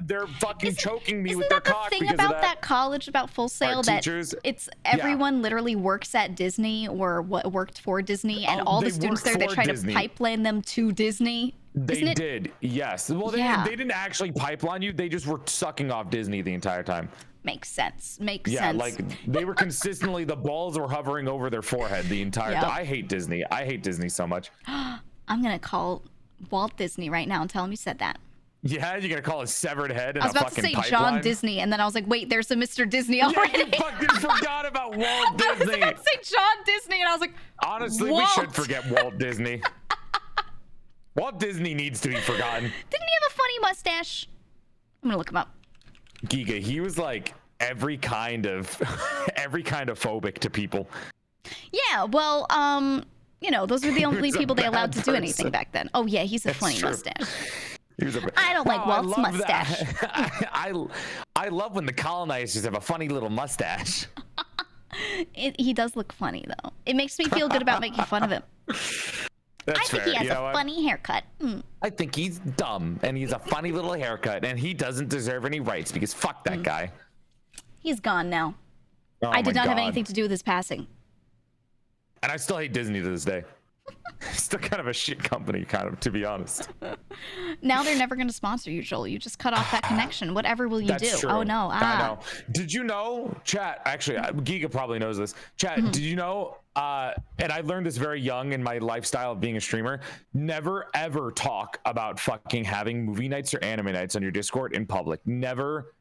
they're fucking choking me with their cock. Isn't that the thing about that college, about Full Sail, that it's everyone literally works at Disney or worked for Disney, and all the students there, they try to pipeline them to Disney. They did, yes. Well, they didn't actually pipeline you. They just were sucking off Disney the entire time. Makes sense. Makes sense. Yeah, like they were consistently, the balls were hovering over their forehead the entire time. I hate Disney. I hate Disney so much. I'm going to call Walt Disney right now and tell him you said that. Yeah, you're going to call his severed head in a fucking pipeline? I was about to say John Disney, and then I was like, wait, there's a Mr. Disney already. Yeah, you fucking forgot about Walt Disney. I was about to say John Disney, and I was like, honestly, Walt. We should forget Walt Disney. Walt Disney needs to be forgotten. Didn't he have a funny mustache? I'm gonna look him up. Giga, he was like every kind of phobic to people. Yeah, well, you know, those were the only people they allowed to do anything back then. Oh yeah, he's a funny mustache. I don't like Walt's mustache. I love when the colonizers have a funny little mustache. He does look funny though. It makes me feel good about making fun of him. I think he has a funny haircut. I think he's dumb and he's a funny little haircut and he doesn't deserve any rights because fuck that guy. He's gone now. Oh I did my not have God. anything to do with his passing. And I still hate Disney to this day. Still kind of a shit company, kind of, to be honest. Now they're never going to sponsor you, Joel. You just cut off that connection. Whatever will you That's do? true. Oh no! I know. Did you know, chat? Actually, Giga probably knows this. Chat. Did you know? And I learned this very young in my lifestyle of being a streamer. Never ever talk about fucking having movie nights or anime nights on your Discord in public. Never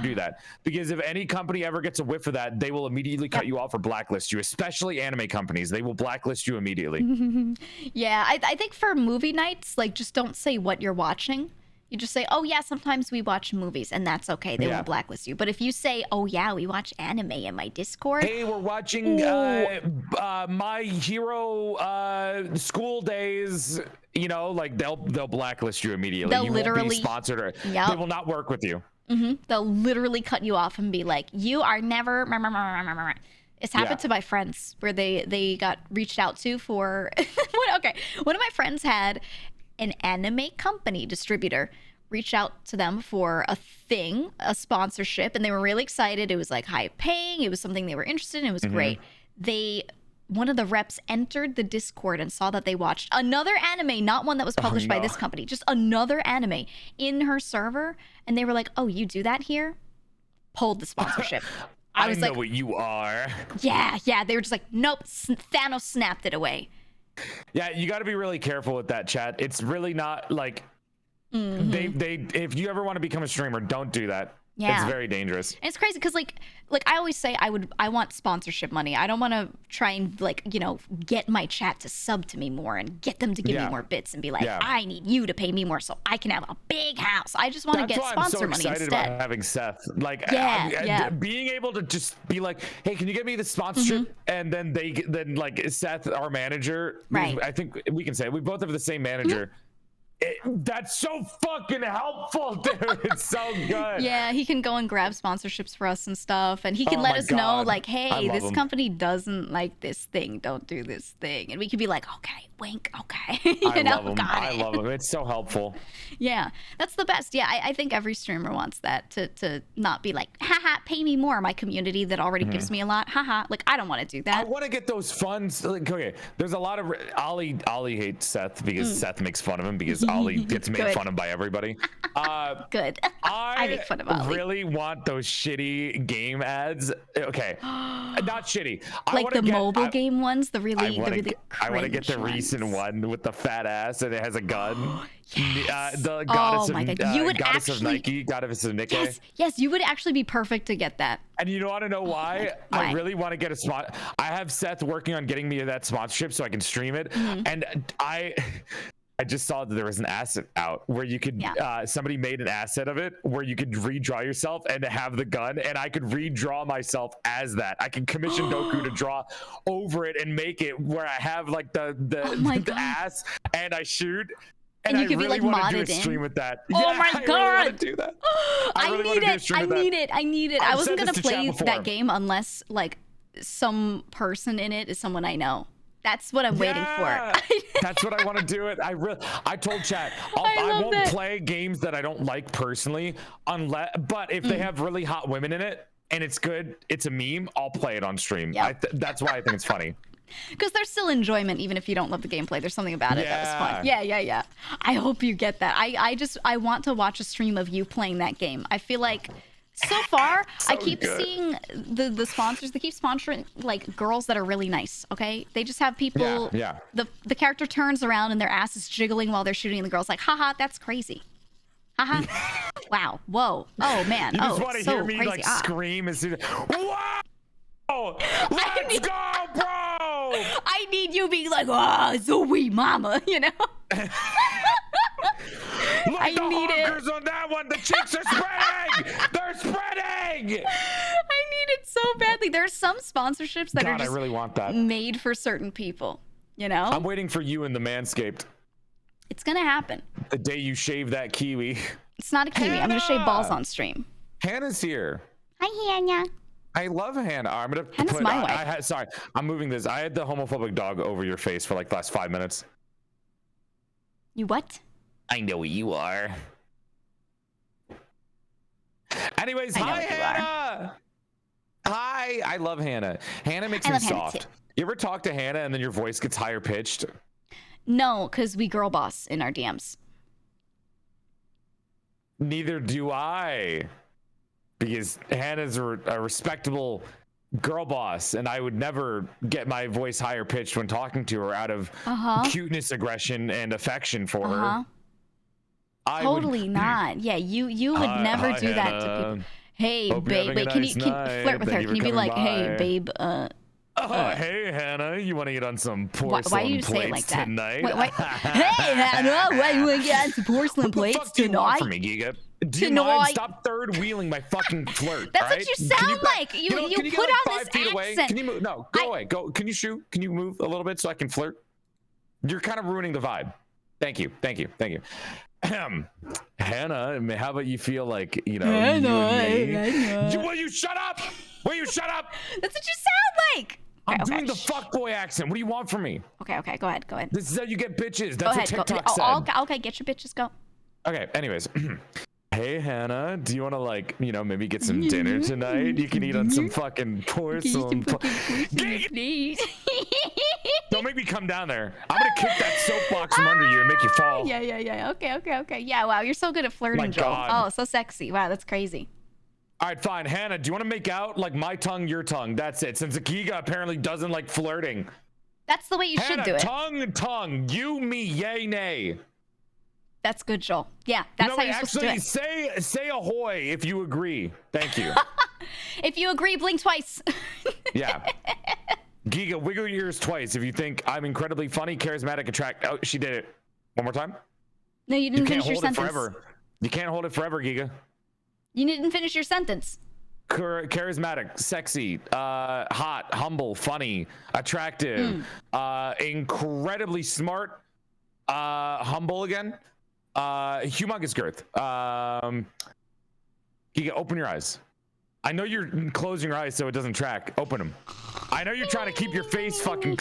do that, because if any company ever gets a whiff of that, they will immediately cut you off or blacklist you, especially anime companies. They will blacklist you immediately. Yeah, I think for movie nights, like, just don't say what you're watching. You just say, oh yeah, sometimes we watch movies, and that's okay. They won't blacklist you. But if you say, oh yeah, we watch anime in my Discord. Hey, we're watching My Hero School Days. You know, like they'll blacklist you immediately. They'll you literally won't be sponsored, or they will not work with you. They'll literally cut you off and be like, you are never. It's happened to my friends where they got reached out to for. Okay, one of my friends had an anime company distributor reach out to them for a sponsorship, and they were really excited. It was like high paying. It was something they were interested in. It was great. One of the reps entered the Discord and saw that they watched another anime, not one that was published by this company, just another anime in her server. And they were like, oh, you do that here? Pulled the sponsorship. I was know like, what you are. Yeah. They were just like, nope, Thanos snapped it away. Yeah, you got to be really careful with that, chat. It's really not like they if you ever want to become a streamer, don't do that. Yeah. It's very dangerous. And it's crazy because like I always say I want sponsorship money. I don't want to try and get my chat to sub to me more and get them to give me more bits and be like, I need you to pay me more so I can have a big house. I just want to get sponsor money instead. I'm so excited about having Seth. Like being able to just be like, hey, can you get me the sponsorship? And then like Seth, our manager, I think we can say we both have the same manager. That's so fucking helpful, dude. It's so good. Yeah, he can go and grab sponsorships for us and stuff, and he can let us know, like, hey, this company doesn't like this thing, don't do this thing, and we can be like, okay, wink, okay. I love him. It's so helpful. Yeah, that's the best. Yeah, I think every streamer wants that, to not be like, haha, pay me more. My community that already gives me a lot, haha. Like, I don't want to do that. I want to get those funds. Like, okay, there's a lot of Ollie hates Seth because Seth makes fun of him because Ollie gets made fun of by everybody. Good. I make fun of Ollie. I really want those shitty game ads. Okay, not shitty. Like the mobile game ones, the really I want to get the recent one with the fat ass and it has a gun. The goddess of Nike, goddess of Nikkei. Yes, you would actually be perfect to get that. And you want to know why? I really want to get a spot. I have Seth working on getting me that sponsorship so I can stream it. And I just saw that there was an asset out where you could somebody made an asset of it where you could redraw yourself and have the gun, and I could redraw myself as that. I can commission Doku to draw over it and make it where I have like the ass and I shoot. And you I could really be like want to do a modded stream with that. Oh my god! I really want to do that. I need it. I wasn't gonna play that game unless like some person in it is someone I know. That's what I'm waiting for. That's what I want to do it. I told chat I won't play games that I don't like personally but if they have really hot women in it and it's good, it's a meme, I'll play it on stream. That's why I think it's funny. Because there's still enjoyment even if you don't love the gameplay. There's something about it that was fun. Yeah. I hope you get that. I want to watch a stream of you playing that game. I feel like so far I keep seeing the sponsors, they keep sponsoring like girls that are really nice. Okay, they just have people the character turns around and their ass is jiggling while they're shooting and the girl's like, haha, that's crazy. Haha. Wow. Whoa. Oh man. You just want to hear me crazy. like scream as soon as wow! Let's go, bro! I need you being like, oh, Zoe mama, you know? I need it on that one. The cheeks are spreading. They're spreading. I need it so badly. There's some sponsorships that are just I really want that. made for certain people. You know. I'm waiting for you in the Manscaped. It's gonna happen. The day you shave that kiwi. It's not a kiwi. Hannah! I'm gonna shave balls on stream. Hannah's here. Hi, Hannah. I love Hannah. I'm gonna Hannah's my wife. Sorry, I'm moving this. I had the homophobic dog over your face for like the last 5 minutes. You what? I know what you are. Anyways, hi Hannah. Hi, I love Hannah. Hannah makes I me love Hannah, soft. too. You ever talk to Hannah and then your voice gets higher pitched? No, because we girl boss in our DMs. Neither do I. Because Hannah's a respectable girl boss, and I would never get my voice higher pitched when talking to her out of cuteness, aggression, and affection for her. Totally not. Yeah, you would never do that to people. Hey, babe, wait, can you flirt with her? Can you be like, hey, babe, hey, Hannah, you want to get on some porcelain why do you say it plates like that? tonight? Hey, Hannah, why you want to get on some porcelain plates What the fuck do you want tonight? from me, Giga? Do you mind? Stop third wheeling my fucking flirt. That's all what right? you sound like. You can you put get, like, on 5 this feet away? accent. Can you move? No, go away. Go. Can you shoot? Can you move a little bit so I can flirt? You're kind of ruining the vibe. Thank you. Thank you. Thank you. Hannah, how about you feel like, you know, Will you shut up? Will you shut up? That's what you sound like. I'm doing the fuckboy accent. What do you want from me? Okay, go ahead. This is how you get bitches. Go That's ahead, what TikTok said. Okay, get your bitches, go. Okay, anyways. Hey, Hannah, do you want to, like, you know, maybe get some dinner tonight? You can eat on some fucking porcelain. Don't make me come down there. I'm going to kick that soapbox from under you and make you fall. Yeah. Okay. Yeah, wow, you're so good at flirting, My Joel. God. Oh, so sexy. Wow, that's crazy. All right, fine. Hannah, do you want to make out? Like, my tongue, your tongue. That's it. Since Giga apparently doesn't like flirting. That's the way you should do it. Tongue. You, me, yay, nay. That's good, Joel. Yeah, that's how you're supposed to do it. Say ahoy if you agree. Thank you. If you agree, blink twice. Yeah. Giga, wiggle your ears twice if you think I'm incredibly funny, charismatic, attract. Oh, she did it. One more time. No, you didn't finish your sentence. Forever. You can't hold it forever, Giga. You didn't finish your sentence. Charismatic, sexy, hot, humble, funny, attractive, incredibly smart, humble again, humongous girth. Giga, open your eyes. I know you're closing your eyes so it doesn't track. Open them. I know you're trying to keep your face fucking.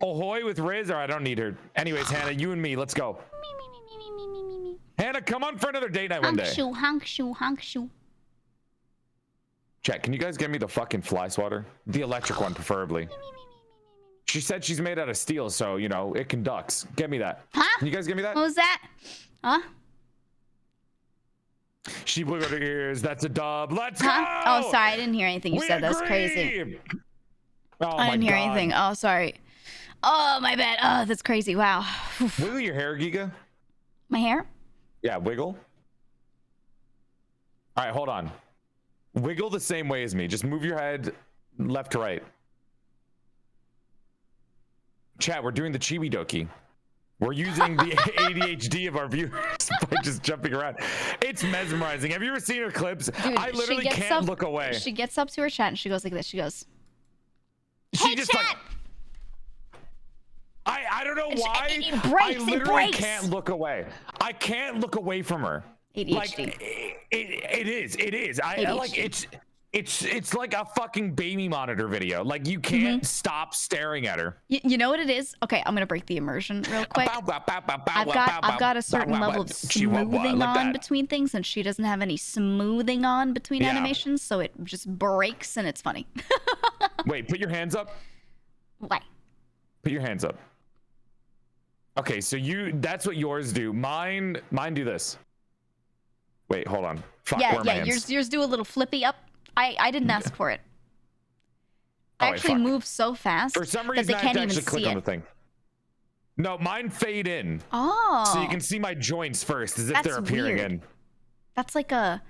Ahoy with Riz, or I don't need her. Anyways, Hannah, you and me, let's go. Hannah, come on for another date night one day. Honk shoe. Chat, can you guys get me the fucking fly swatter? The electric one, preferably. She said she's made out of steel, so, you know, it conducts. Get me that. Huh? Can you guys get me that? What was that? Huh? She wiggled her ears. That's a dub. Let's go! Oh, sorry. I didn't hear anything you said. That's crazy. Oh, I didn't hear anything. Oh, sorry. Oh, my bad. Oh, that's crazy. Wow. Wiggle your hair, Giga. My hair? Yeah, wiggle. All right, hold on. Wiggle the same way as me. Just move your head left to right. Chat, we're doing the chibi doki. We're using the ADHD of our viewers by just jumping around. It's mesmerizing. Have you ever seen her clips? Dude, I literally can't look away. She gets up to her chat and she goes like this. She goes, She just chat! I don't know why. It breaks. I literally can't look away. I can't look away from her. ADHD. Like, it is. I like it's like a fucking baby monitor video. Like, you can't stop staring at her. You know what it is? Okay, I'm gonna break the immersion real quick. I've got a certain level of smoothing on between things, and she doesn't have any smoothing on between animations, so it just breaks and it's funny. Wait, put your hands up. Why? Put your hands up. Okay, so that's what yours do. Mine do this. Wait, hold on. Fuck, yeah. Yours do a little flippy up. I didn't ask for it. I actually move so fast for some reason that they can't even actually click see on it. the thing. No, mine fade in. Oh. So you can see my joints first, as if they're appearing in. That's like a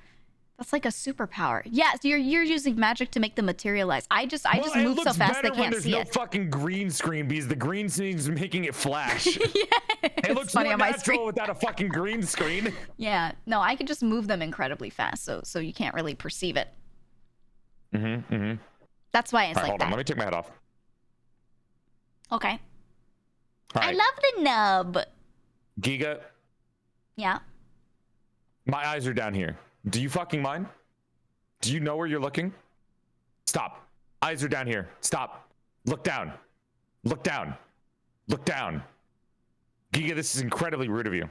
superpower. Yeah, so you're using magic to make them materialize. I just move so fast they can't see it. There's no fucking green screen because the green screen's making it flash. It looks funny more on my natural screen without a fucking green screen. Yeah, no, I can just move them incredibly fast, so you can't really perceive it. That's why it's like hold that. on, let me take my head off. Okay. All right. I love the nub. Giga. Yeah. My eyes are down here. Do you fucking mind? Do you know where you're looking? Stop. Eyes are down here. Stop. Look down. Look down. Look down. Giga, this is incredibly rude of you.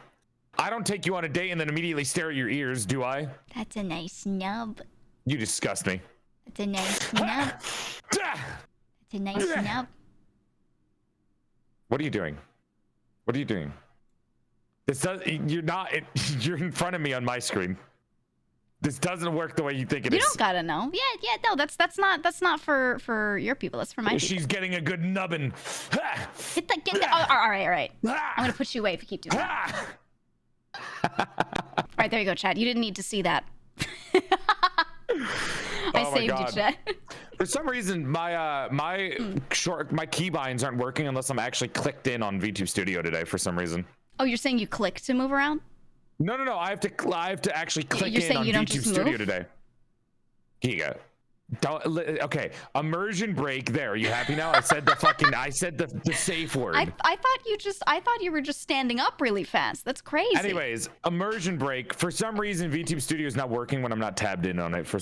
I don't take you on a date and then immediately stare at your ears, do I? That's a nice snub. You disgust me. That's a nice snub. That's a nice snub. What are you doing? What are you doing? This does. You're not. You're in front of me on my screen. This doesn't work the way you think it is. You don't gotta know. Yeah. No, that's not for your people. That's for my people. She's getting a good nubbin. Get the. Oh, all right. I'm gonna put you away if you keep doing that. All right, there you go, Chad. You didn't need to see that. I saved you, Chad. For some reason, my my keybinds aren't working unless I'm actually clicked in on VTube Studio today. For some reason. Oh, you're saying you click to move around? No. I have to actually click You're in saying on you don't VTube just Studio move? today. Giga. Okay, immersion break. There, are you happy now? I said the safe word. I thought you were just standing up really fast. That's crazy. Anyways, immersion break. For some reason, VTube Studio is not working when I'm not tabbed in on it for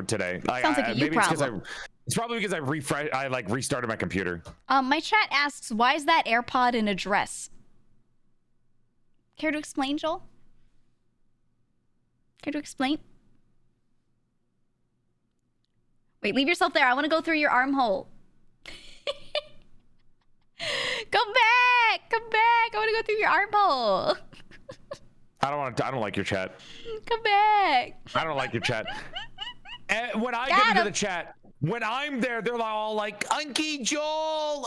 today. Sounds like a you problem. It's probably because I restarted my computer. My chat asks, why is that AirPod in a dress? Care to explain, Joel? Care to explain? Wait, leave yourself there. I want to go through your armhole. Come back! Come back! I want to go through your armhole. I don't like your chat. Come back. I don't like your chat. And when I get into the chat, when I'm there, they're all like, Uncle Joel,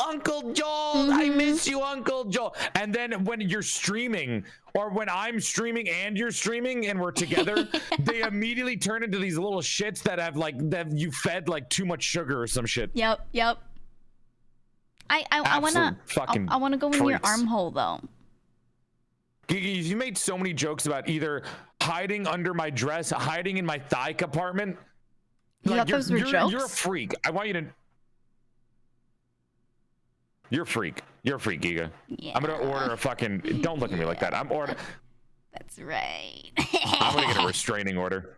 I miss you, Uncle Joel. And then when you're streaming, or when I'm streaming and you're streaming and we're together, they immediately turn into these little shits that you fed like too much sugar or some shit. Yep. I wanna go in your armhole though. Gigi, you made so many jokes about either hiding under my dress, hiding in my thigh compartment. You thought those were jokes? You're a freak. I want you to. You're a freak. You're a freak, Giga. Yeah. I'm gonna order a fucking. Don't look at me like that. I'm ordering. That's right. I'm gonna get a restraining order.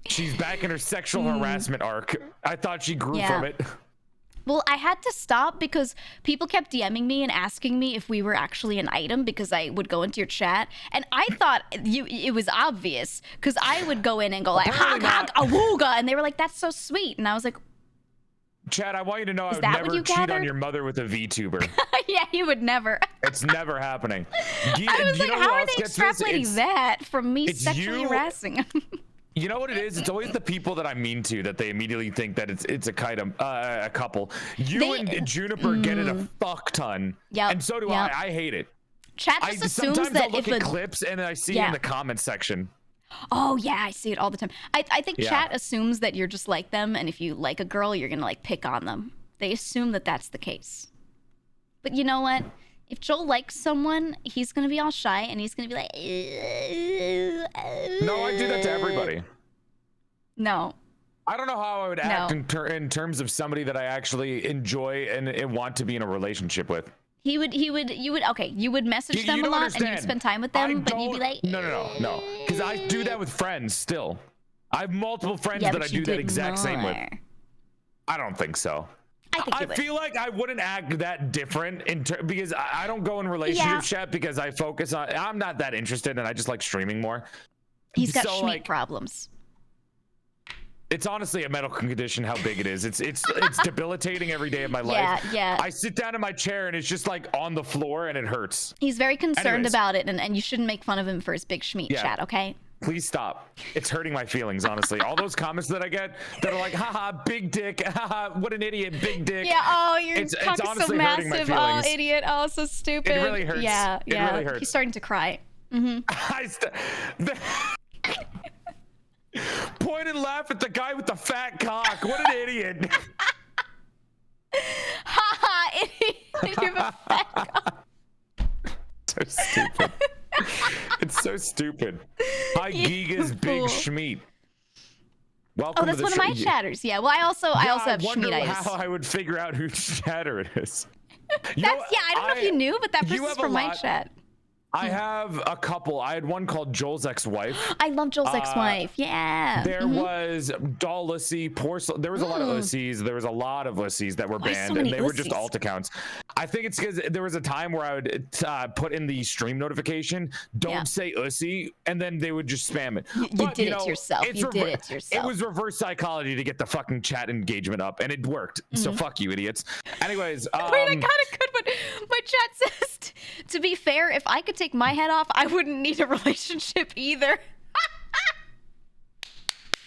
She's back in her sexual harassment arc. I thought she grew from it. Well, I had to stop because people kept DMing me and asking me if we were actually an item because I would go into your chat. And I thought it was obvious because I would go in and go like, hog, awooga. And they were like, that's so sweet. And I was like, Chad, I want you to know I would never cheat on your mother with a VTuber. Yeah, you would never. It's never happening. I was like, how are they extrapolating that from me sexually harassing them? You know what it is? It's always the people that I'm mean to that they immediately think that it's a couple. You and Juniper get it a fuck ton. Yep. And so do I. I hate it. Chat just assumes sometimes that I'll look at clips and I see it in the comments section. Oh yeah, I see it all the time. I think chat assumes that you're just like them, and if you like a girl, you're gonna like pick on them. They assume that that's the case. But you know what? If Joel likes someone, he's gonna be all shy and he's gonna be like, no, I do that to everybody. No. I don't know how I would act in terms of somebody that I actually enjoy and want to be in a relationship with. You would message them a lot and you'd spend time with them, but you'd be like, no. Because I do that with friends still. I have multiple friends that I do that exact same with. I don't think so. I feel like I wouldn't act that different because I don't go in relationship chat because I focus on. I'm not that interested, and I just like streaming more. He's got schmeat problems. It's honestly a medical condition how big it is. It's debilitating every day of my life. Yeah. I sit down in my chair and it's just like on the floor and it hurts. He's very concerned about it, and you shouldn't make fun of him for his big schmeat chat, okay? Please stop. It's hurting my feelings, honestly. All those comments that I get that are like, haha, big dick, haha, what an idiot, big dick. Yeah, it's honestly so massive. Oh, idiot. Oh, so stupid. It really hurts. Yeah. It really hurts. He's starting to cry. Point and laugh at the guy with the fat cock. What an idiot. Haha, idiot. You have a fat cock. So stupid. It's so stupid. Hi, Giga's big schmeat. Welcome that's to the one of my chatters. Yeah. Well, I also have schmeatitis. How I would figure out whose chatter it is. I don't know if you knew, but that person's from my chat. I have a couple. I had one called Joel's ex-wife. I love Joel's ex-wife. Yeah. There was Doll Ussy, Porcelain. There was a lot of Ussies. There was a lot of Ussies that were banned, and they were just alt accounts. I think it's because there was a time where I would put in the stream notification, "Don't say Ussy," and then they would just spam it. You did it to yourself. You did it to yourself. It was reverse psychology to get the fucking chat engagement up, and it worked. So fuck you, idiots. Anyways, wait, I got a good one. My chat says, to be fair, if I could take my head off, I wouldn't need a relationship either.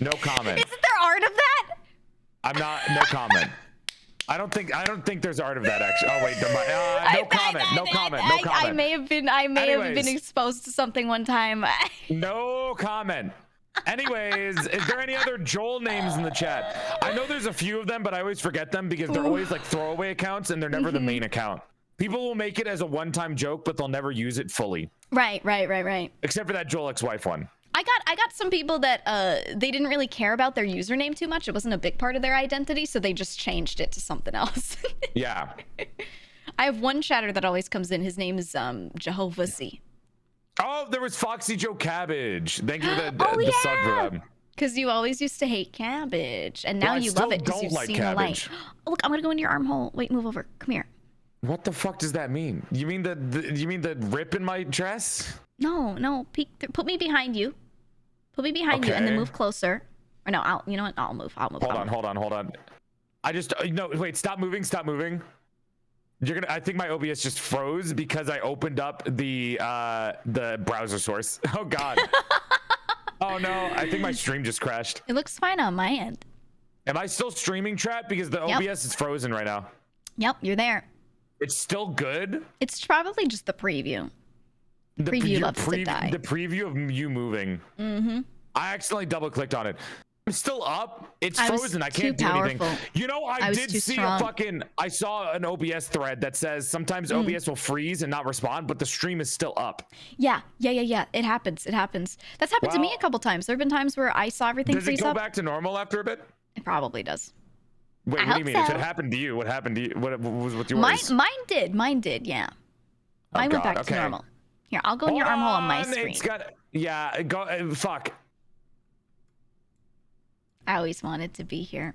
No comment. Isn't there art of that? I'm not. No comment. I don't think there's art of that actually. Oh wait, no comment. No comment. No comment. I may have been exposed to something one time. No comment. Anyways, is there any other Joel names in the chat? I know there's a few of them, but I always forget them because they're always like throwaway accounts and they're never the main account. People will make it as a one-time joke, but they'll never use it fully. Right. Except for that Joel ex-wife one. I got some people that they didn't really care about their username too much. It wasn't a big part of their identity, so they just changed it to something else. Yeah. I have one chatter that always comes in. His name is Jehovah C. Oh, there was Foxy Joe Cabbage. Thank you for the sub for them. Because you always used to hate cabbage, and now you love it because you've seen the light. Oh, look, I'm gonna go into your armhole. Wait, move over. Come here. What the fuck does that mean? You mean the rip in my dress? No. Put me behind you. Put me behind you, and then move closer. Or no, you know what? I'll move. Hold on. I just no. Wait. Stop moving. I think my OBS just froze because I opened up the browser source. Oh god. Oh no, I think my stream just crashed. It looks fine on my end. Am I still streaming, chat? Because the OBS is frozen right now. Yep, you're there. It's still good? It's probably just the preview. The preview loves to die. The preview of you moving. Mm-hmm. I accidentally double-clicked on it. I'm still up. It's frozen. I can't do anything. You know, I did see I saw an OBS thread that says sometimes OBS will freeze and not respond, but the stream is still up. Yeah. It happens. That's happened to me a couple times. There have been times where I saw everything freeze up. Does it go back to normal after a bit? It probably does. Wait, what do you mean? If it happened to you, what happened to you? What was with yours? Mine did, yeah. Mine went back to normal. Here, I'll go in your armhole on my screen. Fuck. I always wanted to be here.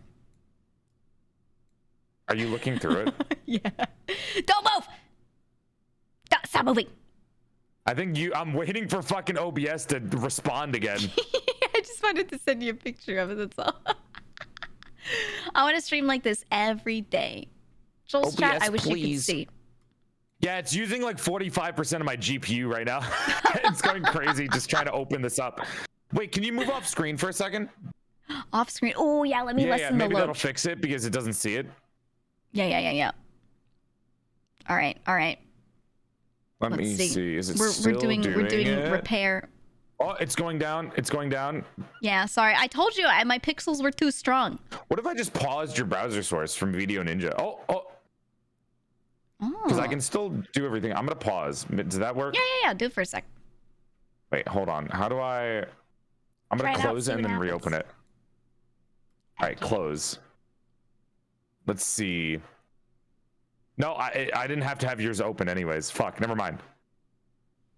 Are you looking through it? Yeah. Don't move! Stop moving. I think I'm waiting for fucking OBS to respond again. I just wanted to send you a picture of it, that's all. I want to stream like this every day. Joel's OBS, chat, I wish please. you could see. Yeah, it's using like 45% of my GPU right now. It's going crazy just trying to open this up. Wait, can you move off screen for a second? Off screen? Oh, yeah, let me lessen the load. Maybe that'll fix it because it doesn't see it. Yeah. All right. Let's see. Is it we're doing repair. Oh, it's going down. Yeah, sorry. I told you my pixels were too strong. What if I just paused your browser source from Video Ninja? Oh. Because I can still do everything. I'm gonna pause. Does that work? Yeah. Do it for a sec. Wait, hold on. How do I? I'm gonna close it and then reopen it. All right, close. Let's see. No, I didn't have to have yours open anyways. Fuck, never mind.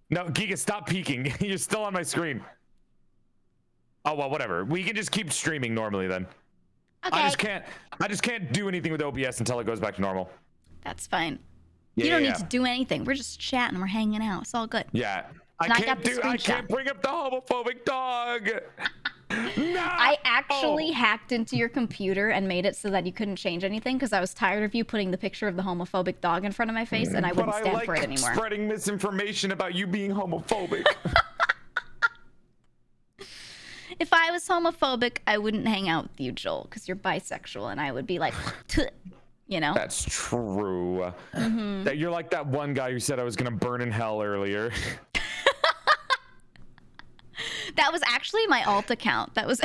No, Giga, stop peeking. You're still on my screen. Oh well, whatever. We can just keep streaming normally then. Okay. I just can't do anything with OBS until it goes back to normal. That's fine. You don't need to do anything. We're just chatting. We're hanging out. It's all good. Yeah. I can't bring up the homophobic dog. No! I actually hacked into your computer and made it so that you couldn't change anything because I was tired of you putting the picture of the homophobic dog in front of my face and I wouldn't stand for it anymore. Spreading misinformation about you being homophobic. If I was homophobic, I wouldn't hang out with you, Joel, because you're bisexual and I would be like, you know? That's true. That you're like that one guy who said I was going to burn in hell earlier. That was actually my alt account. That was...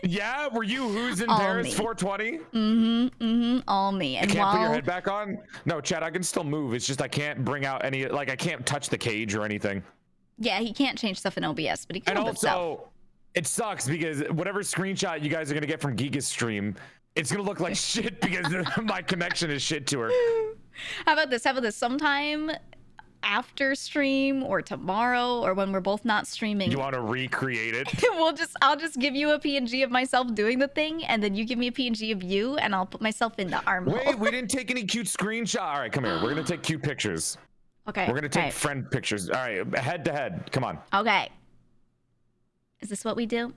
Yeah? Were you Who's in Paris 420? All me. And you can't put your head back on? No, Chad, I can still move. It's just I can't bring out any... Like, I can't touch the cage or anything. Yeah, he can't change stuff in OBS, but he can help himself. It sucks because whatever screenshot you guys are going to get from Giga's stream, it's going to look like shit because my connection is shit to her. How about this? Sometime after stream or tomorrow or when we're both not streaming. You want to recreate it? I'll just give you a PNG of myself doing the thing, and then you give me a PNG of you, and I'll put myself in the armhole. Wait, we didn't take any cute screenshot. All right, come here. We're gonna take cute pictures. Okay. We're gonna take friend pictures. All right, head to head. Come on. Okay. Is this what we do?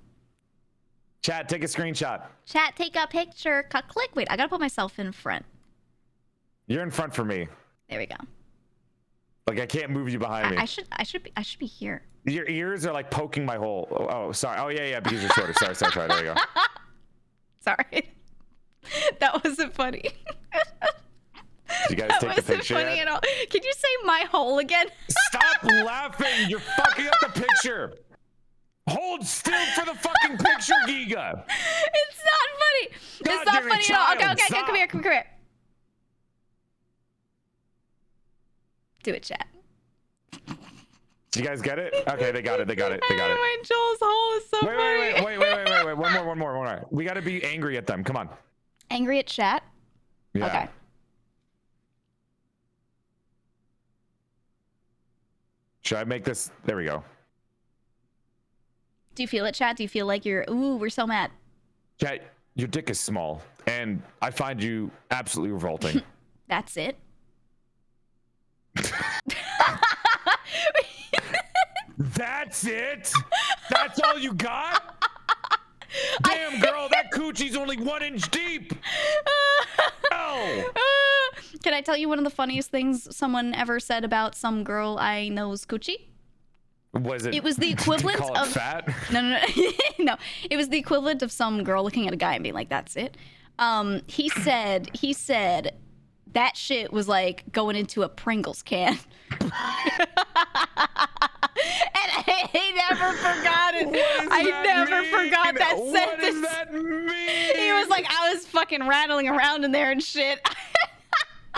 Chat, take a screenshot. Chat, take a picture. Click. Wait, I gotta put myself in front. You're in front for me. There we go. Like I can't move you behind me. I should be here. Your ears are like poking my hole. Oh, sorry. Oh yeah, because you're shorter. Sorry. There you go. Sorry. That wasn't funny. Did you guys take the picture funny yet? at all. Can you say my hole again? Stop laughing. You're fucking up the picture. Hold still for the fucking picture, Giga. It's not funny. God, It's not you're a funny at all. child. Okay, Stop. come here. Do it, chat. Did you guys get it? Okay, they got it. My Joel's hole is so funny. Wait. One more. We gotta be angry at them. Come on. Angry at chat? Yeah. Okay. Should I make this? There we go. Do you feel it, chat? Do you feel like you're, ooh, we're so mad? Chat, your dick is small, and I find you absolutely revolting. That's it? That's it? That's all you got? Damn, girl, that coochie's only 1 inch deep. No. Can I tell you one of the funniest things someone ever said about some girl I know's coochie? Was it? It was the equivalent call it of fat. No. No, it was the equivalent of some girl looking at a guy and being like, "That's it." He said that shit was like going into a Pringles can. And I never forgot it. I never forgot that sentence. What does that mean? He was like, I was fucking rattling around in there and shit.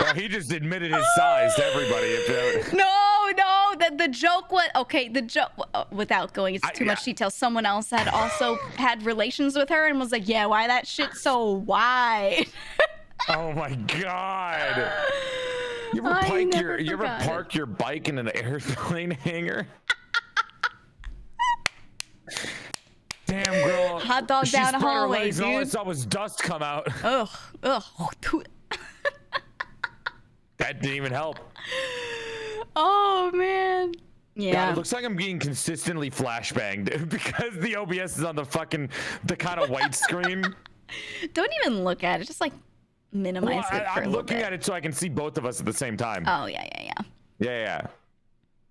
Well, he just admitted his size to everybody. No, the joke was, okay, the joke, without going into too much detail, someone else had also had relations with her and was like, yeah, why that shit so wide? Oh my God. You ever park your bike in an airplane hangar? Damn, girl. Hot dog down a hallway, dude. All I saw was dust come out. Ugh. That didn't even help. Oh, man. Yeah. God, it looks like I'm getting consistently flashbanged because the OBS is on the kind of white screen. Don't even look at it. Just like minimize it for a I'm little looking bit. at it so I can see both of us at the same time. Oh, yeah. Yeah.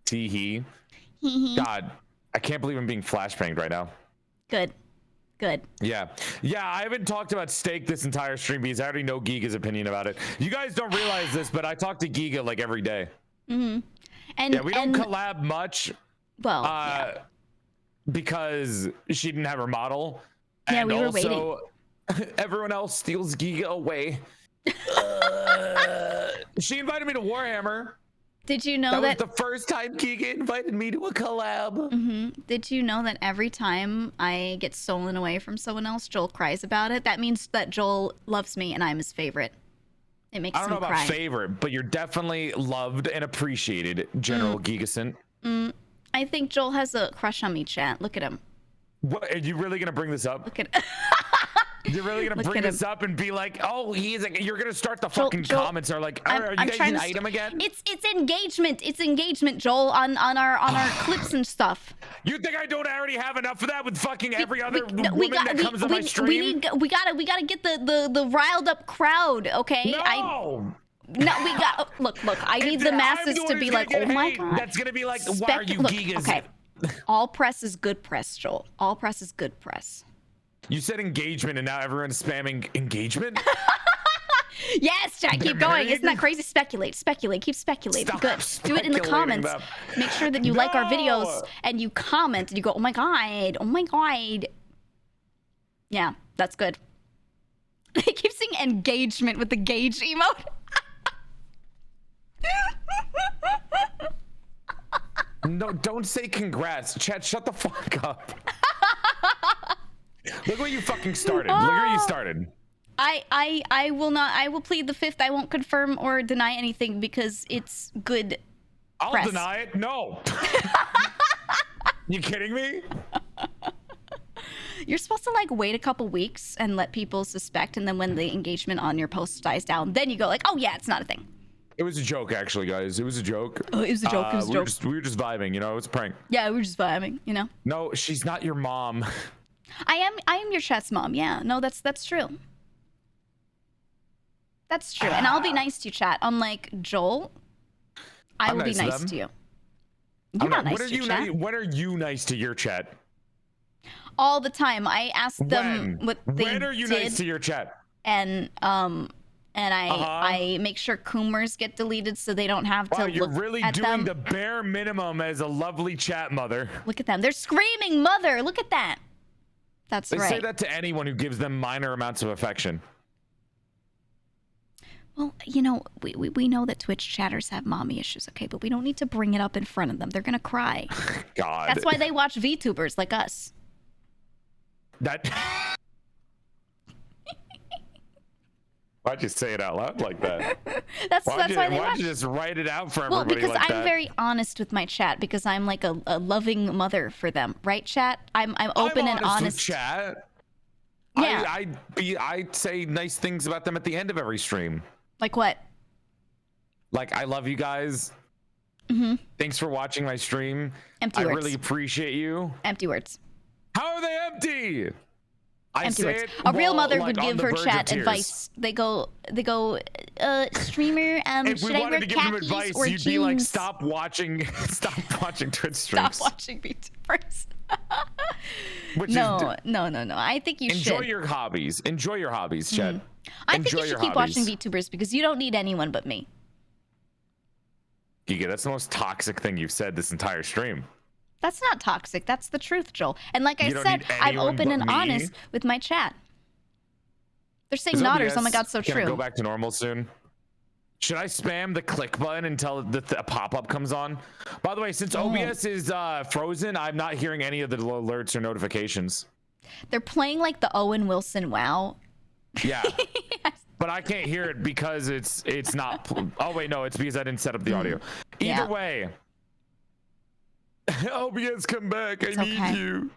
Tee-hee. God, I can't believe I'm being flashbanged right now. Good. Yeah, I haven't talked about steak this entire stream because I already know Giga's opinion about it. You guys don't realize this, but I talk to Giga like every day. Mm-hmm. And we don't collab much. Well, because she didn't have her model. Yeah, and we were also, waiting. Everyone else steals Giga away. She invited me to Warhammer. Did you know that was the first time Giga invited me to a collab? Mm-hmm. Did you know that every time I get stolen away from someone else, Joel cries about it? That means that Joel loves me and I'm his favorite. It makes him cry. I don't know about favorite, but you're definitely loved and appreciated, General Gigason. I think Joel has a crush on me, chat. Look at him. What? Are you really gonna bring this up? Look at. You're really gonna bring this up and be like, "Oh, you're gonna start the fucking comments are like, are you guys an item again?" It's engagement. It's engagement, Joel, on our clips and stuff. You think I don't already have enough of that with fucking every other woman that comes on my stream? We gotta get the riled up crowd, okay? No, we got look. I need the masses to be like, oh my God. That's gonna be like, why are you Gigas? Okay. All press is good press, Joel. All press is good press. You said engagement, and now everyone's spamming engagement. Yes, Jack, keep going. Isn't that crazy? Speculate, keep speculating. Good. Do it in the comments. Make sure that you like our videos and you comment and you go, oh my God. Yeah, that's good. They keep saying engagement with the gauge emote. No, don't say congrats. Chat, shut the fuck up. Look what you fucking started. Look where you started. I will not. I will plead the fifth. I won't confirm or deny anything because it's good I'll press. deny it. No. You kidding me? You're supposed to like wait a couple weeks and let people suspect, and then when the engagement on your post dies down, then you go like, oh yeah, it's not a thing. It was a joke, actually, guys. It was a joke. Oh, it was a joke. It was a joke. We were just vibing, you know. It was a prank. Yeah, we were just vibing, you know. No, she's not your mom. I am your chat's mom. Yeah, no, that's true. That's true, and I'll be nice to you, chat. Unlike Joel, I will be nice to you. You're not nice to your chat. When are you nice to your chat? All the time. I ask them what they When are you did, nice to your chat? and I make sure Coomers get deleted so they don't have to Wow, you're look really at doing them. the bare minimum as a lovely chat mother. Look at them. They're screaming mother. Look at that. That's They right. say that to anyone who gives them minor amounts of affection. Well, you know, we know that Twitch chatters have mommy issues, okay? But we don't need to bring it up in front of them. They're gonna cry. God. That's why they watch VTubers like us. That. Why'd you say it out loud like that? That's why they why'd watch. you just write it out for Well, everybody because like I'm that? very honest with my chat, because I'm like a loving mother for them, right, chat? I'm open and honest. With chat. Yeah. I say nice things about them at the end of every stream. Like what? Like, I love you guys. Mm-hmm. Thanks for watching my stream. Empty I words. really appreciate you. Empty words. How are they empty? I Empty say words. it A real while, mother like, would on give the her verge of chat tears. advice. They go, streamer, If we should I wanted wear to give them khakis advice, or you'd jeans? be like, stop watching Twitch streams. Stop watching VTubers. Which no. is, I think you enjoy should. your hobbies. Enjoy your hobbies, Chad. I think Enjoy you your should keep hobbies. watching VTubers because you don't need anyone but me. Giga, that's the most toxic thing you've said this entire stream. That's not toxic. That's the truth, Joel. And like I You don't said, need I'm anyone open but and me? honest with my chat. They're saying Is nodders. OBS Oh my god, so gonna true. go back to normal soon? Should I spam the click button until the pop-up comes on? By the way, since OBS is frozen, I'm not hearing any of the alerts or notifications. They're playing like the Owen Wilson WoW. Yeah. But I can't hear it because it's not. Oh wait, no, it's because I didn't set up the audio. Yeah. Either way, OBS, come back. I need okay. you.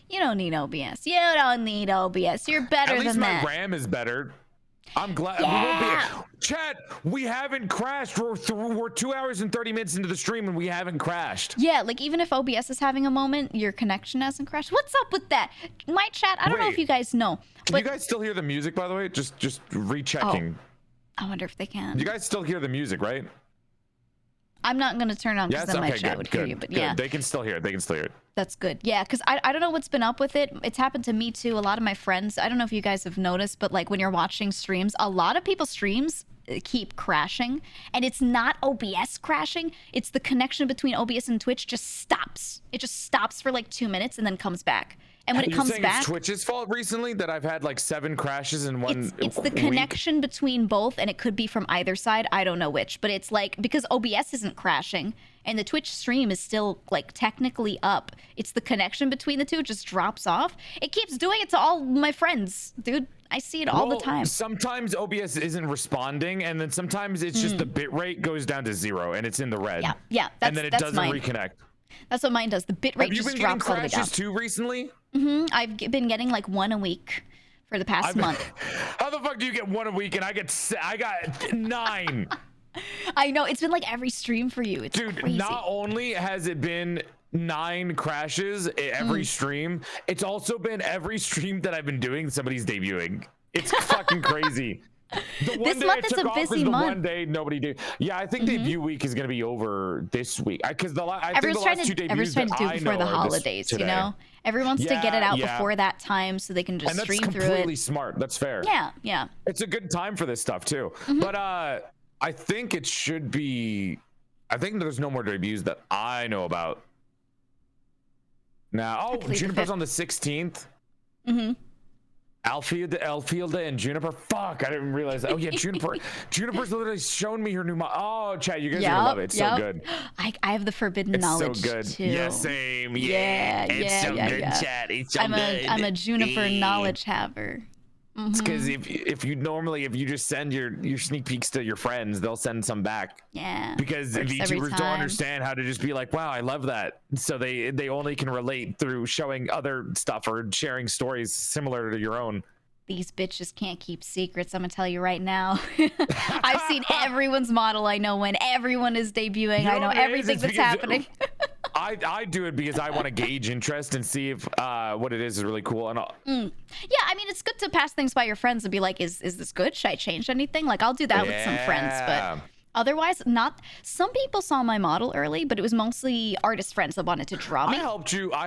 You don't need OBS. You don't need OBS. You're better At least than my that. RAM is better. I'm glad. Yeah. We won't be. Chat, we haven't crashed. We're 2 hours and 30 minutes into the stream and we haven't crashed. Yeah, like even if OBS is having a moment, your connection hasn't crashed. What's up with that? My chat, I don't know if Wait. you guys know. Can But you guys still hear the music, by the way? Just rechecking. I wonder if they can. You guys still hear the music, right? I'm not going to turn on because Yes. then my Okay. chat Good. would hear Good. you. But Good. yeah, They can still hear it. They can still hear it. that's good. Yeah, because I don't know what's been up with it. It's happened to me too. A lot of my friends, I don't know if you guys have noticed, but like when you're watching streams, a lot of people's streams keep crashing. And it's not OBS crashing. It's the connection between OBS and Twitch just stops. It just stops for like 2 minutes and then comes back. And when it You're comes saying back, it's Twitch's fault recently that I've had like 7 crashes in one it's the week? connection between both, and it could be from either side. I don't know which, but it's like because OBS isn't crashing and the Twitch stream is still like technically up. It's the connection between the two just drops off. It keeps doing it to all my friends, dude. I see it all the Well, time. Sometimes OBS isn't responding, and then sometimes it's just the bit rate goes down to 0 and it's in the red. Yeah. And then it that's doesn't mine. reconnect. That's what mine does. The bit rate Have you just been getting drops all the way down. crashes too recently? I've been getting like 1 a week for the past month. How the fuck do you get 1 a week and I got 9? I know it's been like every stream for you. It's Dude, crazy. not only has it been 9 crashes every stream, it's also been every stream that I've been doing somebody's debuting. It's fucking crazy. The one This day month it is took a off busy is the month. one day nobody did. Yeah, I think debut week is gonna be over this week. Because I think Everyone's the trying last 2 to debuts do it that I before know the are holidays, you today. know? Everyone wants to get it out Yeah. before that time so they can just And that's stream through completely it. smart. That's fair. Yeah. It's a good time for this stuff too. But I think it should be. I think there's no more debuts that I know about. Now, I believe the Juniper's 5th. on the 16th. Alfielda and Juniper. Fuck, I didn't realize that. Oh yeah, Juniper's literally shown me her new mod. Oh, chat, you guys are gonna love it. It's so good. I have the forbidden It's knowledge so good. too. Yeah, same. Yeah, it's so good, chat. It's so I'm good. a Juniper knowledge haver. It's because if you just send your sneak peeks to your friends, they'll send some back. Yeah. Because Works every VTubers don't time. understand how to just be like, wow, I love that. So they only can relate through showing other stuff or sharing stories similar to your own. These bitches can't keep secrets. I'm gonna tell you right now. I've seen everyone's model. I know when everyone is debuting. You know I know what it is? everything It's that's because happening. I do it because I want to gauge interest and see if what it is really cool. And Yeah, I mean, it's good to pass things by your friends and be like, is this good? Should I change anything? Like, I'll do that with some friends, but otherwise, not. Some people saw my model early, but it was mostly artist friends that wanted to draw me. I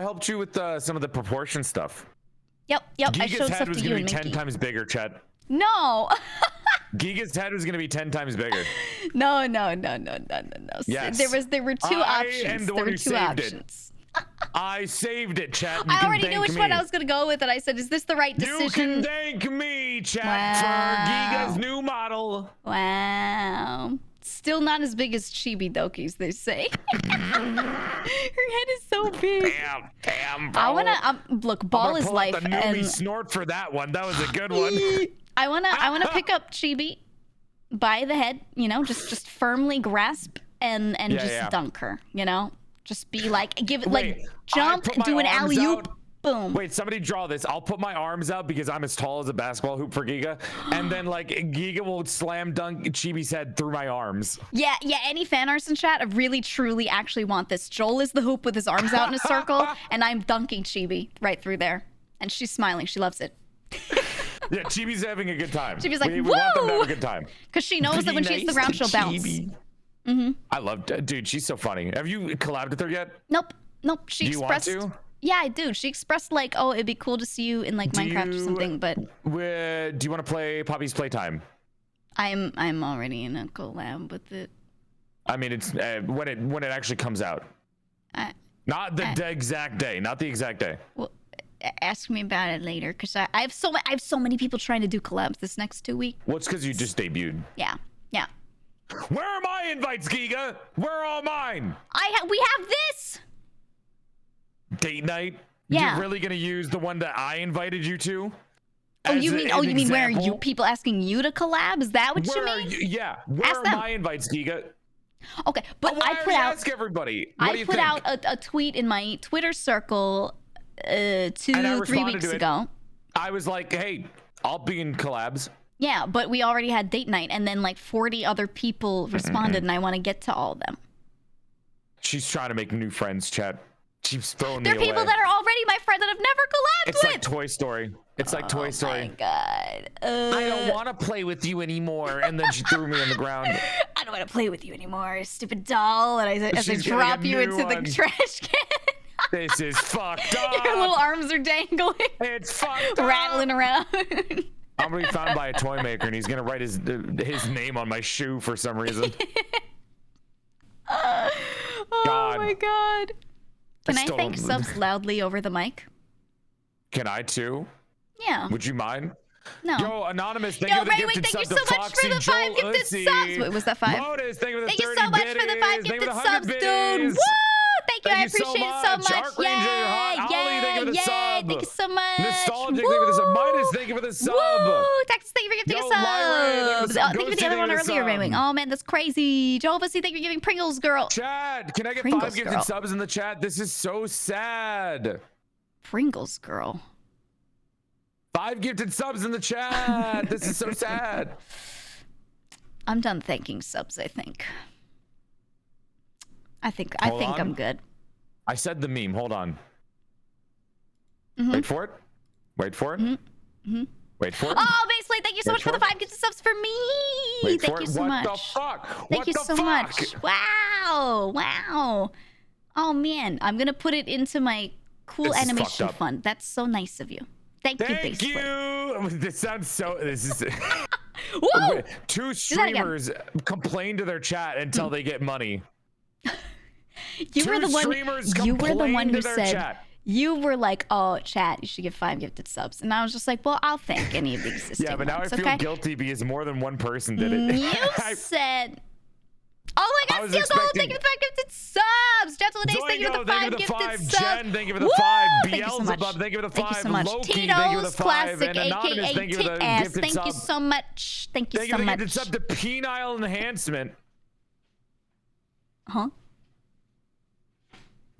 helped you with some of the proportion stuff. Yep. I Giga's showed head stuff was to you gonna and be 10 Mickey. times bigger, Chet. No. Giga's head was gonna be 10 times bigger. No. Yes. There were two options. Am the There one were who two saved options. I saved it, chat. I already knew which one I was gonna go with, and I said, "Is this the right decision?" You can thank me, chat, for Giga's new model. Wow. Still not as big as Chibi Doki's, they say. Her head is so big. Damn, bro. I wanna look. Ball is pull life, out the newbie and snort for that one. That was a good one. I wanna pick up Chibi by the head. You know, just firmly grasp and just dunk her. You know, just be like, give it like jump, do an alley oop. Boom. Wait, somebody draw this. I'll put my arms out because I'm as tall as a basketball hoop for Giga. And then like Giga will slam dunk Chibi's head through my arms. Yeah. Any fan arts in chat, I really, truly, actually want this. Joel is the hoop with his arms out in a circle, and I'm dunking Chibi right through there. And she's smiling. She loves it. Yeah, Chibi's having a good time. Chibi's like, we woo! want them to have a good time. Because she knows that when she hits the ground, she'll bounce. I love, dude, she's so funny. Have you collabed with her yet? Nope. She Do you want expressed. to? Yeah, I do. She expressed like, oh, it'd be cool to see you in like Minecraft or something, but do you want to play Poppy's Playtime? I'm already in a collab with it. I mean, it's when it actually comes out. Not the exact day. Not the exact day. Well, ask me about it later, because I have so many people trying to do collabs this next 2 weeks. Well, it's because you just debuted. Yeah. Where are my invites, Giga? Where are all mine? We have this. Date night? Yeah. You're really gonna use the one that I invited you to? Oh, you mean where are you people asking you to collab? Is that what you mean? Yeah. Where are my invites, Giga? Okay, but I put out. Ask everybody. I put out a tweet in my Twitter circle 2-3 weeks ago. I was like, hey, I'll be in collabs. Yeah, but we already had date night, and then like 40 other people responded, and I want to get to all of them. She's trying to make new friends, chat. She's throwing me away. There are people that are already my friend that I've never collabed with. It's like Toy Story. It's like Toy Story. Oh my god. I don't want to play with you anymore. And then she threw me on the ground. I don't want to play with you anymore, stupid doll. And as I drop you into the trash can. This is fucked up. Your little arms are dangling. It's fucked up. Rattling around. I'm gonna be found by a toy maker, and he's gonna write his name on my shoe for some reason. Oh my god. Can I thank subs loudly over the mic? Can I too? Yeah. Would you mind? No. Yo, Anonymous, thank you for the gifted sub to Foxy, for the 5 gifted subs. Wait, was that 5? Lotus, thank you for the 30 Thank you so much for the 5 gifted subs, dude. Woo! Thank you, I appreciate it so much. Arc Ranger, Ollie, thank you for the sub. Thank you so much. Nostalgic, thank you for the sub. Midas, thank you for the sub. Woo! Texas, thank you for gifting a sub. Thank you for the other one earlier, Rayming. Oh man, that's crazy. Jehovah, thank you for giving Pringles Girl. Chad, can I get 5 gifted subs in the chat? This is so sad. Pringles Girl. 5 gifted subs in the chat. This is so sad. I'm done thanking subs, I think. I think I'm good. I said the meme. Hold on. Wait for it. Wait for it. Wait for it. Oh, Baseline, thank you so much for the 5 gifted subs for me. Thank you so much. What the fuck? Thank you so much. Wow. Oh man, I'm gonna put it into my cool animation fund. That's so nice of you. Thank you, Baseline. Thank you. This sounds so. This is. Woo! 2 streamers complain to their chat until they get money. You were the one who said chat. You were like, oh, chat, you should get 5 gifted subs. And I was just like, well, I'll thank any of the existing Yeah, but now ones, I feel guilty because more than one person did it. You said Oh my I God, was Steel Gold, expecting- thank you for the 5 gifted subs. Gentle Days, thank you for the 5 gifted subs. Jen, thank you for the Woo! 5. Thank you so much. Beelzebub, thank you for the 5. Thank you so much. Loki, thank you for the Tito's 5. Classic, And Anonymous, aka thank you for Tit the Ass. gifted Thank you sub. so much. Thank you Thank so you for the much. gifted sub to Penile Enhancement. Huh?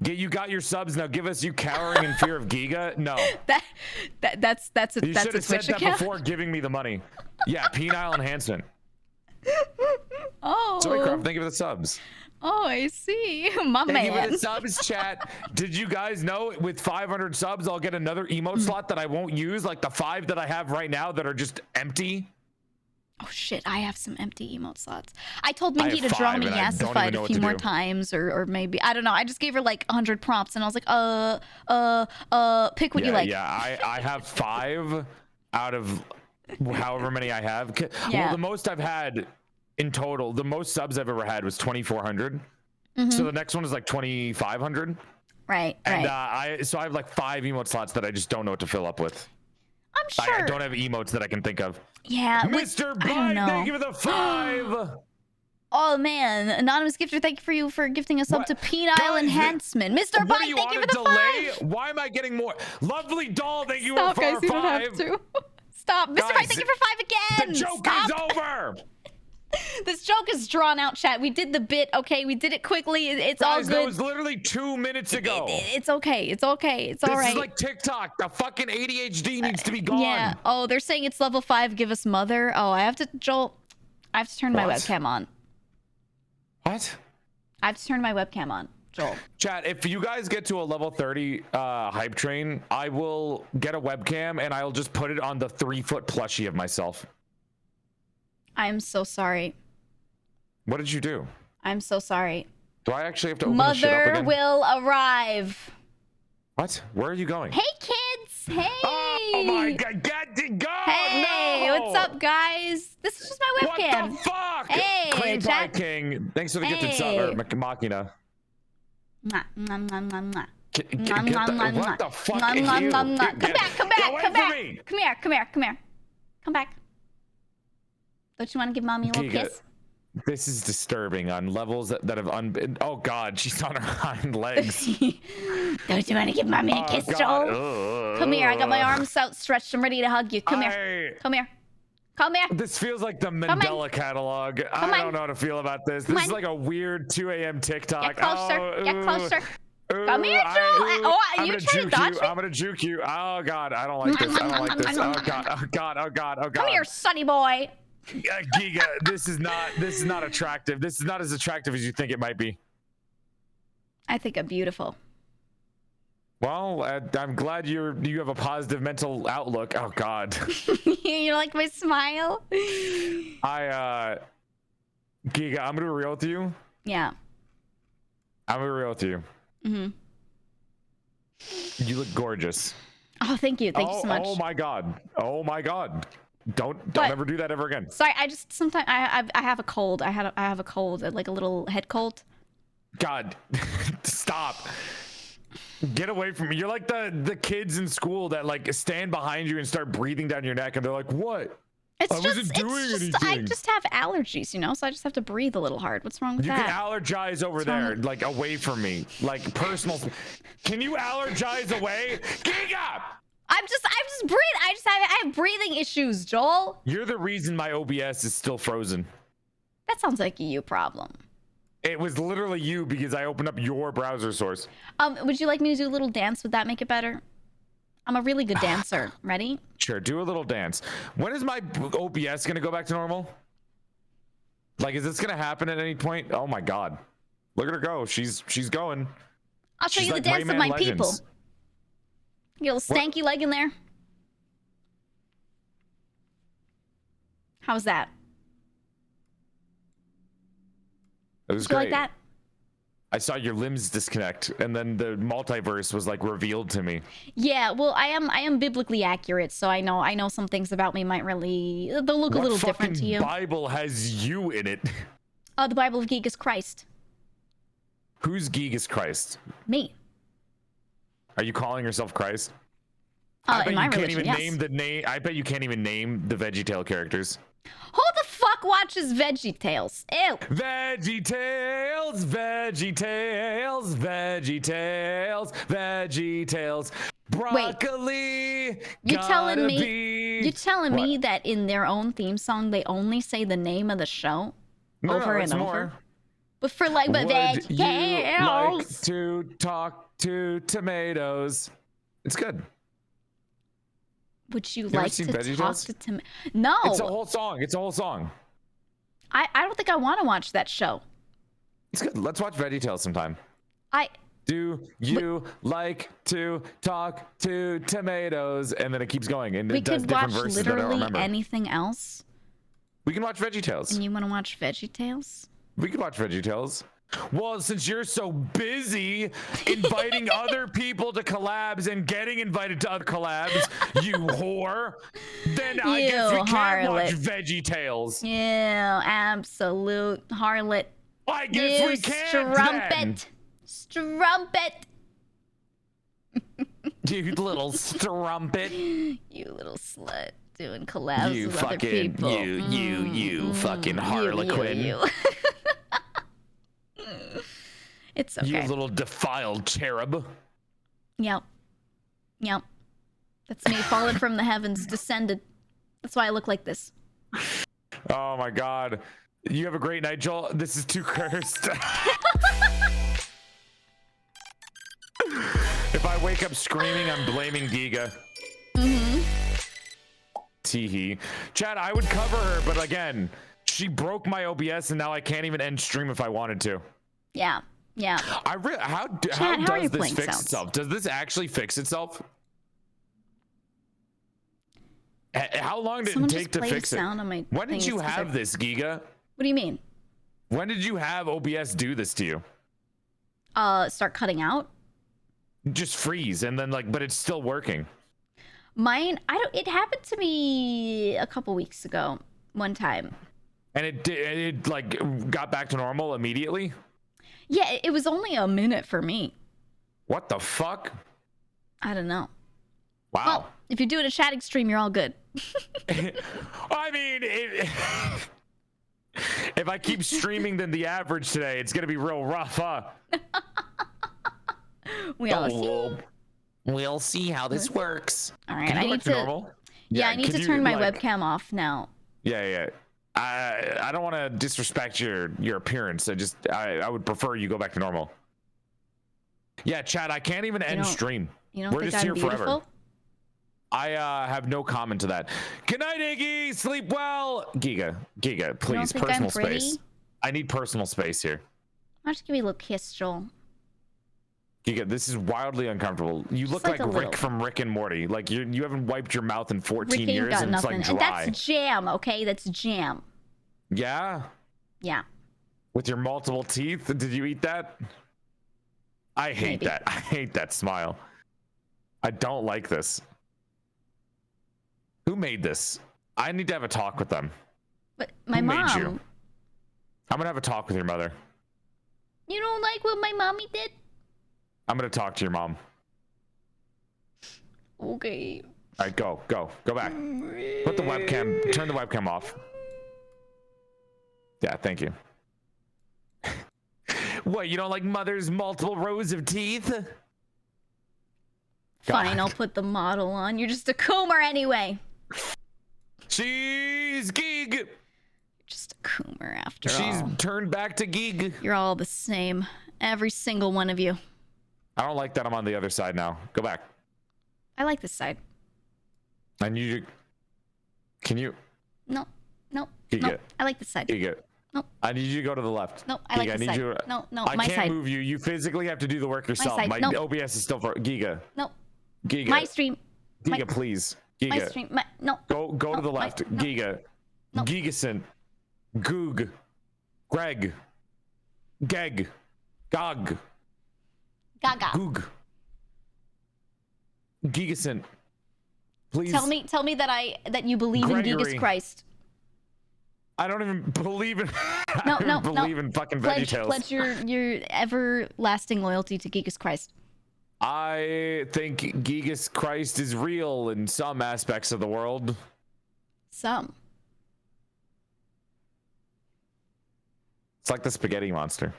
You got your subs, now give us you cowering in fear of Giga? No. That's a You that's should a have said Twitch that account. before giving me the money. Yeah, Penile Enhancement. Oh. Zoycroft, thank you for the subs. Oh, I see. My Thank you for man. the subs, chat. Did you guys know with 500 subs, I'll get another emote slot that I won't use, like the 5 that I have right now that are just empty? Oh shit, I have some empty emote slots. I told I Minky have to draw 5 me and I don't even yassified know a what few to more do. times, or maybe I don't know. I just gave her like 100 prompts, and I was like, pick what you like. Yeah, I have 5 out of however many I have. Yeah. Well, the most I've had in total, the most subs I've ever had was 2,400. Mhm. So the next one is like 2,500. Right, And right. so I have like 5 emote slots that I just don't know what to fill up with. I'm sure. I don't have emotes that I can think of. Yeah, Mr. I don't Biden, know. thank you for the 5. Oh man, anonymous gifter, thank you for gifting us up to Penile Enhancement. Mr. What, Bite, thank you on for a the delay? 5. Why am I getting more? Lovely doll, thank you Stop, for guys, a 5. you don't have to. Stop, Mr. Bite, Guys, thank you for 5 again. The joke Stop. is over. This joke is drawn out, chat. We did the bit, okay? We did it quickly. It's all Guys, good. that was literally 2 minutes ago. It's okay. It's okay. It's all This right. is like TikTok. The fucking ADHD needs to be gone. Yeah. Oh, they're saying it's level 5. Give us mother. Oh, I have to, Joel. I have to turn my What? webcam on. What? I have to turn my webcam on, Joel. Chat, if you guys get to a level 30 hype train, I will get a webcam and I'll just put it on the 3-foot plushie of myself. I'm so sorry. What did you do? I'm so sorry. Do I actually have to open this shit up Mother again? will arrive. What? Where are you going? Hey, kids. Hey. Oh my god, go! Hey, No! what's up, guys? This is just my webcam. What the fuck? Hey, Cream Pie chat. King, thanks for the gifted sub, Hey. or Machina. Mwah, mwah, mwah, mwah, mwah. Get Mwah, the, mwah, mwah, what the mwah. fuck? Mwah, mwah, Ew. mwah, mwah. Come back, come back, Get away come from back. me. Come here, come here, come here. Come back. Don't you want to give mommy a little Giga, kiss? This is disturbing on levels that have oh god, she's on her hind legs. Don't you want to give mommy a Oh, kiss, God. Joel? Come here, I got my arms outstretched. I'm ready to hug you. Come here. Come here. Come here. This feels like the on. Mandela catalog. Come I on. don't know how to feel about this. Come This is on. like a weird 2 a.m. TikTok. Get closer. Oh, Get ooh. closer. Ooh, Come here, Joel. I'm You gonna trying to juke dodge you. me? I'm gonna juke you. Oh god, I don't like this. I don't like this. Oh god. Oh god. Oh god. Oh god. Come here, sonny boy. Giga, this is not attractive. This is not as attractive as you think it might be. I think I'm beautiful. Well, I'm glad you have a positive mental outlook. Oh god. You like my smile? Giga, I'm gonna be real with you. Yeah. I'm gonna be real with you. Mhm. You look gorgeous. Oh, thank you. Thank you so much. Oh my god. Oh my god. Don't But- ever do that ever again. Sorry, I just sometimes I have a cold. I have a cold, like a little head cold. God, stop. Get away from me. You're like the kids in school that like stand behind you and start breathing down your neck and they're like, what? It's I wasn't doing anything. I just have allergies, you know, so I just have to breathe a little hard. What's wrong with You that? can allergize over What's wrong there, like away from me, like personal. Can you allergize away? Giga! I'm just breathing. I have breathing issues, Joel. You're the reason my OBS is still frozen. That sounds like a you problem. It was literally you because I opened up your browser source. Would you like me to do a little dance? Would that make it better? I'm a really good dancer. Ready? Sure, do a little dance. When is my OBS gonna go back to normal? Like, is this gonna happen at any point? Oh my god. Look at her go. She's going. I'll show She's you the like dance of Rayman my Legends. people. Get a little stanky leg in there. How's that? It was Did you great. like that? I saw your limbs disconnect, and then the multiverse was like revealed to me. Yeah, well, I am biblically accurate, so I know some things about me might really they'll look a little different to you. What Bible has you in it? The Bible of Geek is Christ. Who's Jesus Christ? Me. Are you calling yourself Christ? I bet in my you can't religion, even yes. name the name. I bet you can't even name the VeggieTale characters. Hold the fuck fuck watches VeggieTales? Ew. VeggieTales, VeggieTales, VeggieTales, VeggieTales. Broccoli. You're telling me Be... you're telling What? me that in their own theme song they only say the name of the show No, over it's and over? more. But for like but Would you VeggieTales. like to talk to tomatoes? It's good. Would you ever like seen to talk VeggieTales? to Tim? No. It's a whole song. It's a whole song. I don't think I want to watch that show. It's good. Let's watch VeggieTales sometime. Do you like to talk to tomatoes? And then it keeps going, and we it does could different watch verses that I don't literally remember. anything else? We can watch VeggieTales. And you want to watch VeggieTales? We could watch VeggieTales. Well, since you're so busy inviting other people to collabs and getting invited to other collabs, you whore, then I guess we You can watch harlot. VeggieTales. Yeah, absolute harlot. I guess You we can strumpet. then. Strumpet. You little strumpet. You little slut doing collabs You with other fucking, people. you fucking harlequin. You. It's okay. You little defiled cherub. Yep. Yep. That's me fallen from the heavens, descended. That's why I look like this. Oh my god. You have a great night, Joel. This is too cursed. If I wake up screaming, I'm blaming Giga. Teehee. Chad, I would cover her, but again, she broke my OBS and now I can't even end stream if I wanted to. Yeah. Yeah. How how are does you this playing fix sounds? itself? Does this actually fix itself? How long did Someone it take just to played a fix it? sound on my When thing. did you It's 'cause have this, Giga? What do you mean? When did you have OBS do this to you? Start cutting out? Just freeze and then but it's still working. Mine, it happened to me a couple weeks ago, one time. And it got back to normal immediately? Yeah, it was only a minute for me. What the fuck? I don't know. Wow. Well, if you're doing a chatting stream, you're all good. I mean, if I keep streaming than the average today, it's gonna be real rough, huh? We'll see how this works. All right, Can you I go need back to to. normal? Yeah, I need can to you, turn my webcam off now. Yeah. I don't want to disrespect your appearance. I would prefer you go back to normal. Yeah, Chad, I can't even end stream. You don't We're think just I'm here beautiful? forever. I have no comment to that. Good night, Iggy. Sleep well. Giga, please, think I'm personal pretty? space. I need personal space here. Why don't you give me a little kiss, Joel? Giga, this is wildly uncomfortable. You look like like a Rick little. from Rick and Morty. Like you haven't wiped your mouth in 14 Rick ain't years got and it's nothing. like And dry. that's jam, okay? That's jam. Yeah? Yeah. With your multiple teeth? Did you eat that? I hate Maybe. that. I hate that smile. I don't like this. Who made this? I need to have a talk with them. But my Who mom. made you? I'm gonna have a talk with your mother. You don't like what my mommy did? I'm gonna talk to your mom. Okay. All right, go back. Put the webcam, turn the webcam off. Yeah, thank you. What, you don't like mother's multiple rows of teeth? Fine, God. I'll put the model on. You're just a coomer anyway. She's Geeg. Just a coomer after all. She's turned back to Geeg. You're all the same. Every single one of you. I don't like that I'm on the other side now. Go back. I like this side. I need you. Can you? No. Giga. No. I like this side. Giga. No. I need you to go to the left. No, I like Giga, this I need side. you. No, I my can't side. move you. You physically have to do the work yourself. side. My No. OBS is still for Giga. No. Giga. My stream. Giga, please. Giga. My stream. No. Go to No, the left. no. Giga. No. Gigason. Goog. Greg. Geg. Gog. Gaga. Goog. Gigason. Please. Tell me that you believe in Gregory. Jesus Christ. I don't even believe in. I No, don't no, even no. believe in fucking Pledge VeggieTales. your everlasting loyalty to Jesus Christ. I think Gigas Christ is real in some aspects of the world. Some. It's like the spaghetti monster.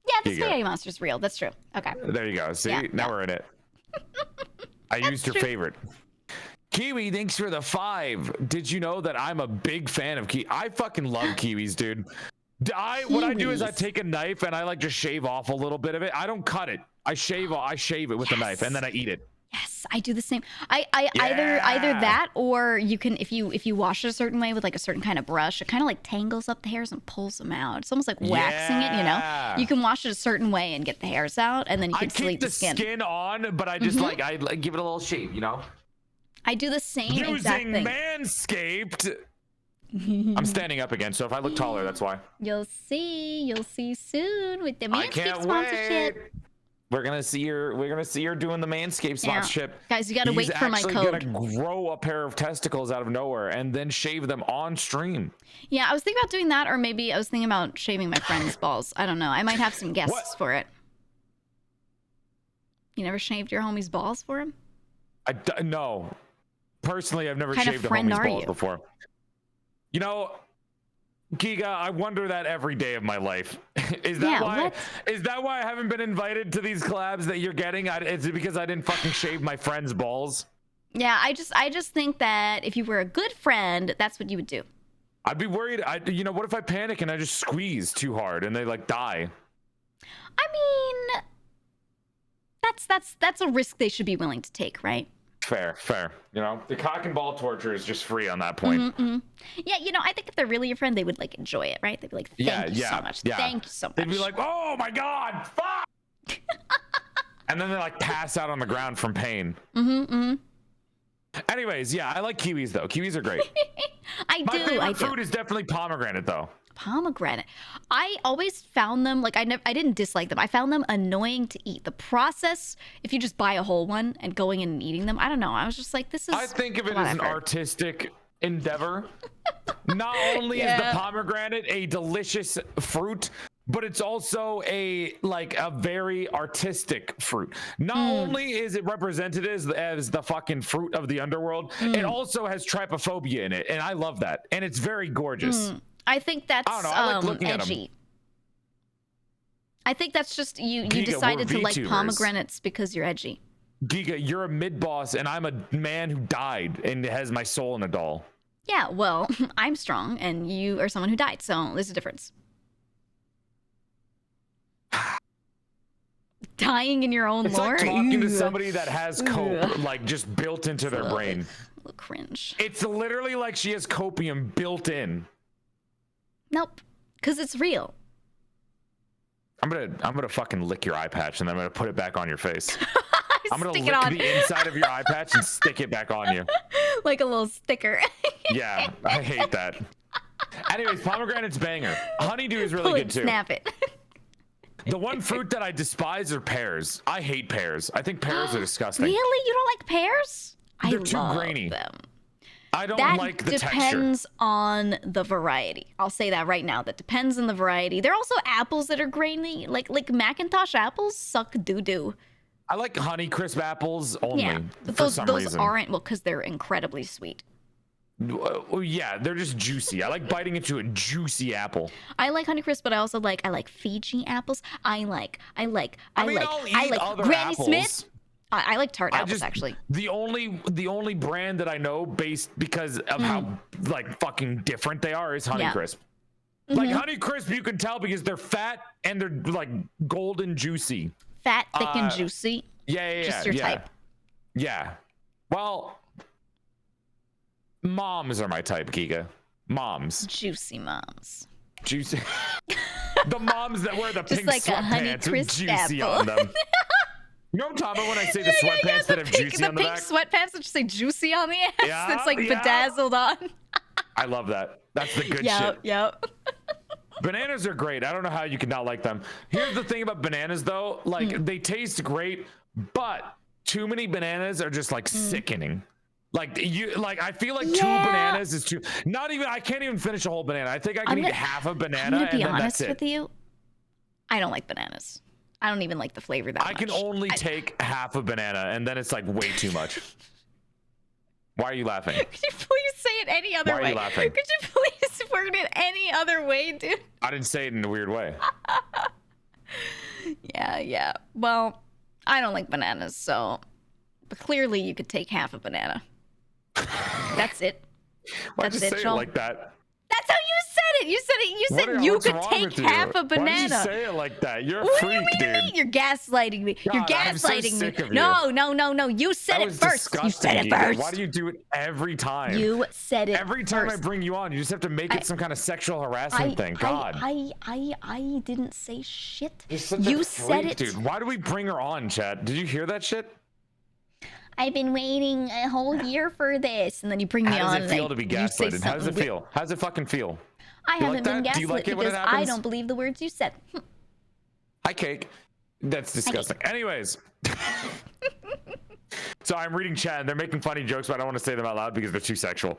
Yeah, the Here you go. spaghetti monster's real. That's true. Okay. There you go. See, Yeah, now yeah. we're in it. I used your favorite. Kiwi, thanks for the 5. Did you know that I'm a big fan of kiwi? I fucking love kiwis, dude. What I do is I take a knife and I like just shave off a little bit of it. I don't cut it. I shave it with a knife and then I eat it. Yes, I do the same. I either that, or you can, if you wash it a certain way with like a certain kind of brush, it kind of like tangles up the hairs and pulls them out. It's almost like waxing it, you know. You can wash it a certain way and get the hairs out, and then you can sleep the skin. On, but I just like I give it a little shave, you know. I do the same exact Using thing. Manscaped. I'm standing up again, so if I look taller, that's why. You'll see soon with the I Manscaped can't sponsorship. wait. We're gonna see her doing the Manscaped sponsorship. Guys, you gotta wait for my code. He's actually gonna grow a pair of testicles out of nowhere and then shave them on stream. Yeah, I was thinking about doing that, or maybe I was thinking about shaving my friend's balls. I don't know. I might have some guests for it. You never shaved your homie's balls for him? No. Personally, I've never What kind shaved of a friend homie's are balls you? before. You know, Giga, I wonder that every day of my life. Is that why? Is that why I haven't been invited to these collabs that you're getting? Is it because I didn't fucking shave my friend's balls? Yeah, I just think that if you were a good friend, that's what you would do. I'd be worried. You know, what if I panic and I just squeeze too hard and they like die? I mean, that's a risk they should be willing to take, right? Fair. You know, the cock and ball torture is just free on that point. Yeah, you know, I think if they're really your friend, they would like enjoy it, right? They'd be like, "Thank you so much. Thank you so much." They'd be like, "Oh my god, fuck!" And then they like pass out on the ground from pain. Anyways, yeah, I like kiwis though. Kiwis are great. I My do. favorite fruit is definitely pomegranate though. Pomegranate. I always found them like I didn't dislike them. I found them annoying to eat. The process, if you just buy a whole one and going in and eating them, I don't know. I was just like, this is. I think of it as an artistic endeavor. Not only is the pomegranate a delicious fruit, but it's also a very artistic fruit. Not only is it represented as the fucking fruit of the underworld, it also has trypophobia in it, and I love that. And it's very gorgeous. I think that's I don't know, I like looking at 'em. edgy. I think that's just you Giga, decided we're to like VTubers. pomegranates because you're edgy. Giga, you're a mid-boss, and I'm a man who died and has my soul in a doll. Yeah, well, I'm strong and you are someone who died, so there's a difference. Dying in your own It's lore? like talking to Ew. somebody that has cope like just built into their brain. A little cringe. It's literally like she has copium built in. Nope, because it's real. I'm gonna fucking lick your eye patch and then I'm gonna put it back on your face. I'm gonna Stick lick it on. the inside of your eye patch and stick it back on you. Like a little sticker. Yeah, I hate that. Anyways, pomegranate's banger. Honeydew is really Pull good it, too. snap it. The one fruit that I despise are pears. I hate pears. I think pears are disgusting. Really? You don't like pears? They're I too love grainy. them. I don't That like the texture. depends on the variety. I'll say that right now. That depends on the variety. There are also apples that are grainy. Like Macintosh apples suck doo-doo. I like Honeycrisp apples only Yeah, but for those some those reason. aren't, well, because they're incredibly sweet. Oh, yeah, they're just juicy. I like biting into a juicy apple. I like Honeycrisp, but I also like Fiji apples. I like I'll eat other Granny apples. Smith. I like tart apples just, actually. The only brand that I know based because of how like fucking different they are is Honeycrisp. Like Honeycrisp, you can tell because they're fat and they're like golden juicy. Fat, thick, and juicy. Yeah, Just your type. Yeah. Well, moms are my type, Giga. Moms. Juicy moms. Juicy. The moms that wear the Just pink like a sweatpants with Honeycrisp juicy apple. on them. You know what I'm talking about when I say the sweatpants that have juicy on the back? pink sweatpants that just say juicy on the ass. Yeah, That's like yeah. bedazzled on. I love that. That's the good shit. Yep. Bananas are great. I don't know how you can not like them. Here's the thing about bananas though, like they taste great, but too many bananas are just like sickening. Like I feel like 2 bananas is too. Not even. I can't even finish a whole banana. I think I can eat half a banana. I'm gonna be and then honest that's with it. you. I don't like bananas. I don't even like the flavor that much. I can only take half a banana, and then it's like way too much. Why are you laughing? Could you please say it any other way? Why are you laughing? Could you please word it any other way, dude. I didn't say it in a weird way. Yeah. Well, I don't like bananas, so. But clearly, you could take half a banana. That's it. Why'd That's you it, say it Sean. like that? That's how you said it. You said you What's could wrong take with you? half a Why did banana. you say it like that? You're a What freak, do you dude. mean? You're gaslighting me. You're God, I'm so gaslighting sick me. of you. No. You said That it was first. You said it disgusting, Giga. first. Why do you do it every time? You said it Every time first. I bring you on, you just have to make it some kind of sexual harassment thing. God. I didn't say shit. You're such You a said freak, it. dude. Why do we bring her on, chat? Did you hear that shit? I've been waiting a whole year for this, and then you bring me How on. does it feel to be you say gaslighted? How does it something feel? How does it fucking feel? I You haven't like been that? Do gaslit you like it when it because I happens? don't believe the words you said. Hi, Cake. That's disgusting. Anyways. So I'm reading chat and they're making funny jokes, but I don't want to say them out loud because they're too sexual.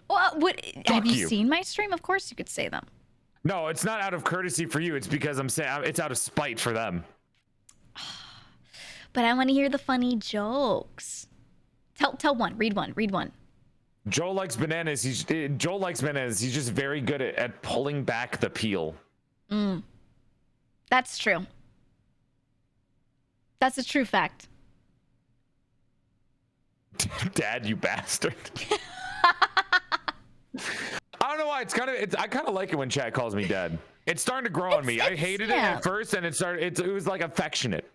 Well, have you you. seen my stream? Of course you could say them. No, it's not out of courtesy for you. It's because I'm saying it's out of spite for them. But I want to hear the funny jokes. Tell one. Read one. Joel likes bananas. Joel likes bananas. He's just very good at pulling back the peel. That's true. That's a true fact. Dad, you bastard. I don't know why. I kind of like it when chat calls me dad. It's starting to grow on me. I hated it at first, and it was like affectionate.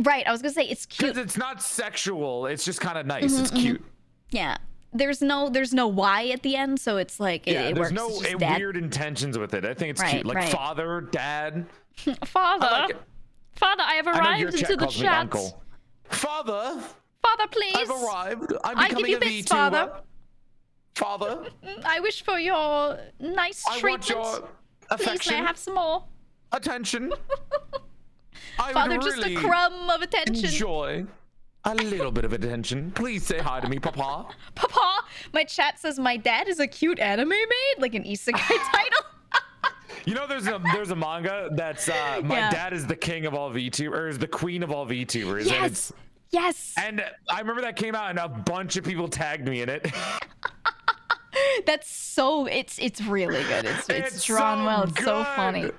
Right. I was gonna say it's cute. Because it's not sexual. It's just kind of nice. It's cute. Yeah. There's no Y at the end, so it's like it there's works. no It's just dad. weird intentions with it. I think it's cute. Like father, dad. Father. I like it. Father, I have I know arrived your into chat the calls me chat. uncle. Father, Father, please. I've arrived. I'm I give becoming you a bits, VTuber. Father. Father, I wish for your nice I treatment. want your Please, affection. may I have some more? Attention. I Father, would just really a crumb of attention. enjoy a little bit of attention. Please say hi to me, Papa. Papa, my chat says my dad is a cute anime maid, like an isekai title. You know, there's a manga that's my dad is the king of all VTubers, the queen of all VTubers. Yes. Yes. And I remember that came out and a bunch of people tagged me in it. That's so it's really good. It's drawn so well. It's so funny.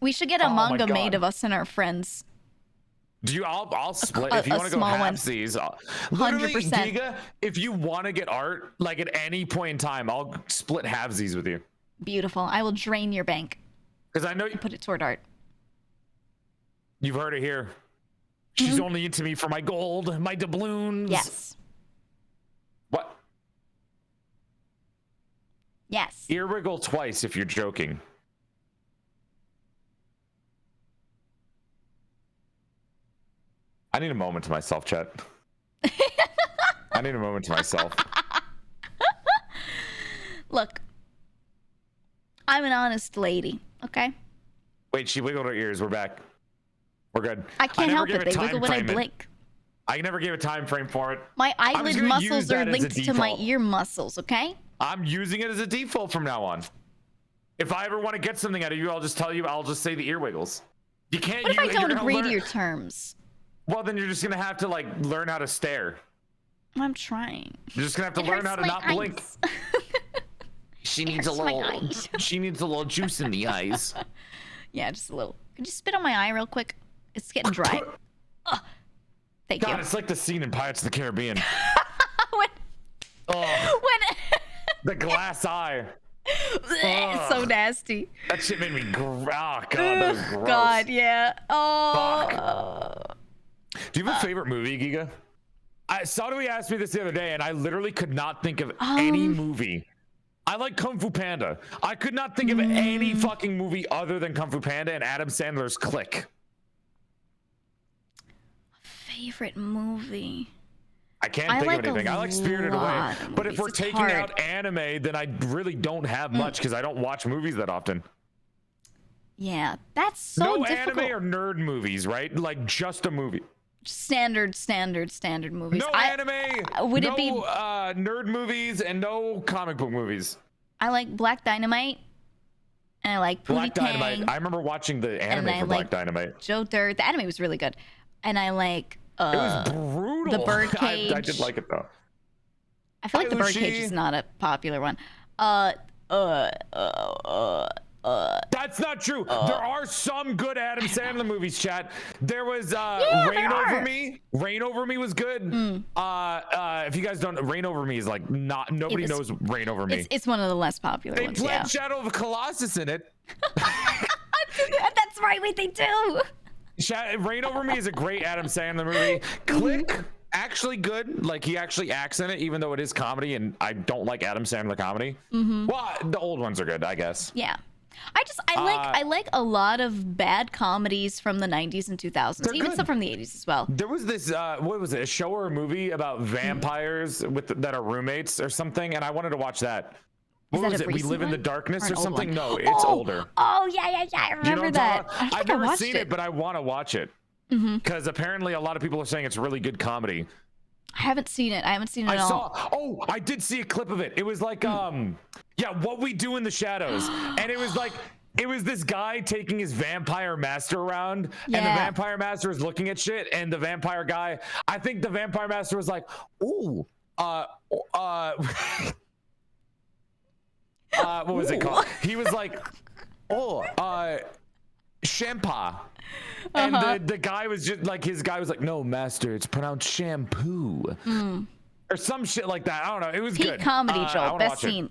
We should get a my manga made God. of us and our friends. Do you? I'll split a if you want to go small one. halfsies. Literally, 100%. Giga, if you want to get art, like at any point in time, I'll split halvesies with you. Beautiful. I will drain your bank. Because I know and put it toward art. You've heard it here. She's only into me for my gold, my doubloons. Yes. What? Yes. Ear wiggle twice if you're joking. I need a moment to myself, chat. I need a moment to myself. Look, I'm an honest lady, okay? Wait, she wiggled her ears. We're back. We're good. I can't never help gave it. a They wiggle time when I frame it. blink. I never gave a time frame for it. My I was eyelid gonna use muscles are that as a linked to my default. ear muscles, okay? I'm using it as a default from now on. If I ever want to get something out of you, I'll just tell you. I'll just say the ear wiggles. You can't. What if I you're don't gonna agree to learn- your terms? Well, then you're just gonna have to like learn how to stare. I'm trying. You're just gonna have to It learn hurts how to my not eyes. blink. She needs a hurts my little. eyes. She needs a little juice in the eyes. Yeah, just a little. Could you spit on my eye real quick? It's getting dry. Ugh. Thank God, you. it's like the scene in Pirates of the Caribbean. when The glass eye. it's so nasty. That shit made me. Oh God, that was gross. God, yeah. Oh. Do you have a favorite movie, Giga? Sadui asked me this the other day, and I literally could not think of any movie. I like Kung Fu Panda. I could not think of any fucking movie other than Kung Fu Panda and Adam Sandler's Click. Favorite movie. I can't think of anything. I like Spirited Away. But if we're taking out anime, then I really don't have much because I don't watch movies that often. Yeah, that's so no difficult. anime or nerd movies, right? Like just a movie. Standard movies. No anime. Would no, it be nerd movies and no comic book movies? I like Black Dynamite. And I like Pootie Black Dynamite. Tang, I remember watching the anime for Black Dynamite. Joe Dirt. The anime was really good. And I like it was brutal. The Birdcage. I did like it though. I feel like the Birdcage is not a popular one. That's not true. There are some good Adam Sandler movies, chat. There was Rain Over Me. Rain Over Me was good. If you guys don't, Rain Over Me is like nobody knows Rain Over Me. It's one of the less popular ones. They played Shadow of Colossus in it. That's right. Wait, they do. Rain Over Me is a great Adam Sandler movie. Click. Actually good, like he actually acts in it, even though it is comedy, and I don't like Adam Sandler comedy. Well, the old ones are good, I guess. Yeah, I like a lot of bad comedies from the 90s and 2000s, even some from the 80s as well. There was this what was it, a show or a movie about vampires that are roommates or something, and I wanted to watch that. What was it? We Live in the Darkness or something? No, it's older. Oh yeah, I remember that. I've never seen it, but I want to watch it. Because apparently a lot of people are saying it's really good comedy. I haven't seen it. I haven't seen it at all. I did see a clip of it. It was like, What We Do in the Shadows. And it was like, it was this guy taking his vampire master around, and the vampire master was looking at shit, and the vampire guy, I think the vampire master was like, ooh, what was it called? He was like, shampoo. And the guy was just like, his guy was like, no, master, it's pronounced shampoo. Or some shit like that. I don't know. It was good. Comedy, Joel. Best scene.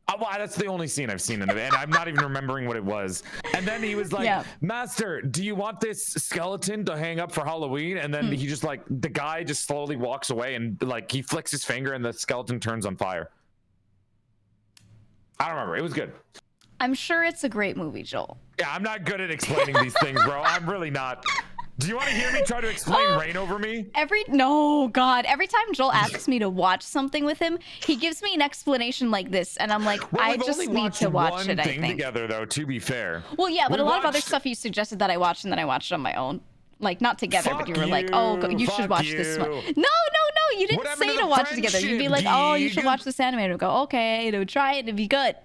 Well, that's the only scene I've seen in it, and I'm not even remembering what it was. And then he was like, master, do you want this skeleton to hang up for Halloween? And then he just like, the guy just slowly walks away, and like he flicks his finger and the skeleton turns on fire. I don't remember. It was good. I'm sure it's a great movie, Joel. Yeah, I'm not good at explaining these things, bro. I'm really not. Do you want to hear me try to explain Rain Over Me? Every time Joel asks me to watch something with him, he gives me an explanation like this, and I'm like, I just need to watch it. I think together, though. To be fair. Well, yeah, but a lot of other stuff you suggested that I watched, and then I watched on my own. Like, not together, but you were like, oh, you should watch this one. No, you didn't say to watch it together. You'd be like, oh, you should watch this anime. And I'd go, okay, try it, it'd be good.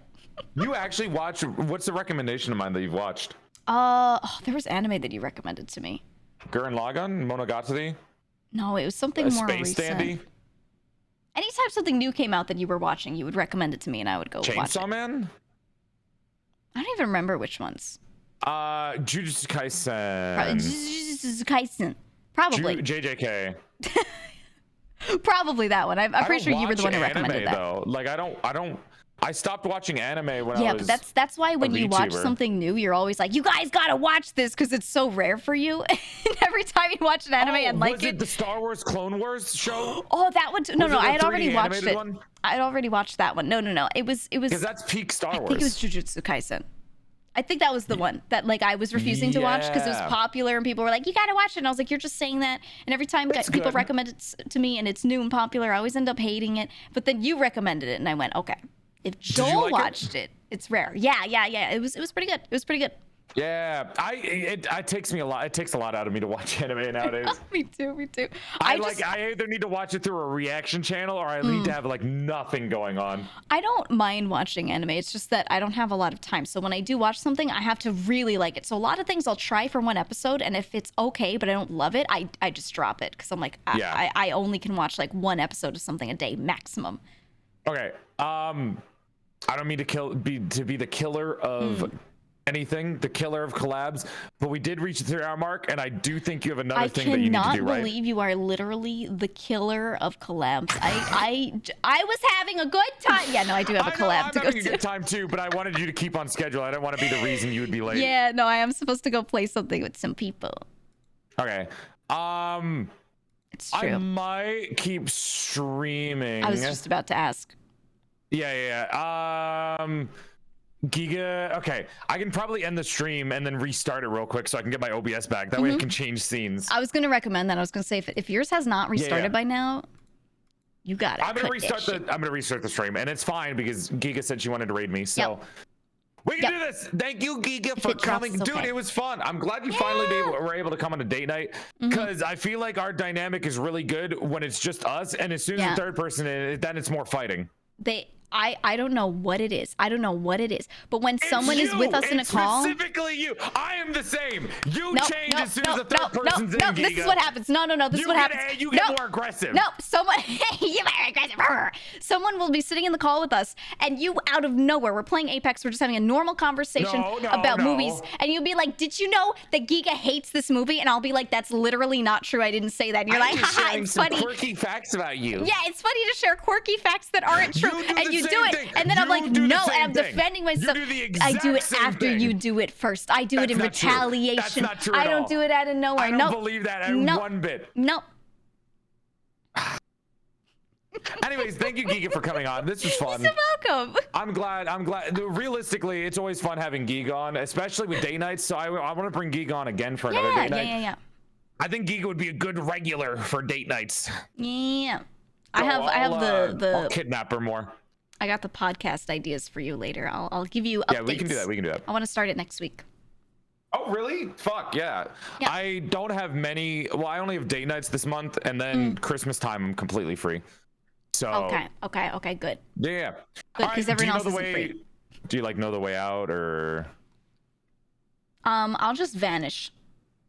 You actually watch? What's the recommendation of mine that you've watched? There was anime that you recommended to me. Gurren Lagann? Monogatari? No, it was something more Space recent. Dandy? Anytime something new came out that you were watching, you would recommend it to me, and I would go watch it. Chainsaw Man? I don't even remember which ones. Jujutsu Kaisen. Jujutsu Kaisen. Probably. JJK. Probably that one. I'm pretty sure you were the one who recommended that. Though. Like I stopped watching anime when I was but that's why when you watch something new, you're always like, you guys gotta watch this because it's so rare for you. And every time you watch an anime and like was it the Star Wars Clone Wars show? Oh, that one. No, I had already watched it. I had already watched that one. No. It was because that's peak Star Wars. I think it was Jujutsu Kaisen. I think that was the one that like I was refusing to watch because it was popular and people were like, you gotta watch it. And I was like, you're just saying that. And every time people recommend it to me and it's new and popular, I always end up hating it. But then you recommended it and I went, okay. If Joel watched it, it's rare. Yeah. It was pretty good. It was pretty good. Yeah, it takes me a lot. It takes a lot out of me to watch anime nowadays. Me too. I either need to watch it through a reaction channel or I need to have like nothing going on. I don't mind watching anime. It's just that I don't have a lot of time. So when I do watch something, I have to really like it. So a lot of things I'll try for one episode, and if it's okay, but I don't love it, I just drop it because I'm like, I only can watch like one episode of something a day maximum. Okay. I don't mean to be the killer of anything, the killer of collabs, but we did reach the 3-hour mark, and I do think you have another thing that you need to do, right? I cannot believe you are literally the killer of collabs. I was having a good time. Yeah, no, I do have a collab to go to. I'm having a good time too, but I wanted you to keep on schedule. I didn't want to be the reason you would be late. Yeah, no, I am supposed to go play something with some people. Okay. It's true. I might keep streaming. I was just about to ask. Yeah. GEEGA. Okay, I can probably end the stream and then restart it real quick so I can get my OBS back. That way I can change scenes. I was gonna recommend that. I was gonna say if yours has not restarted by now, you got it. I'm gonna restart the stream, and it's fine because GEEGA said she wanted to raid me. So we can do this. Thank you, GEEGA, for coming, dude. It was fun. I'm glad you finally were able to come on a date night because I feel like our dynamic is really good when it's just us, and as soon as the third person is, then it's more fighting. I don't know what it is. I don't know what it is. But when someone is with us in a call, specifically you. I am the same. You no, change no, as soon no, as the third no, person's no, in. this Giga. is what happens. No, this is what happens. You get more aggressive. No, someone you get aggressive. Someone will be sitting in the call with us, and you out of nowhere, we're playing Apex, we're just having a normal conversation about movies, and you'll be like, "Did you know that Giga hates this movie?" And I'll be like, "That's literally not true. I didn't say that." And you're like, "Haha, it's some funny." Quirky facts about you. Yeah, it's funny to share quirky facts that aren't true, and you do it, thing. and then I'm like, do the no, same and I'm thing. defending myself. You do the I do it exact same after thing. you do it first. I do it in That's not true. retaliation. That's not true I at don't all. do it out of nowhere. I don't Nope. believe that Nope. one bit. Nope. Anyways, thank you, Giga, for coming on. This is fun. You're welcome. I'm glad. Realistically, it's always fun having Giga on, especially with date nights. So I want to bring Giga on again for another date night. Yeah. I think Giga would be a good regular for date nights. Yeah. So I have I'll kidnap her more. I got the podcast ideas for you later. I'll give you updates. Yeah, we can do that. We can do that. I want to start it next week. Oh, really? Fuck, yeah. I don't have many. Well, I only have date nights this month, and then Christmas time, I'm completely free. So. Okay, good. Yeah. Good, because everyone else isn't way, free. Do you like know the way out, or? I'll just vanish.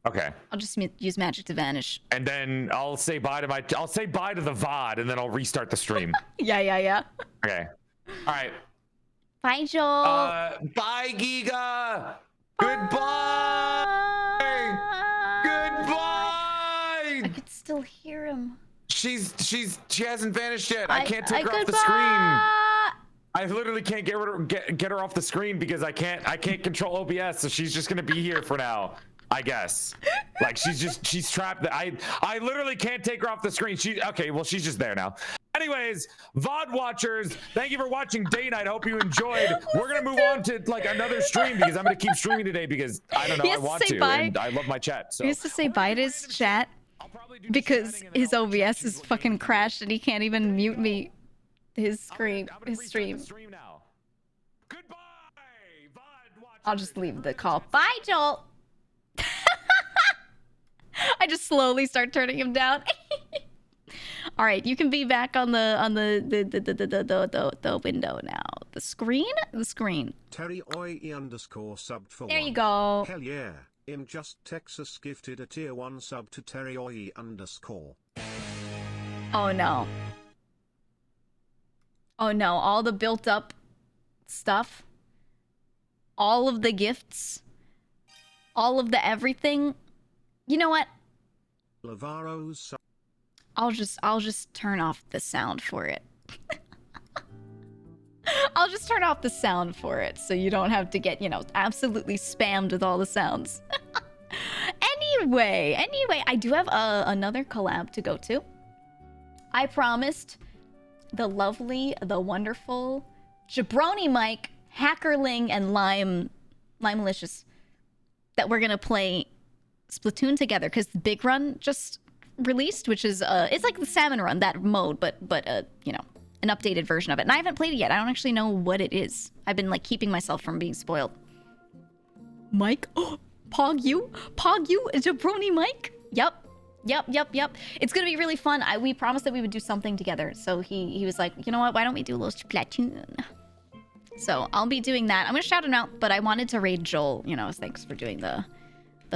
Okay. I'll just use magic to vanish. And then I'll say bye to the VOD, and then I'll restart the stream. Yeah. Okay. All right. Bye, Joel. Bye, Giga. Goodbye. Goodbye. I could still hear him. She hasn't vanished yet. I can't take her off the screen. I literally can't get her off the screen because I can't control OBS, so she's just gonna be here for now, I guess. Like she's trapped. I literally can't take her off the screen. She's just there now. Anyways, VOD watchers, thank you for watching Day Night. I hope you enjoyed. We're gonna move on to like another stream because I'm gonna keep streaming today because I don't know, I want to, and I love my chat. So He used to say bye to his chat because his OBS is fucking crashed and he can't even mute me. His stream. Goodbye. I'll just leave the call. Bye, Joel. I just slowly start turning him down. All right, you can be back on the window now. The screen. Terry Oi _ subbed for There 1. you go. Hell yeah. Just Texas gifted a tier 1 sub to Terry Oi _ Oh no. Oh no, all the built up stuff. All of the gifts. All of the everything. You know what? Lavaro's sub. I'll just turn off the sound for it. I'll just turn off the sound for it so you don't have to get, absolutely spammed with all the sounds. Anyway, I do have another collab to go to. I promised the lovely, the wonderful Jabroni Mike, Hackerling, and Limelicious that we're gonna play Splatoon together because the Big Run just released, which is it's like the Salmon Run, that mode, but an updated version of it. And I haven't played it yet. I don't actually know what it is. I've been like keeping myself from being spoiled. Mike, Pog you, Jabroni Mike. Yep. It's gonna be really fun. We promised that we would do something together. So he was like, you know what? Why don't we do a little Splatoon? So I'll be doing that. I'm gonna shout him out, but I wanted to raid Joel. As thanks for doing the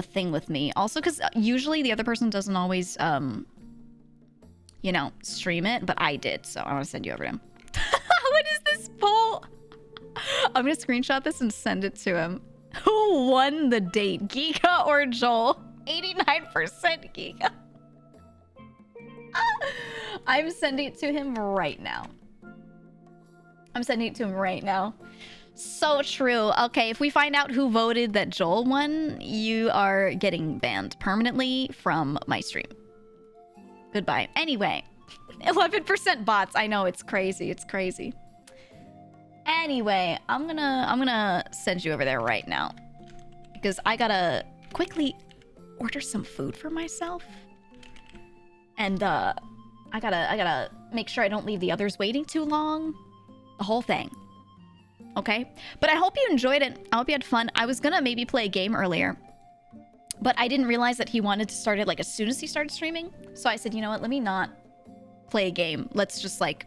thing with me. Also, because usually the other person doesn't always stream it, but I did. So I want to send you over to him. What is this poll? I'm gonna screenshot this and send it to him. Who won the date, Giga or Joel? 89% Giga. I'm sending it to him right now. So true. Okay, if we find out who voted that Joel won, you are getting banned permanently from my stream. Goodbye. Anyway, 11% bots. I know, it's crazy. Anyway, I'm gonna send you over there right now because I gotta quickly order some food for myself, and I gotta make sure I don't leave the others waiting too long. The whole thing. Okay, but I hope you enjoyed it. I hope you had fun. I was gonna maybe play a game earlier, but I didn't realize that he wanted to start it like as soon as he started streaming. So I said, you know what? Let me not play a game. Let's just like